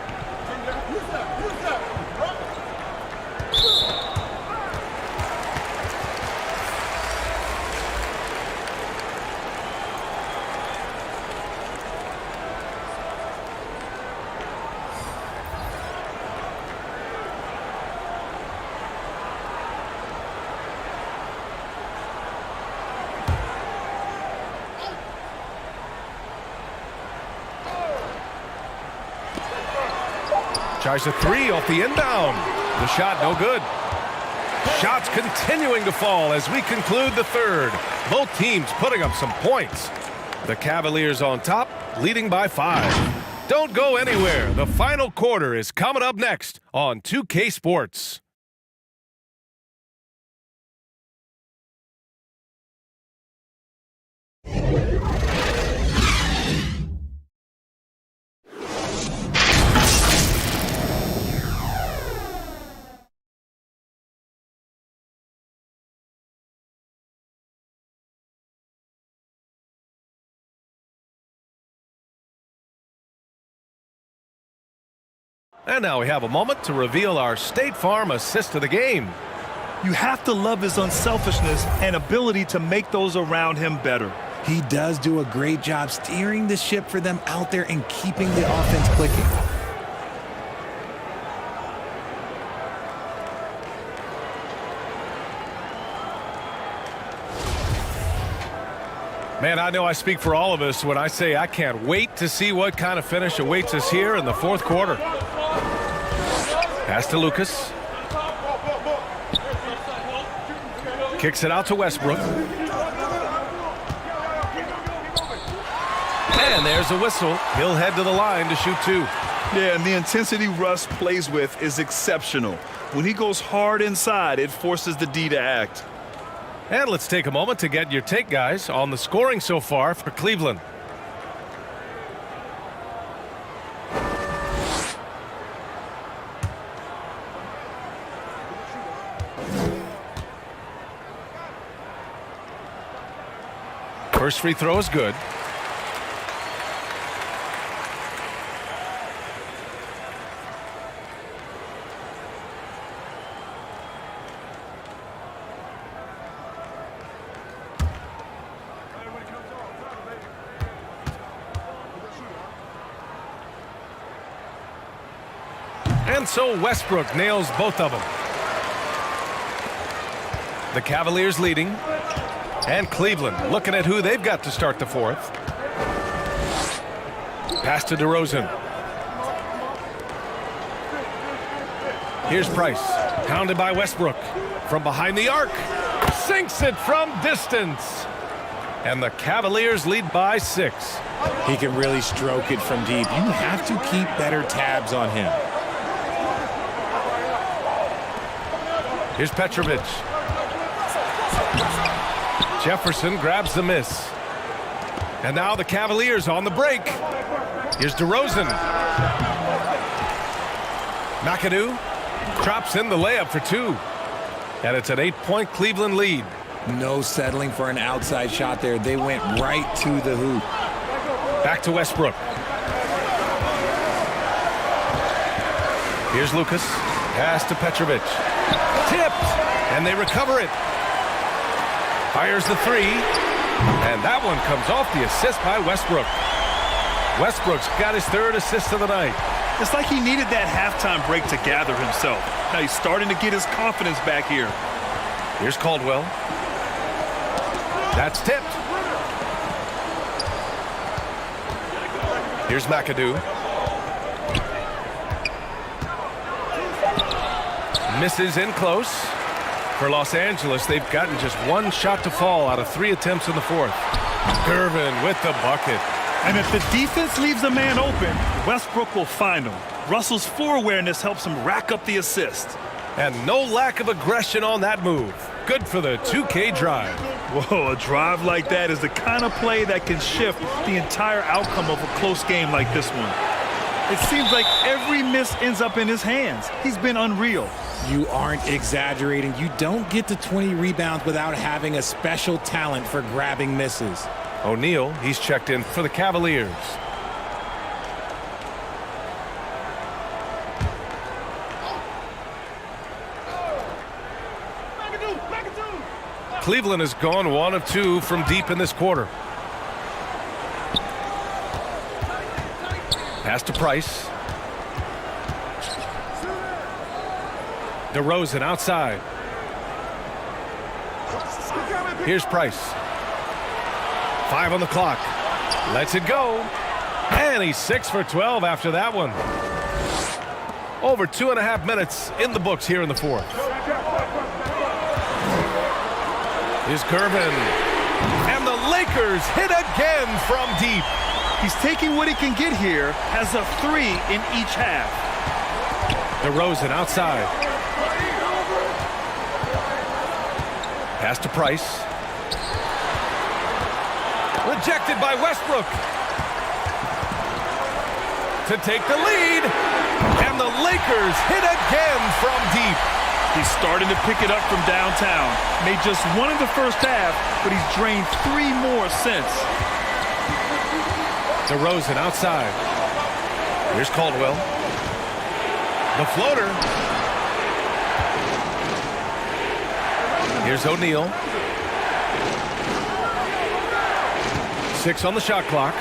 Tries a 3 off the inbound. The shot no good. Shots continuing to fall as we conclude the third. Both teams putting up some points. The Cavaliers on top, leading by 5. Don't go anywhere. The final quarter is coming up next on 2K Sports. And now we have a moment to reveal our State Farm assist of the game. You have to love his unselfishness and ability to make those around him better. He does do a great job steering the ship for them out there and keeping the offense clicking. Man, I know I speak for all of us when I say I can't wait to see what kind of finish awaits us here in the fourth quarter. Pass to Lucas. Kicks it out to Westbrook. And there's a whistle. He'll head to the line to shoot 2. Yeah, and the intensity Russ plays with is exceptional. When he goes hard inside, it forces the D to act. And let's take a moment to get your take, guys, on the scoring so far for Cleveland. First free throw is good. And so Westbrook nails both of them. The Cavaliers leading. And Cleveland looking at who they've got to start the fourth. Pass to DeRozan. Here's Price. Pounded by Westbrook. From behind the arc. Sinks it from distance. And the Cavaliers lead by 6. He can really stroke it from deep. You have to keep better tabs on him. Here's Petrovic. Jefferson grabs the miss. And now the Cavaliers on the break. Here's DeRozan. McAdoo drops in the layup for 2. And it's an 8-point Cleveland lead. No settling for an outside shot there. They went right to the hoop. Back to Westbrook. Here's Lucas. Pass to Petrovic. Tipped. And they recover it. Fires the 3. And that one comes off the assist by Westbrook. Westbrook's got his 3rd assist of the night. It's like he needed that halftime break to gather himself. Now he's starting to get his confidence back here. Here's Caldwell. That's tipped. Here's McAdoo. Misses in close. For Los Angeles, they've gotten just 1 shot to fall out of 3 attempts in the fourth. Gervin with the bucket. And if the defense leaves a man open, Westbrook will find him. Russell's floor awareness helps him rack up the assist. And no lack of aggression on that move. Good for the 2K drive. Whoa, a drive like that is the kind of play that can shift the entire outcome of a close game like this one. It seems like every miss ends up in his hands. He's been unreal. You aren't exaggerating. You don't get to 20 rebounds without having a special talent for grabbing misses. O'Neal, he's checked in for the Cavaliers. Cleveland has gone 1 of 2 from deep in this quarter. Pass to Price. DeRozan outside. Here's Price. 5 on the clock. Lets it go. And he's 6 for 12 after that one. Over 2.5 minutes in the books here in the fourth. Here's Gervin. And the Lakers hit again from deep. He's taking what he can get here, has a 3 in each half. DeRozan outside. Pass to Price. Rejected by Westbrook. To take the lead. And the Lakers hit again from deep. He's starting to pick it up from downtown. Made just 1 in the first half, but he's drained 3 more since. DeRozan outside. Here's Caldwell. The floater. Here's O'Neal. 6 on the shot clock.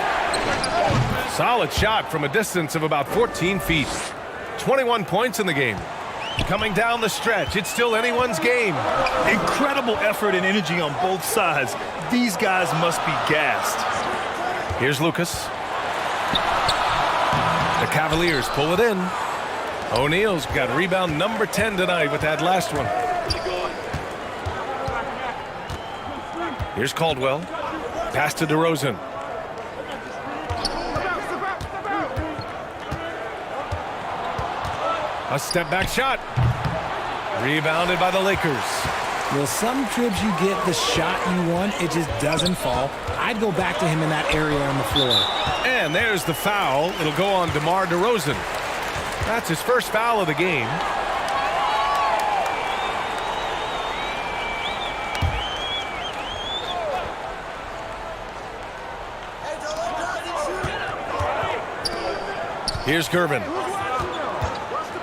Solid shot from a distance of about 14 feet. 21 points in the game. Coming down the stretch, it's still anyone's game. Incredible effort and energy on both sides. These guys must be gassed. Here's Lucas. The Cavaliers pull it in. O'Neal's got rebound number 10 tonight with that last one. Here's Caldwell. Pass to DeRozan. A step back shot. Rebounded by the Lakers. Well, some trips you get the shot you want, it just doesn't fall. I'd go back to him in that area on the floor. And there's the foul. It'll go on DeMar DeRozan. That's his first foul of the game. Here's Gervin.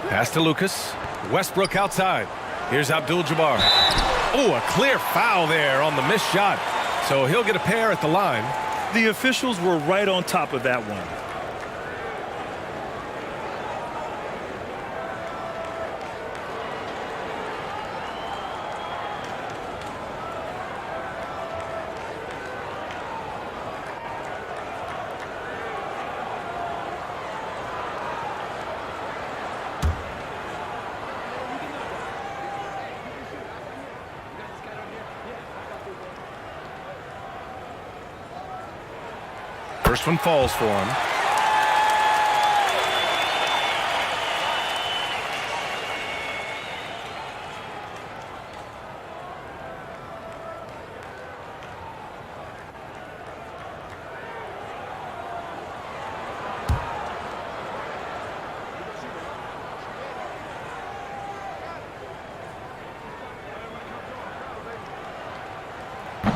Pass to Lucas. Westbrook outside. Here's Abdul-Jabbar. Oh, a clear foul there on the missed shot. So he'll get a pair at the line. The officials were right on top of that one. First one falls for him.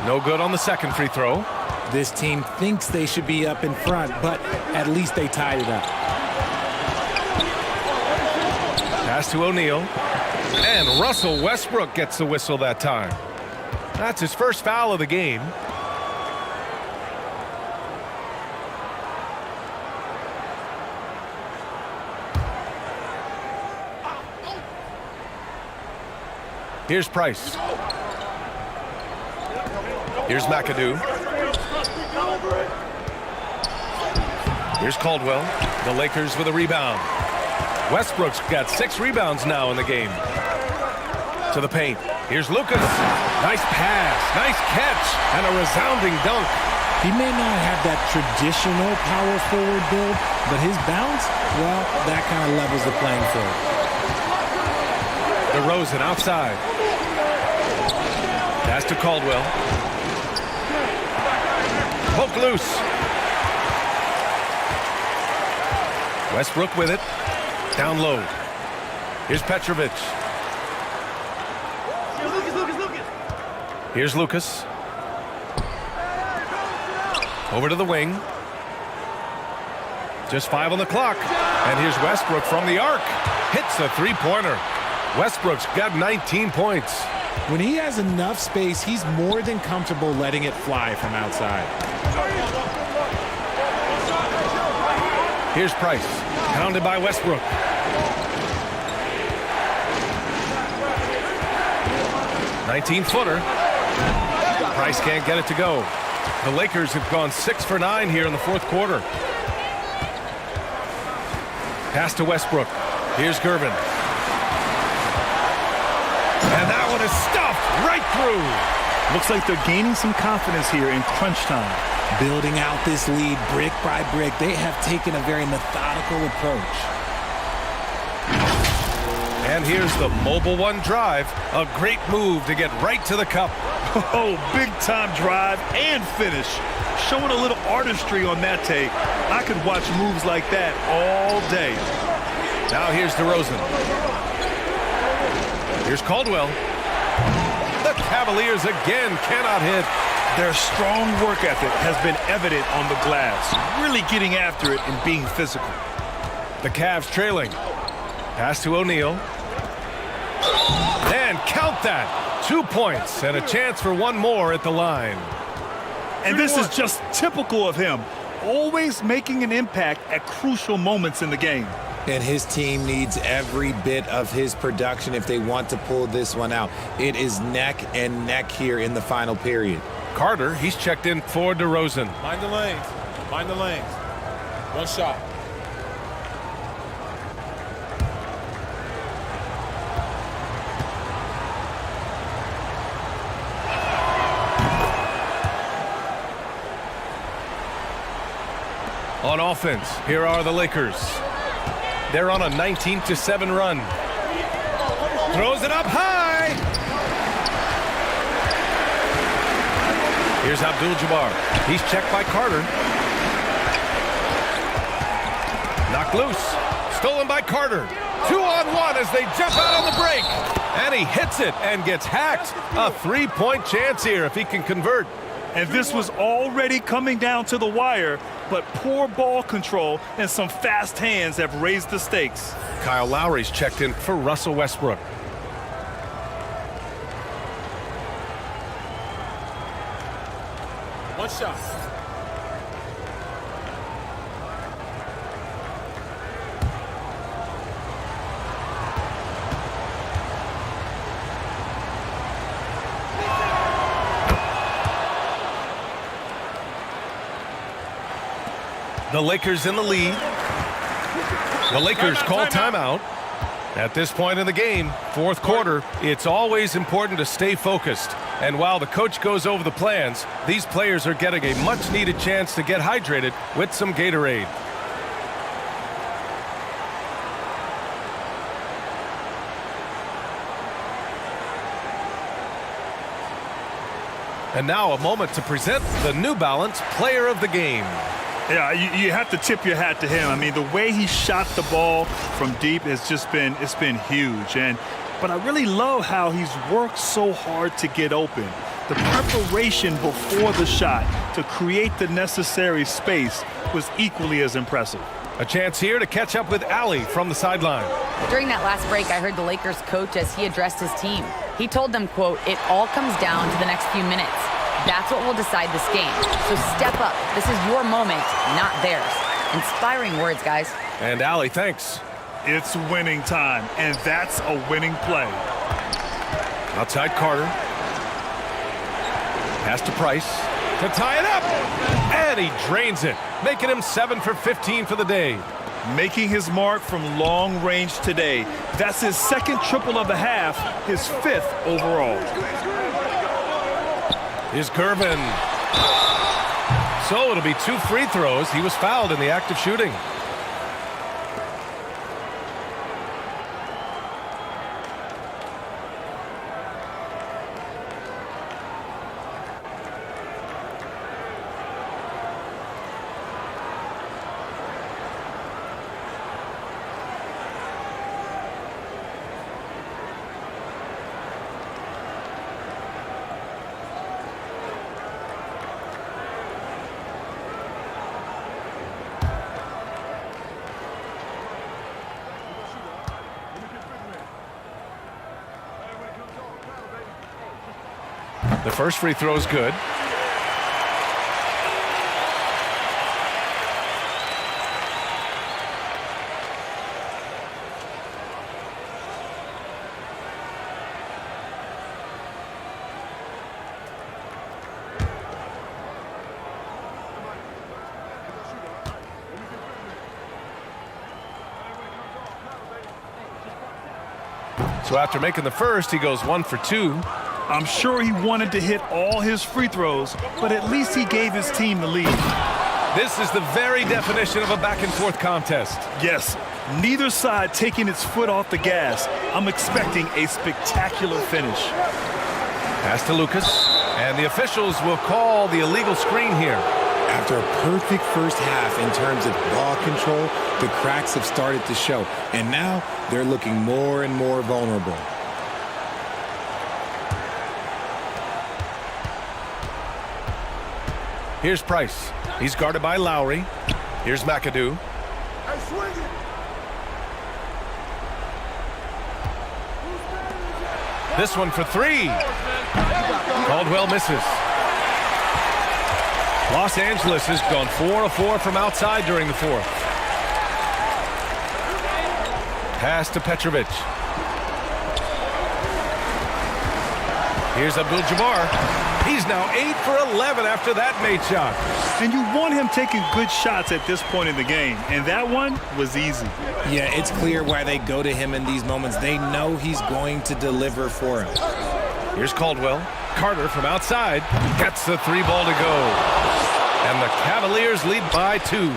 No good on the second free throw. This team thinks they should be up in front, but at least they tied it up. Pass to O'Neal. And Russell Westbrook gets the whistle that time. That's his first foul of the game. Here's Price. Here's McAdoo. Here's Caldwell. The Lakers with a rebound. Westbrook's got 6 rebounds now in the game. To the paint. Here's Lucas. Nice pass. Nice catch. And a resounding dunk. He may not have that traditional power forward build, but his bounce, well, that kind of levels the playing field. DeRozan outside. Pass to Caldwell. Poke loose. Westbrook with it. Down low. Here's Petrovic. Here's Lucas. Over to the wing. Just 5 on the clock. And here's Westbrook from the arc. Hits a three-pointer. Westbrook's got 19 points. When he has enough space, he's more than comfortable letting it fly from outside. Here's Price. Pounded by Westbrook. (19-footer). Price can't get it to go. The Lakers have gone 6 for 9 here in the fourth quarter. Pass to Westbrook. Here's Gervin. And that one is stuffed right through. Looks like they're gaining some confidence here in crunch time. Building out this lead brick by brick, they have taken a very methodical approach. And here's the mobile one drive. A great move to get right to the cup. Oh, big time drive and finish. Showing a little artistry on that take. I could watch moves like that all day. Now here's DeRozan. Here's Caldwell. The Cavaliers again cannot hit. Their strong work ethic has been evident on the glass. Really getting after it and being physical. The Cavs trailing. Pass to O'Neal. And count that. 2 points and a chance for one more at the line. And this is just typical of him. Always making an impact at crucial moments in the game. And his team needs every bit of his production if they want to pull this one out. It is neck and neck here in the final period. Carter, he's checked in for DeRozan. Mind the lanes. Mind the lanes. One shot. On offense, here are the Lakers. They're on a 19-7 run. Throws it up high. Here's Abdul-Jabbar. He's checked by Carter. Knocked loose. Stolen by Carter. 2-on-1 as they jump out on the break. And he hits it and gets hacked. A 3-point chance here if he can convert. And this was already coming down to the wire, but poor ball control and some fast hands have raised the stakes. Kyle Lowry's checked in for Russell Westbrook. One shot. The Lakers in the lead. The Lakers call timeout. At this point in the game, fourth quarter, it's always important to stay focused. And while the coach goes over the plans, these players are getting a much-needed chance to get hydrated with some Gatorade. And now a moment to present the New Balance Player of the Game. Yeah, you have to tip your hat to him. I mean, the way he shot the ball from deep has just been, it's been huge. But I really love how he's worked so hard to get open. The preparation before the shot to create the necessary space was equally as impressive. A chance here to catch up with Allie from the sideline. During that last break, I heard the Lakers coach as he addressed his team. He told them, quote, "It all comes down to the next few minutes. That's what will decide this game. So step up. This is your moment, not theirs." Inspiring words, guys. And Allie, thanks. It's winning time, and that's a winning play. Outside Carter. Pass to Price to tie it up. And he drains it, making him 7 for 15 for the day. Making his mark from long range today. That's his second triple of the half, his 5th overall. Here's Gervin. So it'll be 2 free throws. He was fouled in the act of shooting. The first free throw is good. So after making the first, he goes 1 for 2. I'm sure he wanted to hit all his free throws, but at least he gave his team the lead. This is the very definition of a back-and-forth contest. Yes, neither side taking its foot off the gas. I'm expecting a spectacular finish. Pass to Lucas, and the officials will call the illegal screen here. After a perfect first half in terms of ball control, the cracks have started to show, and now they're looking more and more vulnerable. Here's Price. He's guarded by Lowry. Here's McAdoo. This one for 3. Caldwell misses. Los Angeles has gone 4 of 4 from outside during the fourth. Pass to Petrovic. Here's Abdul-Jabbar. He's now 8 for 11 after that made shot. And you want him taking good shots at this point in the game, and that one was easy. Yeah, it's clear why they go to him in these moments. They know he's going to deliver for him. Here's Caldwell. Carter from outside gets the 3 ball to go. And the Cavaliers lead by 2.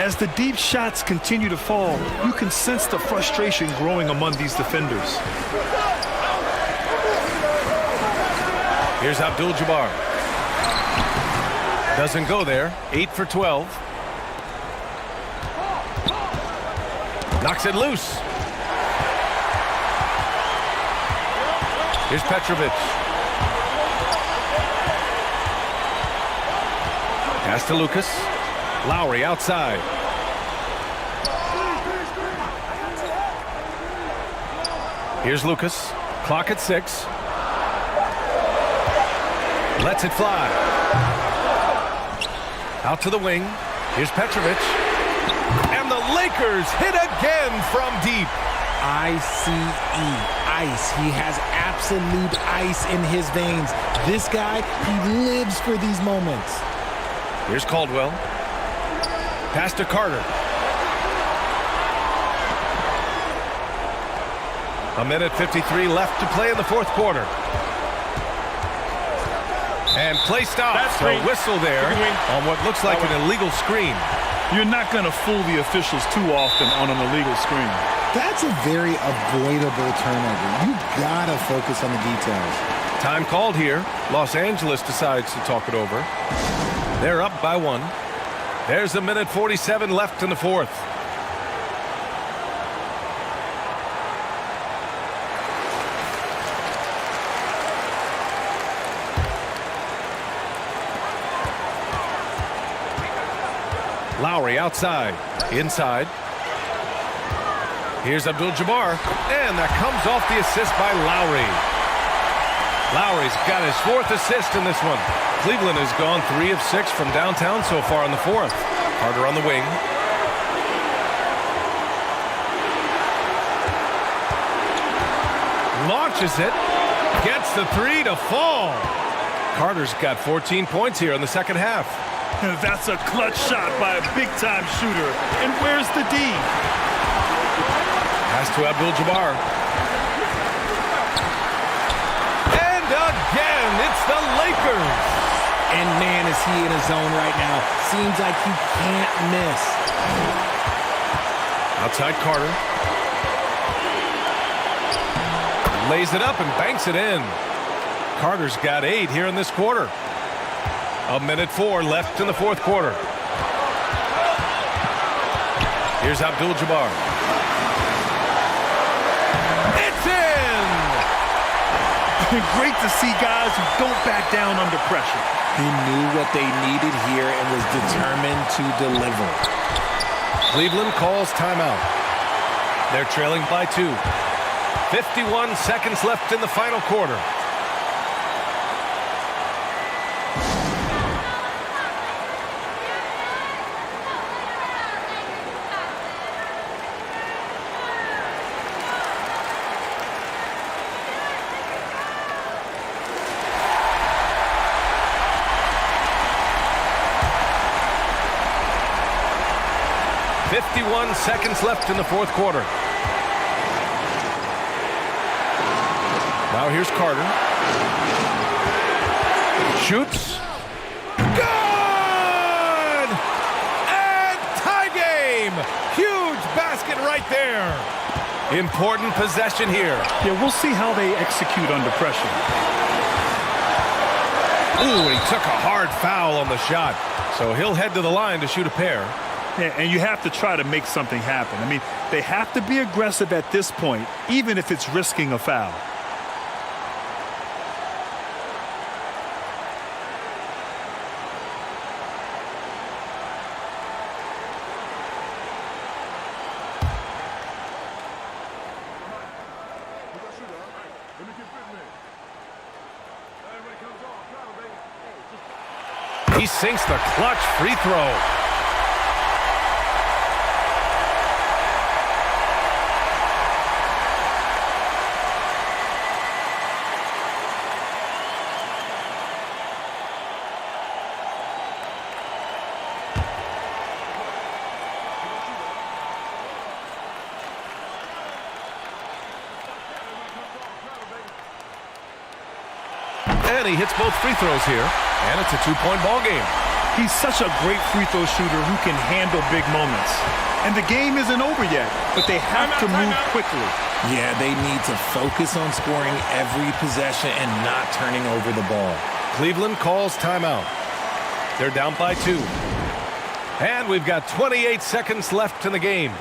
As the deep shots continue to fall, you can sense the frustration growing among these defenders. Here's Abdul-Jabbar. Doesn't go there. 8 for 12. Knocks it loose. Here's Petrovic. Pass to Lucas. Lowry outside. Here's Lucas. Clock at 6. Lets it fly. Out to the wing. Here's Petrovic. And the Lakers hit again from deep. ICE, ice. He has absolute ice in his veins. This guy, he lives for these moments. Here's Caldwell. Pass to Carter. A minute 53 left to play in the fourth quarter. And play stops. A whistle there on what looks like an illegal screen. You're not going to fool the officials too often on an illegal screen. That's a very avoidable turnover. You gotta focus on the details. Time called here. Los Angeles decides to talk it over. They're up by 1. There's a minute 47 left in the fourth. Lowry outside. Inside. Here's Abdul-Jabbar. And that comes off the assist by Lowry. Lowry's got his 4th assist in this one. Cleveland has gone 3 of 6 from downtown so far in the fourth. Carter on the wing. Launches it. Gets the 3 to fall. Carter's got 14 points here in the second half. That's a clutch shot by a big-time shooter. And where's the D? Pass to Abdul-Jabbar. And again, it's the Lakers. And man, is he in a zone right now. Seems like he can't miss. Outside Carter. Lays it up and banks it in. Carter's got 8 here in this quarter. A minute 4 left in the fourth quarter. Here's Abdul-Jabbar. It's in! Great to see guys who don't back down under pressure. He knew what they needed here and was determined to deliver. Cleveland calls timeout. They're trailing by 2. 51 seconds left in the final quarter. 51 seconds left in the fourth quarter. Now here's Carter. Shoots. Good! And tie game! Huge basket right there. Important possession here. Yeah, we'll see how they execute under pressure. Ooh, he took a hard foul on the shot. So he'll head to the line to shoot a pair. Yeah, and you have to try to make something happen. I mean, they have to be aggressive at this point, even if it's risking a foul. He sinks the clutch free throw. And he hits both free throws here. And it's a two-point ball game. He's such a great free throw shooter who can handle big moments. And the game isn't over yet, but they have to move quickly. Yeah, they need to focus on scoring every possession and not turning over the ball. Cleveland calls timeout. They're down by 2. And we've got 28 seconds left in the game.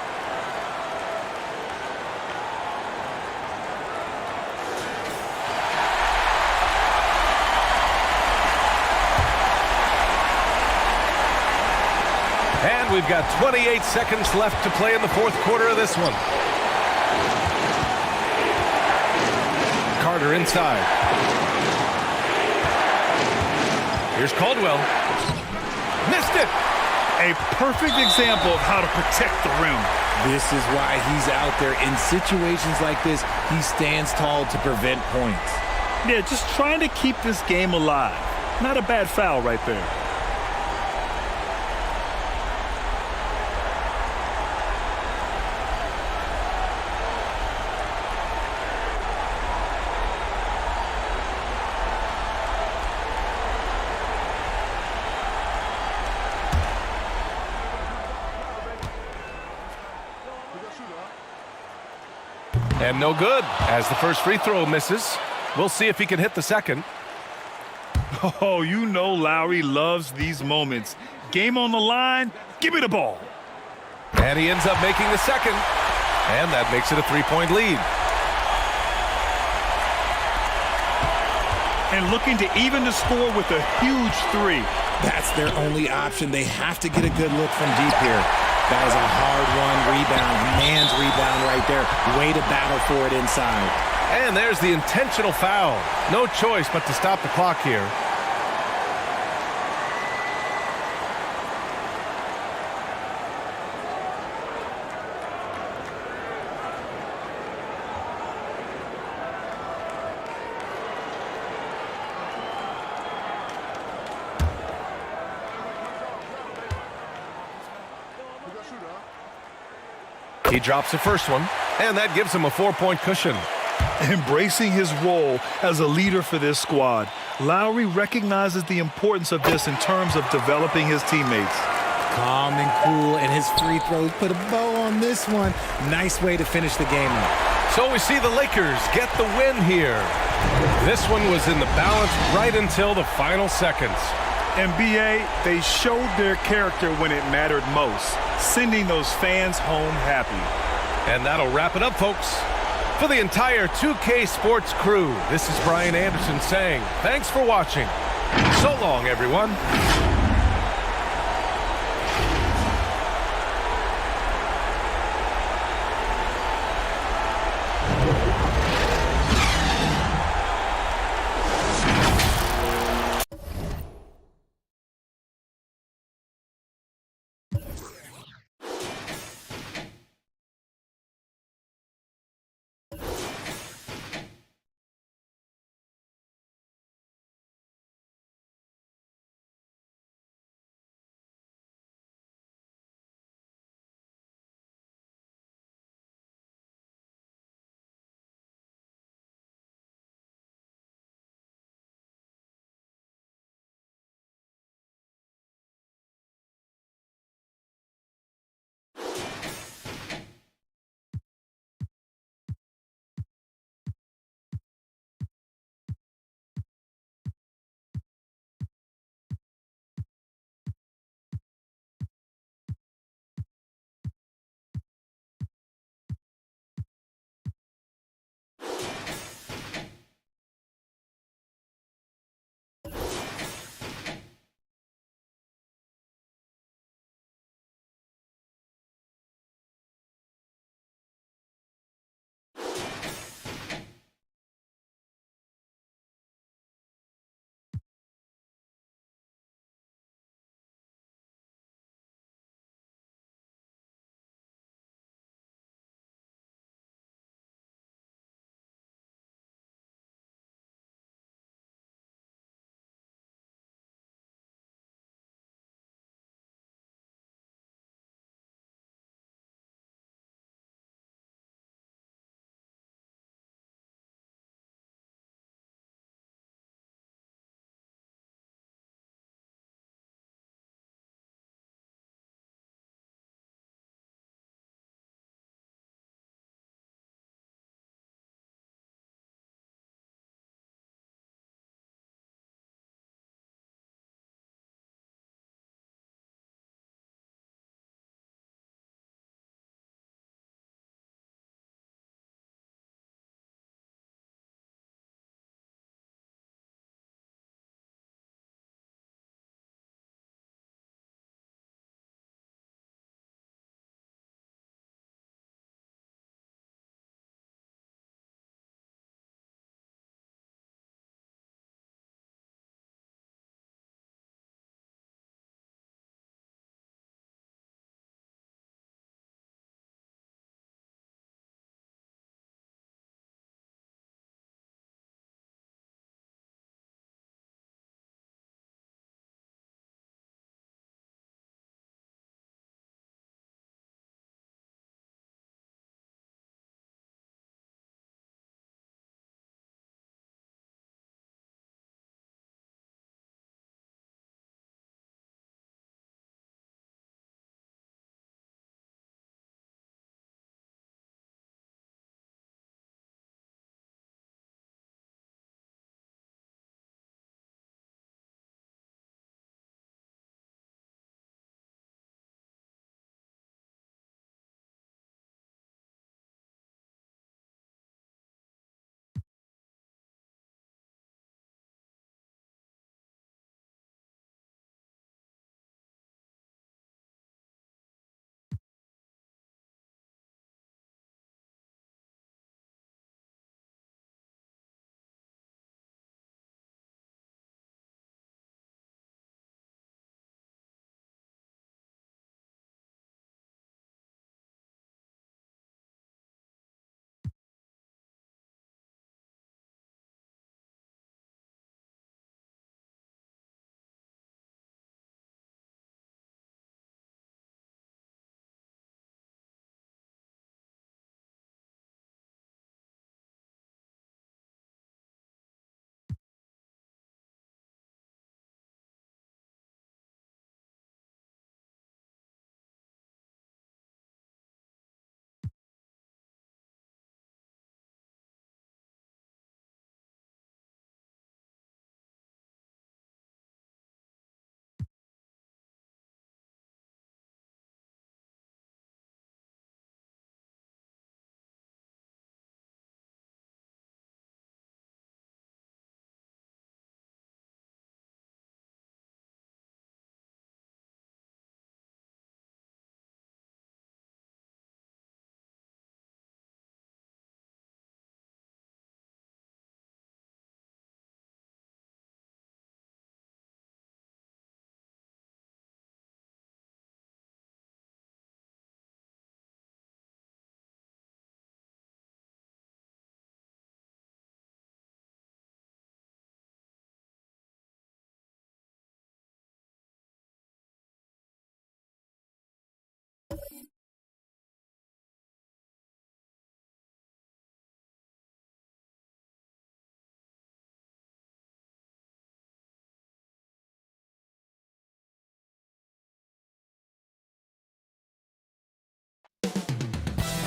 And we've got 28 seconds left to play in the fourth quarter of this one. Carter inside. Here's Caldwell. Missed it! A perfect example of how to protect the rim. This is why he's out there. In situations like this, he stands tall to prevent points. Yeah, just trying to keep this game alive. Not a bad foul right there. And no good, as the first free throw misses. We'll see if he can hit the second. Oh, you know Lowry loves these moments. Game on the line, give me the ball. And he ends up making the second. And that makes it a 3-point lead. And looking to even the score with a huge 3. That's their only option. They have to get a good look from deep here. That was a hard-won rebound, man's rebound right there. Way to battle for it inside. And there's the intentional foul. No choice but to stop the clock here. He drops the first one, and that gives him a 4-point cushion. Embracing his role as a leader for this squad, Lowry recognizes the importance of this in terms of developing his teammates. Calm and cool, and his free throws put a bow on this one. Nice way to finish the game up. So we see the Lakers get the win here. This one was in the balance right until the final seconds. NBA, they showed their character when it mattered most, sending those fans home happy. And that'll wrap it up, folks. For the entire 2K Sports crew, this is Brian Anderson saying thanks for watching. So long, everyone.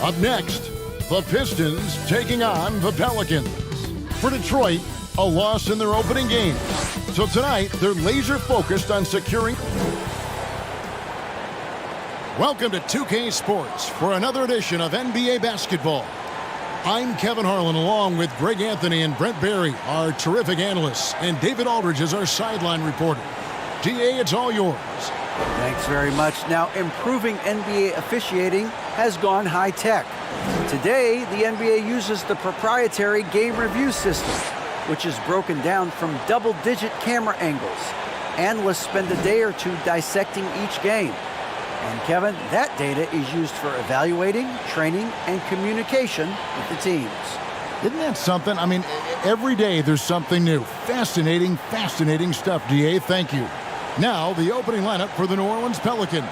Up next, the Pistons taking on the Pelicans. For Detroit, a loss in their opening game. So tonight, they're laser focused on securing. Welcome to 2K Sports for another edition of NBA basketball. I'm Kevin Harlan along with Greg Anthony and Brent Barry, our terrific analysts, and David Aldridge is our sideline reporter. DA, it's all yours. Thanks very much. Now, improving NBA officiating has gone high-tech. Today, the NBA uses the proprietary game review system, which is broken down from double-digit camera angles. Analysts spend a day or two dissecting each game. And Kevin, that data is used for evaluating, training, and communication with the teams. Isn't that something? I mean, every day there's something new. Fascinating, fascinating stuff, DA. Thank you. Now, the opening lineup for the New Orleans Pelicans.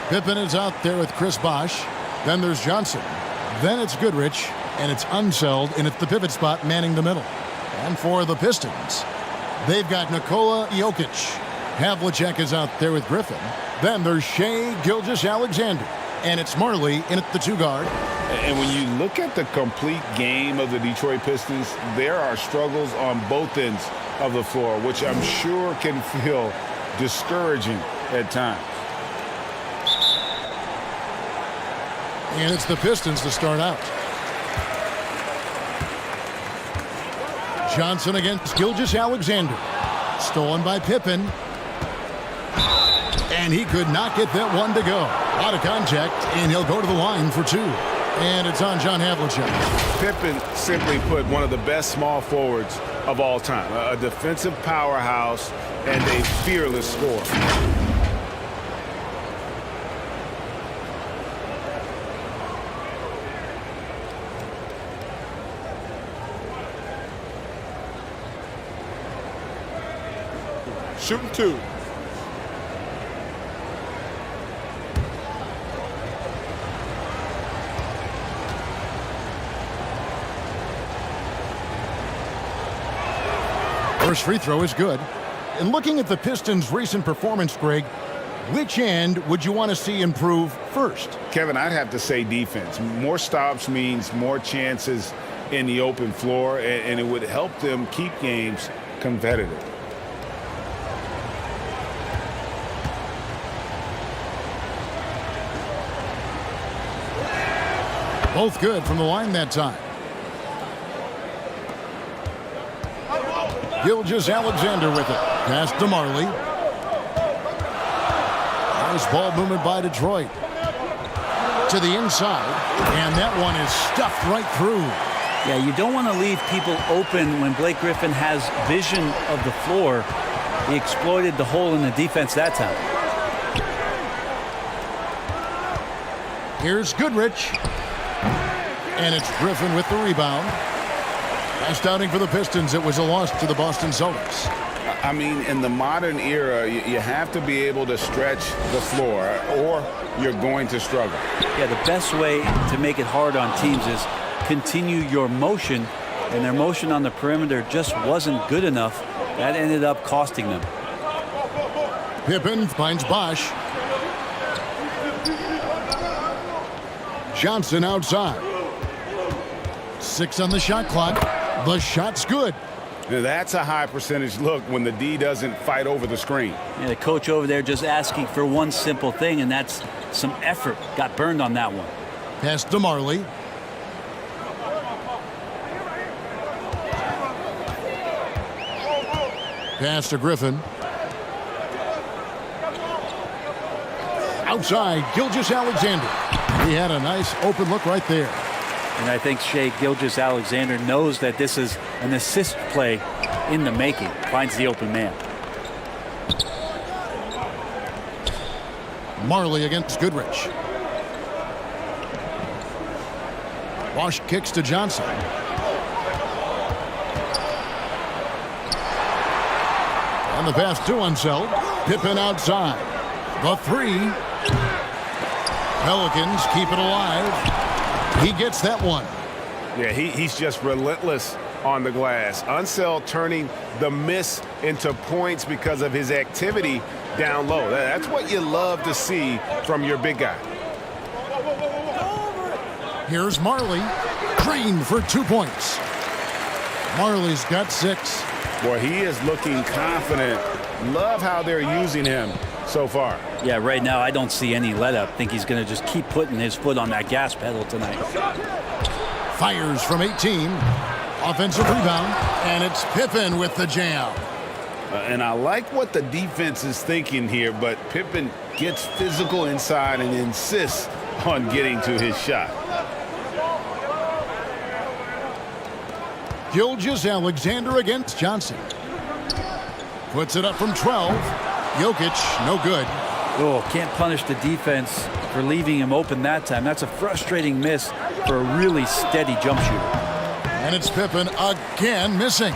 Pippen is out there with Chris Bosh. Then there's Johnson. Then it's Goodrich, and it's Unseld, and it's the pivot spot manning the middle. And for the Pistons, they've got Nikola Jokic. Havlicek is out there with Griffin. Then there's Shai Gilgeous-Alexander, and it's Marley in at the 2-guard. And when you look at the complete game of the Detroit Pistons, there are struggles on both ends of the floor, which I'm sure can feel discouraging at times. And it's the Pistons to start out. Johnson against Gilgeous-Alexander. Stolen by Pippen. And he could not get that one to go. Out of contact, and he'll go to the line for 2. And it's on John Havlicek. Pippen, simply put, one of the best small forwards of all time. A defensive powerhouse and a fearless scorer. Shooting 2. First free throw is good. And looking at the Pistons' recent performance, Greg, which end would you want to see improve first? Kevin, I'd have to say defense. More stops means more chances in the open floor, and it would help them keep games competitive. Both good from the line that time. Gilgeous-Alexander with it. Pass to Marley. Nice ball movement by Detroit. To the inside. And that one is stuffed right through. Yeah, you don't want to leave people open when Blake Griffin has vision of the floor. He exploited the hole in the defense that time. Here's Goodrich. And it's Griffin with the rebound. Last outing for the Pistons, it was a loss to the Boston Celtics. I mean, in the modern era, you have to be able to stretch the floor, or you're going to struggle. Yeah, the best way to make it hard on teams is continue your motion, and their motion on the perimeter just wasn't good enough. That ended up costing them. Pippen finds Bosh. Johnson outside. 6 on the shot clock. The shot's good. That's a high percentage look when the D doesn't fight over the screen. Yeah, the coach over there just asking for one simple thing, and that's some effort. Got burned on that one. Pass to Marley. Pass to Griffin. Outside, Gilgeous-Alexander. He had a nice open look right there. And I think Shai Gilgeous-Alexander knows that this is an assist play in the making. Finds the open man. Marley against Goodrich. Bosh kicks to Johnson. And the pass to Unseld. Pippen outside. The 3. Pelicans keep it alive. He gets that one. Yeah, he's just relentless on the glass. Unseld turning the miss into points because of his activity down low. That's what you love to see from your big guy. Here's Marley. Green for 2 points. Marley's got 6. Boy, he is looking confident. Love how they're using him so far. Yeah, right now I don't see any let up. Think he's going to just keep putting his foot on that gas pedal tonight. Fires from 18. Offensive rebound, and it's Pippen with the jam. And I like what the defense is thinking here, but Pippen gets physical inside and insists on getting to his shot. Gilgeous-Alexander against Johnson. Puts it up from 12. Jokic, no good. Oh, can't punish the defense for leaving him open that time. That's a frustrating miss for a really steady jump shooter. And it's Pippen again missing.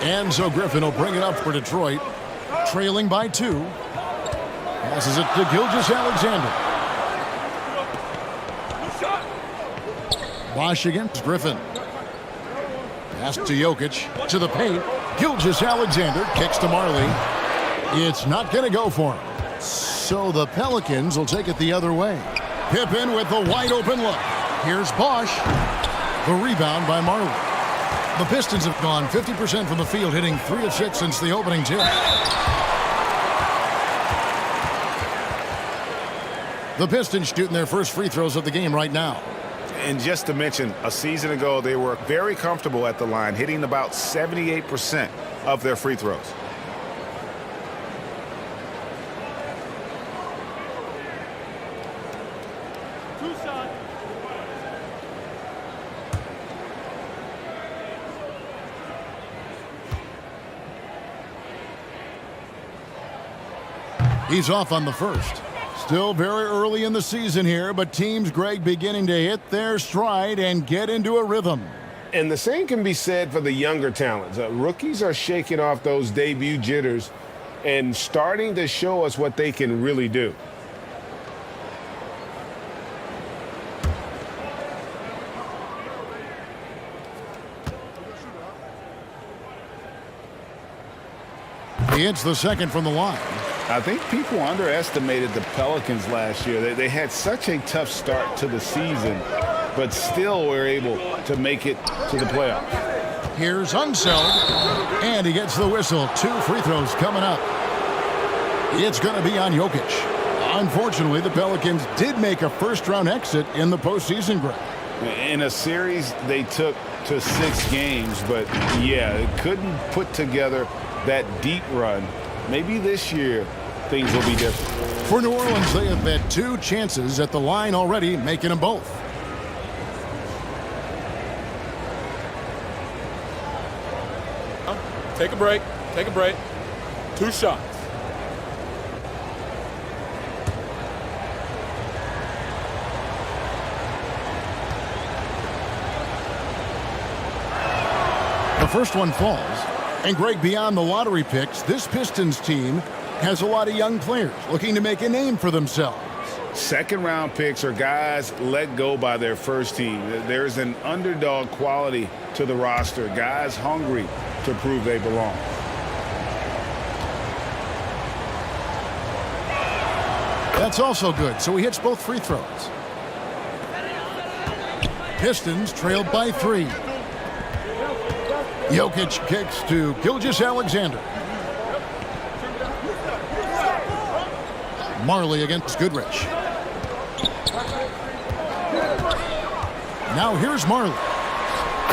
Enzo Griffin will bring it up for Detroit. Trailing by 2. Passes it to Gilgeous-Alexander. Bosch against Griffin. Pass to Jokic. To the paint. Gilgeous-Alexander kicks to Marley. It's not going to go for him. So the Pelicans will take it the other way. Pippen with the wide open look. Here's Bosch. The rebound by Marley. The Pistons have gone 50% from the field, hitting 3 of 6 since the opening tip. The Pistons shooting their first free throws of the game right now. And just to mention, a season ago, they were very comfortable at the line, hitting about 78% of their free throws. He's off on the first. Still very early in the season here, but teams, Greg, beginning to hit their stride and get into a rhythm. And the same can be said for the younger talents. Rookies are shaking off those debut jitters and starting to show us what they can really do. He hits the second from the line. I think people underestimated the Pelicans last year. They had such a tough start to the season, but still were able to make it to the playoffs. Here's Unseld, and he gets the whistle. 2 free throws coming up. It's going to be on Jokic. Unfortunately, the Pelicans did make a first-round exit in the postseason, Greg. In a series they took to 6 games, but yeah, it couldn't put together that deep run. Maybe this year things will be different. For New Orleans, they have had 2 chances at the line already, making them both. Take a break. Take a break. 2 shots. The first one falls. And Greg, beyond the lottery picks, this Pistons team has a lot of young players looking to make a name for themselves. Second-round picks are guys let go by their first team. There's an underdog quality to the roster, guys hungry to prove they belong. That's also good, so he hits both free throws. Pistons trailed by 3. Jokic kicks to Gilgeous-Alexander. Marley against Goodrich. Now here's Marley.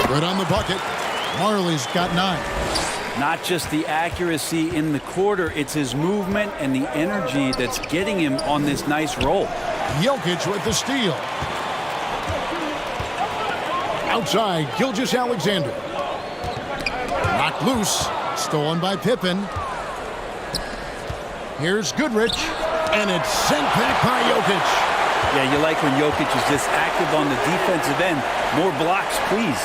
Good on the bucket. Marley's got 9. Not just the accuracy in the quarter, it's his movement and the energy that's getting him on this nice roll. Jokic with the steal. Outside, Gilgeous-Alexander. Knocked loose. Stolen by Pippen. Here's Goodrich. And it's sent back by Jokic. Yeah, you like when Jokic is this active on the defensive end. More blocks, please.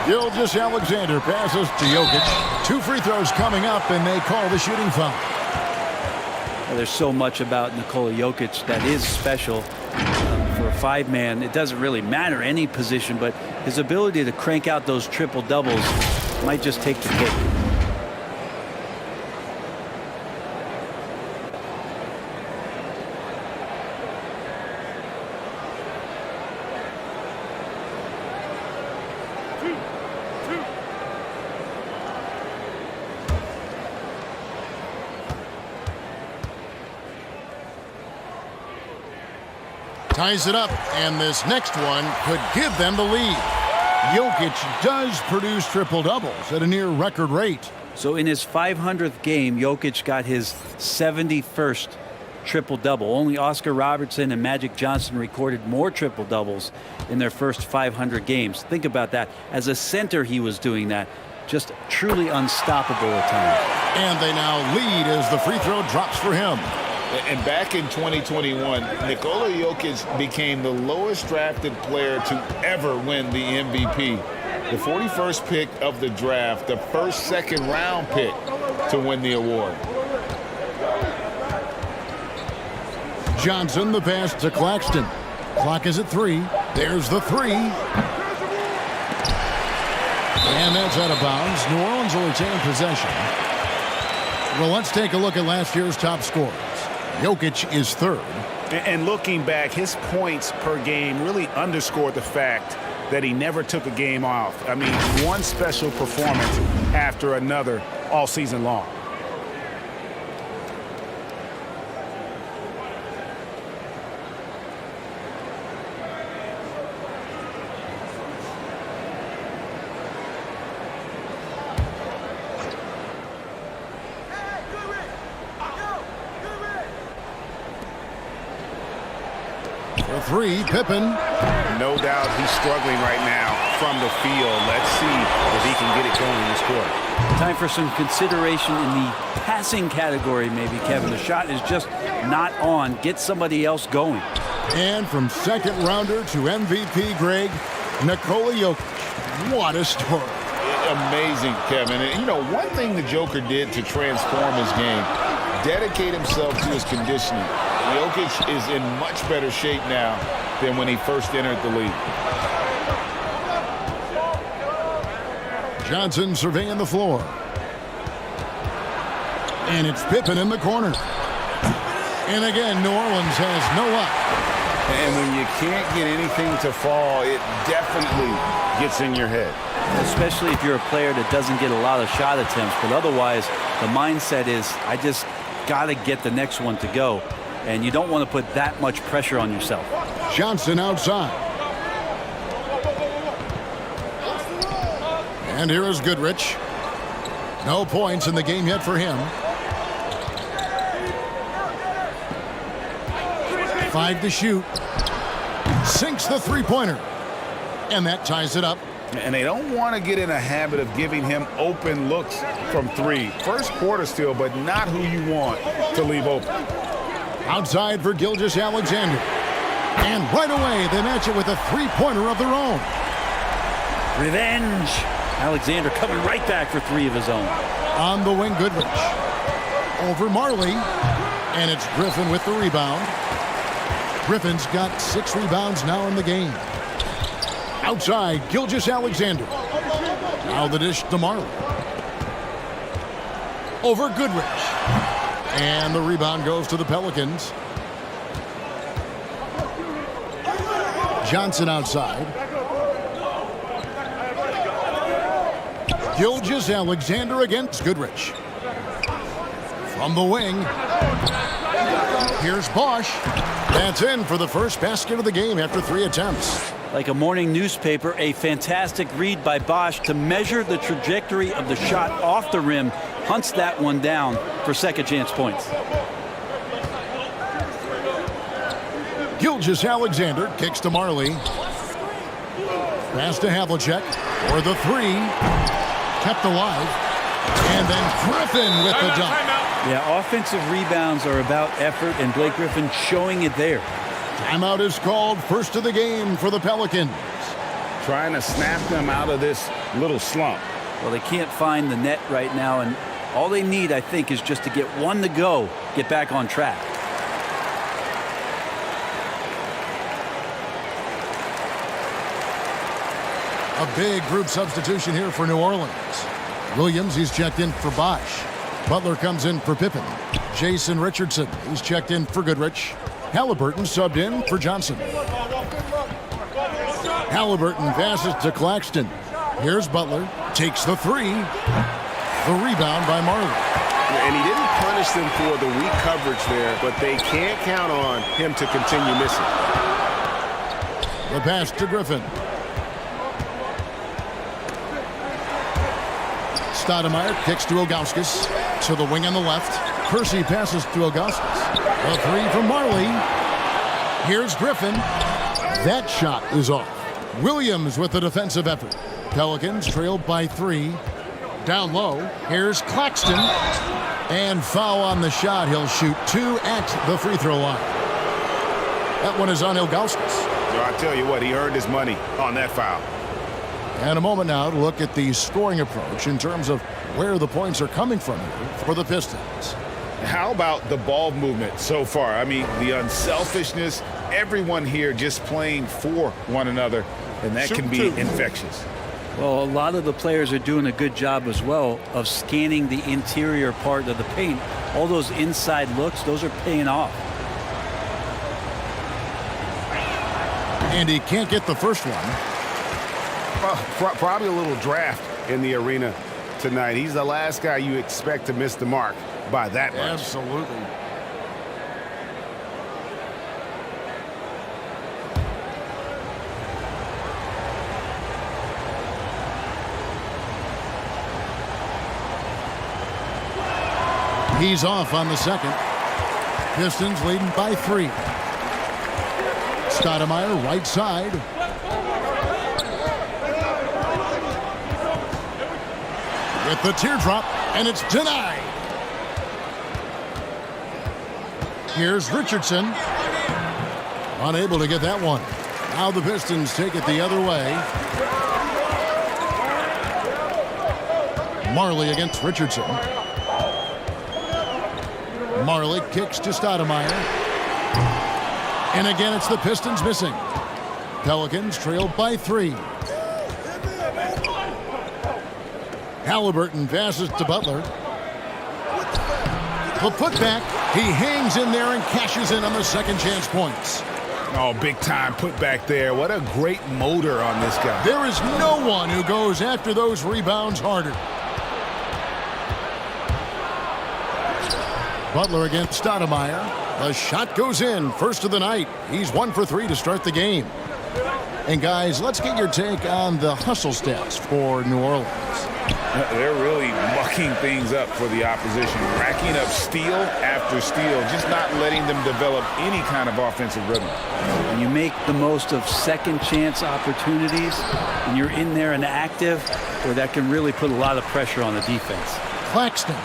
Gilgeous-Alexander passes to Jokic. 2 free throws coming up, and they call the shooting foul. Well, there's so much about Nikola Jokic that is special. For a 5-man, it doesn't really matter any position, but his ability to crank out those triple-doubles might just take the cake. Ties it up, and this next one could give them the lead. Jokic does produce triple-doubles at a near record rate. So in his 500th game, Jokic got his 71st triple-double. Only Oscar Robertson and Magic Johnson recorded more triple-doubles in their first 500 games. Think about that. As a center, he was doing that. Just truly unstoppable at times. And they now lead as the free throw drops for him. And back in 2021, Nikola Jokic became the lowest drafted player to ever win the MVP. The 41st pick of the draft, the first second-round pick to win the award. Johnson, the pass to Claxton. Clock is at 3. There's the 3. And that's out of bounds. New Orleans will retain possession. Well, let's take a look at last year's top scorers. Jokic is 3rd. And looking back, his points per game really underscored the fact that he never took a game off. I mean, one special performance after another all season long. For 3, Pippen. No doubt he's struggling right now from the field. Let's see if he can get it going in this quarter. Time for some consideration in the passing category, maybe, Kevin. The shot is just not on. Get somebody else going. And from second rounder to MVP, Greg, Nikola Jokic. What a story. Amazing, Kevin. And, you know, one thing the Joker did to transform his game, dedicate himself to his conditioning. Jokic is in much better shape now than when he first entered the league. Johnson surveying the floor. And it's Pippen in the corner. And again, New Orleans has no luck. And when you can't get anything to fall, it definitely gets in your head. Especially if you're a player that doesn't get a lot of shot attempts. But otherwise, the mindset is, I just got to get the next one to go. And you don't want to put that much pressure on yourself. Johnson outside. And here is Goodrich. No points in the game yet for him. 5 to shoot. Sinks the three-pointer. And that ties it up. And they don't want to get in a habit of giving him open looks from 3. First quarter still, but not who you want to leave open. Outside for Gilgeous-Alexander. And right away, they match it with a three-pointer of their own. Revenge. Alexander coming right back for 3 of his own. On the wing, Goodrich. Over Marley. And it's Griffin with the rebound. Griffin's got 6 rebounds now in the game. Outside, Gilgeous-Alexander. Now the dish to Marley. Over Goodrich. And the rebound goes to the Pelicans. Johnson outside. Gilgeous-Alexander against Goodrich. From the wing. Here's Bosch. That's in for the first basket of the game after 3 attempts. Like a morning newspaper, a fantastic read by Bosch to measure the trajectory of the shot off the rim. Hunts that one down for second chance points. Gilgeous-Alexander kicks to Marley. Pass to Havlicek for the 3. Kept alive. And then Griffin with the dunk. Yeah, offensive rebounds are about effort, and Blake Griffin showing it there. Timeout is called, first of the game for the Pelicans. Trying to snap them out of this little slump. Well, they can't find the net right now, and all they need, I think, is just to get one to go, get back on track. A big group substitution here for New Orleans. Williams, he's checked in for Bosch. Butler comes in for Pippen. Jason Richardson, he's checked in for Goodrich. Halliburton subbed in for Johnson. Halliburton passes to Claxton. Here's Butler. Takes the 3. The rebound by Marley. And he didn't punish them for the weak coverage there, but they can't count on him to continue missing. The pass to Griffin. Stoudemire kicks to Ilgauskas. To the wing on the left. Kersey passes to Ilgauskas. A three from Marley. Here's Griffin. That shot is off. Williams with the defensive effort. Pelicans trailed by 3. Down low. Here's Claxton. And foul on the shot. He'll shoot 2 at the free throw line. That one is on Ilgauskas. I tell you what, he earned his money on that foul. And a moment now to look at the scoring approach in terms of where the points are coming from here for the Pistons. How about the ball movement so far? I mean, the unselfishness, everyone here just playing for one another, and that can be infectious. Well, a lot of the players are doing a good job as well of scanning the interior part of the paint. All those inside looks, those are paying off. And he can't get the first one. Probably a little draft in the arena tonight. He's the last guy you expect to miss the mark by that much. Absolutely. He's off on the second. Pistons leading by 3. Stoudemire right side. With the teardrop, and it's denied. Here's Richardson. Unable to get that one. Now the Pistons take it the other way. Marley against Richardson. Marley kicks to Stoudemire. And again, it's the Pistons missing. Pelicans trailed by 3. Halliburton passes to Butler. The putback. He hangs in there and cashes in on the second chance points. Oh, big time putback there. What a great motor on this guy. There is no one who goes after those rebounds harder. Butler against Stoudemire. The shot goes in. First of the night. He's 1 for 3 to start the game. And guys, let's get your take on the hustle stats for New Orleans. They're really mucking things up for the opposition, racking up steal after steal, just not letting them develop any kind of offensive rhythm. When you make the most of second chance opportunities and you're in there and active, well, that can really put a lot of pressure on the defense. Claxton,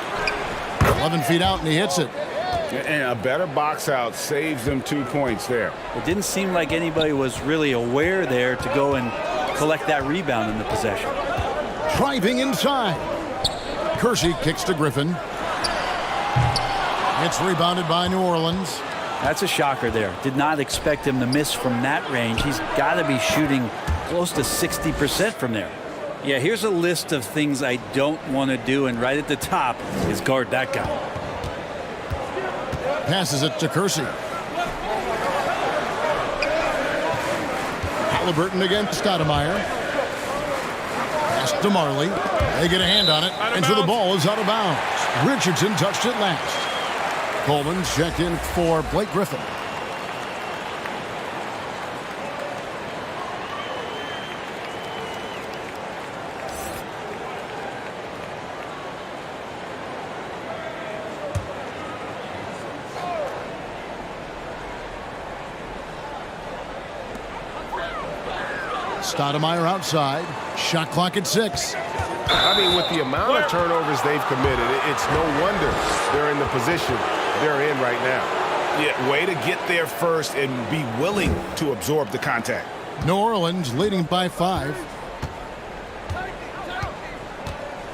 11 feet out, and he hits it. And a better box out saves them 2 points there. It didn't seem like anybody was really aware there to go and collect that rebound in the possession. Driving inside. Kersey kicks to Griffin. It's rebounded by New Orleans. That's a shocker there. Did not expect him to miss from that range. He's got to be shooting close to 60% from there. Yeah, here's a list of things I don't want to do, and right at the top is guard that guy. Passes it to Kersey. Halliburton against Stoudemire. To Marley. They get a hand on it, and so the ball is out of bounds. Richardson touched it last. Coleman's checked in for Blake Griffin. Stoudemire outside. Shot clock at 6. I mean, with the amount of turnovers they've committed, it's no wonder they're in the position they're in right now. Yeah, way to get there first and be willing to absorb the contact. New Orleans leading by 5.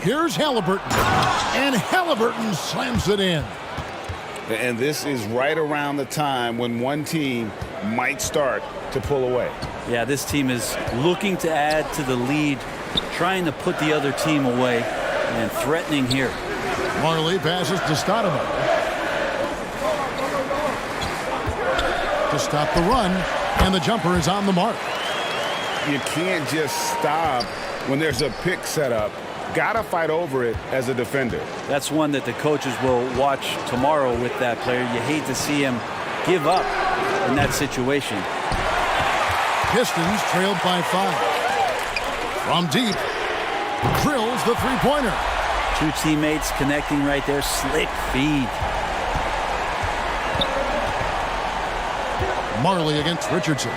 Here's Halliburton. And Halliburton slams it in. And this is right around the time when one team might start to pull away. Yeah, this team is looking to add to the lead, trying to put the other team away, and threatening here. Marley passes to Stoudemire. To stop the run, and the jumper is on the mark. You can't just stop when there's a pick set up. Gotta fight over it as a defender. That's one that the coaches will watch tomorrow with that player. You hate to see him give up in that situation. Pistons trailed by 5. From deep, drills the three-pointer. Two teammates connecting right there. Slick feed. Marley against Richardson.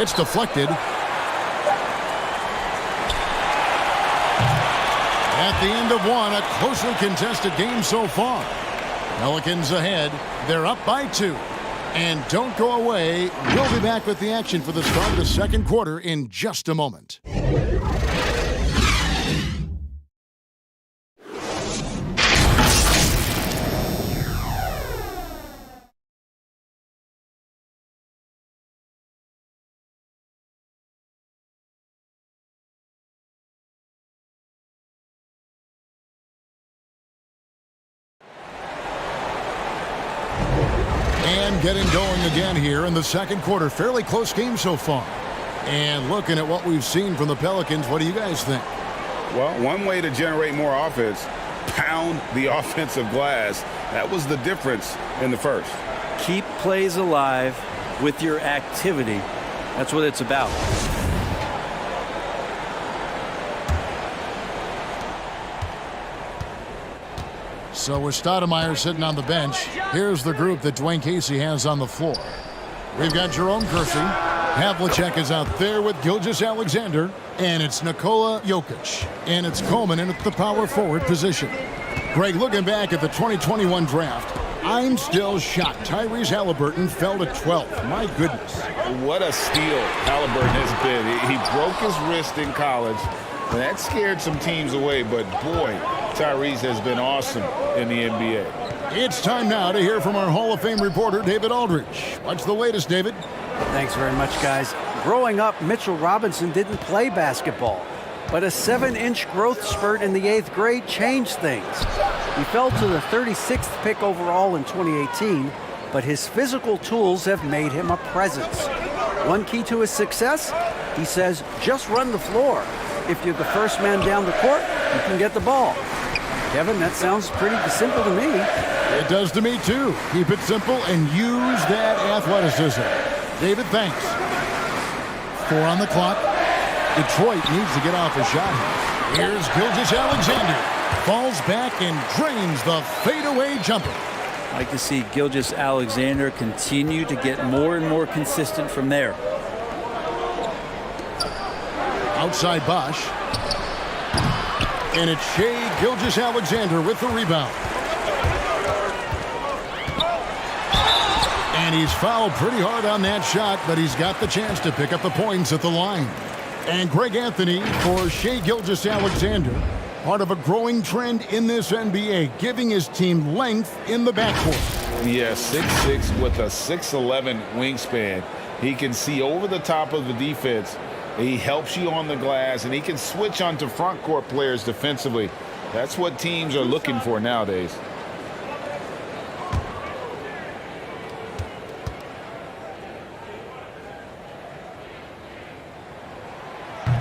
It's deflected. At the end of one, a closely contested game so far. Pelicans ahead. They're up by 2. And don't go away. We'll be back with the action for the start of the second quarter in just a moment. And getting going again here in the second quarter. Fairly close game so far. And looking at what we've seen from the Pelicans, what do you guys think? Well, one way to generate more offense, pound the offensive glass. That was the difference in the first. Keep plays alive with your activity. That's what it's about. So with Stoudemire sitting on the bench, here's the group that Dwayne Casey has on the floor. We've got Jerome Kersey. Havlicek is out there with Gilgeous-Alexander. And it's Nikola Jokic. And it's Coleman in at the power forward position. Greg, looking back at the 2021 draft, I'm still shocked. Tyrese Halliburton fell to 12th. My goodness. What a steal Halliburton has been. He broke his wrist in college, and that scared some teams away. But, boy, Tyrese has been awesome in the NBA. It's time now to hear from our Hall of Fame reporter, David Aldridge. What's the latest, David? Thanks very much, guys. Growing up, Mitchell Robinson didn't play basketball, but a 7-inch growth spurt in the 8th grade changed things. He fell to the 36th pick overall in 2018, but his physical tools have made him a presence. One key to his success, he says, just run the floor. If you're the first man down the court, you can get the ball. Kevin, that sounds pretty simple to me. It does to me, too. Keep it simple and use that athleticism. David, thanks. 4 on the clock. Detroit needs to get off a shot. Here's Gilgeous-Alexander. Falls back and drains the fadeaway jumper. I like to see Gilgeous-Alexander continue to get more and more consistent from there. Outside Bosch. And it's Shai Gilgeous-Alexander with the rebound. And he's fouled pretty hard on that shot, but he's got the chance to pick up the points at the line. And Greg Anthony for Shai Gilgeous-Alexander, part of a growing trend in this NBA, giving his team length in the backcourt. Yeah, 6'6" with a 6'11" wingspan. He can see over the top of the defense. He helps you on the glass, and he can switch onto front court players defensively. That's what teams are looking for nowadays.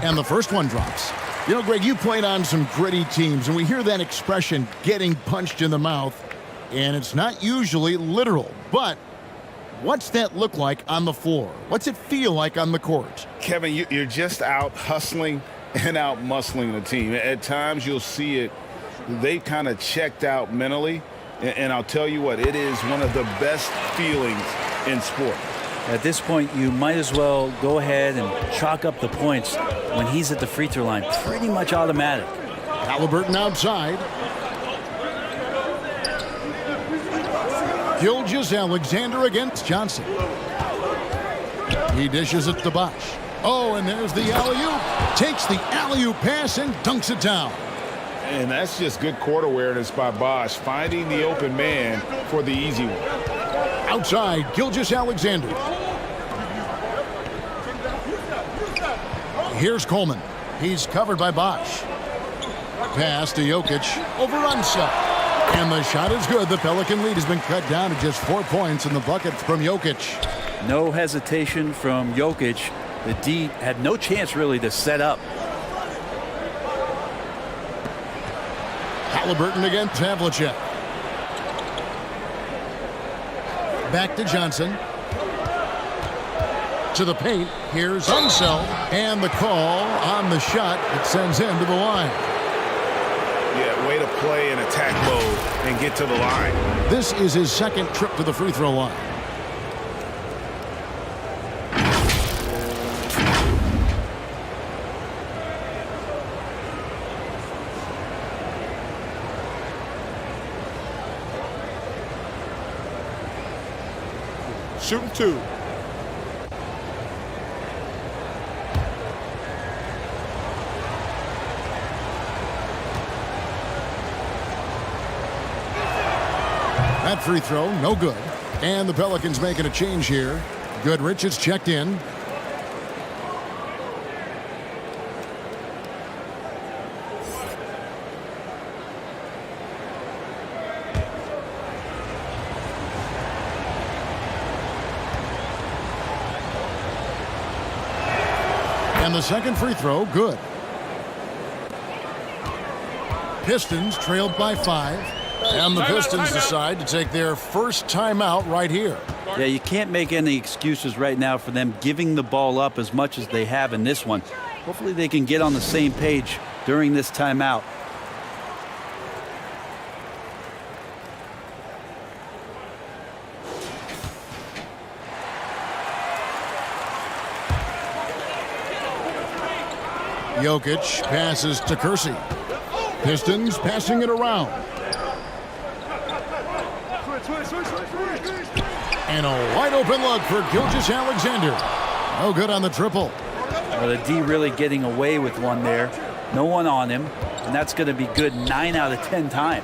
And the first one drops. You know, Greg, you played on some gritty teams, and we hear that expression, getting punched in the mouth, and it's not usually literal. But what's that look like on the floor? What's it feel like on the court? Kevin, you're just out hustling and out muscling the team. At times you'll see it. They kind of checked out mentally, and I'll tell you what, it is one of the best feelings in sport. At this point, you might as well go ahead and chalk up the points when he's at the free throw line. Pretty much automatic. Halliburton outside. Gilgeous-Alexander against Johnson. He dishes it to Bosch. Oh, and there's the alley-oop. Takes the alley-oop pass and dunks it down. And that's just good court awareness by Bosch, finding the open man for the easy one. Outside, Gilgeous-Alexander. Here's Coleman. He's covered by Bosch. Pass to Jokic. Over Unsa. And the shot is good. The Pelican lead has been cut down to just 4 points in the bucket from Jokic. No hesitation from Jokic. The D had no chance really to set up. Halliburton against Havlicek. Back to Johnson. To the paint. Here's Unseld. And the call on the shot that sends him to the line. Yeah, way to play in attack mode and get to the line. This is his second trip to the free throw line. Shooting 2. That free throw, no good. And the Pelicans making a change here. Goodrich is checked in. And the second free throw, good. Pistons trailed by 5. And the Pistons decide to take their first timeout right here. Yeah, you can't make any excuses right now for them giving the ball up as much as they have in this one. Hopefully they can get on the same page during this timeout. Jokic passes to Kersey. Pistons passing it around. And a wide open look for Gilgeous-Alexander. No good on the triple. Well, the D really getting away with one there. No one on him. And that's going to be good 9 out of 10 times.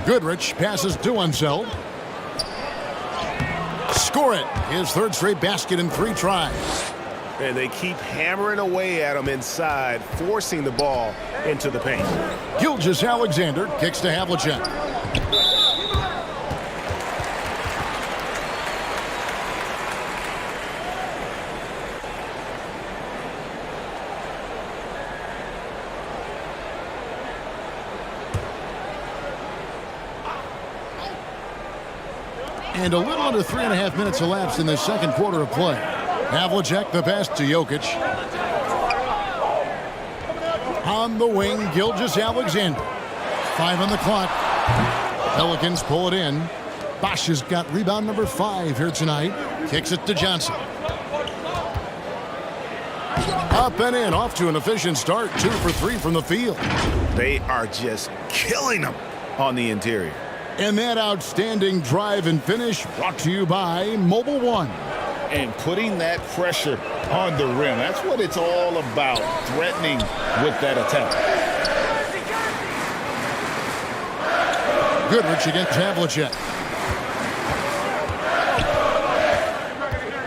Goodrich passes to Unseld. Score it. His third straight basket in 3 tries. And they keep hammering away at him inside, forcing the ball into the paint. Gilgeous-Alexander kicks to Havlicek. And a little under 3.5 minutes elapsed in the second quarter of play. Havlicek the pass to Jokic. On the wing, Gilgeous-Alexander. 5 on the clock. Pelicans pull it in. Bosch has got rebound number 5 here tonight. Kicks it to Johnson. Up and in, off to an efficient start. 2 for 3 from the field. They are just killing them on the interior. And that outstanding drive and finish brought to you by Mobile One. And putting that pressure on the rim. That's what it's all about, threatening with that attack. Goodrich against Havlicek.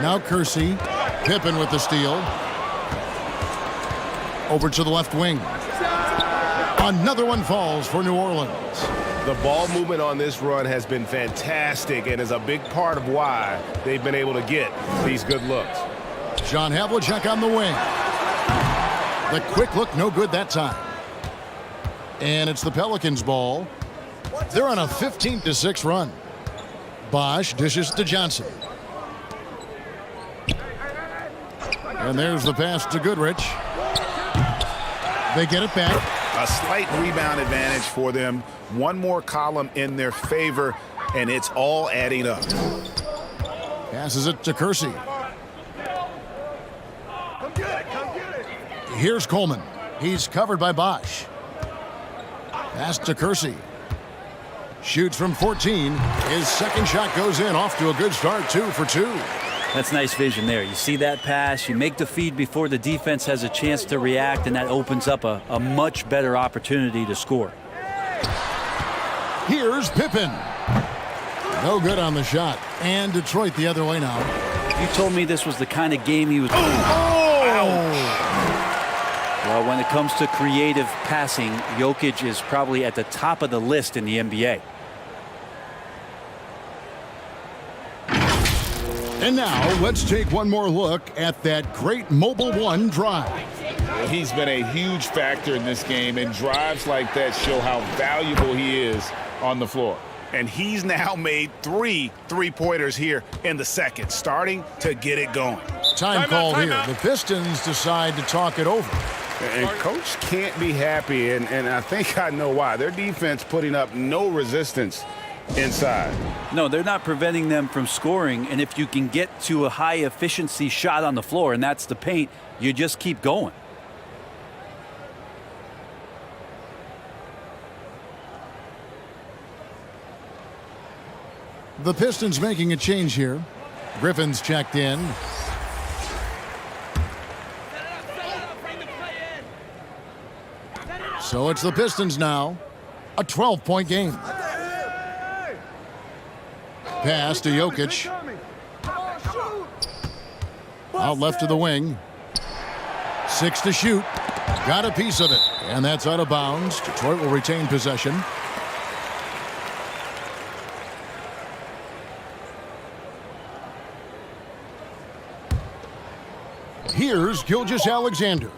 Now Kersey. Pippen with the steal. Over to the left wing. Another one falls for New Orleans. The ball movement on this run has been fantastic and is a big part of why they've been able to get these good looks. John Havlicek on the wing. The quick look, no good that time. And it's the Pelicans' ball. They're on a 15-6 run. Bosch dishes to Johnson. And there's the pass to Goodrich. They get it back. A slight rebound advantage for them. One more column in their favor, and it's all adding up. Passes it to Kersey. Here's Coleman. He's covered by Bosch. Pass to Kersey. Shoots from 14. His second shot goes in, off to a good start, 2 for 2. That's nice vision there. You see that pass, you make the feed before the defense has a chance to react, and that opens up a much better opportunity to score. Here's Pippen. No good on the shot. And Detroit the other way now. You told me this was the kind of game he was... Well, when it comes to creative passing, Jokic is probably at the top of the list in the NBA. And now, let's take one more look at that great Mobile One drive. He's been a huge factor in this game, and drives like that show how valuable he is on the floor. And he's now made 3 three-pointers here in the second, starting to get it going. Time called here. The Pistons decide to talk it over. And Coach can't be happy, and I think I know why. Their defense putting up no resistance inside. No, they're not preventing them from scoring, and if you can get to a high-efficiency shot on the floor, and that's the paint, you just keep going. The Pistons making a change here. Griffin's checked in. So it's the Pistons now. A 12-point game. Pass to Jokic. Out left to the wing. 6 to shoot. Got a piece of it. And that's out of bounds. Detroit will retain possession. Here's Gilgeous-Alexander.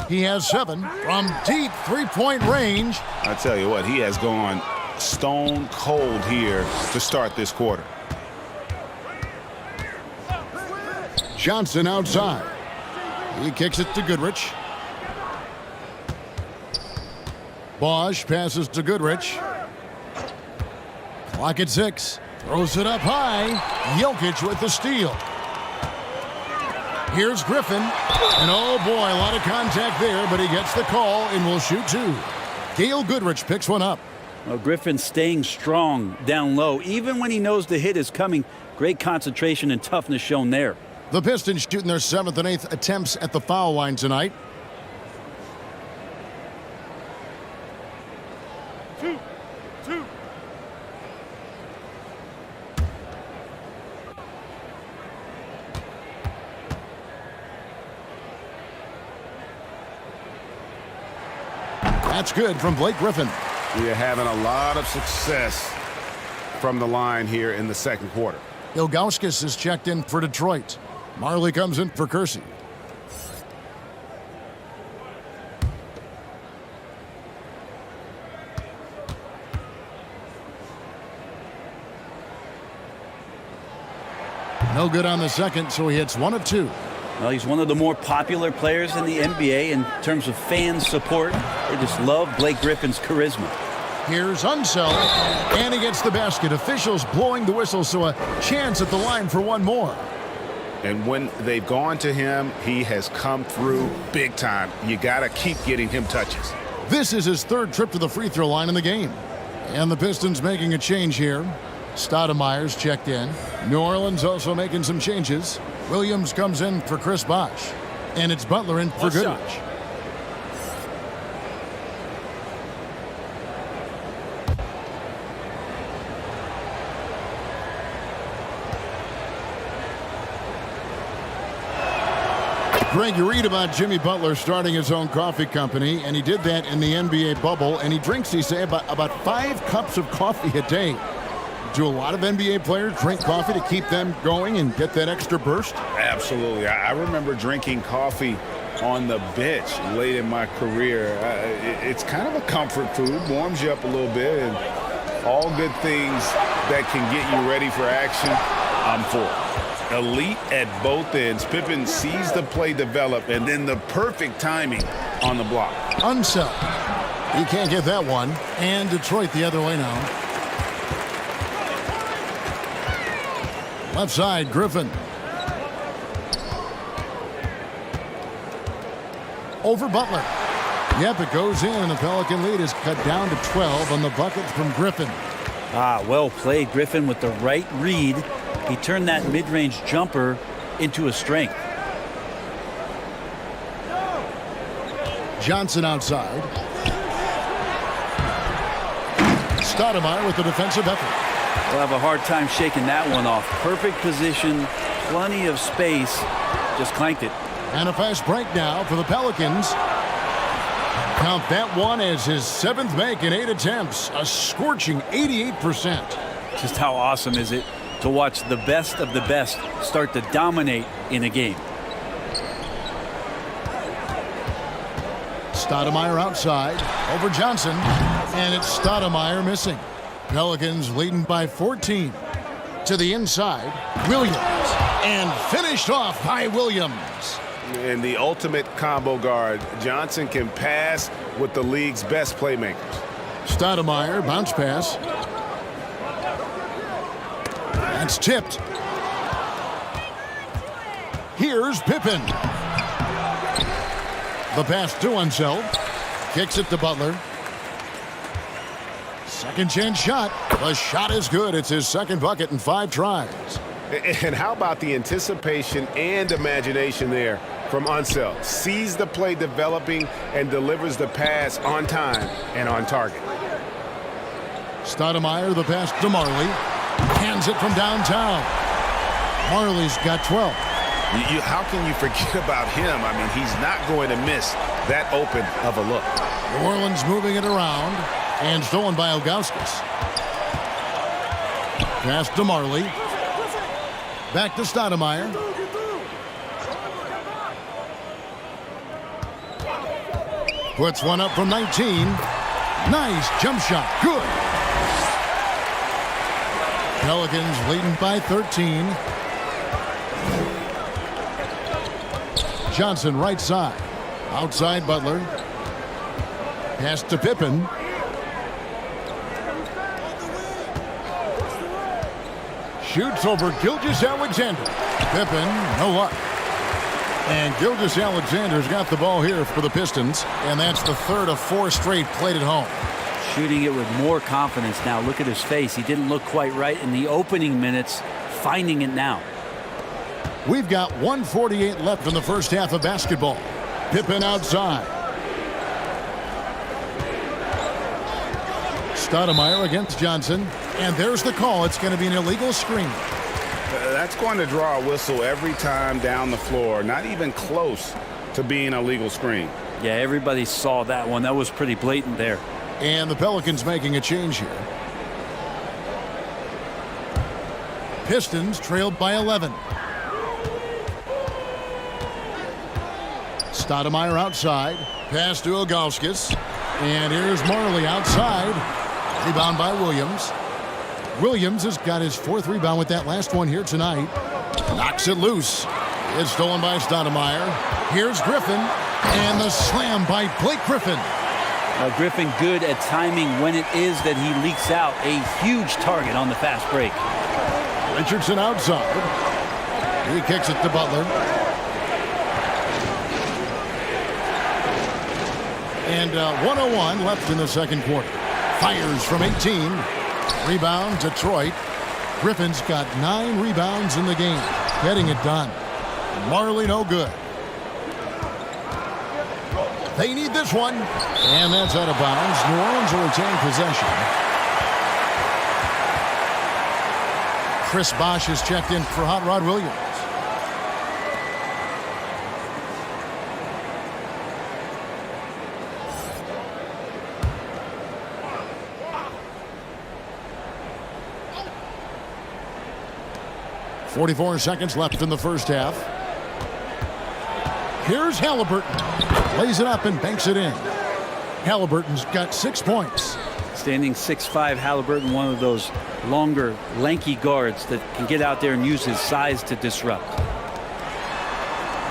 He has 7 from deep three-point range. I tell you what, he has gone stone cold here to start this quarter. Johnson outside. He kicks it to Goodrich. Bosch passes to Goodrich. Clock at 6. Throws it up high. Jokic with the steal. Here's Griffin. And oh boy, a lot of contact there, but he gets the call and will shoot 2. Gail Goodrich picks one up. Well, Griffin staying strong down low, even when he knows the hit is coming. Great concentration and toughness shown there. The Pistons shooting their 7th and 8th attempts at the foul line tonight. 2. That's good from Blake Griffin. You're having a lot of success from the line here in the second quarter. Ilgauskas is checked in for Detroit. Marley comes in for Kersey. No good on the second, so he hits 1 of 2. Well, he's one of the more popular players in the NBA in terms of fan support. They just love Blake Griffin's charisma. Here's Unseld, and he gets the basket. Officials blowing the whistle, so a chance at the line for one more. And when they've gone to him, he has come through big time. You got to keep getting him touches. This is his 3rd trip to the free throw line in the game. And the Pistons making a change here. Stoudemire's checked in. New Orleans also making some changes. Williams comes in for Chris Bosh. And it's Butler in for Goodrich. Greg, you read about Jimmy Butler starting his own coffee company, and he did that in the NBA bubble, and he drinks, he say, about 5 cups of coffee a day. Do a lot of NBA players drink coffee to keep them going and get that extra burst? Absolutely. I remember drinking coffee on the bench late in my career. It's kind of a comfort food, warms you up a little bit, and all good things that can get you ready for action, I'm for. Elite at both ends. Pippen sees the play develop, and then the perfect timing on the block. Unseld. He can't get that one. And Detroit the other way now. Left side, Griffin. Over Butler. Yep, it goes in, and the Pelican lead is cut down to 12 on the bucket from Griffin. Well played, Griffin, with the right read. He turned that mid-range jumper into a strength. Johnson outside. Stoudemire with the defensive effort. We'll have a hard time shaking that one off. Perfect position, plenty of space, just clanked it. And a fast break now for the Pelicans. Count that one as his 7th make in 8 attempts, a scorching 88%. Just how awesome is it to watch the best of the best start to dominate in a game? Stoudemire outside, over Johnson, and it's Stoudemire missing. Pelicans leading by 14. To the inside, Williams. And finished off by Williams. And the ultimate combo guard. Johnson can pass with the league's best playmakers. Stoudemire, bounce pass. That's tipped. Here's Pippen. The pass to Unseld. Kicks it to Butler. Second chance shot. The shot is good. It's his second bucket in 5 tries. And how about the anticipation and imagination there from Unseld? Sees the play developing and delivers the pass on time and on target. Stoudemire, the pass to Marley. Hands it from downtown. Marley's got 12. How can you forget about him? I mean, he's not going to miss that open of a look. New Orleans moving it around. And stolen by Ilgauskas. Pass to Marley. Back to Stoudemire. Puts one up from 19. Nice jump shot. Good. Pelicans leading by 13. Johnson right side. Outside Butler. Pass to Pippen. Shoots over Gilgeous-Alexander. Pippen, no luck. And Gilgeous-Alexander's got the ball here for the Pistons, and that's the third of 4 straight played at home. Shooting it with more confidence now. Look at his face. He didn't look quite right in the opening minutes, finding it now. We've got 1:48 left in the first half of basketball. Pippen outside. Stoudemire against Johnson. And there's the call. It's going to be an illegal screen. That's going to draw a whistle every time down the floor. Not even close to being a legal screen. Yeah, everybody saw that one. That was pretty blatant there. And the Pelicans making a change here. Pistons trailed by 11. Stoudemire outside. Pass to Ilgauskas. And here's Marley outside. Rebound by Williams. Williams has got his 4th rebound with that last one here tonight. Knocks it loose. It's stolen by Stoudemire. Here's Griffin. And the slam by Blake Griffin. Griffin good at timing when it is that he leaks out. A huge target on the fast break. Richardson outside. He kicks it to Butler. And 1:01 left in the second quarter. Fires from 18. Rebound, Detroit. Griffin's got 9 rebounds in the game. Getting it done. Marley no good. They need this one. And that's out of bounds. New Orleans will retain possession. Chris Bosh has checked in for Hot Rod Williams. .44 seconds left in the first half. Here's Halliburton. Lays it up and banks it in. Halliburton's got 6 points. Standing 6'5", Halliburton, one of those longer, lanky guards that can get out there and use his size to disrupt.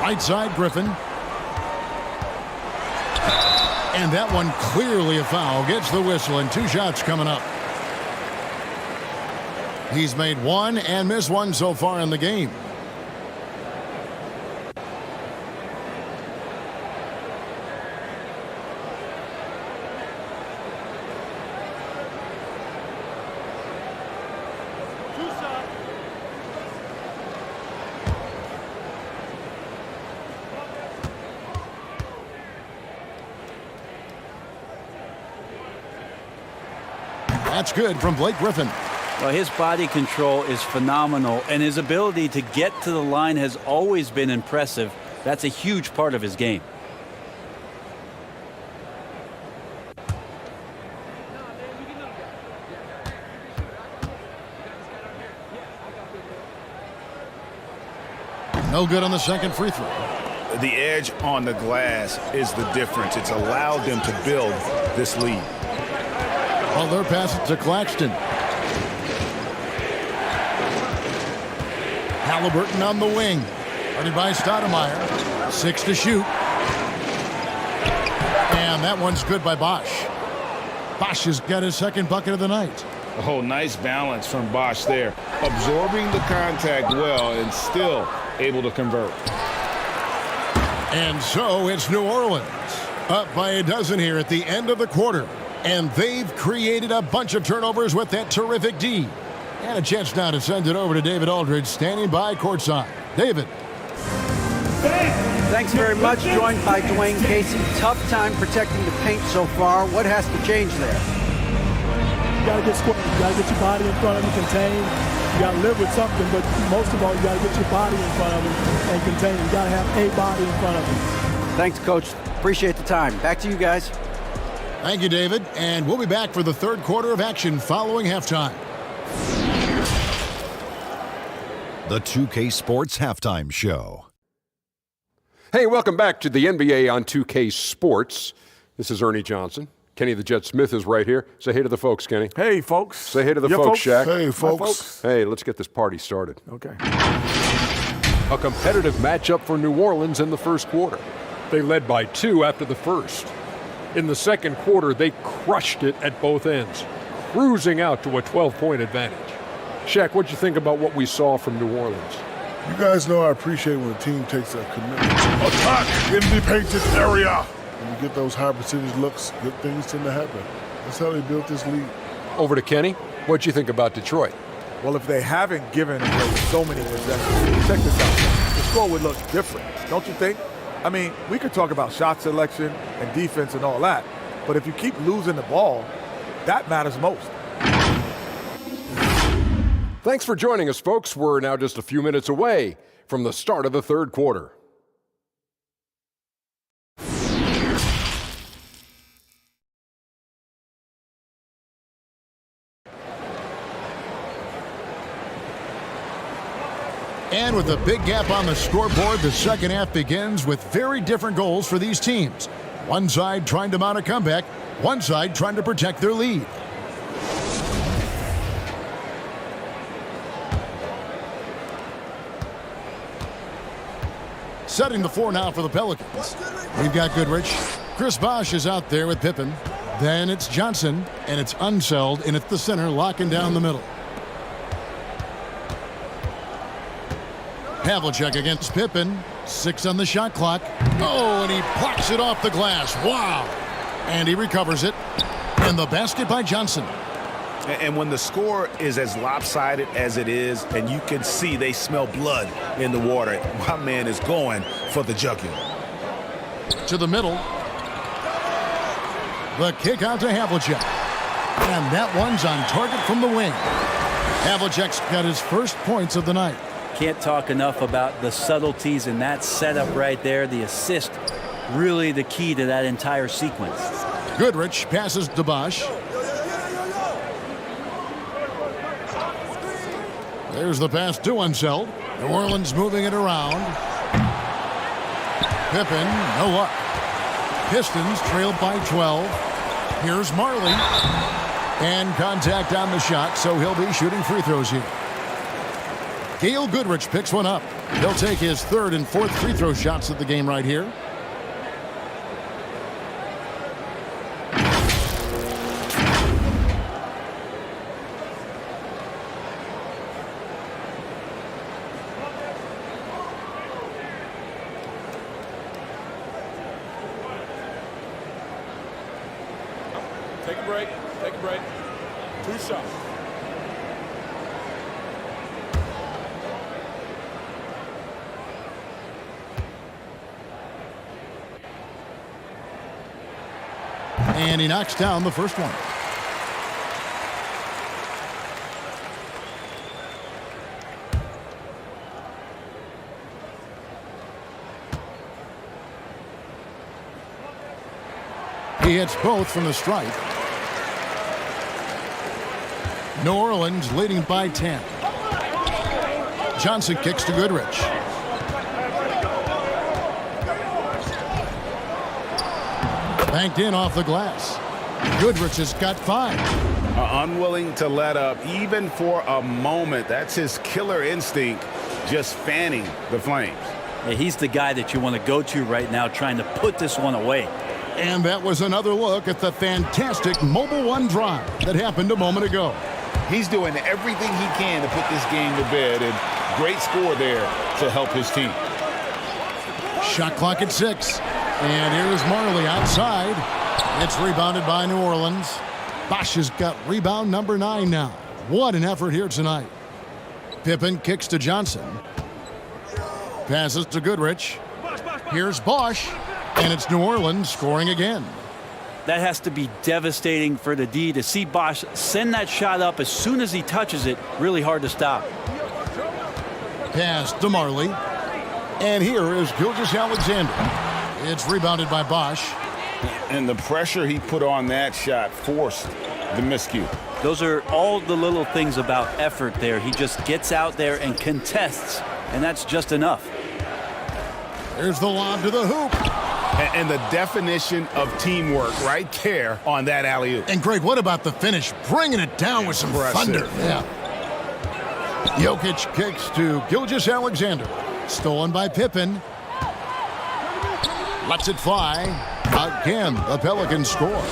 Right side, Griffin. And that one clearly a foul. Gets the whistle, and 2 shots coming up. He's made 1 and missed 1 so far in the game. That's good from Blake Griffin. Well, his body control is phenomenal, and his ability to get to the line has always been impressive. That's a huge part of his game. No good on the second free throw. The edge on the glass is the difference. It's allowed them to build this lead. Butler passes to Claxton. Halliburton on the wing. Guarded by Stoudemire. 6 to shoot. And that one's good by Bosch. Bosch has got his second bucket of the night. Oh, nice balance from Bosch there. Absorbing the contact well and still able to convert. And so it's New Orleans up by a dozen here at the end of the quarter. And they've created a bunch of turnovers with that terrific D. And a chance now to send it over to David Aldridge, standing by courtside. David. Thanks very much. Joined by Dwayne Casey. Tough time protecting the paint so far. What has to change there? You got to get square. You got to get your body in front of him, contain. You got to live with something, but most of all, you got to get your body in front of him and contain. You got to have a body in front of him. Thanks, Coach. Appreciate the time. Back to you guys. Thank you, David. And we'll be back for the third quarter of action following halftime. The 2K Sports Halftime Show. Hey, welcome back to the NBA on 2K Sports. This is Ernie Johnson. Kenny the Jet Smith is right here. Say hey to the folks, Kenny. Hey, folks. Say hey to the folks, Shaq. Hey, folks. Hey, let's get this party started. Okay. A competitive matchup for New Orleans in the first quarter. They led by 2 after the first. In the second quarter, they crushed it at both ends, cruising out to a 12-point advantage. Shaq, what'd you think about what we saw from New Orleans? You guys know I appreciate when a team takes a commitment to attack in the painted area. When you get those high percentage looks, good things tend to happen. That's how they built this league. Over to Kenny. What'd you think about Detroit? Well, if they haven't given away so many possessions, check this out. The score would look different, don't you think? I mean, we could talk about shot selection and defense and all that, but if you keep losing the ball, that matters most. Thanks for joining us, folks. We're now just a few minutes away from the start of the third quarter. And with a big gap on the scoreboard, the second half begins with very different goals for these teams. One side trying to mount a comeback, one side trying to protect their lead. Setting the floor now for the Pelicans. We've got Goodrich. Chris Bosh is out there with Pippen. Then it's Johnson, and it's Unseld, and it's the center locking down the middle. Havlicek against Pippen. 6 on the shot clock. Oh, and he blocks it off the glass. Wow. And he recovers it. And the basket by Johnson. And when the score is as lopsided as it is, and you can see they smell blood in the water, my man is going for the jugular. To the middle. The kick out to Havlicek. And that one's on target from the wing. Havlicek's got his first points of the night. Can't talk enough about the subtleties in that setup right there. The assist, really the key to that entire sequence. Goodrich passes to Bosh. There's the pass to Unseld. New Orleans moving it around. Pippen, no luck. Pistons trailed by 12. Here's Marley. And contact on the shot, so he'll be shooting free throws here. Gail Goodrich picks one up. He'll take his third and fourth free throw shots of the game right here. Take a break. Take a break. 2 shots. And he knocks down the first one. He hits both from the stripe. New Orleans leading by 10. Johnson kicks to Goodrich. Banked in off the glass. Goodrich has got 5. Unwilling to let up even for a moment. That's his killer instinct just fanning the Flames. Yeah, he's the guy that you want to go to right now, trying to put this one away. And that was another look at the fantastic Mobile One drive that happened a moment ago. He's doing everything he can to put this game to bed, and great score there to help his team. Shot clock at 6. And here's Marley outside. It's rebounded by New Orleans. Bosch has got rebound number 9 now. What an effort here tonight. Pippen kicks to Johnson. Passes to Goodrich. Here's Bosch. And it's New Orleans scoring again. That has to be devastating for the D to see Bosch send that shot up as soon as he touches it. Really hard to stop. Pass to Marley. And here is Gilgeous-Alexander. It's rebounded by Bosch. And the pressure he put on that shot forced the miscue. Those are all the little things about effort there. He just gets out there and contests, and that's just enough. There's the lob to the hoop. And the definition of teamwork right there on that alley-oop. And Greg, what about the finish? Bringing it down with some thunder. Yeah. Jokic kicks to Gilgeous-Alexander. Stolen by Pippen. Lets it fly. Again, the Pelicans score.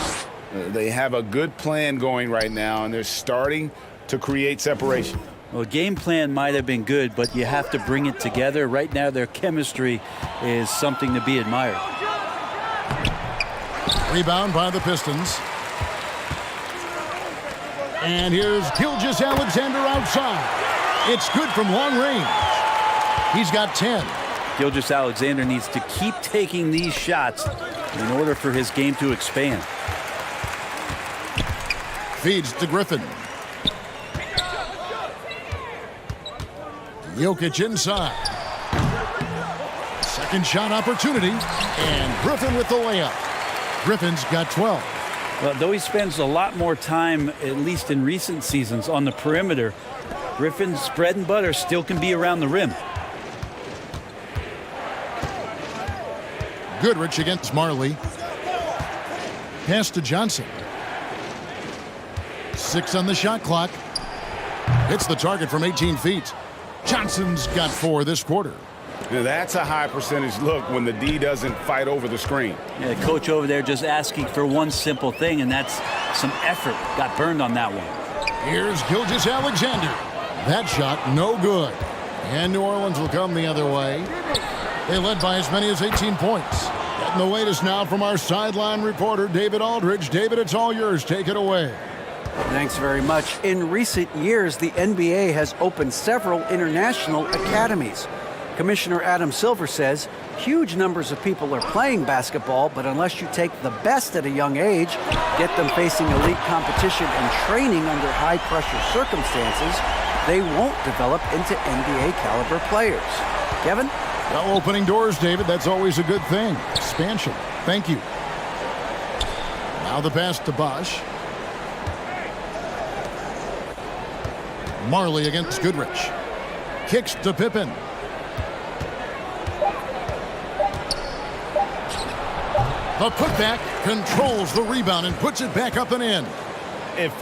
They have a good plan going right now, and they're starting to create separation. Well, game plan might have been good, but you have to bring it together. Right now, their chemistry is something to be admired. Rebound by the Pistons. And here's Gilgeous-Alexander outside. It's good from long range. He's got 10. Gilgeous-Alexander needs to keep taking these shots in order for his game to expand. Feeds to Griffin. Jokic inside. Second shot opportunity. And Griffin with the layup. Griffin's got 12. Well, though he spends a lot more time, at least in recent seasons, on the perimeter, Griffin's bread and butter still can be around the rim. Goodrich against Marley. Pass to Johnson. 6 on the shot clock. Hits the target from 18 feet. Johnson's got 4 this quarter. Now that's a high percentage look when the D doesn't fight over the screen. Yeah, the coach over there just asking for one simple thing, and that's some effort. Got burned on that one. Here's Gilgeous-Alexander. That shot no good. And New Orleans will come the other way. They led by as many as 18 points. Getting the latest now from our sideline reporter, David Aldridge. David, it's all yours. Take it away. Thanks very much. In recent years, the NBA has opened several international academies. Commissioner Adam Silver says huge numbers of people are playing basketball, but unless you take the best at a young age, get them facing elite competition and training under high-pressure circumstances, they won't develop into NBA-caliber players. Kevin? Well, opening doors, David. That's always a good thing. Expansion. Thank you. Now the pass to Bosch. Marley against Goodrich. Kicks to Pippen. The putback controls the rebound and puts it back up and in. And